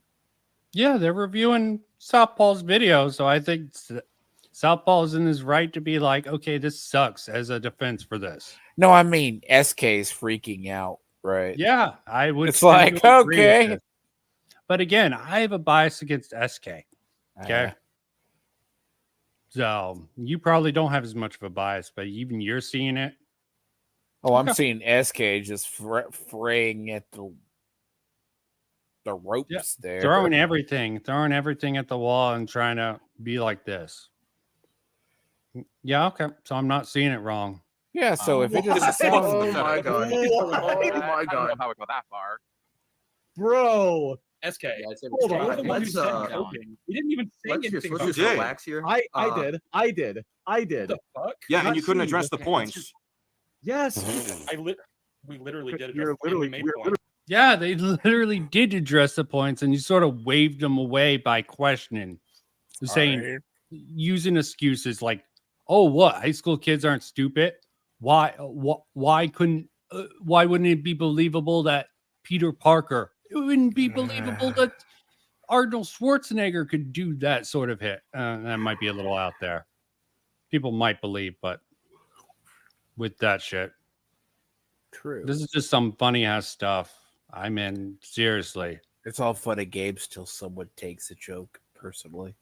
Yeah, they're reviewing Southpaw's video, so I think Southpaw is in his right to be like, okay, this sucks as a defense for this. No, I mean SK is freaking out, right? Yeah, I would. It's like, agree with okay. this. But again, I have a bias against SK. Okay. So you probably don't have as much of a bias, but even you're seeing it. Oh, I'm seeing SK just fraying at the ropes there. Throwing everything at the wall and trying to be like this. Yeah, okay. So I'm not seeing it wrong. Yeah, so if it What? doesn't sound... Oh my god. Oh my I don't know god. how it go that far. Bro. SK. Hold You're on. the one who Let's, said joking. We didn't even say anything. let's about just it. relax here. I did. The fuck? Yeah, and Not you couldn't seeing address the this. points. Yes. We literally did. You're address the main point. Yeah, they literally did address the points, and you sort of waved them away by questioning, saying, using excuses like, "Oh, what? High school kids aren't stupid. Why wouldn't it be believable that Peter Parker? It wouldn't be believable that Arnold Schwarzenegger could do that sort of hit. That might be a little out there. People might believe, but with that shit, True. this is just some funny ass stuff. I mean, seriously. It's all fun and games till someone takes a joke personally.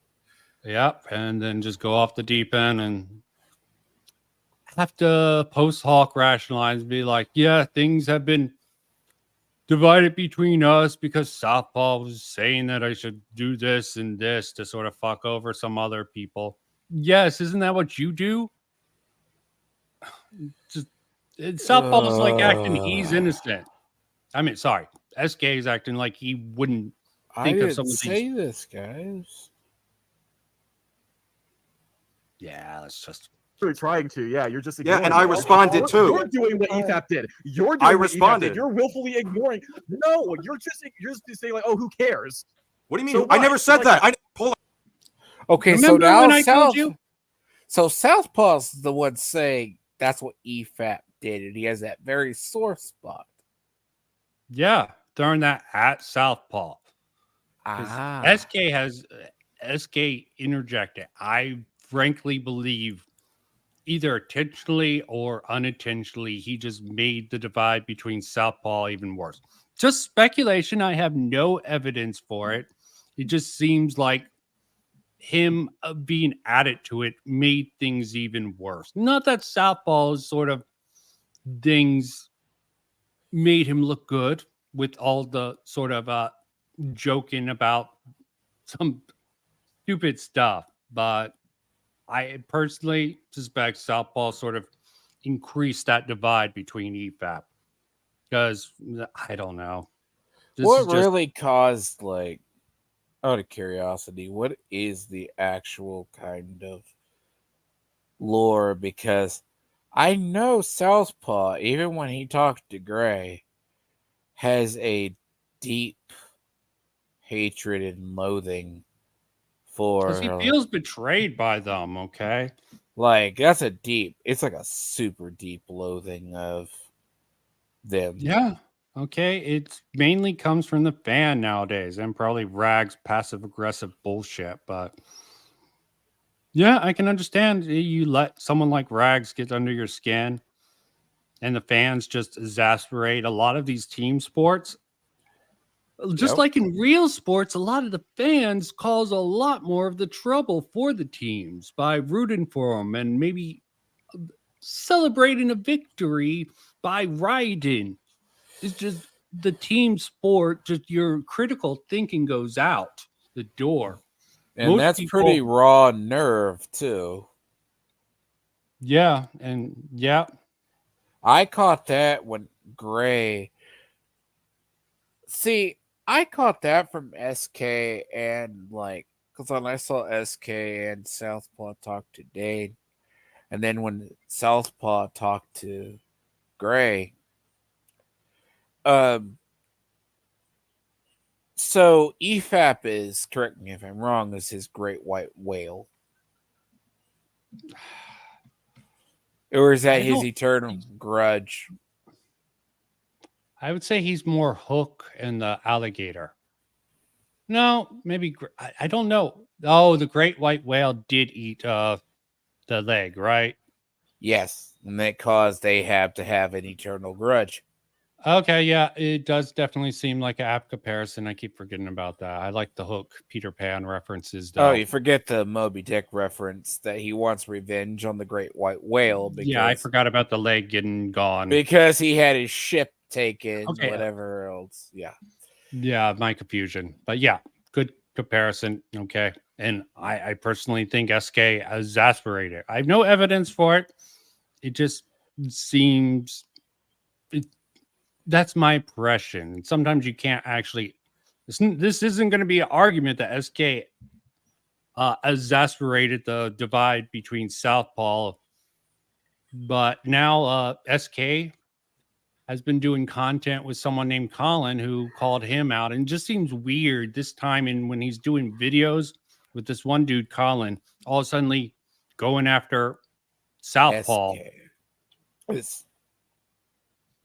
Yep, and then just go off the deep end and have to post hoc rationalize and be like, yeah, things have been divided between us because Southpaw was saying that I should do this and this to sort of fuck over some other people. Yes, isn't that what you do? Just Southpaw's like acting he's innocent. I mean, sorry, SK is acting like he wouldn't think of some of say these. this, guys. Yeah, that's just You're trying to, yeah. You're just Yeah, ignoring and I it. responded too. You're doing what EFAP did. You're doing I what EFAP responded. did. You're willfully ignoring. No, you're just saying like, oh, who cares? What do you mean? So I what? never said Like- that. Hold on. Okay, so Remember now when I told you? So Southpaw's the one saying that's what EFAP did, and he has that very sore spot. yeah, throwing that at Southpaw. SK interjected. I frankly believe either intentionally or unintentionally, he just made the divide between Southpaw even worse. Just speculation. I have no evidence for it. It just seems like him being added to it made things even worse. Not that Southpaw's sort of things made him look good with all the sort of joking about some stupid stuff, but I personally suspect Southpaw sort of increased that divide between EFAP because I don't know. What really caused, like, out of curiosity, what is the actual kind of lore? Because I know Southpaw, even when he talked to Gray, has a deep hatred and loathing for. Because he feels betrayed by them, okay? Like, that's it's like a super deep loathing of them. Yeah. Okay. It mainly comes from the fan nowadays and probably Rag's passive aggressive bullshit. But yeah, I can understand you let someone like Rags get under your skin and the fans just exasperate a lot of these team sports. Just like in real sports, a lot of the fans cause a lot more of the trouble for the teams by rooting for them and maybe celebrating a victory by rioting. It's just the team sport, just your critical thinking goes out the door. And Most that's people- pretty raw nerve, too. Yeah, and yeah. I caught that when Gray. See, I caught that from SK and like, because when I saw SK and Southpaw talk to Dane, And then when Southpaw talked to Gray, so EFAP is, correct me if I'm wrong, is his great white whale. Or is that his eternal grudge? I would say he's more Hook and the alligator. No, maybe I don't know. Oh, the great white whale did eat the leg, right? Yes, and that caused Ahab to have an eternal grudge. Okay, yeah, it does definitely seem like an apt comparison. I keep forgetting about that. I like the Hook Peter Pan references, though. Oh, you forget the Moby Dick reference that he wants revenge on the great white whale. Because, yeah, I forgot about the leg getting gone. Because he had his ship taken, Okay. whatever else. Yeah. Yeah, my confusion. But yeah, good comparison. Okay. And I personally think SK exasperated. I have no evidence for it. It just seems that's my impression. Sometimes you can't actually this isn't going to be an argument that SK exasperated the divide between Southpaw, but now SK has been doing content with someone named Colin who called him out, and it just seems weird this time. And when he's doing videos with this one dude, Colin, all of a sudden going after Southpaw.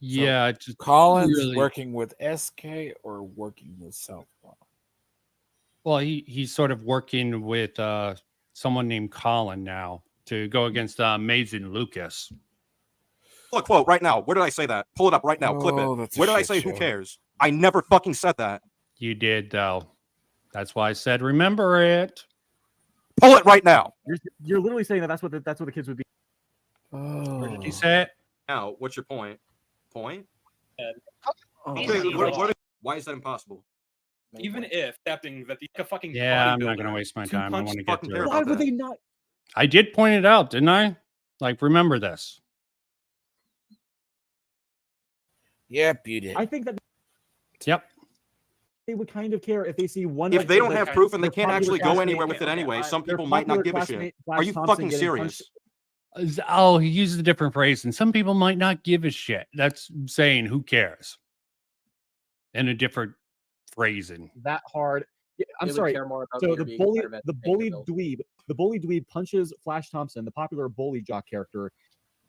Yeah, So just Colin's really, working with SK or working with Southpaw? well, he's sort of working with someone named Colin now to go against Amazing Lucas. Look, quote right now. Where did I say that? Pull it up right now. Clip it. That's a Where did I shit say show. who cares? I never fucking said that. You did, though. That's why I said remember it. Pull it right now. You're literally saying that's what the kids would be. Where did you say it? Now, what's your point? Point? Oh, Okay, why is that impossible? Even if accepting that the fucking Yeah, I'm not bodybuilder going to waste my two time. I punch want to get fucking to care it. Why would they not? I did point it out, didn't I? Like, remember this. Yep, you did. I think that Yep. they would kind of care if they see one. If they don't have proof and they their can't popular actually go classmate- anywhere with it anyway, some their people might not popular give a classmate shit. Flash Are you Thompson fucking getting serious? Oh, he used a different phrase, and some people might not give a shit. That's saying who cares in a different phrasing. that hard. Yeah, I'm They would sorry. care more about So Peter the being bully, Spider-Man the than bully Tankerville. the bully dweeb punches Flash Thompson, the popular bully jock character,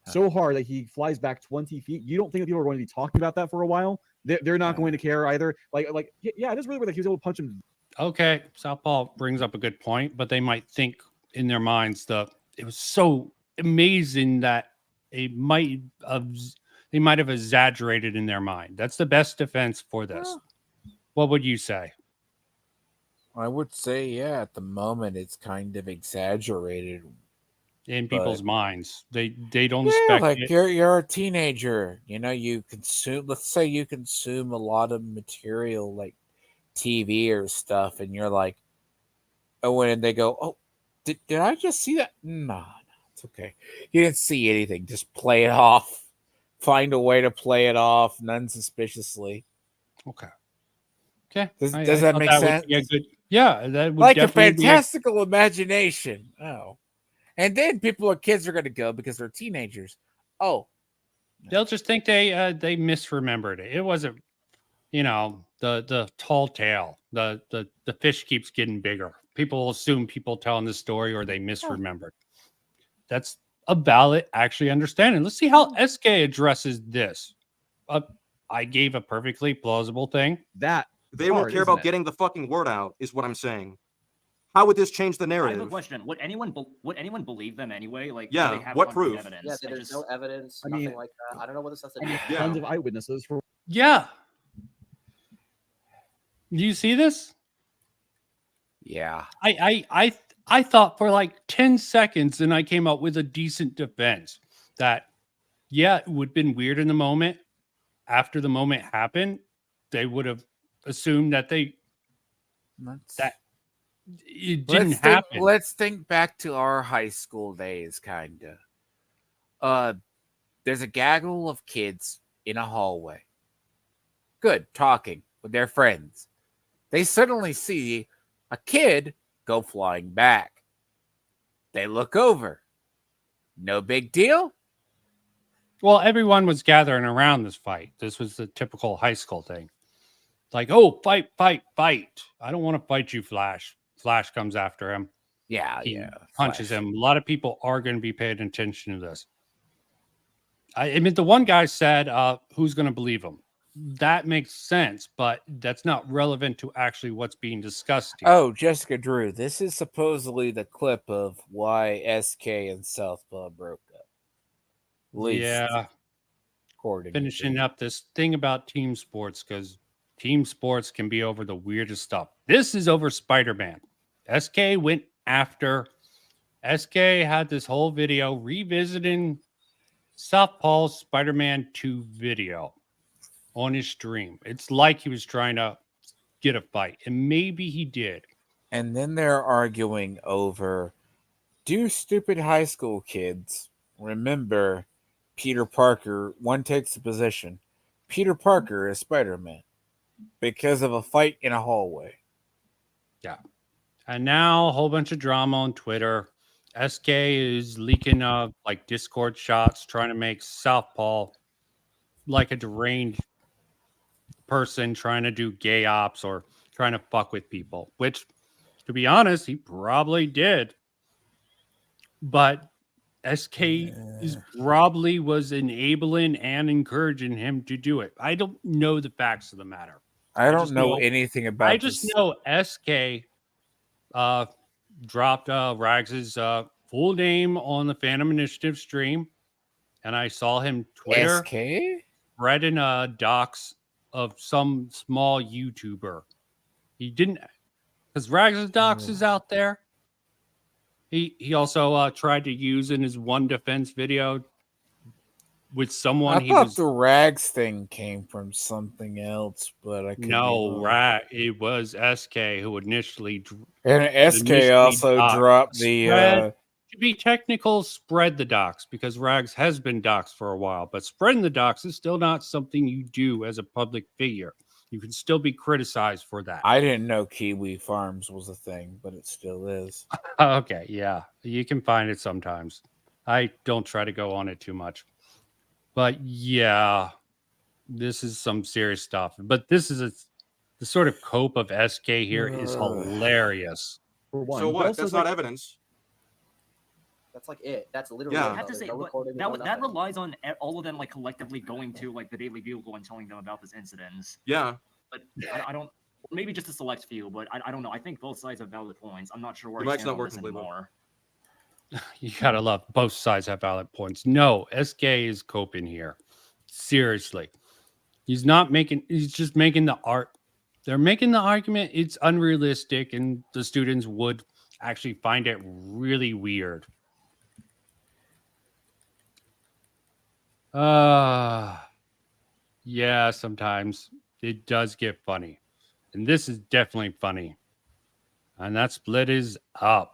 so hard that he flies back 20 feet. You don't think that people are going to be talking about that for a while? They're not going to care either. Like, yeah, it is really weird that he was able to punch him. Okay, Southpaw brings up a good point, but they might think in their minds that it was so amazing that they might have exaggerated in their mind. That's the best defense for this. What would you say? I would say, yeah, at the moment it's kind of exaggerated. In people's minds, they don't Yeah, expect like it. you're a teenager, you know, you consume, let's say you consume a lot of material like TV or stuff, and you're like, oh, and they go, oh, did I just see that? No, it's okay. You didn't see anything. Just play it off. Find a way to play it off, unsuspiciously. Okay. Okay. Does I that thought make would sense? be a good, yeah, that would Like a definitely be fantastical imagination. Oh. And then kids are going to go because they're teenagers. Oh. They'll just think they misremembered it. It wasn't, the tall tale. The fish keeps getting bigger. People assume people telling the story or they misremembered. That's a valid actually understanding. Let's see how SK addresses this. I gave a perfectly plausible thing. That They won't care about getting the fucking word out, is what I'm saying. How would this change the I have a narrative? question. Would anyone believe them anyway? Like, do Yeah, they have what concrete proof? Evidence? Yeah, I there's just- no evidence, I nothing mean- like that. I don't know what this has to do. Yeah. Tons of eyewitnesses for. Yeah. Do you see this? Yeah. I thought for like 10 seconds and I came up with a decent defense that, yeah, it would have been weird in the moment. After the moment happened, they would have assumed that it didn't happen. Let's think back to our high school days, kind of. There's a gaggle of kids in a hallway. Good, talking with their friends. They suddenly see a kid go flying back. They look over. No big deal. Well, everyone was gathering around this fight. This was the typical high school thing. Like, oh, fight, fight, fight. I don't want to fight you, Flash. Flash comes after him. Yeah, He yeah. punches Flash. him. A lot of people are going to be paying attention to this. I mean, the one guy said, who's going to believe him? That makes sense, but that's not relevant to actually what's being discussed here. Oh, Jessica Drew, this is supposedly the clip of why SK and Southpaw broke up. At least, yeah. according Finishing to up this thing about team sports, because team sports can be over the weirdest stuff. This is over Spider-Man. SK went after. SK had this whole video revisiting Southpaw's Spider-Man 2 video on his stream. It's like he was trying to get a fight, and maybe he did. And then they're arguing over, do stupid high school kids remember Peter Parker? One takes the position, Peter Parker is Spider-Man because of a fight in a hallway. Yeah. And now a whole bunch of drama on Twitter. SK is leaking like Discord shots, trying to make Southpaw like a deranged person trying to do gay ops or trying to fuck with people, which, to be honest, he probably did. But SK is probably was enabling and encouraging him to do it. I don't know the facts of the matter. I don't know anything about I just know SK dropped Rags's full name on the Phantom Initiative stream, and I saw him Twitter SK spreading docs of some small YouTuber. He didn't, because Rags's docs is out there. He also tried to use in his one defense video with someone. I thought the Rags thing came from something else, but I could it was SK who initially and SK also dropped the to be technical, spread the docs, because Rags has been doxxed for a while, but spreading the docs is still not something you do as a public figure. You can still be criticized for that. I didn't know Kiwi Farms was a thing, but it still is. Okay, yeah. You can find it sometimes. I don't try to go on it too much. But yeah, this is some serious stuff. But this is the sort of cope of SK here is hilarious. For one. So But what? also, That's like, not evidence. That's like it. That's literally. Yeah. I have to say, no but recording, no that nothing. relies on all of them like collectively going to like the Daily Bugle and telling them about this incident. Yeah. But I don't. Maybe just a select few, but I don't know. I think both sides have valid points. I'm not sure where Your I mic's stand not on this working, Bleeble. anymore. You gotta love both sides have valid points. No, SK is coping here. Seriously. He's just making the art. They're making the argument it's unrealistic and the students would actually find it really weird. Yeah, sometimes it does get funny. And this is definitely funny. And that split is up.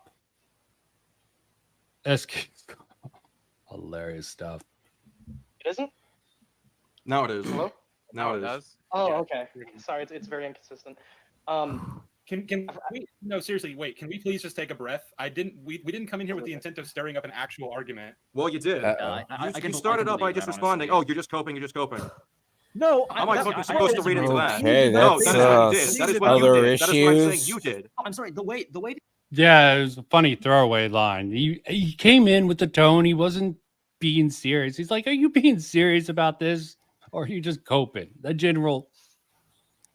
SK hilarious stuff. It isn't? Now it is. Hello? Now it is. Oh, okay. Sorry, it's very inconsistent. Can we, no, seriously, wait, can we please just take a breath? We didn't come in here with the intent of stirring up an actual argument. Well, you did. You started out by just responding, oh, you're just coping, you're just coping. No, I'm not fucking supposed to read into that. Okay, No, that's that is what you did. That is what you other did. That is what I'm saying issues. you did. I'm sorry. The way. Yeah, it was a funny throwaway line. He came in with the tone. He wasn't being serious. He's like, are you being serious about this? Or are you just coping? The general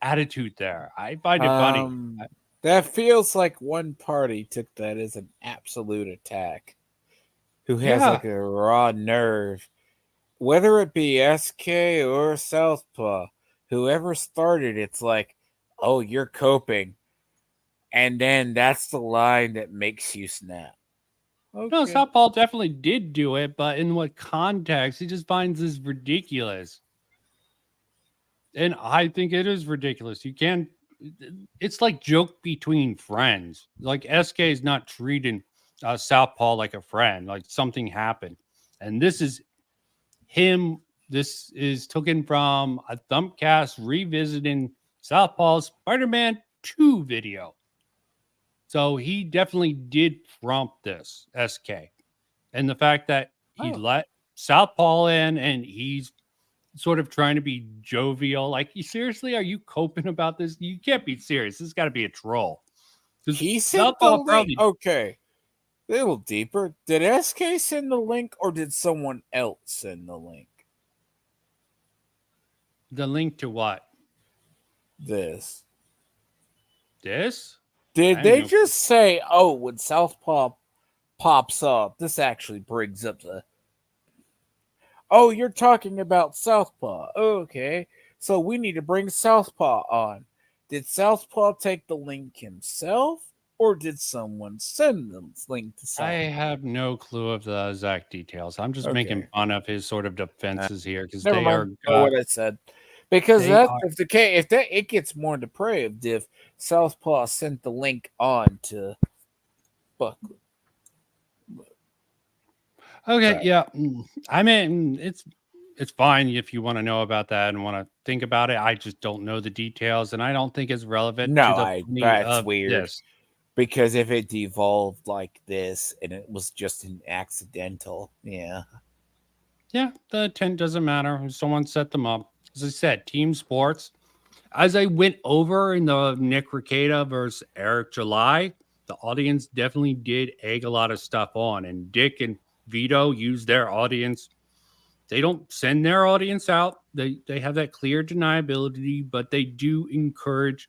attitude there. I find it funny. That feels like one party took that as an absolute attack. Who has Yeah. like a raw nerve. Whether it be SK or Southpaw, whoever started, it's like, oh, you're coping. And then that's the line that makes you snap. No, Southpaw definitely did do it, but in what context? He just finds this ridiculous. And I think it is ridiculous. You can't, it's like joke between friends. Like SK is not treating Southpaw like a friend, like something happened. And this is him. This is taken from a Thumpcast revisiting Southpaw's Spider-Man 2 video. So he definitely did prompt this, SK. And the fact that he let Southpaw in, and he's sort of trying to be jovial. Like, seriously, are you coping about this? You can't be serious. This has got to be a troll. He sent the link. Okay. A little deeper. Did SK send the link or did someone else send the link? The link to what? This. I Did have they no just say, oh, when Southpaw pops up, this actually brings up the. Oh, you're talking about Southpaw. Okay. So we need to bring Southpaw on. Did Southpaw take the link himself? Or did someone send the link to Southpaw? I have no clue of the exact details. I'm just making fun of his sort of defenses here because Never they mind are what I said. Because they that are- if the case, if that it gets more depraved if Southpaw sent the link on to Buckley. Okay, Right. yeah. I mean, it's fine if you want to know about that and want to think about it. I just don't know the details, and I don't think it's relevant to the funny That's of weird. this. Because if it devolved like this and it was just an accidental, Yeah, the intent doesn't matter. Someone set them up. As I said, team sports. As I went over in the Nick Rekieta versus Eric July, the audience definitely did egg a lot of stuff on, and Dick and Vito use their audience. They don't send their audience out. They have that clear deniability, but they do encourage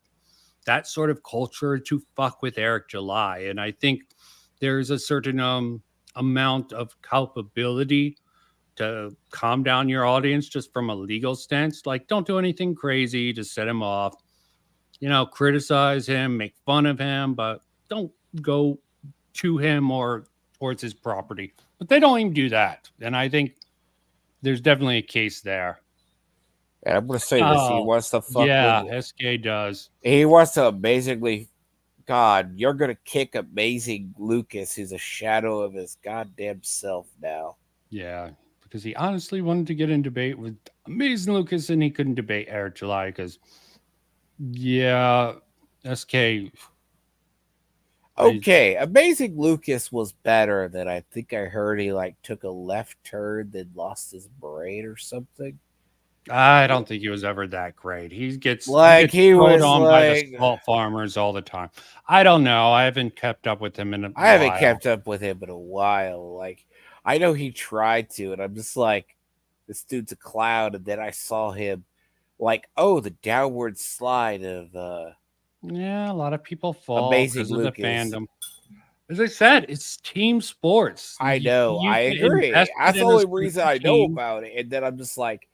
that sort of culture to fuck with Eric July. And I think there's a certain amount of culpability to calm down your audience just from a legal stance. Like, don't do anything crazy to set him off. Criticize him, make fun of him, but don't go to him or towards his property. But they don't even do that. And I think there's definitely a case there. And I'm gonna say this. He wants to fuck with SK does. He wants to basically, God, you're gonna kick Amazing Lucas, who's a shadow of his goddamn self now. Yeah, because he honestly wanted to get in debate with Amazing Lucas, and he couldn't debate Eric July because, SK. Okay, Amazing Lucas was better than I think I heard. He took a left turn, then lost his brain or something. I don't think he was ever that great. He gets he was on by the salt farmers all the time. I don't know. I haven't kept up with him in a while. I haven't kept up with him in a while. I know he tried to, and I'm just like, this dude's a clown. And then I saw him, the downward slide of a lot of people fall Amazing because of Lucas. the fandom. As I said, it's team sports. I know. I agree. That's the only reason I know about it. And then I'm just like,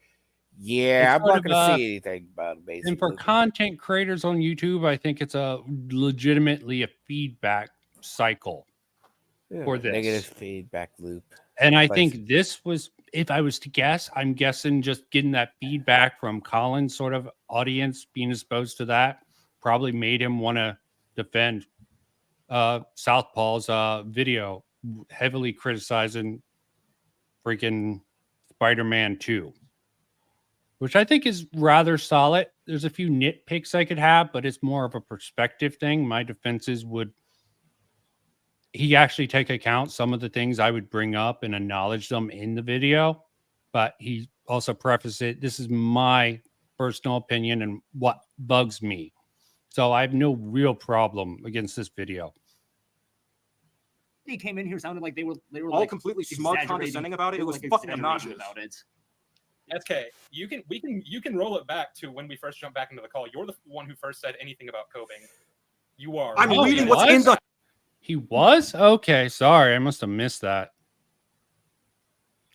yeah, I'm not going to see anything about Amazing And for Lucas. content creators on YouTube, I think it's legitimately a feedback cycle for this. Negative feedback loop. And I think this was, if I was to guess, I'm guessing just getting that feedback from Colin's sort of audience being exposed to that probably made him want to defend Southpaw's video, heavily criticizing freaking Spider-Man 2. Which I think is rather solid. There's a few nitpicks I could have, but it's more of a perspective thing. My defenses would he actually take account some of the things I would bring up and acknowledge them in the video, but he also prefaced it. This is my personal opinion and what bugs me. So I have no real problem against this video. He came in here sounded like they were all completely smart, condescending about it. It was fucking obnoxious. About it. SK, you can roll it back to when we first jumped back into the call. You're the one who first said anything about coping. You are. I'm reading what's in the. He was? Okay, sorry, I must have missed that.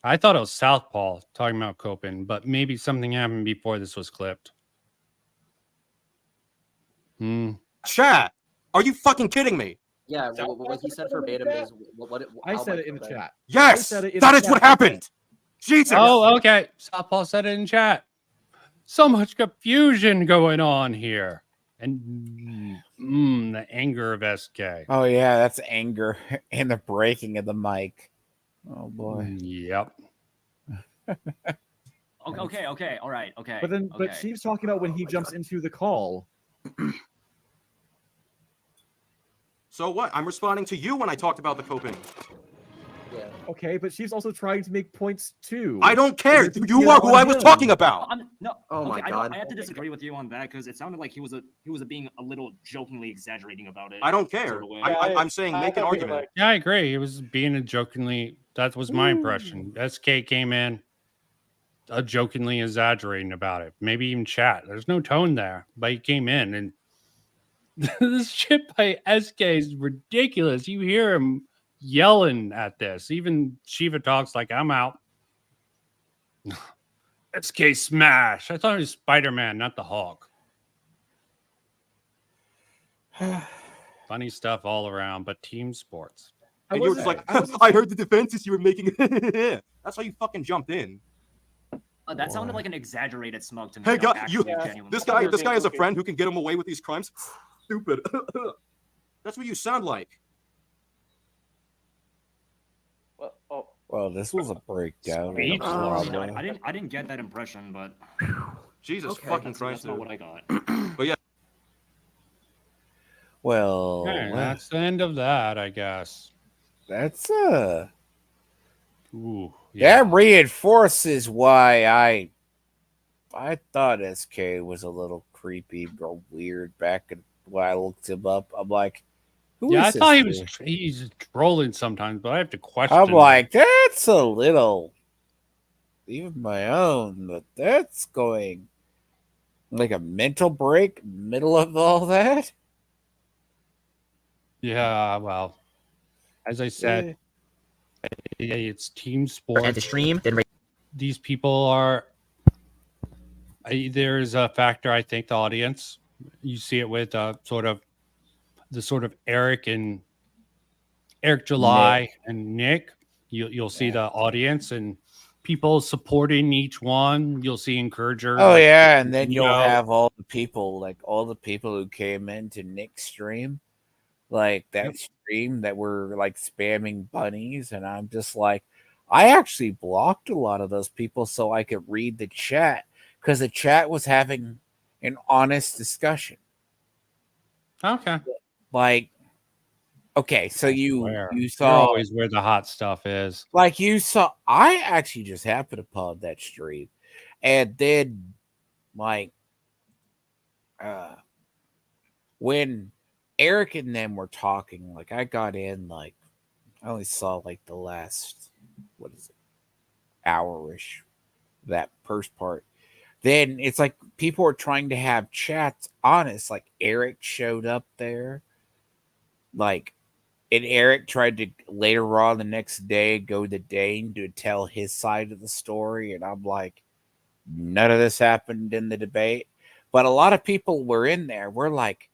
I thought it was Southpaw talking about coping, but maybe something happened before this was clipped. Chat, are you fucking kidding me? Yeah, what he said verbatim is what I said it in the chat. Yes, that is what happened. Jesus. Oh, okay. Southpaw said it in chat. So much confusion going on here. And the anger of SK. Oh, yeah, that's anger and the breaking of the mic. Oh, boy. Yep. Okay. All right. Okay. But Steve's talking about when he jumps into the call. So what? I'm responding to you when I talked about the coping. Okay, but she's also trying to make points too. I don't care. You're taking You it are who on I was him. talking about. No. Oh my okay, God. I have to disagree with you on that because it sounded like he was being a little jokingly exaggerating about it. I don't care. sort of way. I'm saying I make an thought you were argument. like- Yeah, I agree. He was being a jokingly. That was my impression. SK came in jokingly exaggerating about it. Maybe even chat. There's no tone there, but he came in and this shit by SK is ridiculous. You hear him yelling at this. Even Shiva talks like, I'm out. SK smash. I thought it was Spider-Man, not the Hulk. Funny stuff all around, but team sports. And you were just like, I heard the defenses you were making. That's how you fucking jumped in. That sounded like an exaggerated smug to me. Hey, not God, actually you, genuine. this guy has a friend who can get him away with these crimes. Stupid. That's what you sound like. Well, this was a breakdown. I didn't get that impression, but Jesus fucking Christ, that's not dude. what I got. But yeah. Well, Okay, that's the end of that, I guess. That's Ooh, that reinforces why I thought SK was a little creepy or weird back when I looked him up. I'm like, who yeah, I is this thought dude? he's trolling sometimes, but I have to question. I'm like, that's a little, even my own, but that's going like a mental break middle of all that. Yeah, well, as I said, it's team sports. At the stream, then These people are. There's a factor. I think the audience. You see it with sort of Eric July and Nick. You'll see the audience and people supporting each one. You'll see encouragers. Oh like, yeah, and then you'll have all the people who came into Nick's stream, like that stream that were like spamming bunnies, and I'm just like, I actually blocked a lot of those people so I could read the chat because the chat was having an honest discussion. Okay. Like, okay, so you You're saw always where the hot stuff is. like you saw. I actually just happened upon that stream, and then like when Eric and them were talking, like I got in, like I only saw like the last hour-ish, that first part. Then it's like people are trying to have chats honest. Like Eric showed up there, like, and Eric tried to later on the next day go to Dane to tell his side of the story, and I'm like, none of this happened in the debate. But a lot of people were in there. We're like,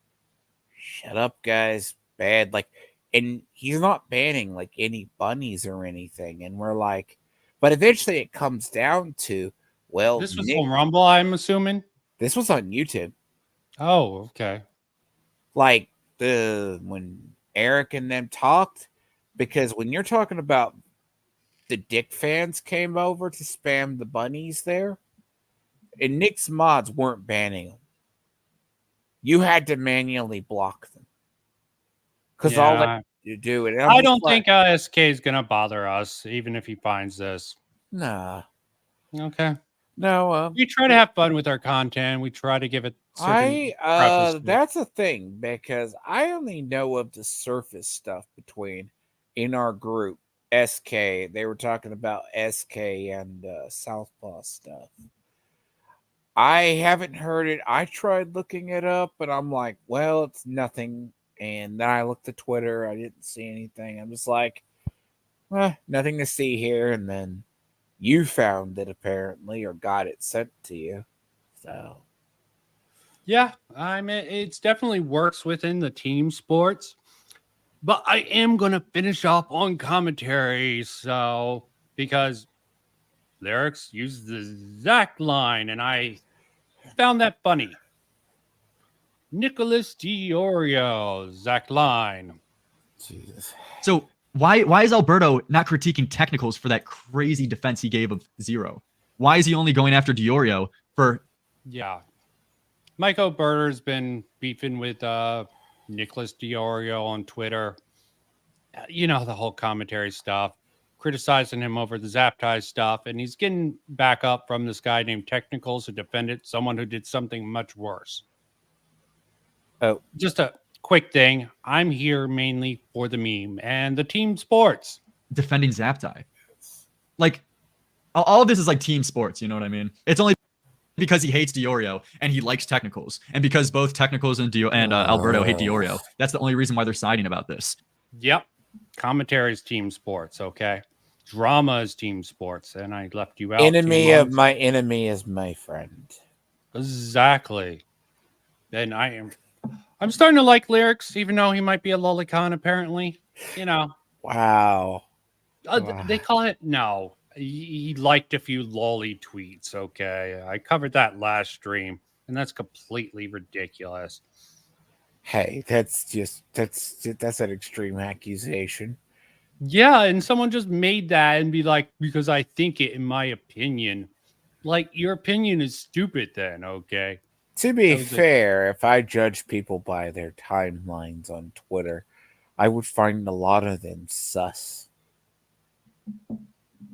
shut up, guys. Bad. Like, and he's not banning like any bunnies or anything. And we're like, but eventually it comes down to, well, This was Nick, on Rumble, I'm assuming. this was on YouTube. Oh, okay. Like when Eric and them talked, because when you're talking about the Dick fans came over to spam the bunnies there, and Nick's mods weren't banning them. You had to manually block them because all that you do it. I don't think SK is gonna bother us, even if he finds this. Nah. Okay. No. We try to have fun with our content. We try to give it. That's a thing because I only know of the surface stuff between in our group SK. They were talking about SK and Southpaw stuff. I haven't heard it. I tried looking it up, but I'm like, well, it's nothing. And then I looked at Twitter. I didn't see anything. I'm just like, nothing to see here. And then you found it apparently, or got it sent to you. So, Yeah, I mean, it's definitely works within the team sports. But I am gonna finish off on commentary, so because lyrics use the Zach line, and I found that funny. Nicholas Diorio, Zach line. Jesus. So why is Alberto not critiquing technicals for that crazy defense he gave of 0? Why is he only going after Diorio for? Yeah, Mike Alberto's been beefing with Nicholas Diorio on Twitter. You know, the whole commentary stuff. criticizing him over the Zaptai stuff, and he's getting back up from this guy named Technicals who defended someone who did something much worse. Oh, just a quick thing. I'm here mainly for the meme and the team sports. Defending Zaptai. Like, all of this is like team sports, you know what I mean? It's only because he hates Diorio and he likes Technicals, and because both Technicals and Alberto hate Diorio. That's the only reason why they're siding about this. Yep. Commentary is team sports, okay? Drama is team sports, and I left you out. Enemy of my enemy is my friend. Exactly. And I'm starting to like lyrics, even though he might be a lolicon, apparently. You know. Wow. They call it no. He liked a few lolly tweets, okay? I covered that last stream, and that's completely ridiculous. Hey, that's an extreme accusation. Yeah, and someone just made that and be like, because I think it, in my opinion. Like, your opinion is stupid then, okay? To be fair, if I judge people by their timelines on Twitter, I would find a lot of them sus.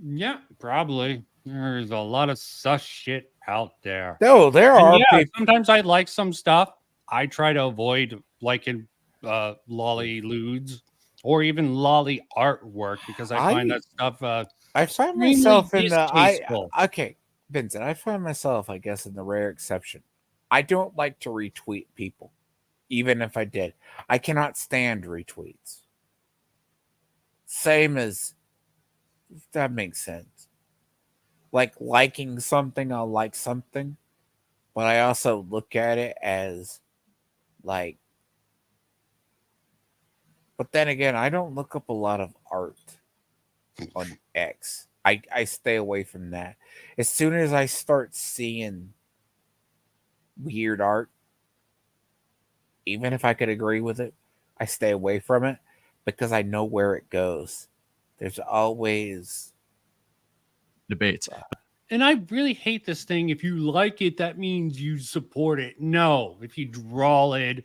Yeah, probably. There's a lot of sus shit out there. No, there are people. Sometimes I like some stuff. I try to avoid liking lolly ludes or even lolly artwork because I find that stuff I find myself in the okay, Vincent, I find myself, I guess, in the rare exception. I don't like to retweet people, even if I did. I cannot stand retweets. Same as, if that makes sense. Like liking something, I'll like something, but I also look at it as like. But then again, I don't look up a lot of art on X. I stay away from that. As soon as I start seeing weird art, even if I could agree with it, I stay away from it because I know where it goes. There's always debates. And I really hate this thing. If you like it, that means you support it. No, if you draw it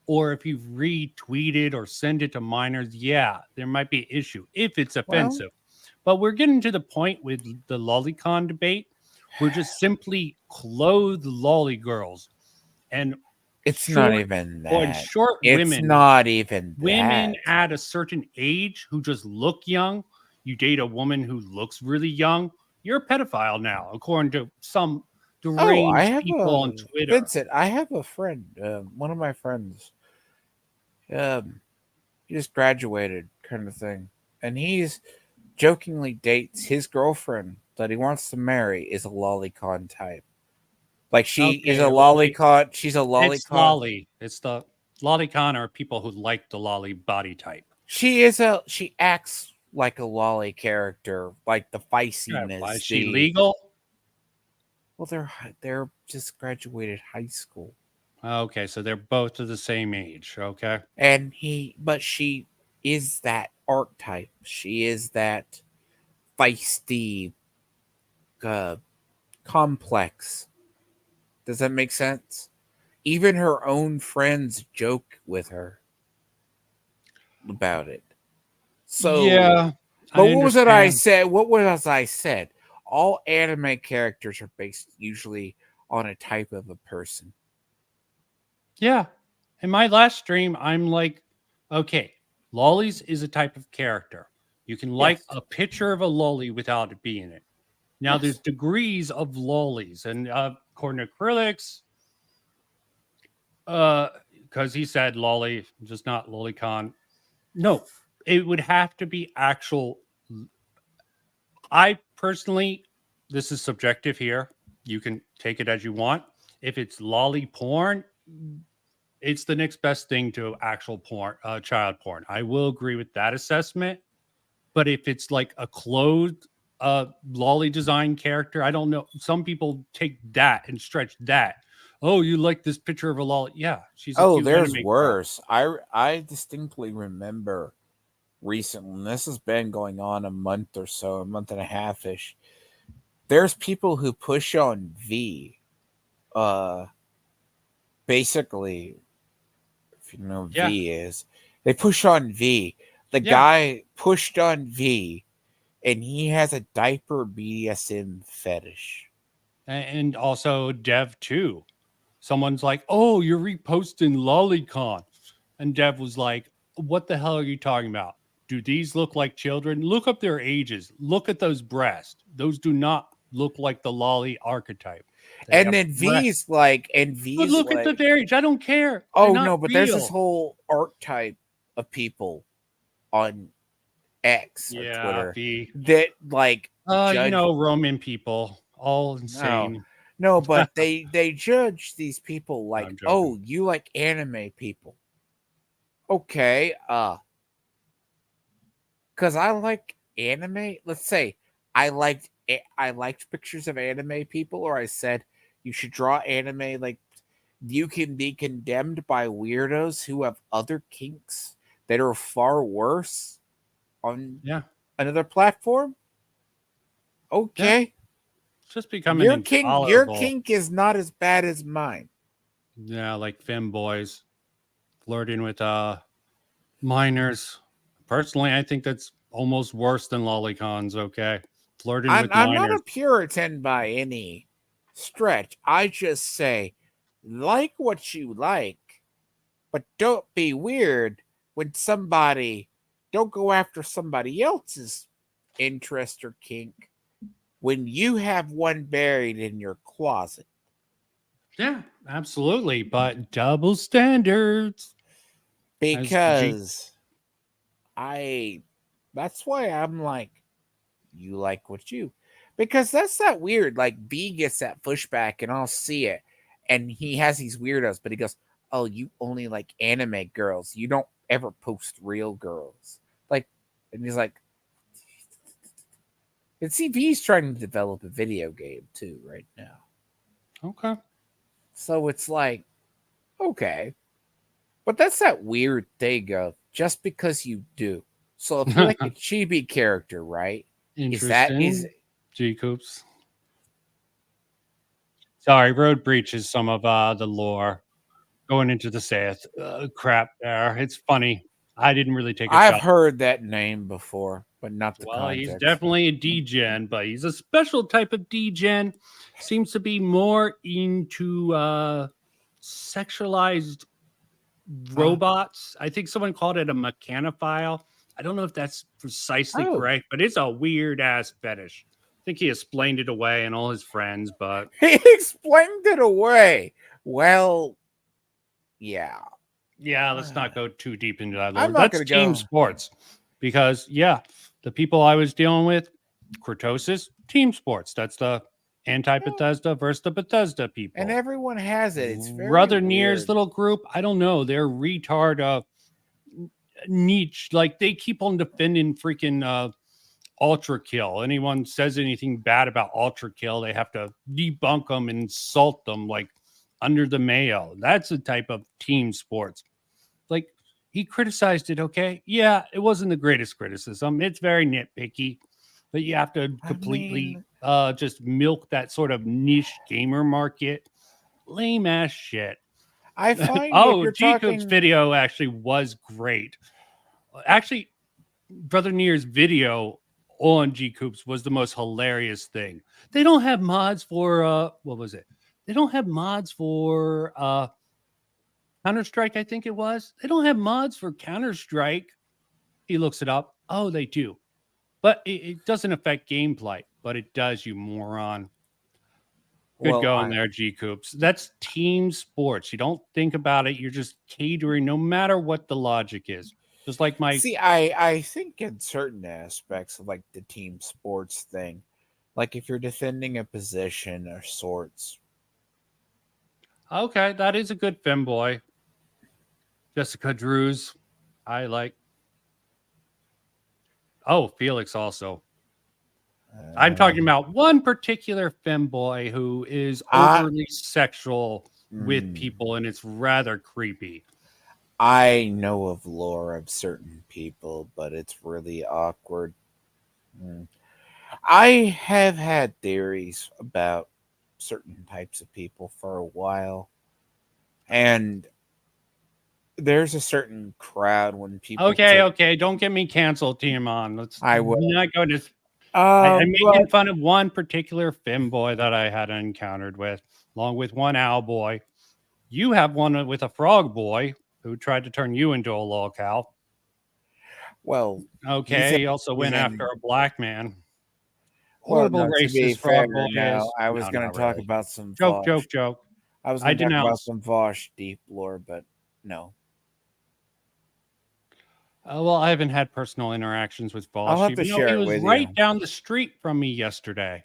or if you retweet it or send it to minors, yeah, there might be an issue if it's offensive. But we're getting to the point with the lolicon debate. We're just simply clothed lolly girls. And it's not even that. Or short it's women. Not even women that. At a certain age who just look young. You date a woman who looks really young, you're a pedophile now, according to some deranged people on Twitter. Vincent, I have a friend, one of my friends. He just graduated, kind of thing, and he's jokingly dates his girlfriend that he wants to marry is a lolicon type. Like she is a lolicon. She's a lolicon. It's lolly. It's the lolicon are people who like the lolly body type. She acts like a lolly character, like the feistiness. Yeah, is she legal? Well, they're just graduated high school. Okay, so they're both of the same age. Okay, but she is that archetype. She is that feisty, complex. Does that make sense? Even her own friends joke with her about it. So yeah, but what was it I said? What was I said? All anime characters are based usually on a type of a person. Yeah. In my last stream, I'm like, okay, lollies is a type of character. You can like a picture of a lolly without it being it. Now, there's degrees of lollies, and according to Acrylics, because he said lolly, just not lolicon. No, it would have to be actual. I personally, this is subjective here. You can take it as you want. If it's lolly porn, it's the next best thing to actual porn, child porn. I will agree with that assessment. But if it's like a clothed lolly design character, I don't know. Some people take that and stretch that. Oh, you like this picture of a lolly? Yeah, she's. There's worse. I distinctly remember recently, and this has been going on a month or so, a month and a half ish. There's people who push on V. Basically, if you know V is, they push on V. The guy pushed on V and he has a diaper BDSM fetish. And also Dev too. Someone's like, "Oh, you're reposting Lolicon," and Dev was like, "What the hell are you talking about? Do these look like children? Look up their ages. Look at those breasts. Those do not look like the lolly archetype." They And have then breasts. V's like, But look at the age. I don't care. They're oh not no, but there's this real. whole archetype of people on X or Yeah, Twitter V. that like You know, Roman people, all insane. No, but they judge these people like, I'm joking. oh, you like anime people. Okay, because I like anime. Let's say I liked pictures of anime people, or I said you should draw anime like you can be condemned by weirdos who have other kinks that are far worse on another platform. Okay. It's just becoming Your intolerable. kink is not as bad as mine. Yeah, like femboys flirting with minors. Personally, I think that's almost worse than lolicons. Okay, flirting with I'm minors. not a Puritan by any stretch. I just say, like what you like, but don't be weird when don't go after somebody else's interest or kink when you have one buried in your closet. Yeah, absolutely, but double standards. Because that's why I'm like, you like what you, because that's that weird. Like B gets that pushback and I'll see it. And he has these weirdos, but he goes, oh, you only like anime girls. You don't ever post real girls. Like, and he's like, and see, B's trying to develop a video game too right now. Okay. So it's like, okay. But that's that weird thing of just because you do. So if you like a chibi character, right? Interesting. G Coops. Sorry, Road breaches some of the lore going into the Sith crap there. It's funny. I didn't really take a I've shot. heard that name before, but not the Well, context. he's definitely a D-gen, but he's a special type of D-gen. Seems to be more into sexualized robots. I think someone called it a mechanophile. I don't know if that's precisely correct, but it's a weird ass fetish. I think he explained it away and all his friends, but he explained it away. Well, yeah. Yeah, let's not go too deep into that. Lord. I'm not That's gonna team go. sports because the people I was dealing with, Kurtosis, team sports. That's the anti-Bethesda versus the Bethesda people. And everyone has it. It's very Brother weird. Nier's little group, I don't know. They're retard niche. Like they keep on defending freaking Ultra Kill. Anyone says anything bad about Ultra Kill, they have to debunk them and insult them like under the Mayo. That's a type of team sports. Like he criticized it, okay? Yeah, it wasn't the greatest criticism. It's very nitpicky, but you have to completely just milk that sort of niche gamer market. Lame ass shit. I find G-Coop's video actually was great. Actually, Brother Nier's video on G-Coops was the most hilarious thing. They don't have mods for what was it? They don't have mods for Counter-Strike, I think it was. They don't have mods for Counter-Strike. He looks it up. Oh, they do. But it doesn't affect gameplay, but it does, you moron. Good going there, G-Coops. That's team sports. You don't think about it. You're just catering no matter what the logic is. Just like my... See, I think in certain aspects of like the team sports thing, like if you're defending a position or sorts. Okay, that is a good femboy. Jessica Drews. I like. Oh, Felix also. I'm talking about one particular femboy who is overly sexual with people, and it's rather creepy. I know of lore of certain people, but it's really awkward. I have had theories about certain types of people for a while, and there's a certain crowd when people Okay, don't get me canceled, Timon. I will not go to I'm making fun of one particular femboy that I had encountered with, along with one owl boy. You have one with a frog boy who tried to turn you into a lolcow. Well, Okay, he also went after a black man. Horrible to be racist frog fair, boy now, is. I was No, going not to talk really. about some Joke. I was I going to talk about denounce. some Vosh deep lore, but no. Well, I haven't had personal interactions with Vosh. I'll have to even though share he it was with right you. down the street from me yesterday.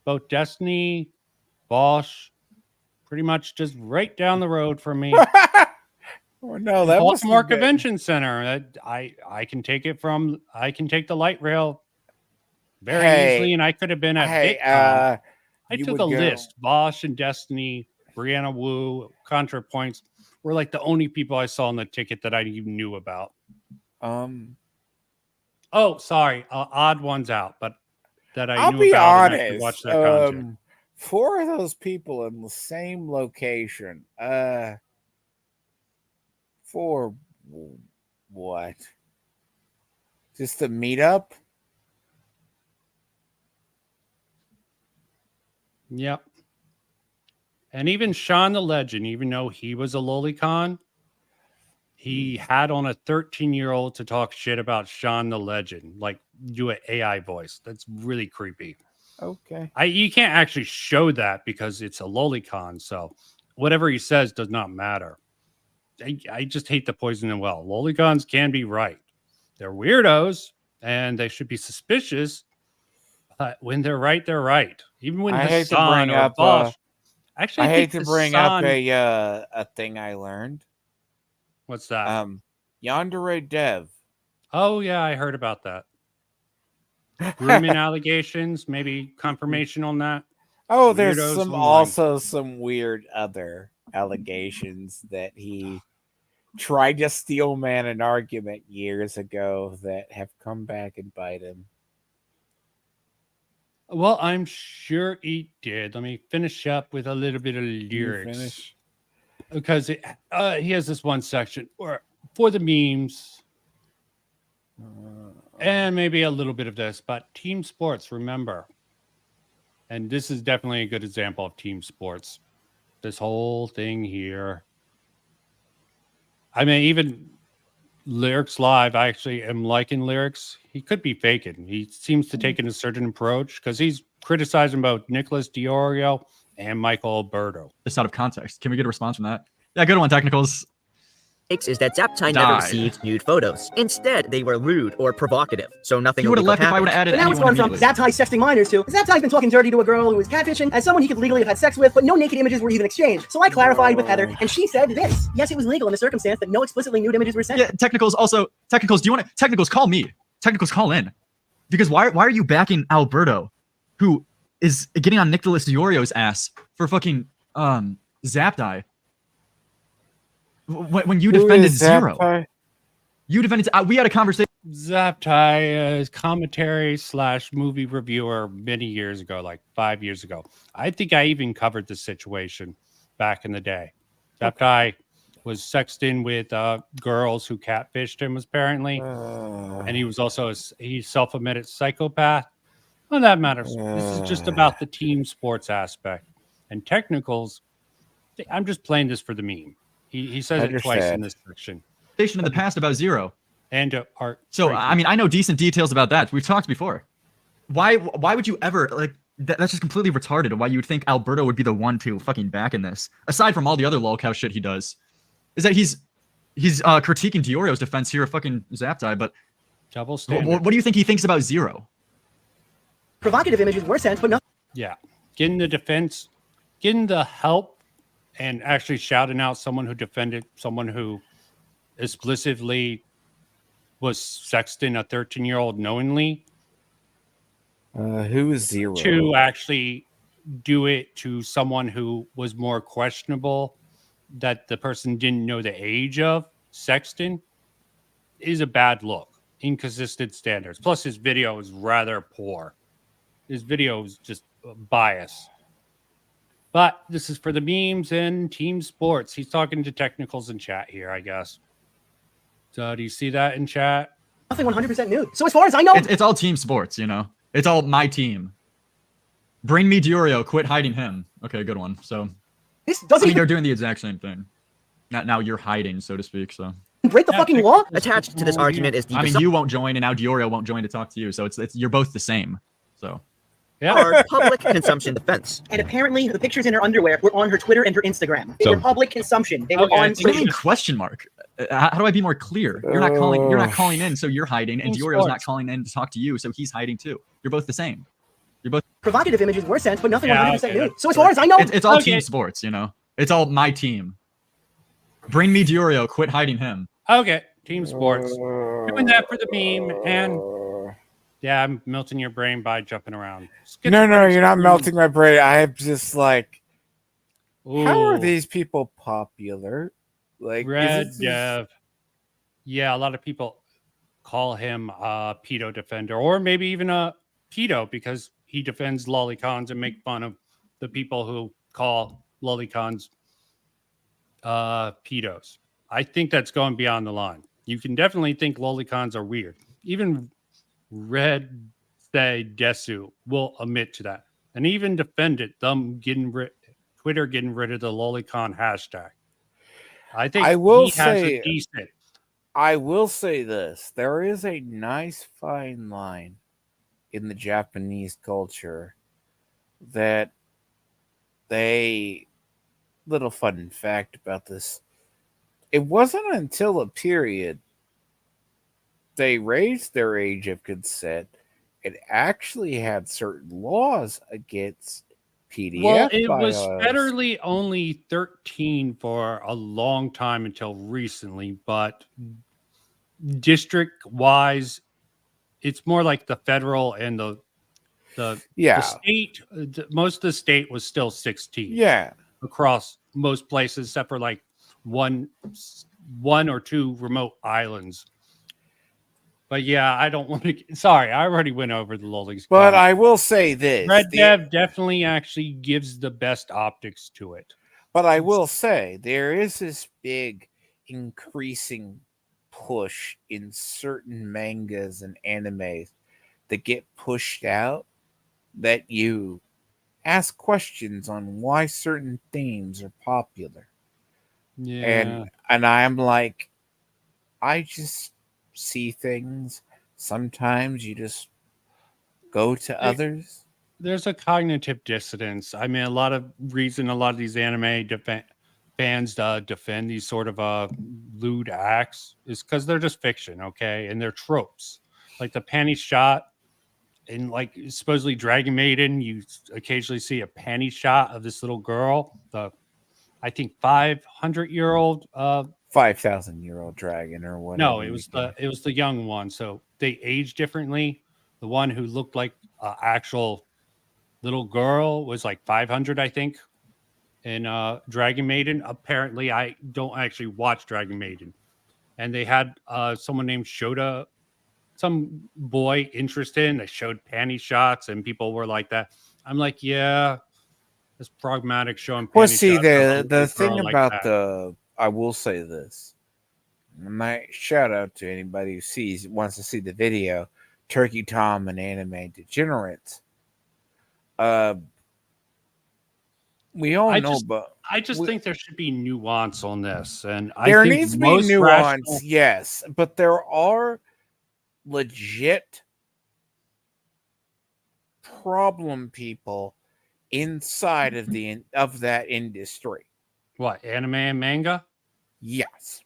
Both Destiny, Vosh, pretty much just right down the road from me. Oh, no, that must Baltimore have been... Convention Center. I can take it from. I can take the light rail very easily, and I could have been at VidCon. I you took would a go- list. Vosh and Destiny, Brianna Wu, ContraPoints were like the only people I saw on the ticket that I even knew about. Oh, sorry, Odd One's out, but that I I'll knew be about and I could honest. watch their content. 4 of those people in the same location. For what? Just a meetup? Yep. And even Sean the Legend, even though he was a lolicon, he had on a 13-year-old to talk shit about Sean the Legend, like do an AI voice. That's really creepy. Okay. You can't actually show that because it's a lolicon, so whatever he says does not matter. I just hate the poison the well. Lolicons can be right. They're weirdos, and they should be suspicious, but when they're right, they're right. Even when I hate to Hassan bring or up Bosch, actually, I I hate think to bring up Hassan- a thing I learned. What's that? Yandere Dev. Oh yeah, I heard about that. Grooming allegations, maybe confirmation on that. Oh, there's Weirdos some online. also some weird other allegations that he tried to steel man an argument years ago that have come back and bite him. Well, I'm sure he did. Let me finish up with a little bit of lyrics. Finish? Because he has this one section where, for the memes, and maybe a little bit of this, but team sports, remember. And this is definitely a good example of team sports. This whole thing here. I mean, even Lyrics Live, I actually am liking Lyrics. He could be faking. He seems to take a certain approach because he's criticizing both Nicholas Diorio and Michael Alberto. This out of context. Can we get a response from that? Yeah, good one, Technicals. Is that Zaptai never Died. received nude photos. Instead, they were lewd or provocative, so nothing He would've illegal left if I would've happened. added But now it's gone from Zaptai sexting minors to Zaptai's been talking dirty to a girl who was catfishing as someone he could legally have had sex with, but no naked images were even exchanged. So I clarified with Heather, and she said this. Yes, it was legal in the circumstance that no explicitly nude images were sent. Yeah, Technicals also. Technicals, do you want to? Technicals, call me. Technicals, call in. Because why are you backing Alberto, who is getting on Nicholas Diorio's ass for fucking Zaptai? When you Who defended is Zero, Zaptai? you defended. We had a conversation. Zaptai is commentary / movie reviewer many years ago, like 5 years ago. I think I even covered the situation back in the day. Zaptai was sexting with girls who catfished him, apparently, and he was also he self-admitted psychopath. Well, that matters. This is just about the team sports aspect and technicals. I'm just playing this for the meme. He says it twice in this section. In the past about Zero and art. So I mean, I know decent details about that. We've talked before. Why would you ever like? That's just completely retarded. Why you would think Alberto would be the one to fucking back in this? Aside from all the other lolcow shit he does, is that he's critiquing Diorio's defense here of fucking Zaptai. But double standard. What do you think he thinks about Zero? Provocative images were sent, but no. Yeah, getting the defense, getting the help, and actually shouting out someone who defended someone who explicitly was sexting a 13-year-old knowingly. Who is Zero? To actually do it to someone who was more questionable, that the person didn't know the age of, sexting, is a bad look. Inconsistent standards. Plus, his video is rather poor. His video is just biased. But this is for the memes and team sports. He's talking to technicals in chat here, I guess. So do you see that in chat? Nothing 100% nude. So as far as I know, it's all team sports, you know. It's all my team. Bring me Diorio. Quit hiding him. Okay, good one. So This doesn't they're doing the exact same thing. Now you're hiding, so to speak. So break the fucking law. Attached to this argument is the I mean, you won't join, and now Diorio won't join to talk to you. So it's you're both the same. So our public consumption defense. And apparently, the pictures in her underwear were on her Twitter and her Instagram. They So- were public consumption. They were on. What do you mean question mark? How do I be more clear? You're not calling in, so you're hiding, and Diorio's not calling in to talk to you, so he's hiding too. You're both the same. You're both Provocative images were sent, but nothing was 100% okay, new. So as far as I know, it's all team sports. You know, it's all my team. Bring me Diorio. Quit hiding him. Okay, team sports. Doing that for the meme, and yeah, I'm melting your brain by jumping around. No, you're not melting my brain. I am just like, how are Ooh. these people popular? Like, Red is it Dev. Yeah, a lot of people call him a pedo defender, or maybe even a pedo because he defends lolicons and make fun of the people who call lolicons pedos. I think that's going beyond the line. You can definitely think lolicons are weird. Even Red Say Desu will admit to that and even defended them Twitter getting rid of the lolicon hashtag. I think I will he has say, a decent. I will say this: there is a nice fine line in the Japanese culture that little fun fact about this. It wasn't until a period they raised their age of consent. It actually had certain laws against PDF Well, it was bios. federally only 13 for a long time until recently, but district wise, it's more like the federal and the state. Most of the state was still 16. Yeah. Across most places, except for like one or two remote islands. But yeah, I don't want to. Sorry, I already went over the lollies. But I will say this: Red Dev definitely actually gives the best optics to it. But I will say there is this big increasing push in certain mangas and animes that get pushed out that you ask questions on why certain themes are popular. Yeah. And I'm like, I just see things. Sometimes you just go to others. There's a cognitive dissonance. I mean, a lot of these anime fans defend these sort of lewd acts is because they're just fiction, okay? And they're tropes. Like the panty shot in like supposedly Dragon Maiden, you occasionally see a panty shot of this little girl, I think 500-year-old 5,000-year-old dragon or whatever. No, it was the young one. So they age differently. The one who looked like an actual little girl was like 500, I think, in Dragon Maiden. Apparently, I don't actually watch Dragon Maiden. And they had someone named Shota, some boy interested, and they showed panty shots, and people were like that. I'm like, yeah, it's pragmatic showing panty Well, shots. see, the Girl thing like about that. I will say this. My shout out to anybody who wants to see the video, Turkey Tom and Anime Degenerates. We all know, but I just think there should be nuance on this, and there I think needs to be most nuance, rational- yes, but there are legit problem people inside of that industry. What, anime and manga? Yes.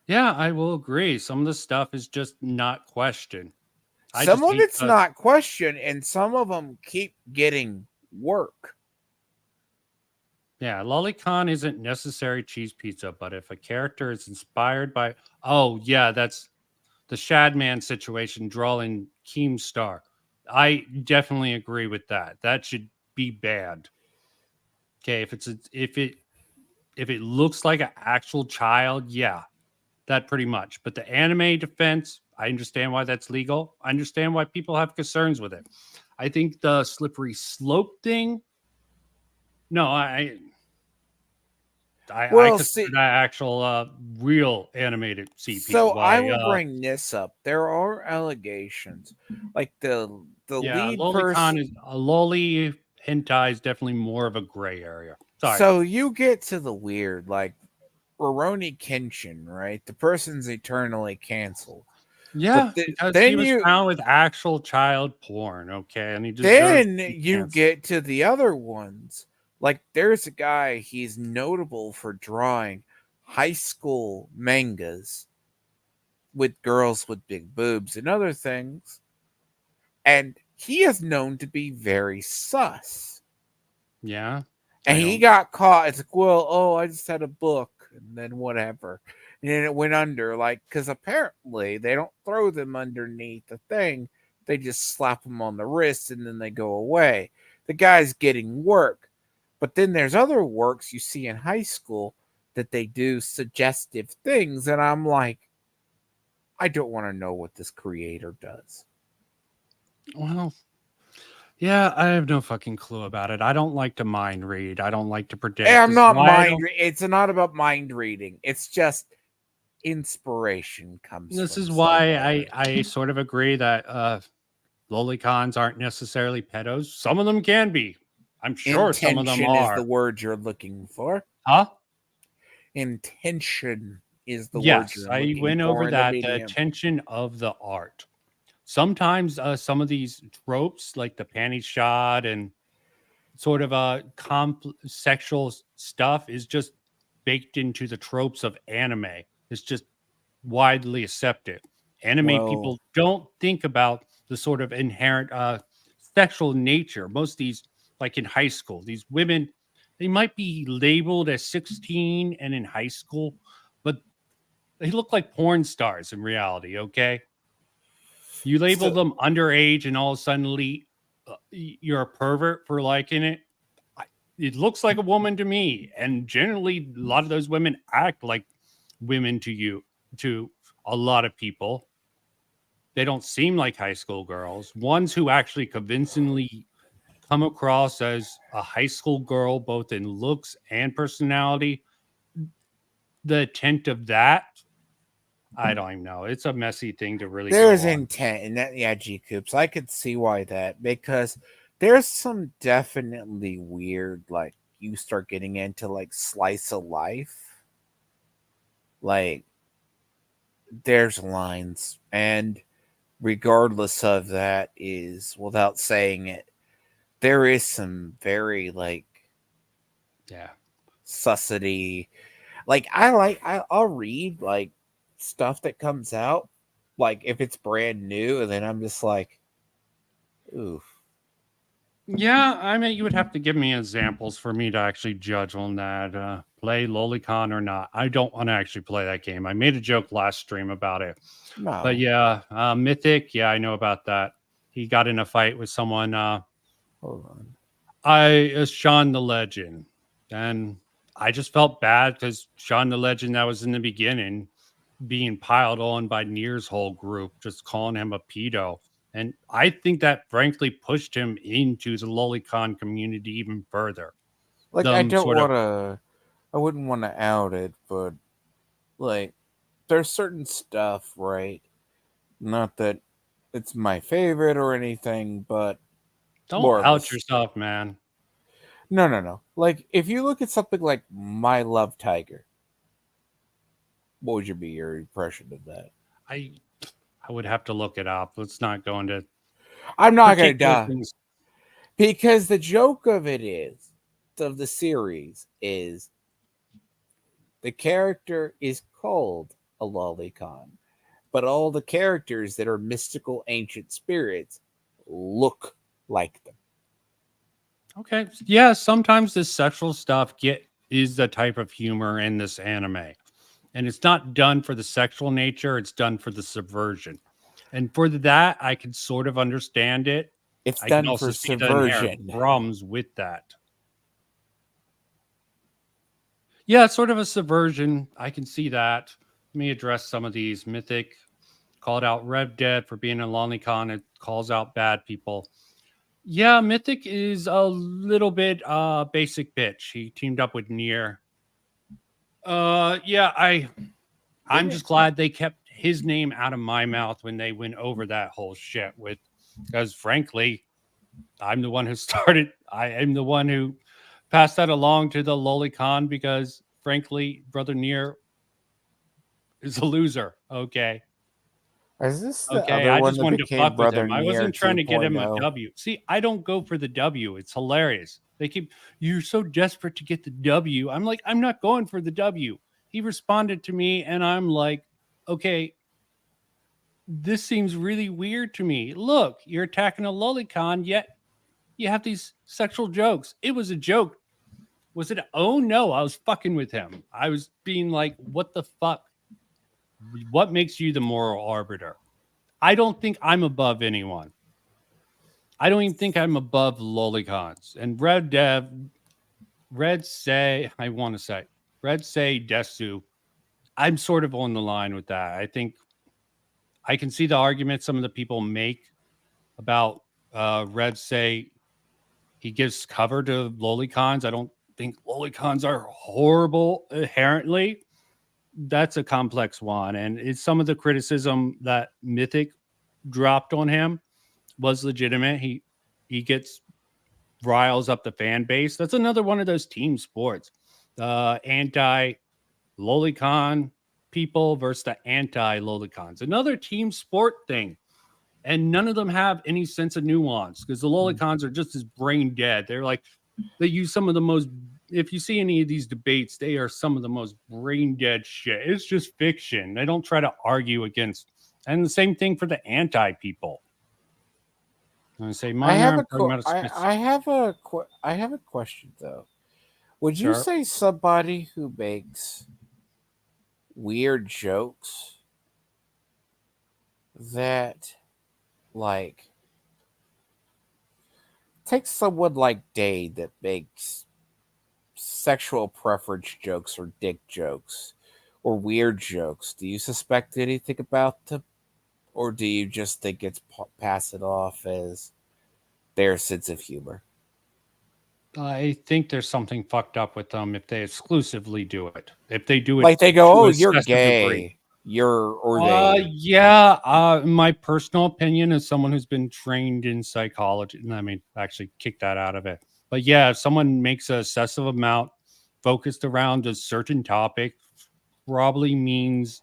Yeah, I will agree. Some of the stuff is just not questioned. Some of it's not questioned, and some of them keep getting work. Yeah, lolicon isn't necessary cheese pizza, but if a character is inspired by, oh yeah, that's the Shadman situation, drawing Keemstar. I definitely agree with that. That should be banned. Okay, if it looks like an actual child, yeah, that pretty much. But the anime defense, I understand why that's legal. I understand why people have concerns with it. I think the slippery slope thing, no, I I Well, consider see, that actual real animated CP. so I Why? will bring this up. There are allegations, like the Yeah, lead lolicon person. is a loli hentai is definitely more of a gray area. Sorry. So you get to the weird, like Rurouni Kenshin, right? The person's eternally canceled. Yeah, But because he then was you found with actual child porn, okay, and he deserves then to be you canceled. get to the other ones. Like there's a guy, he's notable for drawing high school mangas with girls with big boobs and other things. And he is known to be very sus. Yeah. And he got caught. It's like, well, oh, I just had a book, and then whatever. And then it went under, like, because apparently they don't throw them underneath the thing. They just slap them on the wrist and then they go away. The guy's getting work. But then there's other works you see in high school that they do suggestive things. And I'm like, I don't want to know what this creator does. Well, yeah, I have no fucking clue about it. I don't like to mind read. I don't like to predict. Hey, I'm This is not why I mind. don't- It's not about mind reading. It's just inspiration comes. This from is why somewhere. I sort of agree that lolicons aren't necessarily pedos. Some of them can be. I'm sure some of them Intention is are. the word you're looking for. Huh? Intention is the word Yes, you're I looking went for over in the that. The medium. attention of the art. Sometimes some of these tropes, like the panty shot and sort of sexual stuff, is just baked into the tropes of anime. It's just widely accepted. Anime people don't think about the sort of inherent sexual nature. Most of these, like in high school, these women, they might be labeled as 16 and in high school, but they look like porn stars in reality, okay? You label them underage and all of a sudden you're a pervert for liking it. It looks like a woman to me. And generally, a lot of those women act like women to a lot of people. They don't seem like high school girls. Ones who actually convincingly come across as a high school girl, both in looks and personality. The intent of that, I don't even know. It's a messy thing to really There's go on. intent in that, yeah, G Coops. I could see why that, because there's some definitely weird, like you start getting into like slice of life. Like there's lines, and regardless of that, is without saying it, there is some very like sussity. Like I'll read like stuff that comes out, like if it's brand new, and then I'm just like, oof. Yeah, I mean, you would have to give me examples for me to actually judge on that. Play Lolicon or not. I don't want to actually play that game. I made a joke last stream about it. No. But yeah, Mythic, yeah, I know about that. He got in a fight with someone. Hold on. Sean the Legend. And I just felt bad because Sean the Legend, that was in the beginning, being piled on by Nier's whole group, just calling him a pedo. And I think that frankly pushed him into the lolicon community even further. Like I wouldn't want to out it, but like there's certain stuff, right? Not that it's my favorite or anything, but don't out yourself, man. No. Like if you look at something like My Love Tiger, what would be your impression of that? I would have to look it up. Let's not go into. I'm not going to particular die things. because the joke of the series is the character is called a lolicon, but all the characters that are mystical ancient spirits look like them. Okay. Yeah, sometimes this sexual stuff is the type of humor in this anime. And it's not done for the sexual nature, it's done for the subversion. And for that, I can sort of understand it. It's I done can also for see the inherent subversion. problems with that. Yeah, it's sort of a subversion. I can see that. Let me address some of these. Mythic called out Rev Dead for being a lolicon. It calls out bad people. Yeah, Mythic is a little bit basic bitch. He teamed up with Nier. Yeah, I'm just glad they kept his name out of my mouth when they went over that whole shit with, because frankly, I'm the one who started. I am the one who passed that along to the lolicon because frankly, Brother Near is a loser. Okay. Is this the Okay, other I one just that wanted to became fuck with Brother him. I Near wasn't trying to get him a 2.0? W. See, I don't go for the W. It's hilarious. They keep, you're so desperate to get the W. I'm like, I'm not going for the W. He responded to me, and I'm like, okay, this seems really weird to me. Look, you're attacking a lolicon, yet you have these sexual jokes. It was a joke. Was it? Oh no, I was fucking with him. I was being like, what the fuck? What makes you the moral arbiter? I don't think I'm above anyone. I don't even think I'm above lolicons. And Red say Desu. I'm sort of on the line with that. I think I can see the argument some of the people make about Red say he gives cover to lolicons. I don't think lolicons are horrible inherently. That's a complex one. And it's some of the criticism that Mythic dropped on him was legitimate. He gets riles up the fan base. That's another one of those team sports. The anti lolicon people versus the anti lolicons. Another team sport thing. And none of them have any sense of nuance because the lolicons are just as brain dead. They're like, they use some of the most, if you see any of these debates, they are some of the most brain dead shit. It's just fiction. They don't try to argue against. And the same thing for the anti people. I'm going to say minor. I have a question though. Would you Sure. say somebody who makes weird jokes that, like, take someone like Dade that makes sexual preference jokes or dick jokes or weird jokes, do you suspect anything about them? Or do you just think it's pass it off as their sense of humor? I think there's something fucked up with them if they exclusively do it. If they do it Like they go, to oh, a you're excessive gay. degree. They. Yeah. My personal opinion as someone who's been trained in psychology, and I mean, actually kick that out of it. But yeah, if someone makes an excessive amount focused around a certain topic, probably means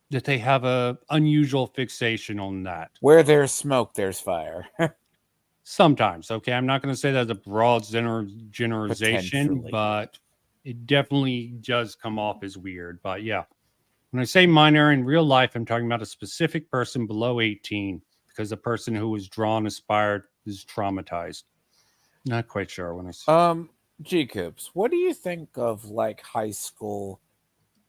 that they have a unusual fixation on that. Where there's smoke, there's fire. Sometimes, okay. I'm not going to say that's a broad generalization, Potentially. but it definitely does come off as weird. But yeah, when I say minor in real life, I'm talking about a specific person below 18 because the person who was drawn, aspired, is traumatized. Not quite sure when I say. G-Coops, what do you think of like high school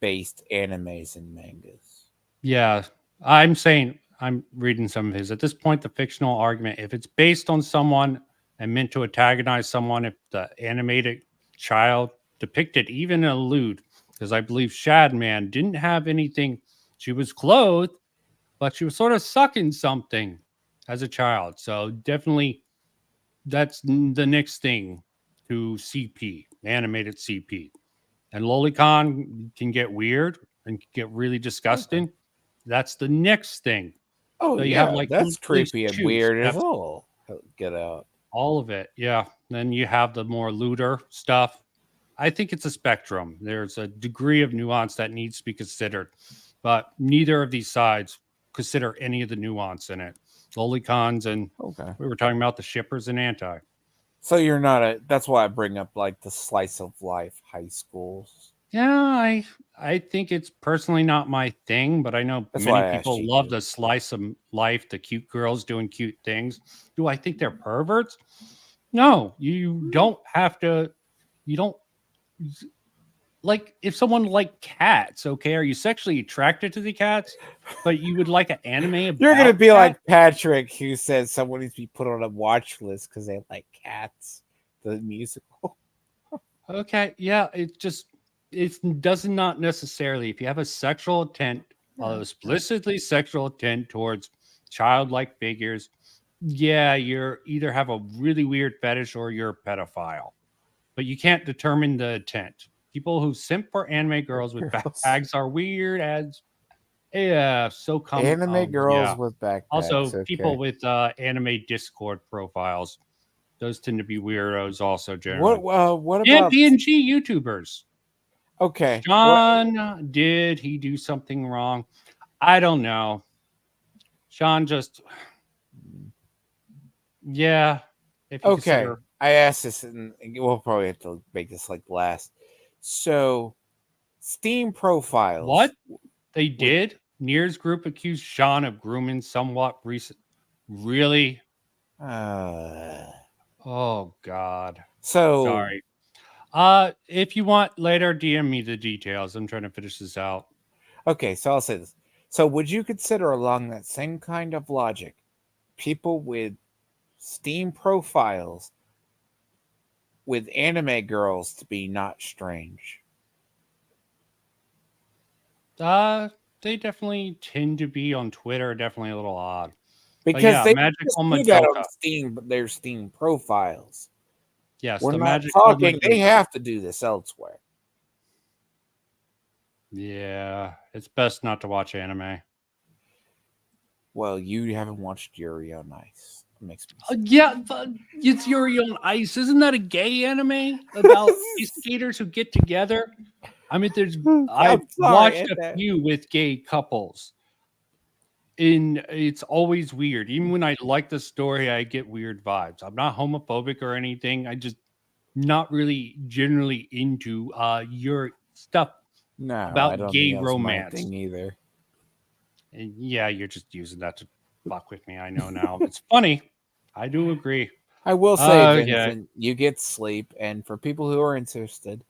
based animes and mangas? Yeah, I'm saying I'm reading some of his. At this point, the fictional argument, if it's based on someone and meant to antagonize someone, if the animated child depicted even a lewd, because I believe Shadman didn't have anything. She was clothed, but she was sort of sucking something as a child. So definitely that's the next thing to CP, animated CP. And Lolicon can get weird and get really disgusting. Okay. That's the next thing. Oh, so you yeah, have like that's please creepy and choose. weird as That's all. Get out. all of it. Yeah. Then you have the more looter stuff. I think it's a spectrum. There's a degree of nuance that needs to be considered, but neither of these sides consider any of the nuance in it. Lolicons and we were talking about the shippers and anti. So you're not a. That's why I bring up like the slice of life high schools. Yeah, I think it's personally not my thing, but I know That's why I many asked people you. love the slice of life, the cute girls doing cute things. Do I think they're perverts? No, you don't have to. You don't like if someone liked cats. Okay, are you sexually attracted to the cats? But you would like an anime. You're gonna about be cats? like Patrick, who said someone needs to be put on a watch list because they like Cats, the musical. Okay, yeah, it does not necessarily. If you have a sexual intent, explicitly sexual intent towards childlike figures, yeah, you're either have a really weird fetish or you're a pedophile. But you can't determine the intent. People who simp for anime girls with backpacks are weird as so common. Anime girls with backpacks. Also, people okay. with anime Discord profiles. Those tend to be weirdos also generally. What And about PNG YouTubers? Okay. Sean, did he do something wrong? I don't know. Sean just, yeah. If you Okay. consider, I asked this, and we'll probably have to make this like last. So, Steam profiles. what they did, Nier's group accused Sean of grooming somewhat recent. Really? Oh God. So Sorry. If you want later, DM me the details. I'm trying to finish this out. Okay, so I'll say this. So, would you consider along that same kind of logic, people with Steam profiles with anime girls to be not strange? They definitely tend to be on Twitter, definitely a little odd. Because yeah, they Magic just on do that on Madoka. Steam, but their Steam profiles. Yes, We're the not Magic talking. They Madoka. have to do this elsewhere. Yeah, it's best not to watch anime. Well, you haven't watched Yuri on Ice. It makes me Yeah, but it's Yuri on Ice. Isn't that a gay anime about these skaters who get together? I mean, I've watched a few with gay couples, and it's always weird. Even when I like the story, I get weird vibes. I'm not homophobic or anything. I just not really generally into your stuff No, I about don't gay think that was my romance. thing either. And yeah, you're just using that to fuck with me. I know now. It's funny. I do agree. I will say, yeah. Vincent, you get sleep, and for people who are interested,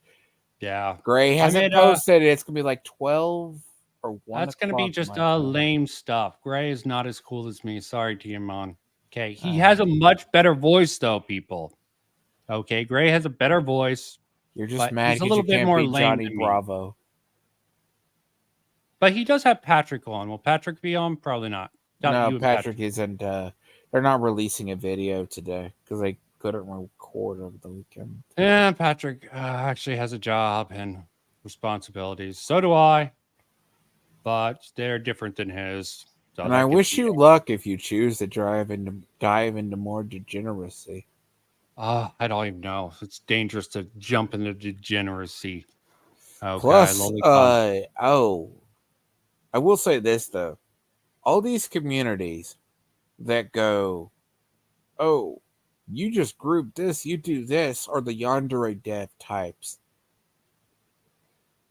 Yeah, Gray hasn't posted it. It's gonna be like 12 or 1 That's gonna be o'clock just my time. lame stuff. Gray is not as cool as me. Sorry, Tiamon. Okay, he has a much better voice, though. People. Okay, Gray has a better voice. You're just but mad he's a because little you bit can't more beat lame Johnny than me. Bravo. But he does have Patrick on. Will Patrick be on? Probably not. Doubt No, you and Patrick isn't. They're not releasing a video today because they couldn't record over the weekend. Yeah, Patrick actually has a job and responsibilities. So do I. But they're different than his. So And that I could wish be you luck if you choose to dive into more degeneracy. I don't even know. It's dangerous to jump into degeneracy. Okay, Plus, lolicon. I will say this though. All these communities that go, oh, you just group this, you do this, are the yandere dev types.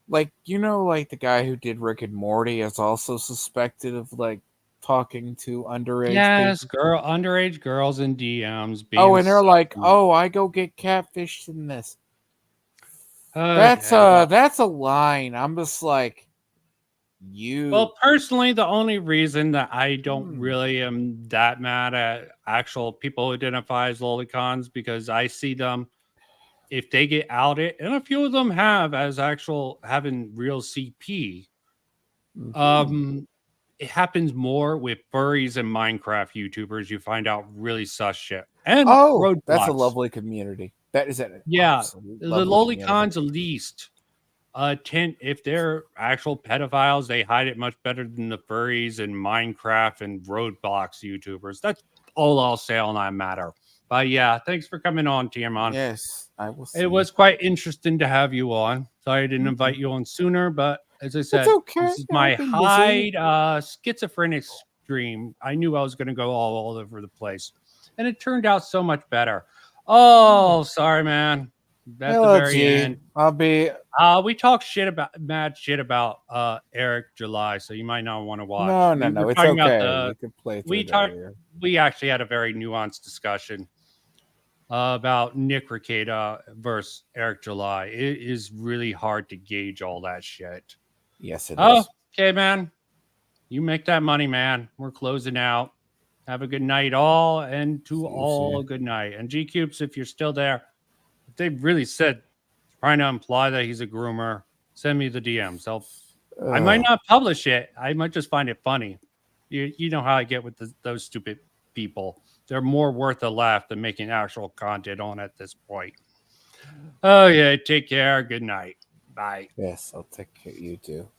Like, like the guy who did Rick and Morty is also suspected of like talking to underage Yes, people. underage girls in DMs. Being Oh, and they're like, sucky. oh, I go get catfished in this. Okay. That's a line. I'm just like, Well, personally, the only reason that I don't really am that mad at actual people who identify as lolicons because I see them if they get outed, and a few of them have as actual having real CP. It happens more with furries and Minecraft YouTubers. You find out really sus shit. And roadblocks. that's a lovely community. That is it. Yeah, the lolicons at least tend, if they're actual pedophiles, they hide it much better than the furries and Minecraft and roadblocks YouTubers. That's all I'll say on that matter. But yeah, thanks for coming on, Tiamon. Yes, I will. It was quite interesting to have you on. Sorry I didn't invite you on sooner, but as I said, okay. this is my I've been hide schizophrenic stream. I knew I was going to go all over the place, and it turned out so much better. Oh, sorry, man. At the very end, I'll be. We talked mad shit about Eric July, so you might not want to watch. No, were it's talking okay. about We could play through it earlier. We actually had a very nuanced discussion about Nick Rekieta versus Eric July. It is really hard to gauge all that shit. Yes, it is. Okay, man. You make that money, man. We're closing out. Have a good night, all, and to all a good night. And G Cubes, if you're still there, if they really said trying to imply that he's a groomer, send me the DMs. I might not publish it. I might just find it funny. You know how I get with those stupid people. They're more worth a laugh than making actual content on at this point. Oh yeah, take care. Good night. Yes, I'll take care. You too.